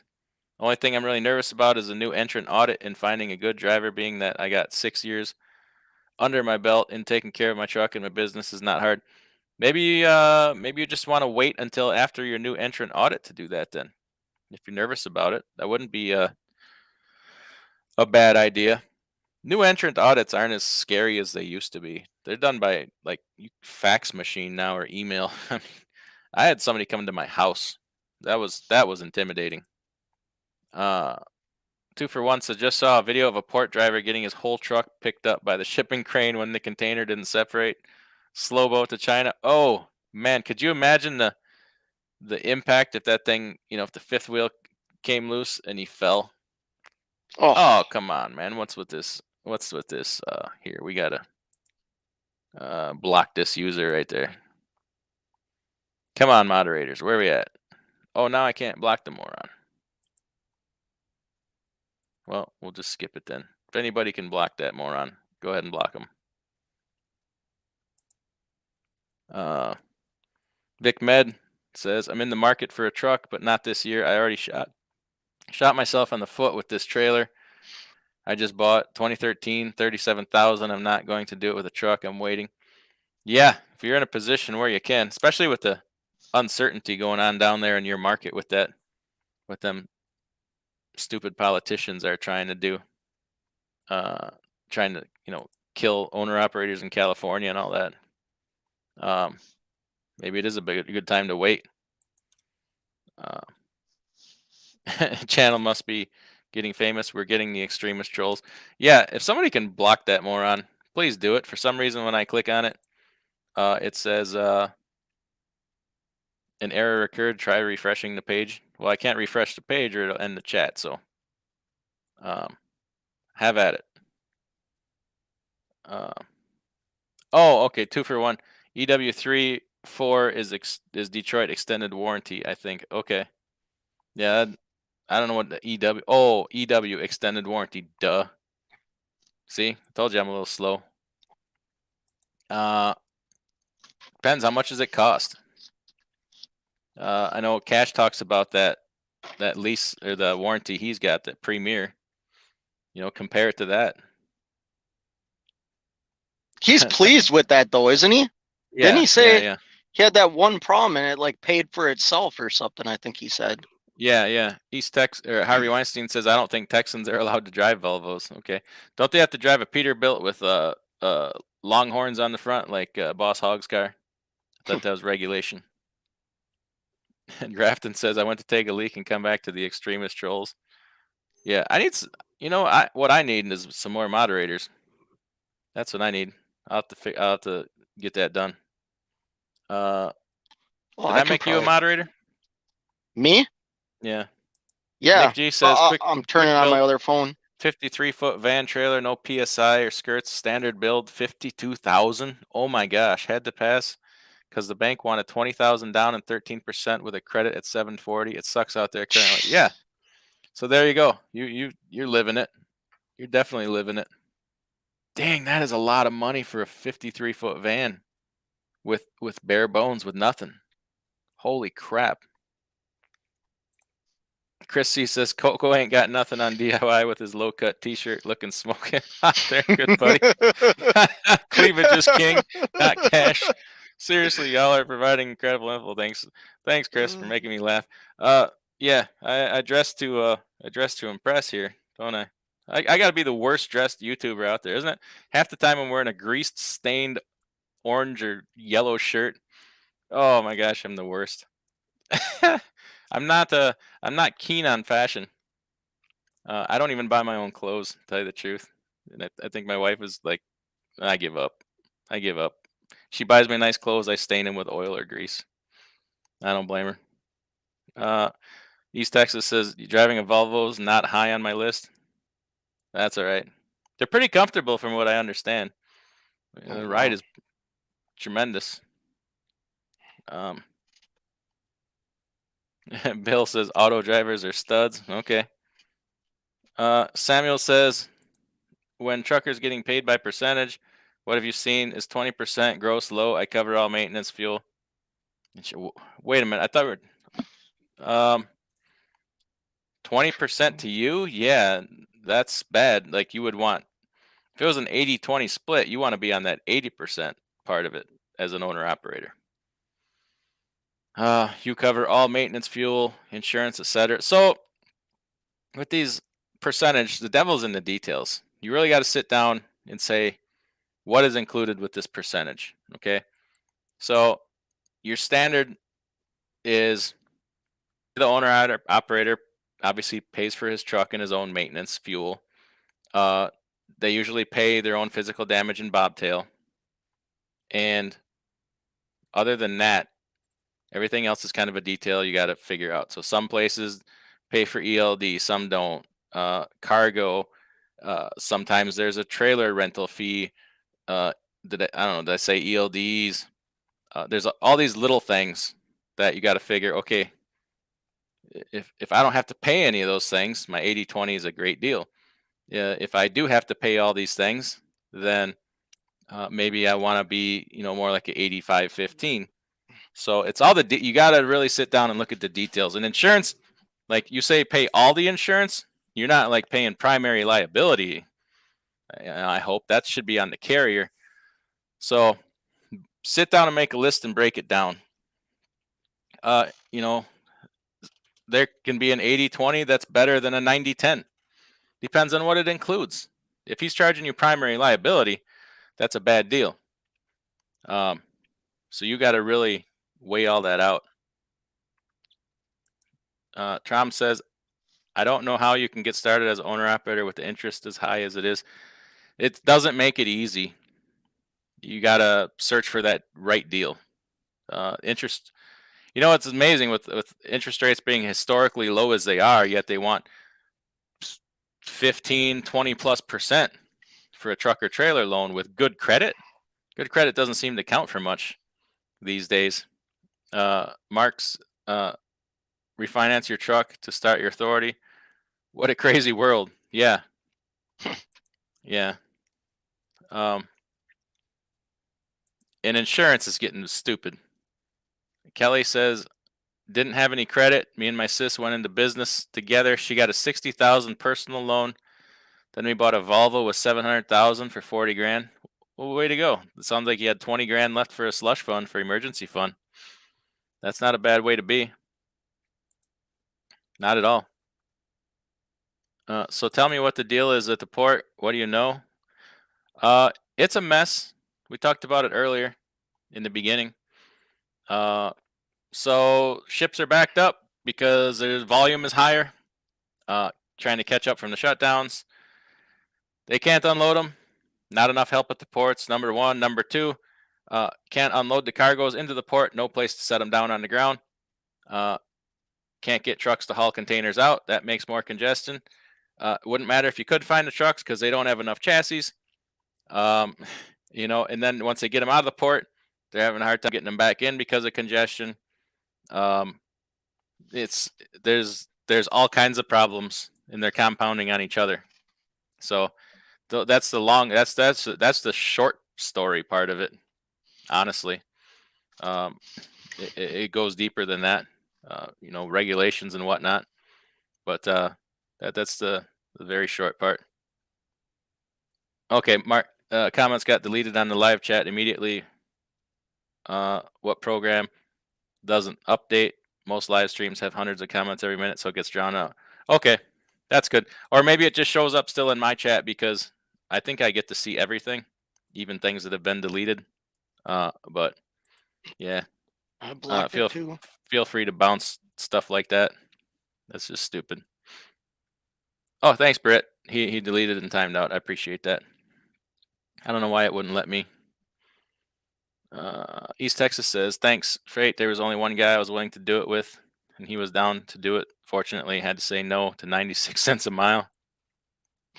S1: only thing I'm really nervous about is a new entrant audit and finding a good driver. Being that I got 6 years under my belt and taking care of my truck and my business is not hard. Maybe you just want to wait until after your new entrant audit to do that. Then, if you're nervous about it, that wouldn't be a bad idea. New entrant audits aren't as scary as they used to be. They're done by like fax machine now or email. I mean, I had somebody come to my house. That was intimidating. Uh, 2 for 1 says just saw a video of a port driver getting his whole truck picked up by the shipping crane when the container didn't separate. Slow boat to China. Oh man, could you imagine the impact if that thing, if the fifth wheel came loose and he fell?
S2: Oh,
S1: Oh, come on, man. What's with this? What's with this? Here, we gotta block this user right there. Come on, moderators. Where are we at? Oh, now I can't block the moron. Well, we'll just skip it then. If anybody can block that moron, go ahead and block him. Vic Med says, I'm in the market for a truck, but not this year. I already shot myself on the foot with this trailer. I just bought 2013, 37,000. I'm not going to do it with a truck. I'm waiting. Yeah, if you're in a position where you can, especially with the uncertainty going on down there in your market with that, what them stupid politicians are trying to do, trying to, kill owner operators in California and all that. Maybe it is a good time to wait. Channel must be getting famous. We're getting the extremist trolls. Yeah, if somebody can block that moron, please do it. For some reason, when I click on it, it says an error occurred. Try refreshing the page. Well, I can't refresh the page or it'll end the chat. So have at it. Oh, okay, 2 for 1. EW3 4 is Detroit extended warranty, I think. Okay. Yeah, I don't know what the EW. Oh, EW extended warranty. Duh. See, I told you I'm a little slow. Depends how much does it cost. I know Cash talks about that lease or the warranty he's got, that Premier. Compare it to that.
S2: He's pleased with that though, isn't he?
S1: Yeah,
S2: Didn't he say
S1: yeah.
S2: he had that one problem and it like paid for itself or something? I think he said.
S1: Yeah. East Tex or Harvey Weinstein says I don't think Texans are allowed to drive Volvos. Okay, don't they have to drive a Peterbilt with longhorns on the front like Boss Hogg's car? I thought that was regulation. And Grafton says I went to take a leak and come back to the extremist trolls. Yeah, I need. What I need is some more moderators. That's what I need. I'll have to get that done.
S2: Well,
S1: Did I make you a moderator?
S2: Me?
S1: Yeah.
S2: Yeah.
S1: Nick G says,
S2: I'm turning on my other phone.
S1: 53-foot van trailer, no PSI or skirts, standard build, 52,000. Oh my gosh, had to pass because the bank wanted 20,000 down and 13% with a credit at 740. It sucks out there currently. Yeah. So there you go. You're living it. You're definitely living it. Dang, that is a lot of money for a 53-foot van with bare bones, with nothing. Holy crap. Chris C says Coco ain't got nothing on DIY with his low cut t-shirt looking smoking hot there, good buddy. Cleavage is king, not cash. Seriously, y'all are providing incredible info. Thanks, Chris, for making me laugh. Yeah, I dress to impress here, don't I? I gotta be the worst dressed YouTuber out there, isn't it? Half the time I'm wearing a greased, stained orange or yellow shirt. Oh my gosh, I'm the worst. I'm not keen on fashion. I don't even buy my own clothes, to tell you the truth. And I think my wife is like, I give up. She buys me nice clothes. I stain them with oil or grease. I don't blame her. East Texas says driving a Volvo is not high on my list. That's all right. They're pretty comfortable, from what I understand. The ride is tremendous. Bill says auto drivers are studs. Okay. Samuel says, when truckers getting paid by percentage, what have you seen? Is 20% gross low? I cover all maintenance, fuel. Wait a minute. I thought we were 20% to you. Yeah, that's bad. Like, you would want, if it was an 80-20 split, you want to be on that 80% part of it as an owner operator. You cover all maintenance, fuel, insurance, etc. So with these percentage, the devil's in the details. You really got to sit down and say, what is included with this percentage? Okay. So your standard is the owner operator obviously pays for his truck and his own maintenance, fuel. They usually pay their own physical damage and bobtail. And other than that, everything else is kind of a detail you got to figure out. So some places pay for ELD, some don't. Cargo, sometimes there's a trailer rental fee. I don't know, did I say ELDs? There's all these little things that you got to figure. Okay, if I don't have to pay any of those things, my 80-20 is a great deal. if I do have to pay all these things, then maybe I want to be, more like a 85-15. So it's all you got to really sit down and look at the details. And insurance, like you say, pay all the insurance. You're not like paying primary liability. I hope that should be on the carrier. So sit down and make a list and break it down. You know, there can be an 80-20 that's better than a 90-10. Depends on what it includes. If he's charging you primary liability, that's a bad deal. So you got to really weigh all that out. Trom says, I don't know how you can get started as an owner operator with the interest as high as it is. It doesn't make it easy. You got to search for that right deal. Interest, it's amazing with interest rates being historically low as they are, yet they want 15, 20+% for a truck or trailer loan with good credit. Good credit doesn't seem to count for much these days. Mark's refinance your truck to start your authority. What a crazy world. Yeah. Yeah. And insurance is getting stupid. Kelly says, didn't have any credit. Me and my sis went into business together. She got a $60,000 personal loan. Then we bought a Volvo with $700,000 for $40,000. Well, way to go. It sounds like you had $20,000 left for a slush fund for emergency fund. That's not a bad way to be. Not at all. So tell me what the deal is at the port. What do you know? It's a mess. We talked about it earlier in the beginning. So ships are backed up because their volume is higher. Trying to catch up from the shutdowns. They can't unload them. Not enough help at the ports, number one. Number two, can't unload the cargoes into the port. No place to set them down on the ground. Can't get trucks to haul containers out. That makes more congestion. It wouldn't matter if you could find the trucks because they don't have enough chassis. And then once they get them out of the port, they're having a hard time getting them back in because of congestion. There's all kinds of problems, and they're compounding on each other. So that's the short story part of it. Honestly, it goes deeper than that. Regulations and whatnot. But that's the very short part. Okay, Mark. Comments got deleted on the live chat immediately. What program doesn't update? Most live streams have hundreds of comments every minute, so it gets drawn out. Okay, that's good. Or maybe it just shows up still in my chat because I think I get to see everything, even things that have been deleted. But yeah,
S2: I blocked it too.
S1: Feel free to bounce stuff like that. That's just stupid. Oh, thanks, Britt. He deleted and timed out. I appreciate that. I don't know why it wouldn't let me. East Texas says, thanks, Freight. There was only one guy I was willing to do it with, and he was down to do it. Fortunately, had to say no to 96 cents a mile.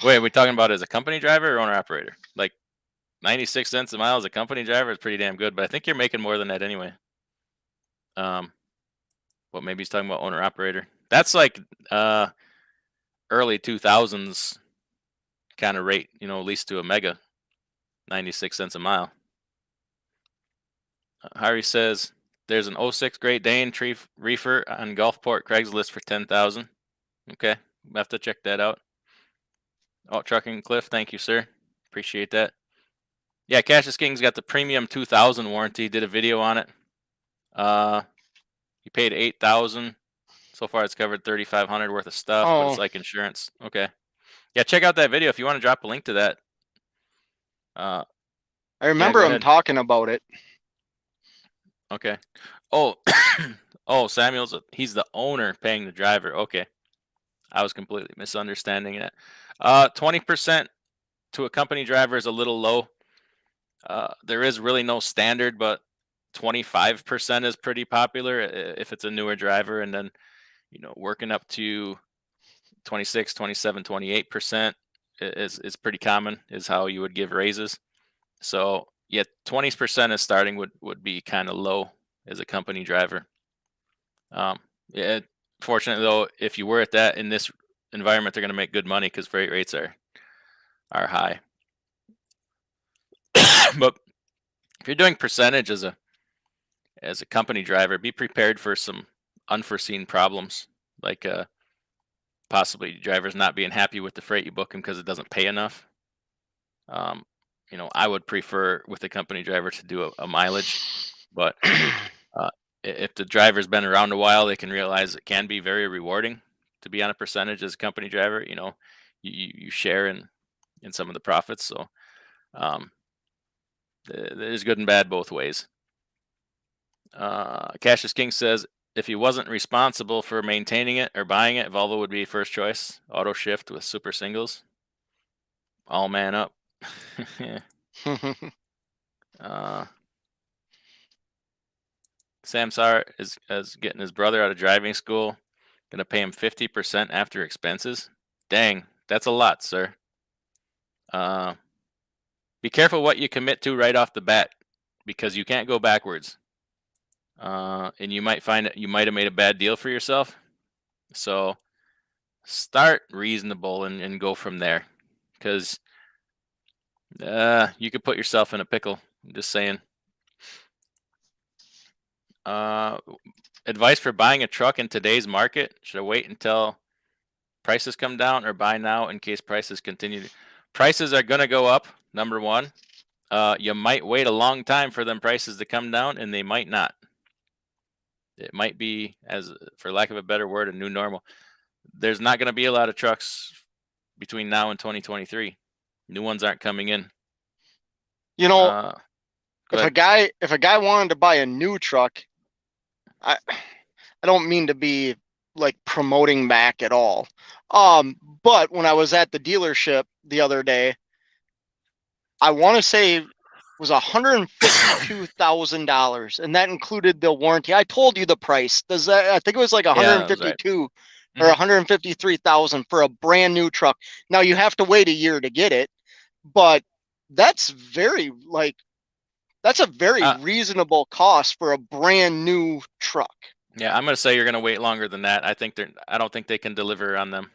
S1: Wait, are we talking about as a company driver or owner operator? Like 96 cents a mile as a company driver is pretty damn good, but I think you're making more than that anyway. Well, maybe he's talking about owner operator. That's like early 2000s kind of rate, leased to a mega, 96 cents a mile. Harry says there's an 06 Great Dane tree reefer on Gulfport Craigslist for 10,000. Okay, we'll have to check that out. Oh, Trucking Cliff, thank you, sir. Appreciate that. Yeah, Cassius King's got the premium 2000 warranty. Did a video on it. He paid 8,000. So far, it's covered 3,500 worth of stuff, but it's like insurance. Okay. Yeah, check out that video if you want to drop a link to that.
S2: I remember him talking about it.
S1: Okay. Oh, Samuel's he's the owner paying the driver. Okay. I was completely misunderstanding it. 20% to a company driver is a little low. There is really no standard, but 25% is pretty popular if it's a newer driver, and then working up to 26, 27, 28% is pretty common, is how you would give raises. So yeah, 20% is starting would be kind of low as a company driver. Yeah, fortunately though, if you were at that in this environment, they're going to make good money because freight rates are are high. But if you're doing percentage as a company driver, be prepared for some unforeseen problems, like possibly drivers not being happy with the freight you book them because it doesn't pay enough. Um, I would prefer with a company driver to do a mileage, but uh, if the driver's been around a while, they can realize it can be very rewarding to be on a percentage as a company driver. You share in some of the profits, so um, there's good and bad both ways. Cassius King says if he wasn't responsible for maintaining it or buying it, Volvo would be first choice. Auto shift with super singles. All man up. uh, Samsar is getting his brother out of driving school. Gonna pay him 50% after expenses. Dang, that's a lot, sir. Be careful what you commit to right off the bat, because you can't go backwards. And you might find that you might have made a bad deal for yourself. So start reasonable and go from there, because you could put yourself in a pickle. I'm just saying. Advice for buying a truck in today's market: should I wait until prices come down or buy now in case prices continue? Prices are going to go up, number one. You might wait a long time for them prices to come down, and they might not. It might be, as for lack of a better word, a new normal. There's not going to be a lot of trucks between now and 2023. New ones aren't coming in.
S2: You know,
S1: Go
S2: if
S1: ahead.
S2: a guy wanted to buy a new truck, I don't mean to be like promoting Mac at all. But when I was at the dealership the other day, I want to say it was $152,000, and that included the warranty. I told you the price. Does that? I think it was like
S1: Yeah, that was right.
S2: 152 or
S1: Mhm.
S2: 153,000 for a brand new truck. Now you have to wait a year to get it, but that's that's a very reasonable cost for a brand new truck.
S1: Yeah, I'm gonna say you're gonna wait longer than that. I don't think they can deliver on them.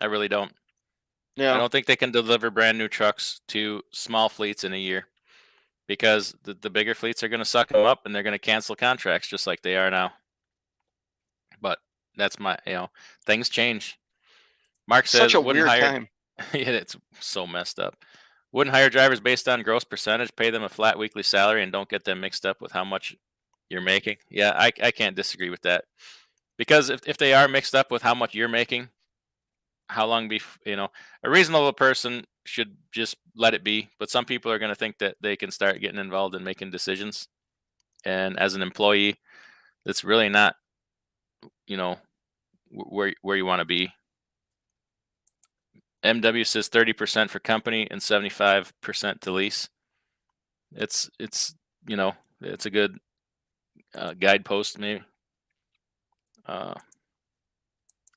S1: I really don't. I
S2: Yeah.
S1: don't think they can deliver brand new trucks to small fleets in a year, because the bigger fleets are gonna suck them up and they're gonna cancel contracts just like they are now. But that's things change. Mark
S2: Such
S1: says
S2: a
S1: wouldn't
S2: weird
S1: hire.
S2: time.
S1: Yeah, it's so messed up. Wouldn't hire drivers based on gross percentage, pay them a flat weekly salary, and don't get them mixed up with how much you're making. Yeah, I can't disagree with that. Because if they are mixed up with how much you're making, how long a reasonable person should just let it be. But some people are going to think that they can start getting involved in making decisions. And as an employee, that's really not, you know, where you want to be. MW says 30% for company and 75% to lease. It's it's a good guidepost maybe.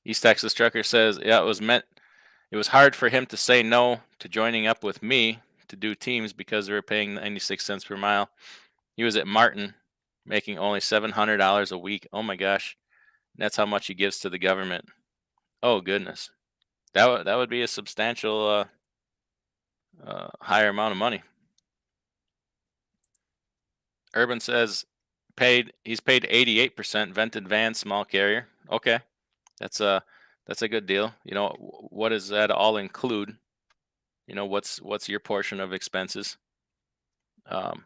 S1: East Texas Trucker says, yeah, it was hard for him to say no to joining up with me to do teams because they were paying 96 cents per mile. He was at Martin making only $700 a week. Oh my gosh. That's how much he gives to the government. Oh goodness. That would be a substantial higher amount of money. Urban says he's paid 88% vented van small carrier. Okay. That's a good deal. What does that all include? What's your portion of expenses? Um,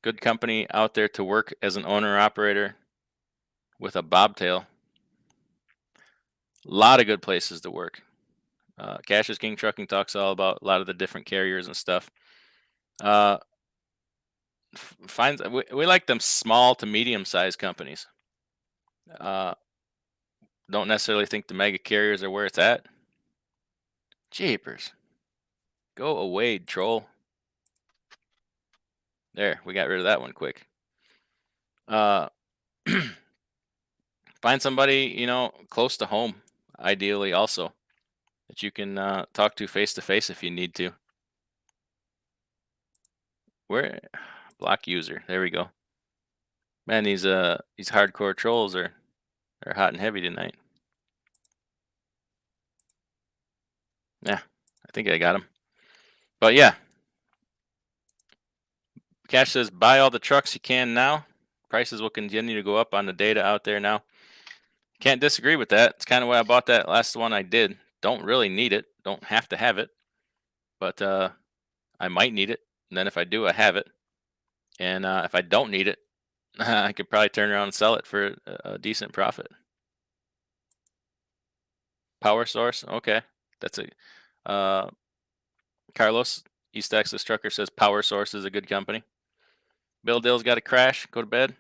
S1: Good company out there to work as an owner operator with a bobtail. A lot of good places to work. Cash is King Trucking talks all about a lot of the different carriers and stuff. Uh, we like them small to medium sized companies. Uh, don't necessarily think the mega carriers are where it's at. Jeepers. Go away, troll. There, we got rid of that one quick. Uh, find somebody, close to home, ideally also, that you can talk to face if you need to. Where block user? There we go. Man, these hardcore trolls are hot and heavy tonight. Yeah, I think I got him. But yeah, Cash says buy all the trucks you can now. Prices will continue to go up on the data out there now. Can't disagree with that. It's kind of why I bought that last one I did. Don't really need it. Don't have to have it. But I might need it. And then if I do, I have it. And if I don't need it, I could probably turn around and sell it for a decent profit. Power source. Okay. That's a Carlos East Texas Trucker says Power Source is a good company. Bill Dill's got a crash. Go to bed.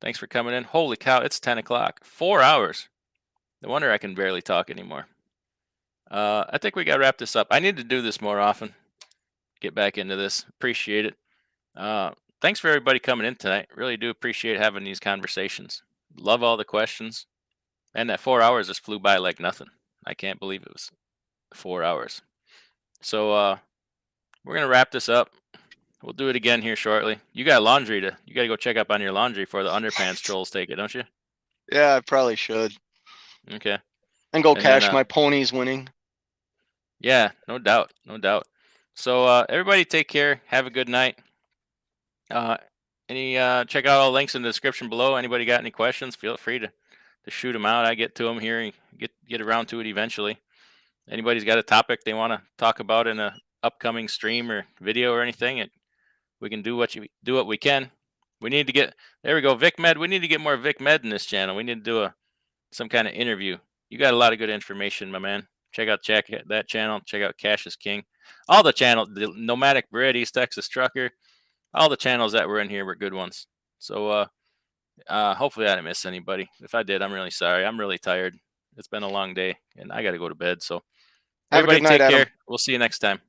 S1: Thanks for coming in. Holy cow, it's 10 o'clock. 4 hours. No wonder I can barely talk anymore. I think we got to wrap this up. I need to do this more often. Get back into this. Appreciate it. Thanks for everybody coming in tonight. Really do appreciate having these conversations. Love all the questions. And that 4 hours just flew by like nothing. I can't believe it was 4 hours. So we're going to wrap this up. We'll do it again here shortly. You got laundry you got to go check up on your laundry before the underpants trolls take it, don't you?
S2: Yeah, I probably should.
S1: Okay.
S2: And go
S1: And
S2: cash
S1: then,
S2: my ponies winning.
S1: Yeah, no doubt. No doubt. So everybody take care. Have a good night. Check out all the links in the description below. Anybody got any questions, feel free to shoot them out. I get to them here and get around to it eventually. Anybody's got a topic they want to talk about in a upcoming stream or video or anything, we can do what we can. We need to get, there we go, Vic Med. We need to get more Vic Med in this channel. We need to do some kind of interview. You got a lot of good information, my man. Check out that channel. Check out Cash is King. All the channels, the Nomadic Bread, East Texas Trucker, all the channels that were in here were good ones. So hopefully I didn't miss anybody. If I did, I'm really sorry. I'm really tired. It's been a long day and I got to go to bed. So
S2: Have a
S1: everybody
S2: good night,
S1: take
S2: Adam.
S1: care. We'll see you next time.